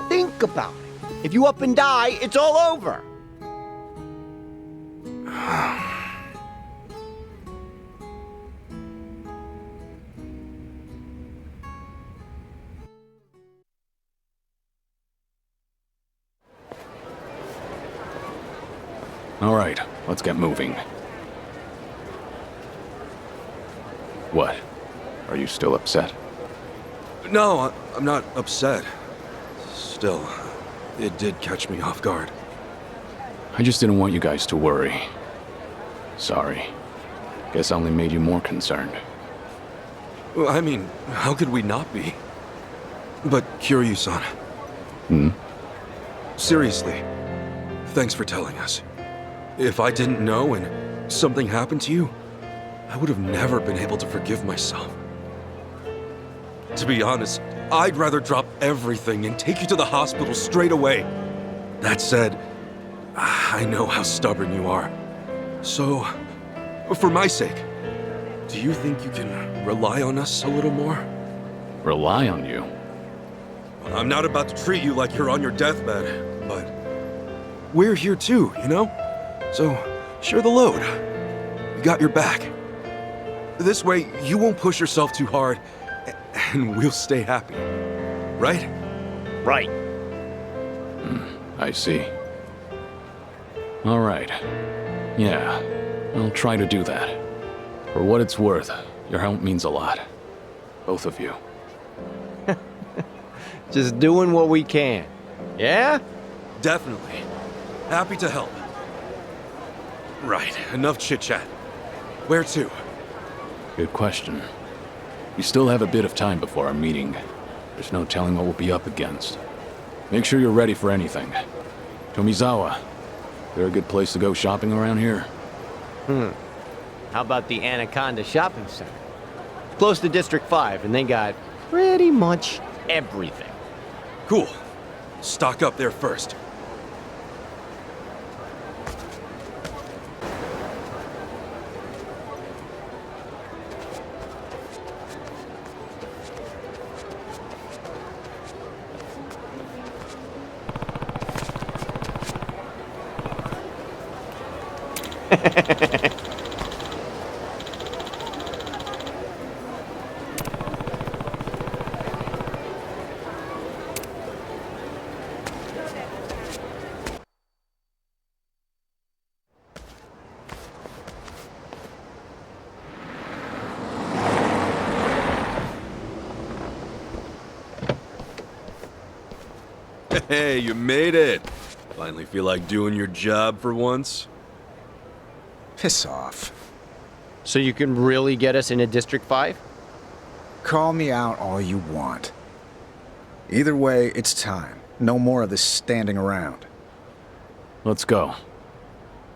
Think about it. If you up and die, it's all over. All right, let's get moving. What? Are you still upset? No, I'm not upset. Still, it did catch me off guard. I just didn't want you guys to worry. Sorry. Guess I only made you more concerned. Well, I mean, how could we not be? But Kiryu-san. Hmm? Seriously, thanks for telling us. If I didn't know and something happened to you, I would have never been able to forgive myself. To be honest, I'd rather drop everything and take you to the hospital straight away. That said, I know how stubborn you are. So, for my sake, do you think you can rely on us a little more? Rely on you? I'm not about to treat you like you're on your deathbed, but we're here too, you know? So, share the load. We got your back. This way, you won't push yourself too hard, and we'll stay happy. Right? Right. I see. All right. Yeah, I'll try to do that. For what it's worth, your help means a lot. Both of you. Just doing what we can. Yeah? Definitely. Happy to help. Right, enough chit-chat. Where to? Good question. We still have a bit of time before our meeting. There's no telling what we'll be up against. Make sure you're ready for anything. Tomizawa, there a good place to go shopping around here? How about the Anaconda Shopping Center? Close to District 5, and they got pretty much everything. Cool. Stock up there first. Hey, you made it. Finally feel like doing your job for once? Piss off. So you can really get us into District 5? Call me out all you want. Either way, it's time. No more of this standing around. Let's go.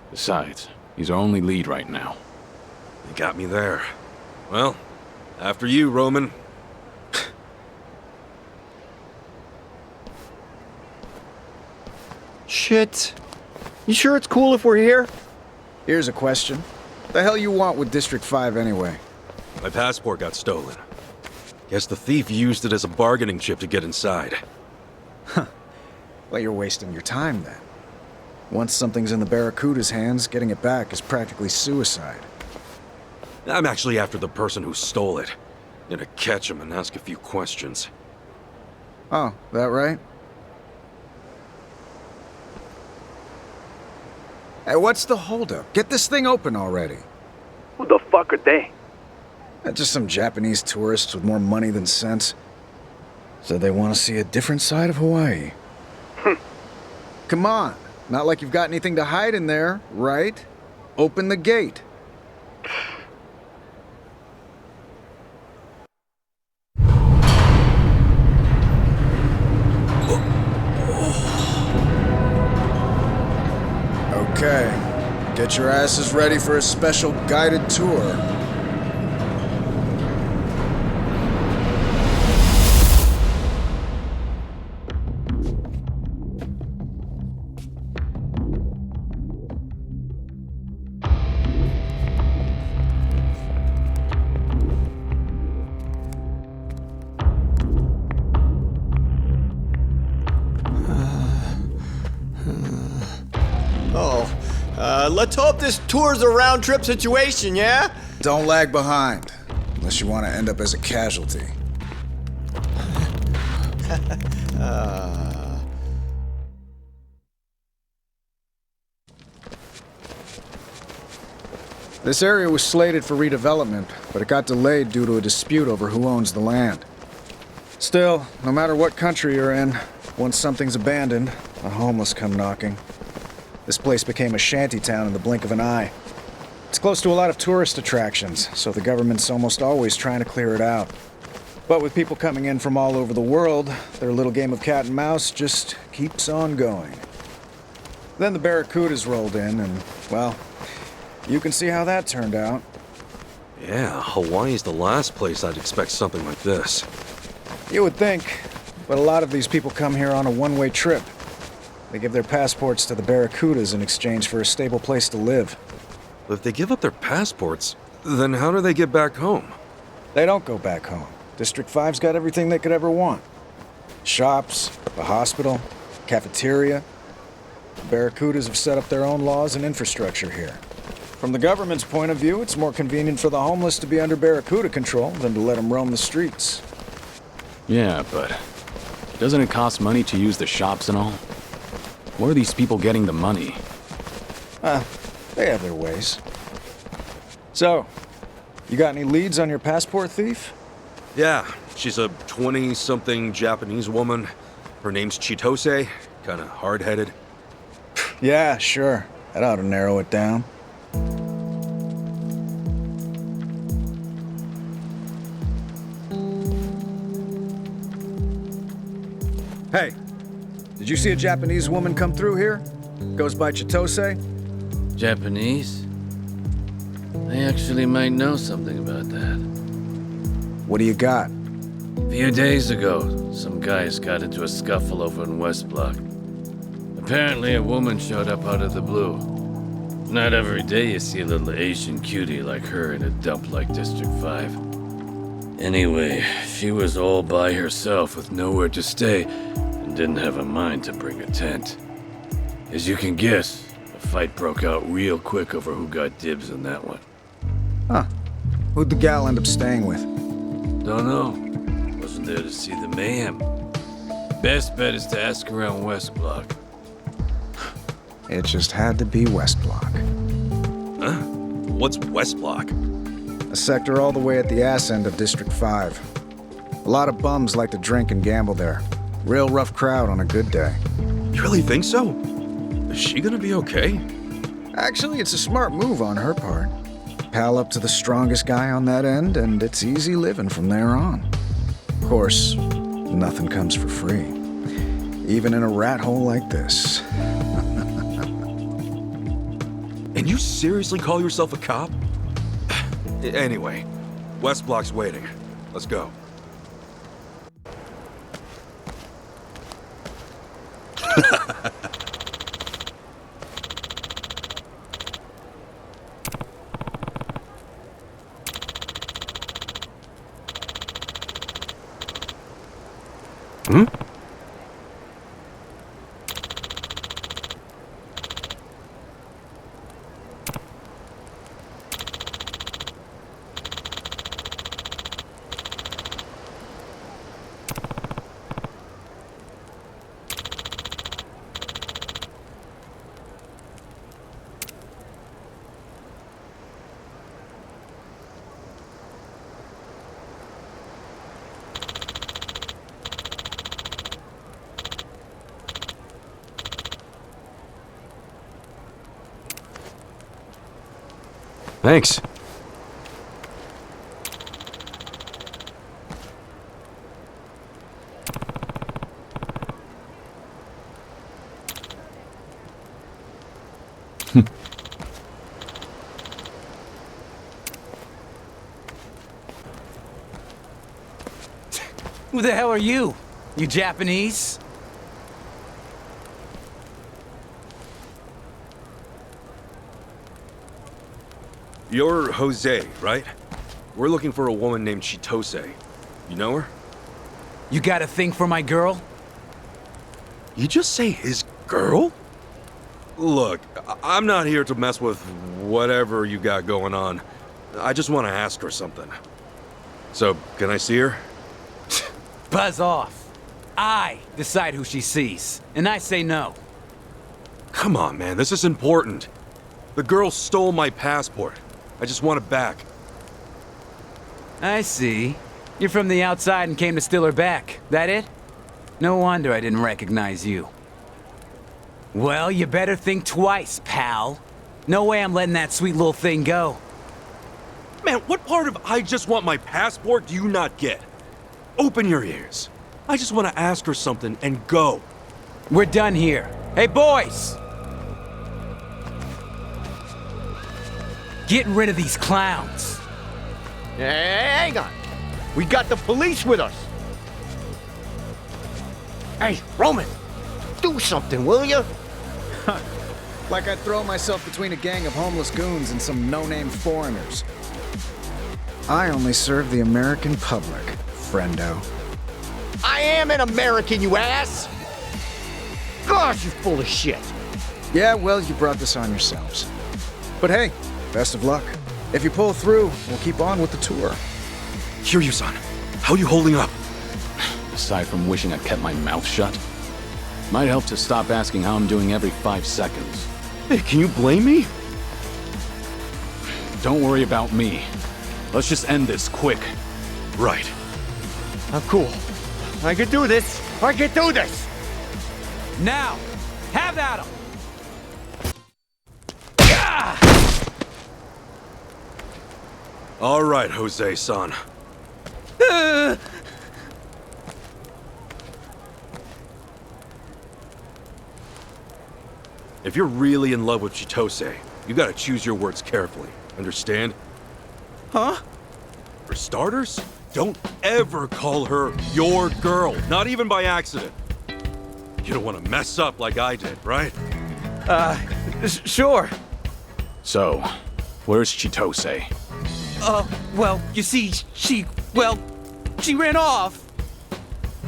Besides, he's our only lead right now. You got me there. Well, after you, Roman. Shit. You sure it's cool if we're here? Here's a question. The hell you want with District 5 anyway? My passport got stolen. Guess the thief used it as a bargaining chip to get inside. Huh. Well, you're wasting your time then. Once something's in the Barracuda's hands, getting it back is practically suicide. I'm actually after the person who stole it. Gonna catch him and ask a few questions. Oh, that right? Hey, what's the holdup? Get this thing open already. Who the fuck are they? Just some Japanese tourists with more money than sense. So they want to see a different side of Hawaii. Come on. Not like you've got anything to hide in there, right? Open the gate. Okay, get your asses ready for a special guided tour. Let's hope this tour's a round-trip situation, yeah? Don't lag behind, unless you want to end up as a casualty. This area was slated for redevelopment, but it got delayed due to a dispute over who owns the land. Still, no matter what country you're in, once something's abandoned, the homeless come knocking. This place became a shantytown in the blink of an eye. It's close to a lot of tourist attractions, so the government's almost always trying to clear it out. But with people coming in from all over the world, their little game of cat and mouse just keeps on going. Then the Barracudas rolled in, and, well, you can see how that turned out. Yeah, Hawaii's the last place I'd expect something like this. You would think, but a lot of these people come here on a one-way trip. They give their passports to the Barracudas in exchange for a stable place to live. But if they give up their passports, then how do they get back home? They don't go back home. District 5's got everything they could ever want. Shops, a hospital, cafeteria. The Barracudas have set up their own laws and infrastructure here. From the government's point of view, it's more convenient for the homeless to be under Barracuda control than to let them roam the streets. Yeah, but doesn't it cost money to use the shops and all? Where are these people getting the money? They have their ways. So, you got any leads on your passport thief? Yeah, she's a 20-something Japanese woman. Her name's Chitose, kinda hard-headed. Yeah, sure. That ought to narrow it down. Hey, did you see a Japanese woman come through here? Goes by Chitose? Japanese? I actually might know something about that. What do you got? A few days ago, some guys got into a scuffle over in West Block. Apparently a woman showed up out of the blue. Not every day you see a little Asian cutie like her in a dump like District 5. Anyway, she was all by herself with nowhere to stay and didn't have a mind to bring a tent. As you can guess, a fight broke out real quick over who got dibs on that one. Huh. Who'd the gal end up staying with? Don't know. Wasn't there to see the mayhem. Best bet is to ask around West Block. It just had to be West Block. Huh? What's West Block? A sector all the way at the ass end of District 5. A lot of bums like to drink and gamble there. Real rough crowd on a good day. You really think so? Is she gonna be okay? Actually, it's a smart move on her part. Pal up to the strongest guy on that end, and it's easy living from there on. Of course, nothing comes for free. Even in a rat hole like this. And you seriously call yourself a cop? Anyway, West Block's waiting. Let's go. Hmm? Thanks. Who the hell are you? You Japanese? You're Jose, right? We're looking for a woman named Chitose. You know her? You got a thing for my girl? You just say his girl? Look, I'm not here to mess with whatever you got going on. I just want to ask her something. So, can I see her? Buzz off. I decide who she sees, and I say no. Come on, man, this is important. The girl stole my passport. I just want it back. I see. You're from the outside and came to steal her back. That it? No wonder I didn't recognize you. Well, you better think twice, pal. No way I'm letting that sweet little thing go. Man, what part of I just want my passport do you not get? Open your ears. I just want to ask her something and go. We're done here. Hey, boys! Get rid of these clowns. Hang on. We got the police with us. Hey, Roman, do something, will you? Like I'd throw myself between a gang of homeless goons and some no-name foreigners. I only serve the American public, friendo. I am an American, you ass! Gosh, you're full of shit. Yeah, well, you brought this on yourselves. But hey, best of luck. If you pull through, we'll keep on with the tour. Kiryu-san, how are you holding up? Aside from wishing I'd kept my mouth shut, might help to stop asking how I'm doing every 5 seconds. Hey, can you blame me? Don't worry about me. Let's just end this quick. Right. I'm cool. I can do this. I can do this. Now, have at 'em. All right, Jose-san. If you're really in love with Chitose, you gotta choose your words carefully. Understand? Huh? For starters, don't ever call her your girl, not even by accident. You don't want to mess up like I did, right? Sure. So, where's Chitose? Well, you see, she ran off.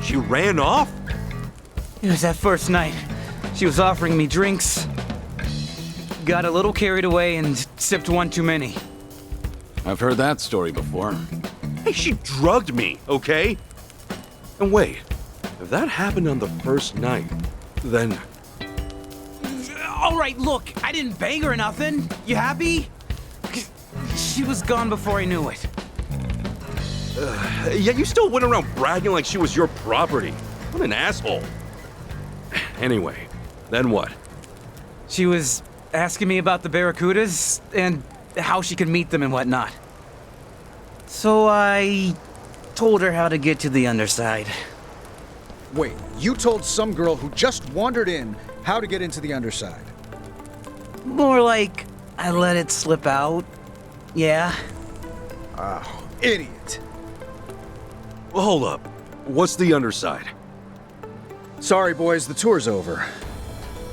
She ran off? It was that first night. She was offering me drinks. Got a little carried away and sipped one too many. I've heard that story before. Hey, she drugged me, okay? And wait, if that happened on the first night, then... All right, look, I didn't bang her or nothing. You happy? She was gone before I knew it. Yet you still went around bragging like she was your property. What an asshole. Anyway, then what? She was asking me about the Barracudas and how she could meet them and whatnot. So I told her how to get to the underside. Wait, you told some girl who just wandered in how to get into the underside? More like I let it slip out. Yeah. Oh, idiot. Well, hold up. What's the underside? Sorry, boys, the tour's over.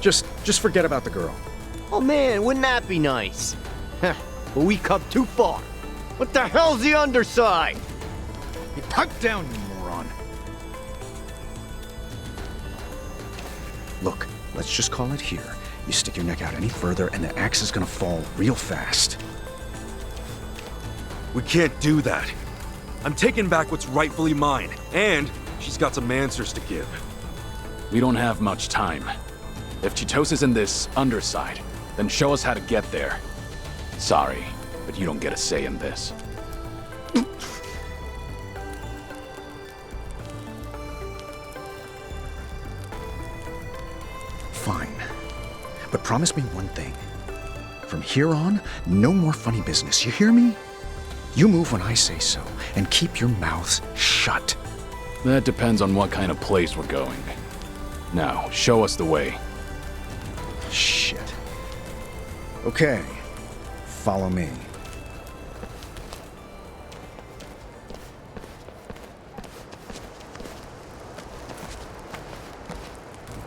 Just forget about the girl. Oh man, wouldn't that be nice? But we come too far. What the hell's the underside? You pipe down, you moron. Look, let's just call it here. You stick your neck out any further and the axe is gonna fall real fast. We can't do that. I'm taking back what's rightfully mine, and she's got some answers to give. We don't have much time. If Chitose's in this underside, then show us how to get there. Sorry, but you don't get a say in this. Fine. But promise me one thing. From here on, no more funny business, you hear me? You move when I say so, and keep your mouths shut. That depends on what kind of place we're going. Now, show us the way. Shit. Okay. Follow me.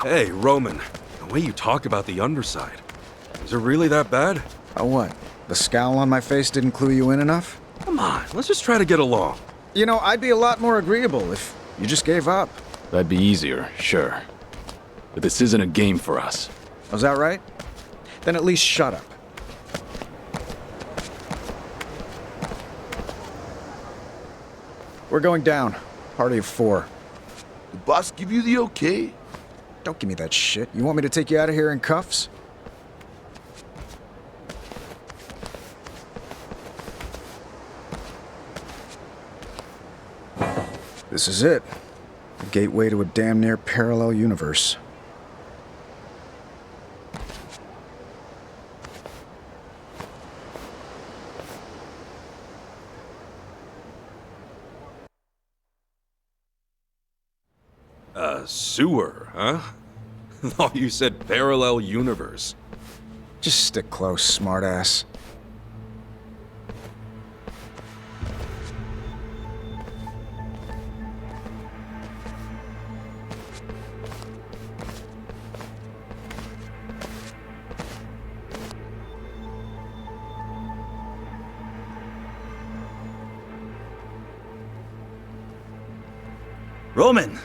Hey, Roman, the way you talk about the underside, is it really that bad? Oh, what? The scowl on my face didn't clue you in enough? Come on, let's just try to get along. You know, I'd be a lot more agreeable if you just gave up. That'd be easier, sure. But this isn't a game for us. Was that right? Then at least shut up. We're going down. Party of 4. The boss give you the okay? Don't give me that shit. You want me to take you out of here in cuffs? This is it. The gateway to a damn near parallel universe. Sewer, huh? Thought you said parallel universe. Just stick close, smartass. Roman,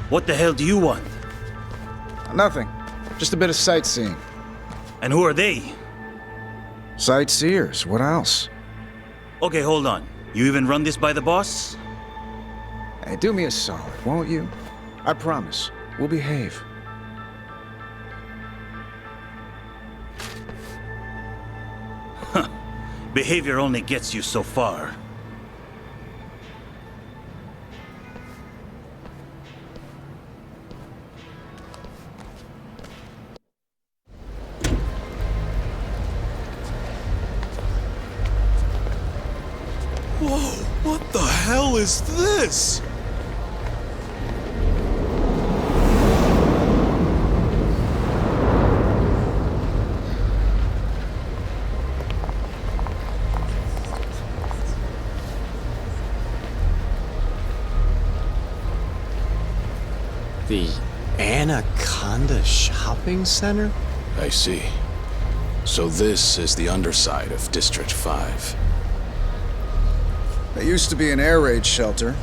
what the hell do you want? Nothing. Just a bit of sightseeing. And who are they? Sightseers. What else? Okay, hold on. You even run this by the boss? Hey, do me a solid, won't you? I promise. We'll behave. Huh. Behavior only gets you so far. Whoa, what the hell is this? The Anaconda Shopping Center? I see. So this is the underside of District 5. It used to be an air raid shelter,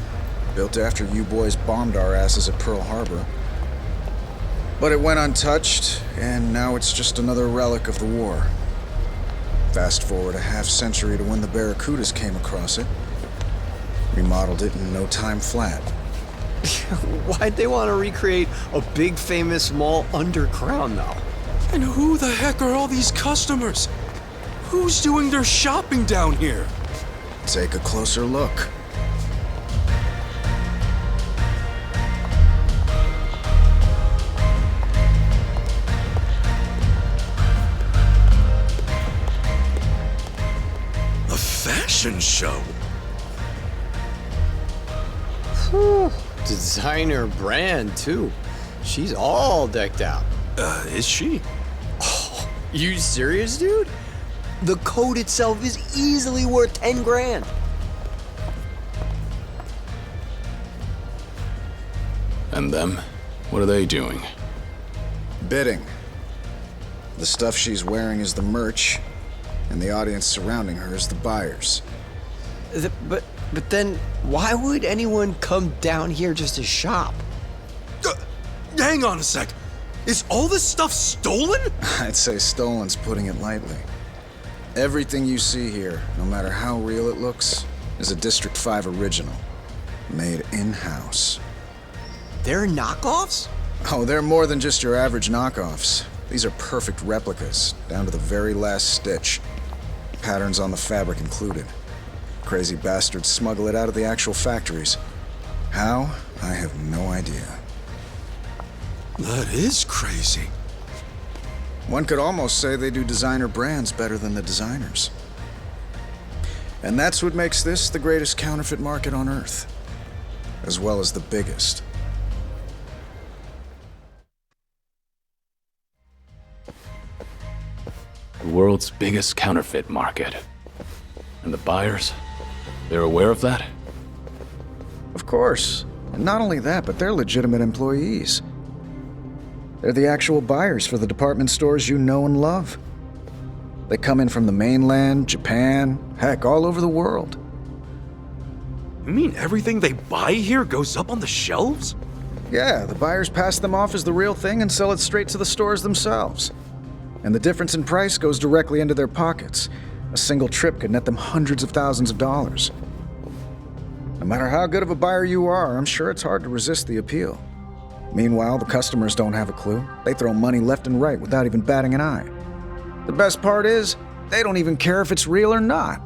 built after you boys bombed our asses at Pearl Harbor. But it went untouched, and now it's just another relic of the war. Fast forward a half-century to when the Barracudas came across it. Remodeled it in no time flat. Why'd they want to recreate a big famous mall underground, though? And who the heck are all these customers? Who's doing their shopping down here? Take a closer look. A fashion show? Whew. Designer brand, too. She's all decked out. Is she? Oh, you serious, dude? The coat itself is easily worth 10 grand. And them? What are they doing? Bidding. The stuff she's wearing is the merch, and the audience surrounding her is the buyers. But then, why would anyone come down here just to shop? Hang on a sec. Is all this stuff stolen? I'd say stolen's putting it lightly. Everything you see here, no matter how real it looks, is a District 5 original. Made in-house. They're knockoffs? Oh, they're more than just your average knockoffs. These are perfect replicas, down to the very last stitch. Patterns on the fabric included. Crazy bastards smuggle it out of the actual factories. How? I have no idea. That is crazy. One could almost say they do designer brands better than the designers. And that's what makes this the greatest counterfeit market on Earth, as well as the biggest. The world's biggest counterfeit market. And the buyers? They're aware of that? Of course. And not only that, but they're legitimate employees. They're the actual buyers for the department stores you know and love. They come in from the mainland, Japan, heck, all over the world. You mean everything they buy here goes up on the shelves? Yeah, the buyers pass them off as the real thing and sell it straight to the stores themselves. and the difference in price goes directly into their pockets. A single trip could net them hundreds of thousands of dollars. No matter how good of a buyer you are, I'm sure it's hard to resist the appeal. Meanwhile, the customers don't have a clue. They throw money left and right without even batting an eye. The best part is, they don't even care if it's real or not.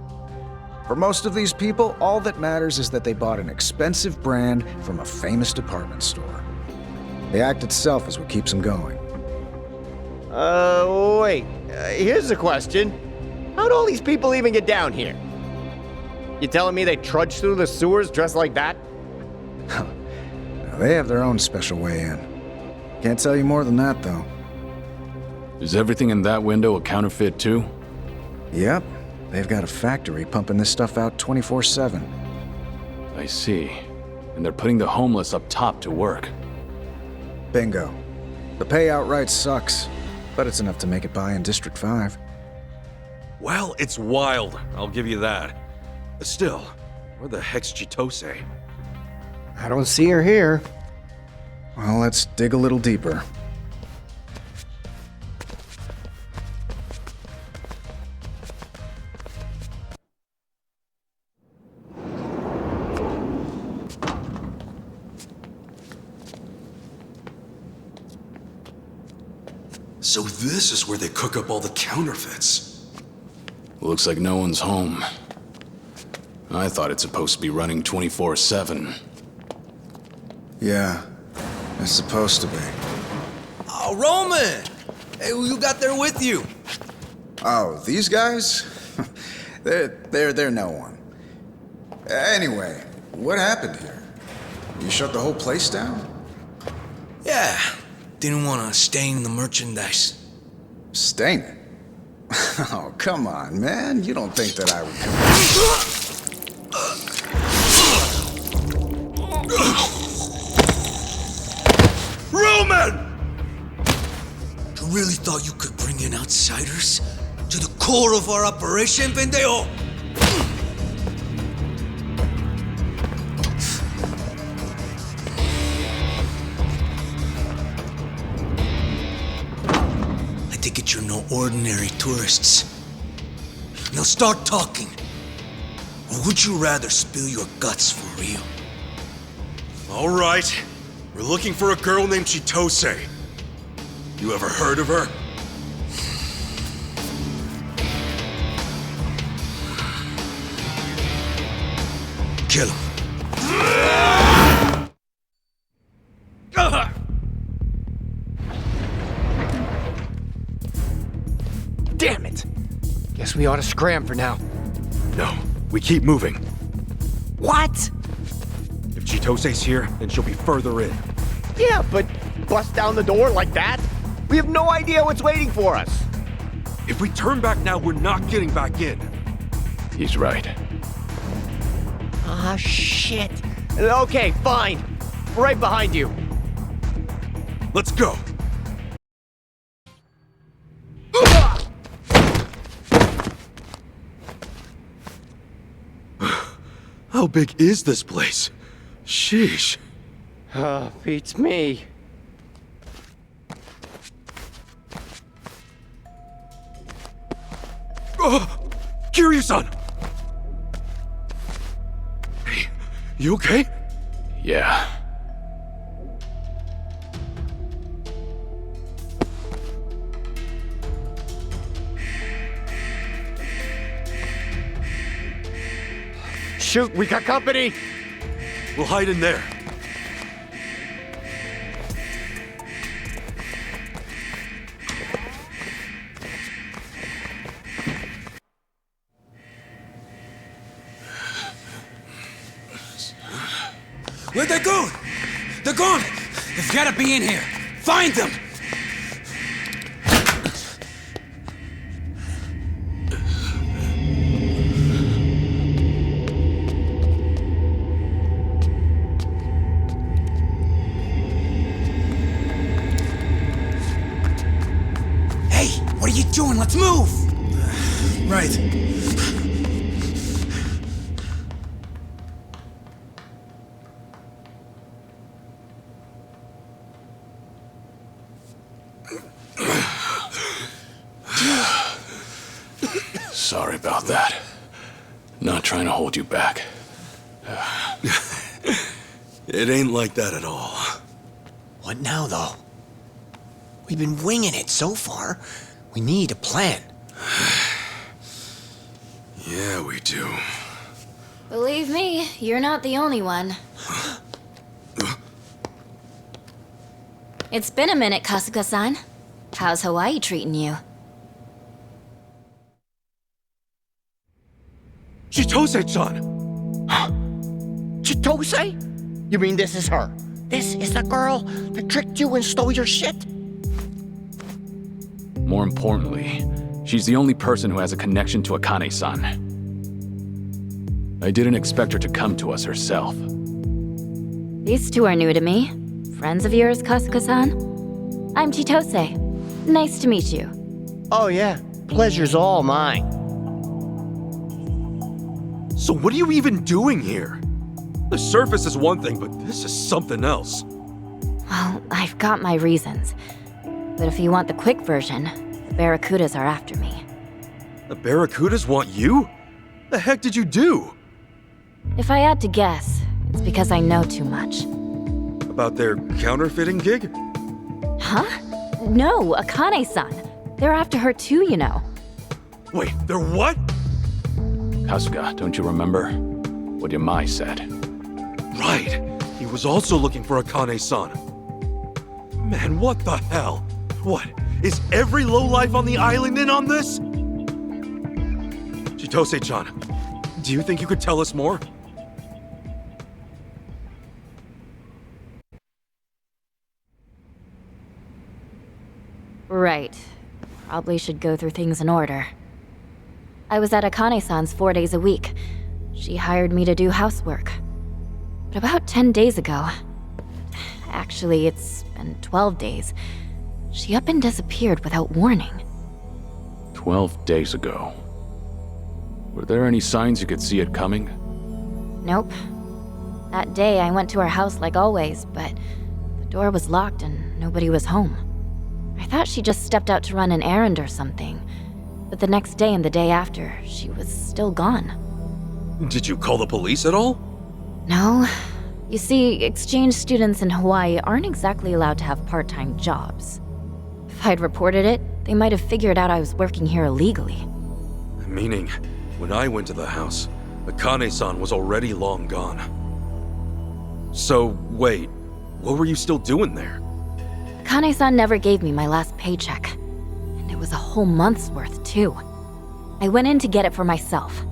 For most of these people, all that matters is that they bought an expensive brand from a famous department store. The act itself is what keeps them going. Wait. Here's a question. How'd all these people even get down here? You telling me they trudged through the sewers dressed like that? They have their own special way in. Can't tell you more than that, though. Is everything in that window a counterfeit, too? Yep. They've got a factory pumping this stuff out 24/7. I see. And they're putting the homeless up top to work. Bingo. The pay outright sucks, but it's enough to make it by in District 5. Well, it's wild, I'll give you that. Still, where the heck's Chitose? I don't see her here. Well, let's dig a little deeper. So this is where they cook up all the counterfeits. Looks like no one's home. I thought it's supposed to be running 24/7. Yeah, it's supposed to be. Oh, Roman! Hey, who you got there with you? Oh, these guys? they're no one. Anyway, what happened here? You shut the whole place down? Yeah, didn't want to stain the merchandise. Stain it? Oh, come on, man. You don't think that I would come... Roman! You really thought you could bring in outsiders to the core of our operation, pendejo? I take it you're no ordinary tourists. Now start talking. Or would you rather spill your guts for real? All right. We're looking for a girl named Chitose. You ever heard of her? Kill him. Damn it! Guess we ought to scram for now. No, we keep moving. What? If Chitose's here, then she'll be further in. Yeah, but bust down the door like that? We have no idea what's waiting for us. If we turn back now, we're not getting back in. He's right. Ah, shit. Okay, fine. Right behind you. Let's go. How big is this place? Sheesh. Beats me. Kiryu-san! Hey, you okay? Yeah. Shoot, we got company! We'll hide in there. Where'd they go? They're gone! They've gotta be in here! Find them! Hey, what are you doing? Let's move! Right. Not trying to hold you back. It ain't like that at all. What now, though? We've been winging it so far. We need a plan. Yeah, we do. Believe me, you're not the only one. It's been a minute, Kasuga-san. How's Hawaii treating you? Chitose-chan! Chitose? You mean this is her? This is the girl that tricked you and stole your shit? More importantly, she's the only person who has a connection to Akane-san. I didn't expect her to come to us herself. These two are new to me. Friends of yours, Kasuga-san? I'm Chitose. Nice to meet you. Oh yeah, pleasure's all mine. So what are you even doing here? The surface is one thing, but this is something else. Well, I've got my reasons. But if you want the quick version, the Barracudas are after me. The Barracudas want you? The heck did you do? If I had to guess, it's because I know too much. About their counterfeiting gig? Huh? No, Akane-san. They're after her too, you know. Wait, they're what? Kasuga, don't you remember what Yamai said? Right. He was also looking for Akane-san. Man, what the hell? What? Is every lowlife on the island in on this? Chitose-chan, do you think you could tell us more? Right. Probably should go through things in order. I was at Akane-san's 4 days a week. She hired me to do housework. But about 10 days ago, actually it's been 12 days, she up and disappeared without warning. 12 days ago. Were there any signs you could see it coming? Nope. That day I went to her house like always, but the door was locked and nobody was home. I thought she just stepped out to run an errand or something, but the next day and the day after, she was still gone. Did you call the police at all? No. You see, exchange students in Hawaii aren't exactly allowed to have part-time jobs. If I'd reported it, they might have figured out I was working here illegally. Meaning, when I went to the house, Akane-san was already long gone. So, wait, what were you still doing there? Akane-san never gave me my last paycheck. And it was a whole month's worth, too. I went in to get it for myself.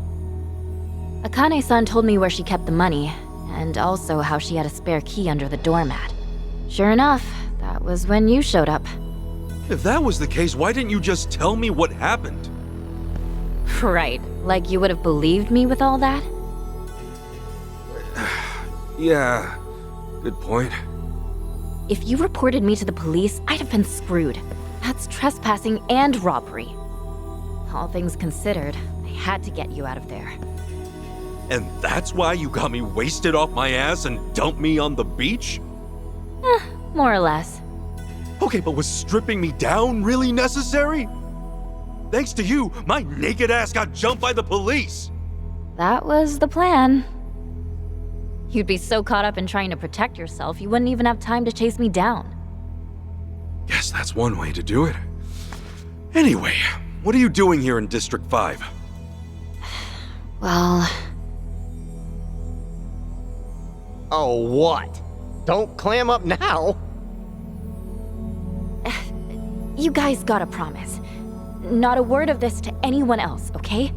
Akane-san told me where she kept the money, and also how she had a spare key under the doormat. Sure enough, that was when you showed up. If that was the case, why didn't you just tell me what happened? Right, like you would have believed me with all that? Yeah, good point. If you reported me to the police, I'd have been screwed. That's trespassing and robbery. All things considered, I had to get you out of there. And that's why you got me wasted off my ass and dumped me on the beach? More or less. Okay, but was stripping me down really necessary? Thanks to you, my naked ass got jumped by the police! That was the plan. You'd be so caught up in trying to protect yourself, you wouldn't even have time to chase me down. Guess that's one way to do it. Anyway, what are you doing here in District 5? Well... Oh, what? Don't clam up now! You guys gotta promise. Not a word of this to anyone else, okay?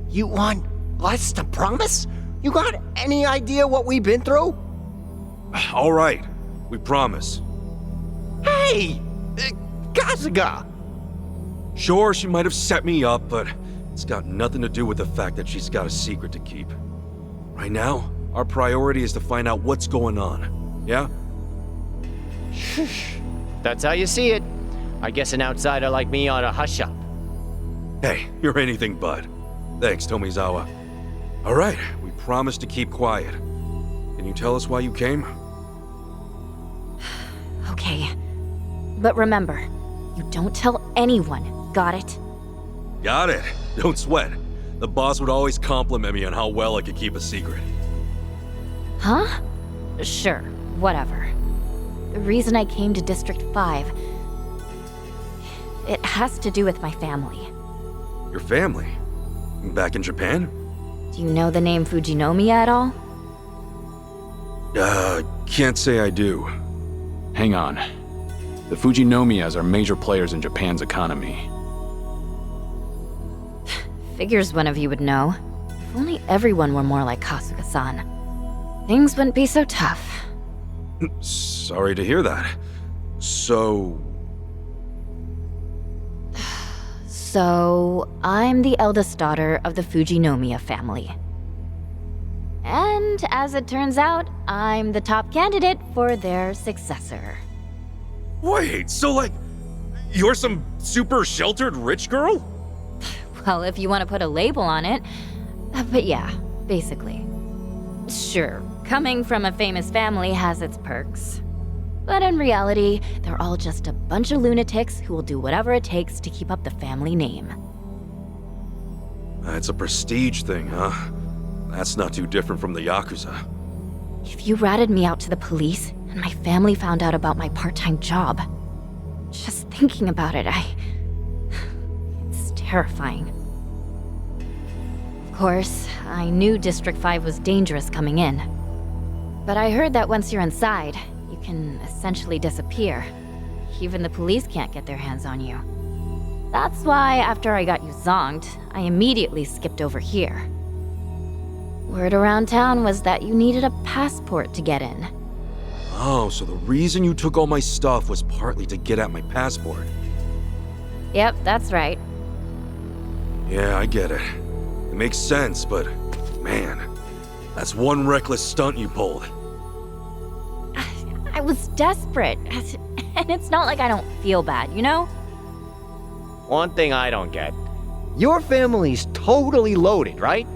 You want us to promise? You got any idea what we've been through? All right, we promise. Hey! Kasuga! Sure, she might have set me up, but it's got nothing to do with the fact that she's got a secret to keep. Right now, our priority is to find out what's going on, yeah? That's how you see it. I guess an outsider like me ought to hush up. Hey, you're anything but. Thanks, Tomizawa. All right, we promise to keep quiet. Can you tell us why you came? Okay. But remember, you don't tell anyone, got it? Got it. Don't sweat. the boss would always compliment me on how well I could keep a secret. Huh? Sure, whatever. The reason I came to District 5... it has to do with my family. Your family? Back in Japan? Do you know the name Fujinomiya at all? Can't say I do. Hang on. The Fujinomiyas are major players in Japan's economy. Figures one of you would know. If only everyone were more like Kasuga-san. Things wouldn't be so tough. Sorry to hear that. So, I'm the eldest daughter of the Fujinomiya family. And as it turns out, I'm the top candidate for their successor. wait, so like, you're some super sheltered rich girl? Well, if you want to put a label on it. But yeah, basically. Sure, coming from a famous family has its perks. But in reality, they're all just a bunch of lunatics who will do whatever it takes to keep up the family name. It's a prestige thing, huh? That's not too different from the Yakuza. If you ratted me out to the police, and my family found out about my part-time job, just thinking about it, it's terrifying. Of course, I knew District 5 was dangerous coming in. But I heard that once you're inside, you can essentially disappear. Even the police can't get their hands on you. That's why, after I got you zonked, I immediately skipped over here. Word around town was that you needed a passport to get in. Oh, so the reason you took all my stuff was partly to get at my passport. Yep, that's right. Yeah, I get it. It makes sense, but man, that's one reckless stunt you pulled. I was desperate. And it's not like I don't feel bad, you know? One thing I don't get. Your family's totally loaded, right?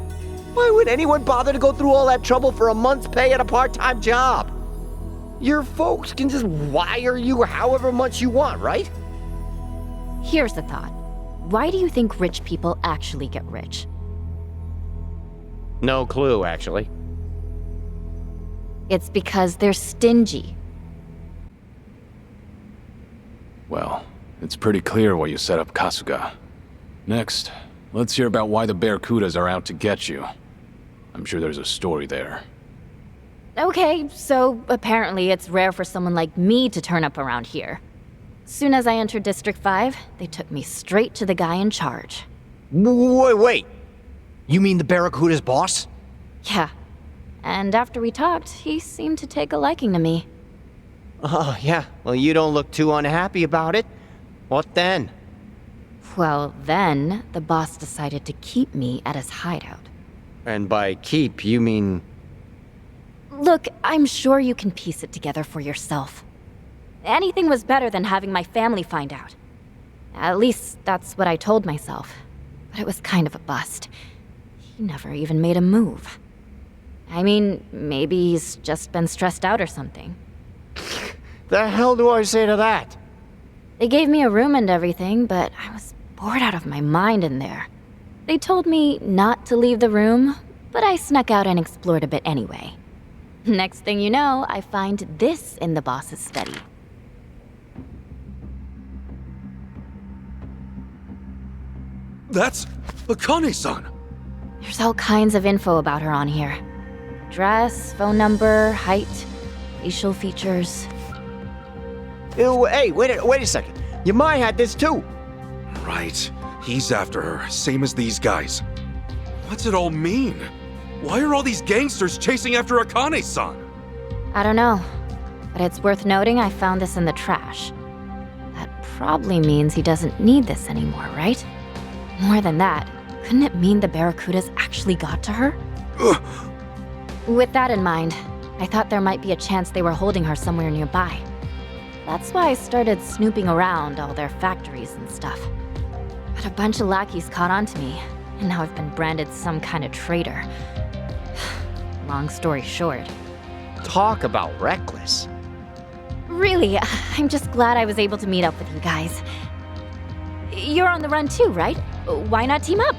Why would anyone bother to go through all that trouble for a month's pay at a part-time job? Your folks can just wire you however much you want, right? Here's the thought. Why do you think rich people actually get rich? No clue, actually. It's because they're stingy. Well, it's pretty clear why you set up Kasuga. Next, let's hear about why the Barracudas are out to get you. I'm sure there's a story there. Okay, so apparently it's rare for someone like me to turn up around here. Soon as I entered District 5, they took me straight to the guy in charge. Wait. You mean the Barracuda's boss? Yeah. And after we talked, he seemed to take a liking to me. Oh, yeah. Well, you don't look too unhappy about it. What then? Well, then, the boss decided to keep me at his hideout. And by keep, you mean... Look, I'm sure you can piece it together for yourself. Anything was better than having my family find out. At least, that's what I told myself. But it was kind of a bust. He never even made a move. I mean, maybe he's just been stressed out or something. The hell do I say to that? They gave me a room and everything, but I was bored out of my mind in there. They told me not to leave the room, but I snuck out and explored a bit anyway. Next thing you know, I find this in the boss's study. That's Akane-san! There's all kinds of info about her on here. Dress, phone number, height, facial features. Ew, hey, wait a second. Yamai had this too. Right. He's after her, same as these guys. What's it all mean? Why are all these gangsters chasing after Akane-san? I don't know, but it's worth noting I found this in the trash. That probably means he doesn't need this anymore, right? More than that, couldn't it mean the Barracudas actually got to her? With that in mind, I thought there might be a chance they were holding her somewhere nearby. That's why I started snooping around all their factories and stuff. But a bunch of lackeys caught on to me, and now I've been branded some kind of traitor. Long story short. Talk about reckless. Really, I'm just glad I was able to meet up with you guys. You're on the run too, right? Why not team up?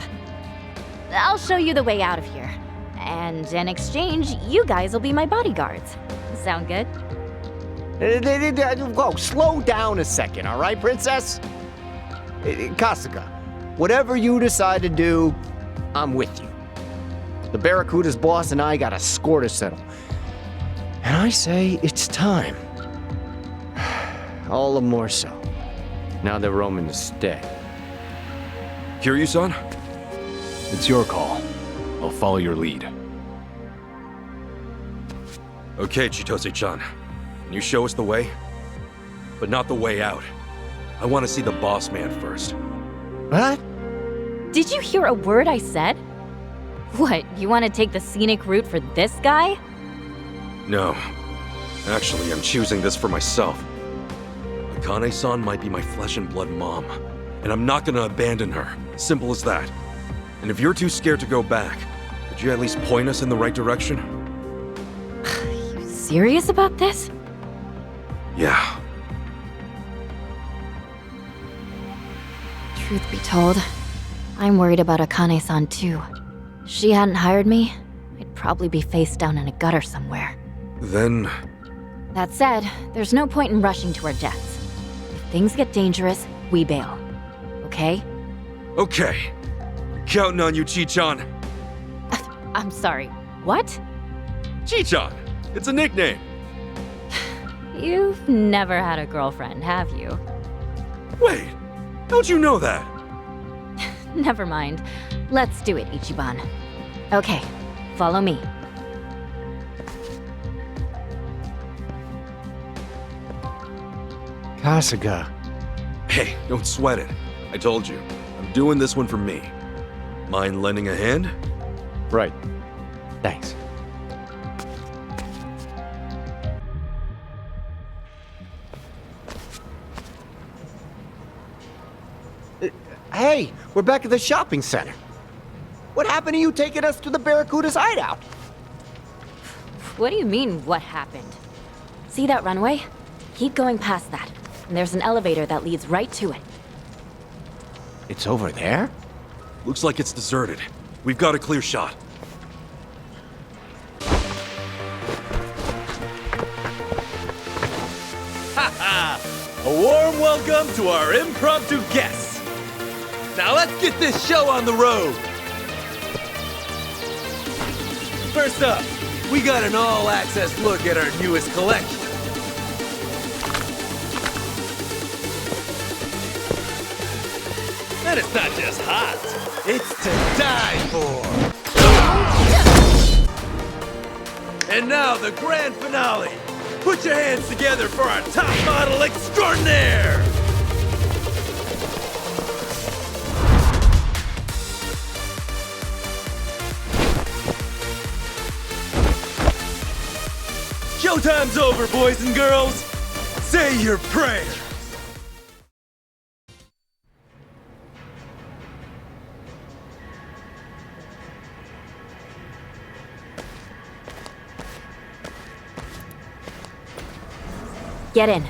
I'll show you the way out of here. And in exchange, you guys will be my bodyguards. Sound good? Whoa, slow down a second, all right, princess? Kasuga, whatever you decide to do, I'm with you. The Barracuda's boss and I got a score to settle. And I say it's time. All the more so. Now that Roman is dead. Kiryu-san? It's your call. I'll follow your lead. Okay, Chitose-chan. Can you show us the way? But not the way out. I want to see the boss man first. What? Did you hear a word I said? What, you want to take the scenic route for this guy? No. Actually, I'm choosing this for myself. Akane-san might be my flesh and blood mom, and I'm not gonna abandon her. Simple as that. And if you're too scared to go back, could you at least point us in the right direction? You serious about this? Yeah. Truth be told, I'm worried about Akane-san too. If she hadn't hired me, I'd probably be face down in a gutter somewhere. Then... That said, there's no point in rushing to our deaths. If things get dangerous, we bail. Okay? Okay. Counting on you, Chi-chan. I'm sorry, what? Chi-chan! It's a nickname! You've never had a girlfriend, have you? Wait! Don't you know that? Never mind. Let's do it, Ichiban. Okay, follow me. Kasuga. Hey, don't sweat it. I told you. I'm doing this one for me. Mind lending a hand? Right. Thanks. Hey, we're back at the shopping center. What happened to you taking us to the Barracuda's hideout? What do you mean, what happened? See that runway? Keep going past that, and there's an elevator that leads right to it. It's over there? Looks like it's deserted. We've got a clear shot. Ha! A warm welcome to our impromptu guests. Now let's get this show on the road. First up, we got an all-access look at our newest collection. And it's not just hot, it's to die for. And now the grand finale. Put your hands together for our top model extraordinaire! Showtime's over, boys and girls. Say your prayers. Get in.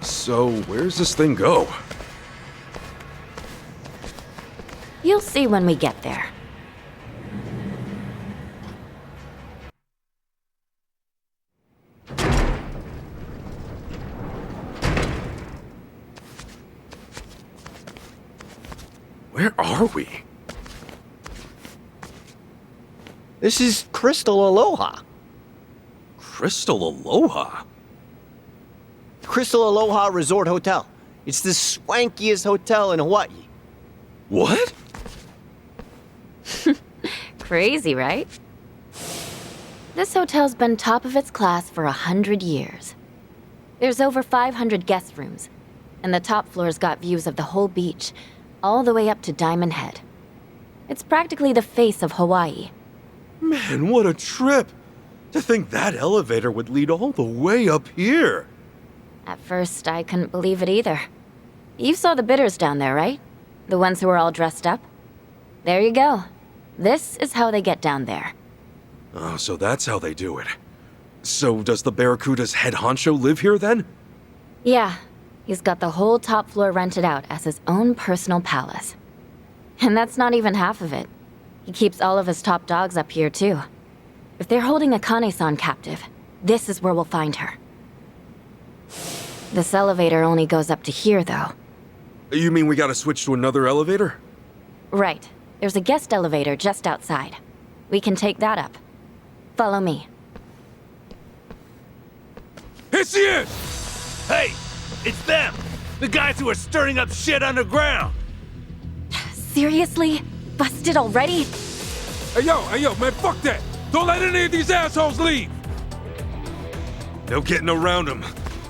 So, where's this thing go? You'll see when we get there. Where are we? This is Crystal Aloha. Crystal Aloha? Crystal Aloha Resort Hotel. It's the swankiest hotel in Hawaii. What? Crazy, right? This hotel's been top of its class for 100 years. There's over 500 guest rooms, and the top floor's got views of the whole beach, all the way up to Diamond Head. It's practically the face of Hawaii. Man, what a trip! To think that elevator would lead all the way up here! At first, I couldn't believe it either. You saw the bidders down there, right? The ones who were all dressed up? There you go. This is how they get down there. Oh, so that's how they do it. So does the Barracuda's head honcho live here then? Yeah, he's got the whole top floor rented out as his own personal palace. And that's not even half of it. He keeps all of his top dogs up here, too. If they're holding Akane-san captive, this is where we'll find her. This elevator only goes up to here, though. You mean we gotta switch to another elevator? Right. There's a guest elevator just outside. We can take that up. Follow me. It's it! Hey, it's them! The guys who are stirring up shit underground! Seriously? Busted already? Hey yo, man, fuck that! Don't let any of these assholes leave! No getting around them.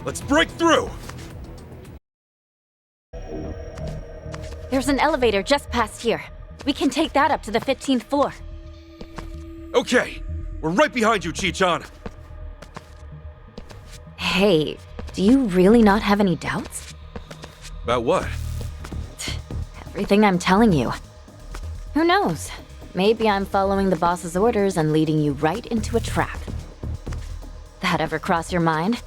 Let's break through! There's an elevator just past here. We can take that up to the 15th floor. Okay, we're right behind you, Chi-chan. Hey, do you really not have any doubts? About what? Everything I'm telling you. Who knows? Maybe I'm following the boss's orders and leading you right into a trap. That ever cross your mind?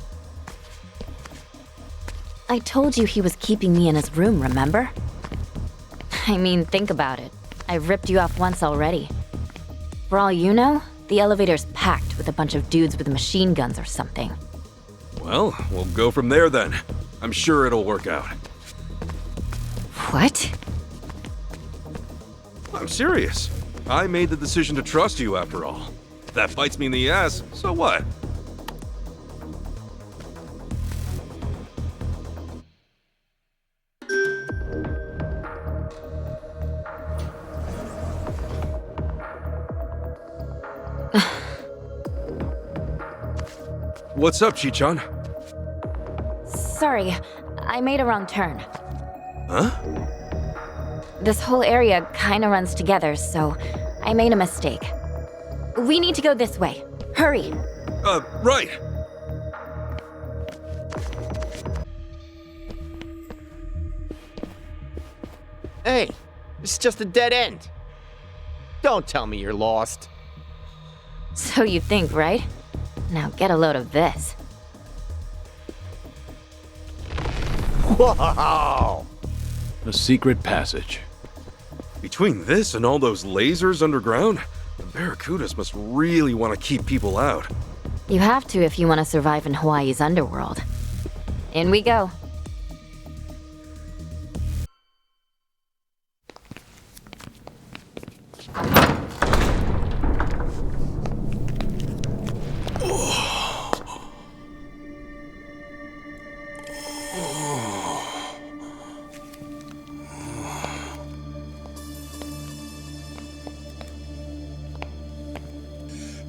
I told you he was keeping me in his room, remember? I mean, think about it. I've ripped you off once already. For all you know, the elevator's packed with a bunch of dudes with machine guns or something. Well, we'll go from there then. I'm sure it'll work out. What? I'm serious. I made the decision to trust you after all. If that bites me in the ass, so what? What's up, Chi-chan? Sorry, I made a wrong turn. Huh? This whole area kinda runs together, so I made a mistake. We need to go this way. Hurry! Right! Hey, it's just a dead end. Don't tell me you're lost. So you think, right? Now get a load of this. Wow! A secret passage. Between this and all those lasers underground, the Barracudas must really want to keep people out. You have to if you want to survive in Hawaii's underworld. In we go.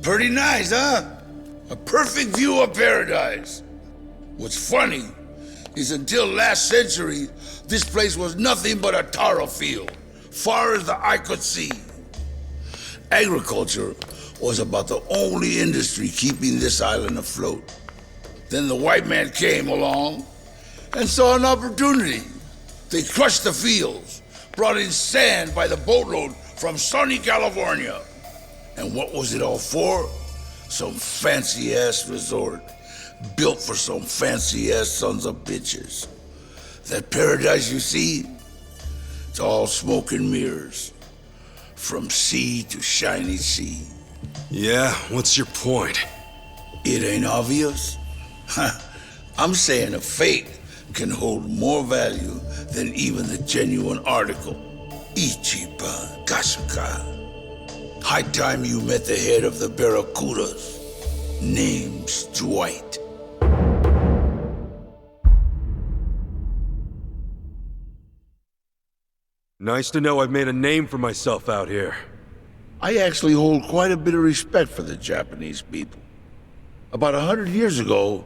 Pretty nice, huh? A perfect view of paradise. What's funny is until last century, this place was nothing but a taro field, far as the eye could see. Agriculture was about the only industry keeping this island afloat. Then the white man came along and saw an opportunity. They crushed the fields, brought in sand by the boatload from sunny California. And what was it all for? Some fancy-ass resort, built for some fancy-ass sons of bitches. That paradise you see, it's all smoke and mirrors. From sea to shiny sea. Yeah, what's your point? It ain't obvious? I'm saying a fake can hold more value than even the genuine article. Ichiban Kasuka. High time you met the head of the Barracudas. Name's Dwight. Nice to know I've made a name for myself out here. I actually hold quite a bit of respect for the Japanese people. About 100 years ago,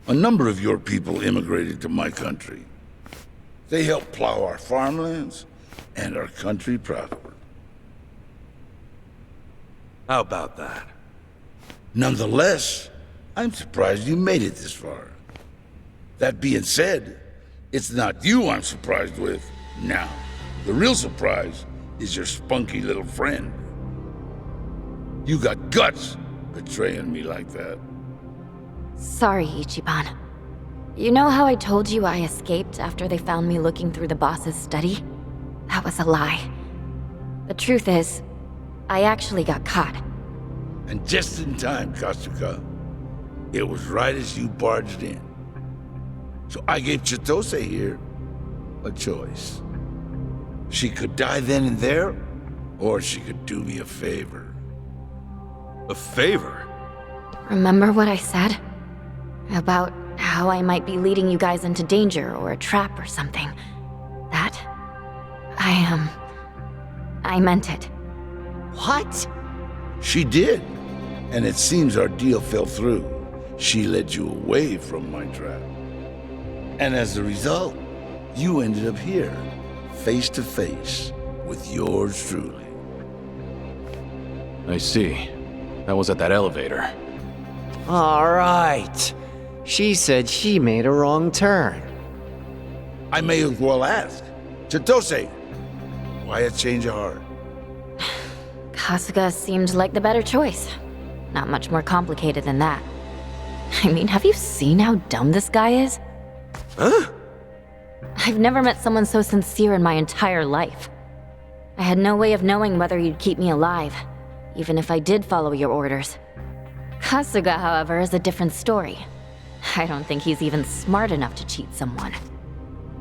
a number of your people immigrated to my country. They helped plow our farmlands, and our country prospered. How about that? Nonetheless, I'm surprised you made it this far. That being said, it's not you I'm surprised with now. The real surprise is your spunky little friend. You got guts betraying me like that. Sorry, Ichiban. You know how I told you I escaped after they found me looking through the boss's study? That was a lie. The truth is, I actually got caught. And just in time, Kasuga. It was right as you barged in. So I gave Chitose here a choice. She could die then and there, or she could do me a favor. A favor? Remember what I said? About how I might be leading you guys into danger or a trap or something. That... I meant it. What? She did. And it seems our deal fell through. She led you away from my trap. And as a result, you ended up here, face to face with yours truly. I see. That was at that elevator. All right. She said she made a wrong turn. I may as well ask. Chitose, why a change of heart? Kasuga seemed like the better choice. Not much more complicated than that. I mean, have you seen how dumb this guy is? Huh? I've never met someone so sincere in my entire life. I had no way of knowing whether you'd keep me alive, even if I did follow your orders. Kasuga, however, is a different story. I don't think he's even smart enough to cheat someone.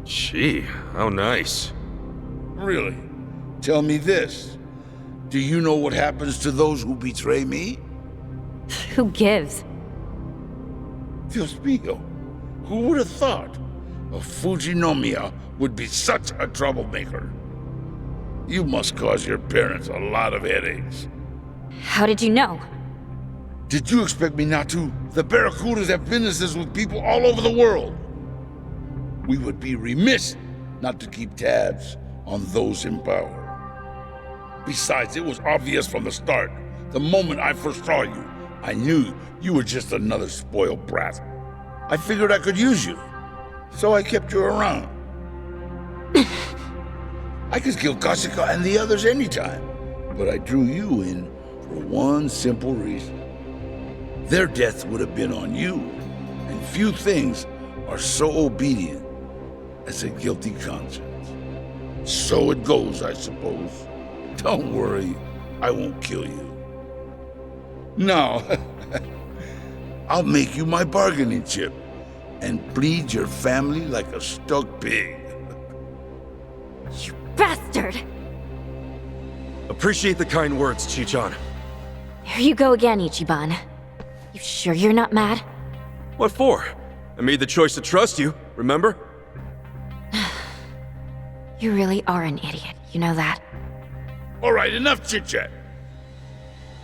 Gee, how nice. Really? Tell me this. Do you know what happens to those who betray me? Who gives? Dios mío, who would have thought a Fujinomiya would be such a troublemaker? You must cause your parents a lot of headaches. How did you know? Did you expect me not to? The Barracudas have businesses with people all over the world. We would be remiss not to keep tabs on those in power. Besides, it was obvious from the start. The moment I first saw you, I knew you were just another spoiled brat. I figured I could use you, so I kept you around. I could kill Kasuga and the others anytime, but I drew you in for one simple reason. Their death would have been on you, and few things are so obedient as a guilty conscience. So it goes, I suppose. Don't worry, I won't kill you. No, I'll make you my bargaining chip and bleed your family like a stuck pig. You bastard! Appreciate the kind words, Chichan. Here you go again, Ichiban. You sure you're not mad? What for? I made the choice to trust you, remember? You really are an idiot, you know that? All right, enough chit-chat.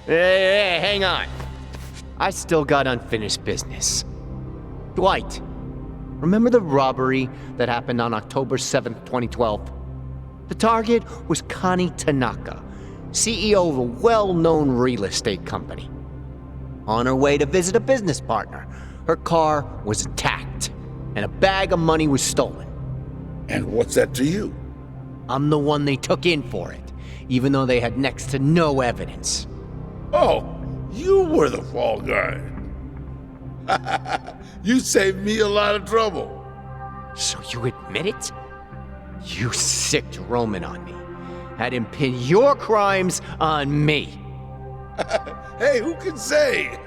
Hey, hang on. I still got unfinished business. Dwight, remember the robbery that happened on October 7th, 2012? The target was Connie Tanaka, CEO of a well-known real estate company. On her way to visit a business partner, her car was attacked, and a bag of money was stolen. And what's that to you? I'm the one they took in for it, even though they had next to no evidence. Oh, you were the fall guy. You saved me a lot of trouble. So you admit it? You sicked Roman on me. Had him pin your crimes on me. Hey, who can say?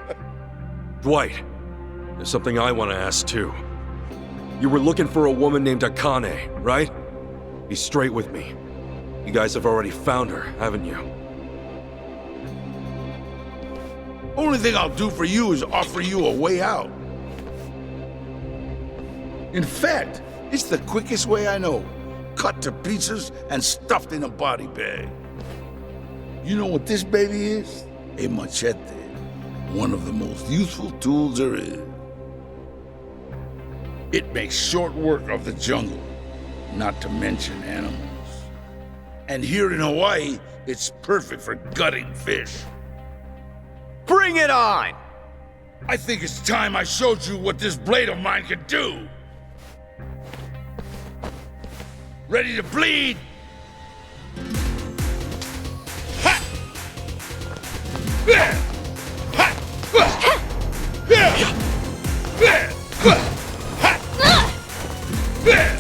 Dwight, there's something I want to ask too. You were looking for a woman named Akane, right? Be straight with me. You guys have already found her, haven't you? Only thing I'll do for you is offer you a way out. In fact, it's the quickest way I know. Cut to pieces and stuffed in a body bag. You know what this baby is? A machete. One of the most useful tools there is. It makes short work of the jungle, not to mention animals. And here in Hawaii, it's perfect for gutting fish. Bring it on! I think it's time I showed you what this blade of mine can do. Ready to bleed? Ha! Yeah! Ha! Yeah! Yeah! Ha! Yeah!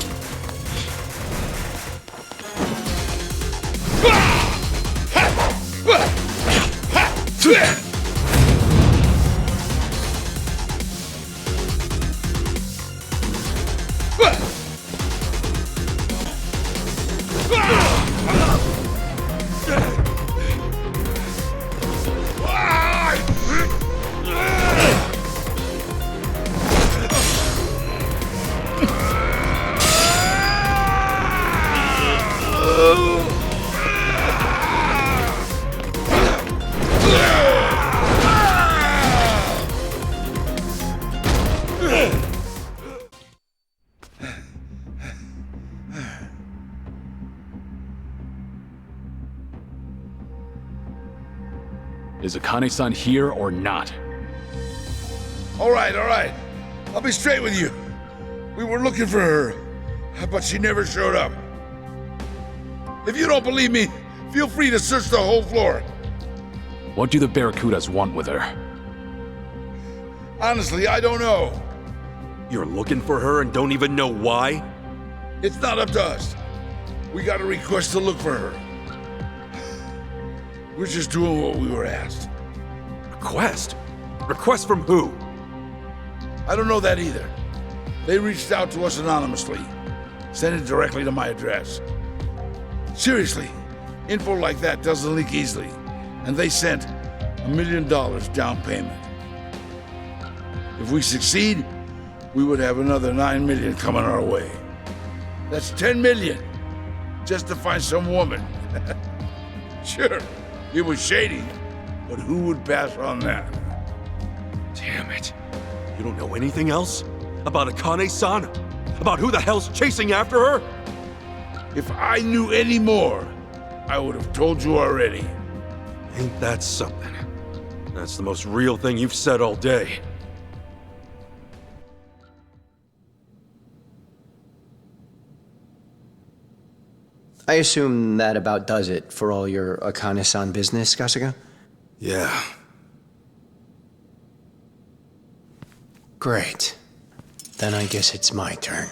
Is Akane-san here or not? All right. I'll be straight with you. We were looking for her, but she never showed up. If you don't believe me, feel free to search the whole floor. What do the Barracudas want with her? Honestly, I don't know. You're looking for her and don't even know why? It's not up to us. We got a request to look for her. We're just doing what we were asked. Request? Request from who? I don't know that either. They reached out to us anonymously. Sent it directly to my address. Seriously, info like that doesn't leak easily. And they sent $1 million down payment. If we succeed, we would have another $9 million coming our way. That's $10 million, just to find some woman. Sure, it was shady, but who would pass on that? Damn it. You don't know anything else? About Akane-san? About who the hell's chasing after her? If I knew any more, I would have told you already. Ain't that something? That's the most real thing you've said all day. I assume that about does it for all your Akane-san business, Kasuga? Yeah. Great. Then I guess it's my turn.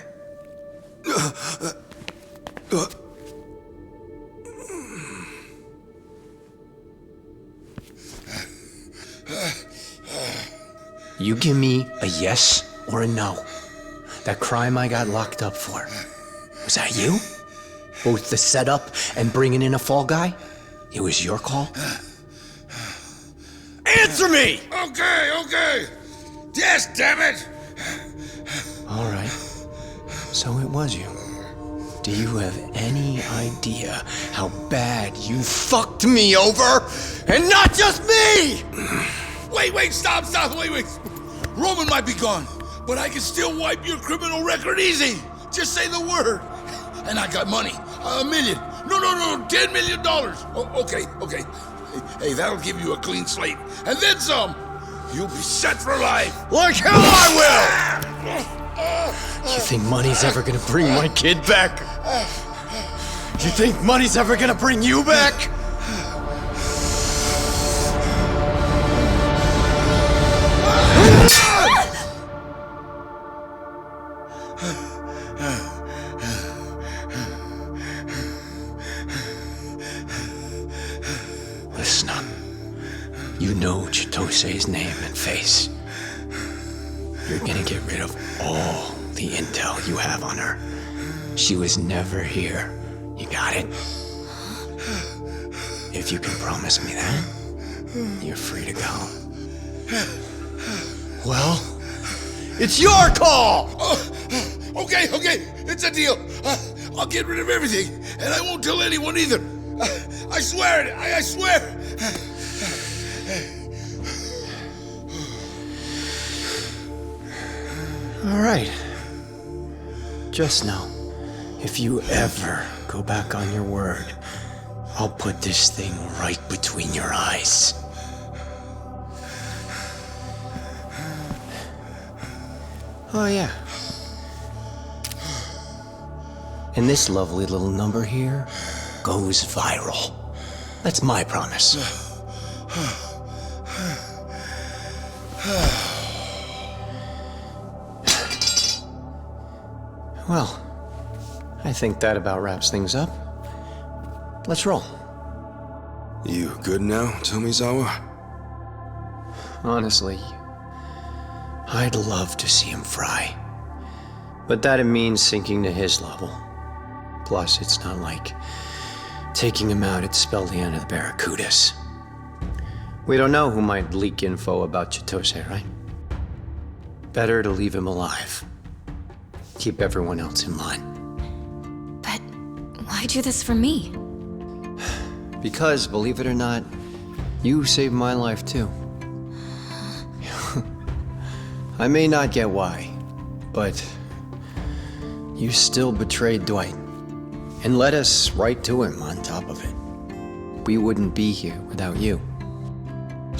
You give me a yes or a no. That crime I got locked up for. Was that you? Both the setup and bringing in a fall guy? It was your call? Answer me! Okay. Yes, damn it! All right. So it was you. Do you have any idea how bad you fucked me over? And not just me! Wait, stop, wait. Roman might be gone, but I can still wipe your criminal record easy. Just say the word. And I got money. $1 million. No, $10 million. Oh, okay. Hey, that'll give you a clean slate. And then some. You'll be set for life. Like hell I will! You think money's ever gonna bring my kid back? You think money's ever gonna bring you back? Listen up. You know Chitose's name and face. You're gonna get rid of all the intel you have on her. She was never here. You got it? If you can promise me that, you're free to go. Well, it's your call! Okay, it's a deal. I'll get rid of everything, and I won't tell anyone either. I swear it, I swear. All right. Just know, if you ever go back on your word, I'll put this thing right between your eyes. Oh, yeah. And this lovely little number here goes viral. That's my promise. Well, I think that about wraps things up. Let's roll. You good now, Tomizawa? Honestly, I'd love to see him fry. But that'd mean sinking to his level. Plus, it's not like taking him out would spell the end of the Barracudas. We don't know who might leak info about Chitose, right? Better to leave him alive. Keep everyone else in line. But why do this for me? Because, believe it or not, you saved my life too. I may not get why, but you still betrayed Dwight and led us right to him on top of it. We wouldn't be here without you.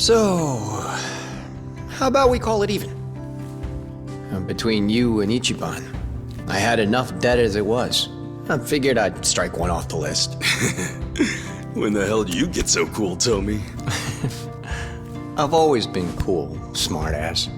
So, how about we call it even? Between you and Ichiban, I had enough debt as it was. I figured I'd strike one off the list. When the hell do you get so cool, Tommy? I've always been cool, smartass.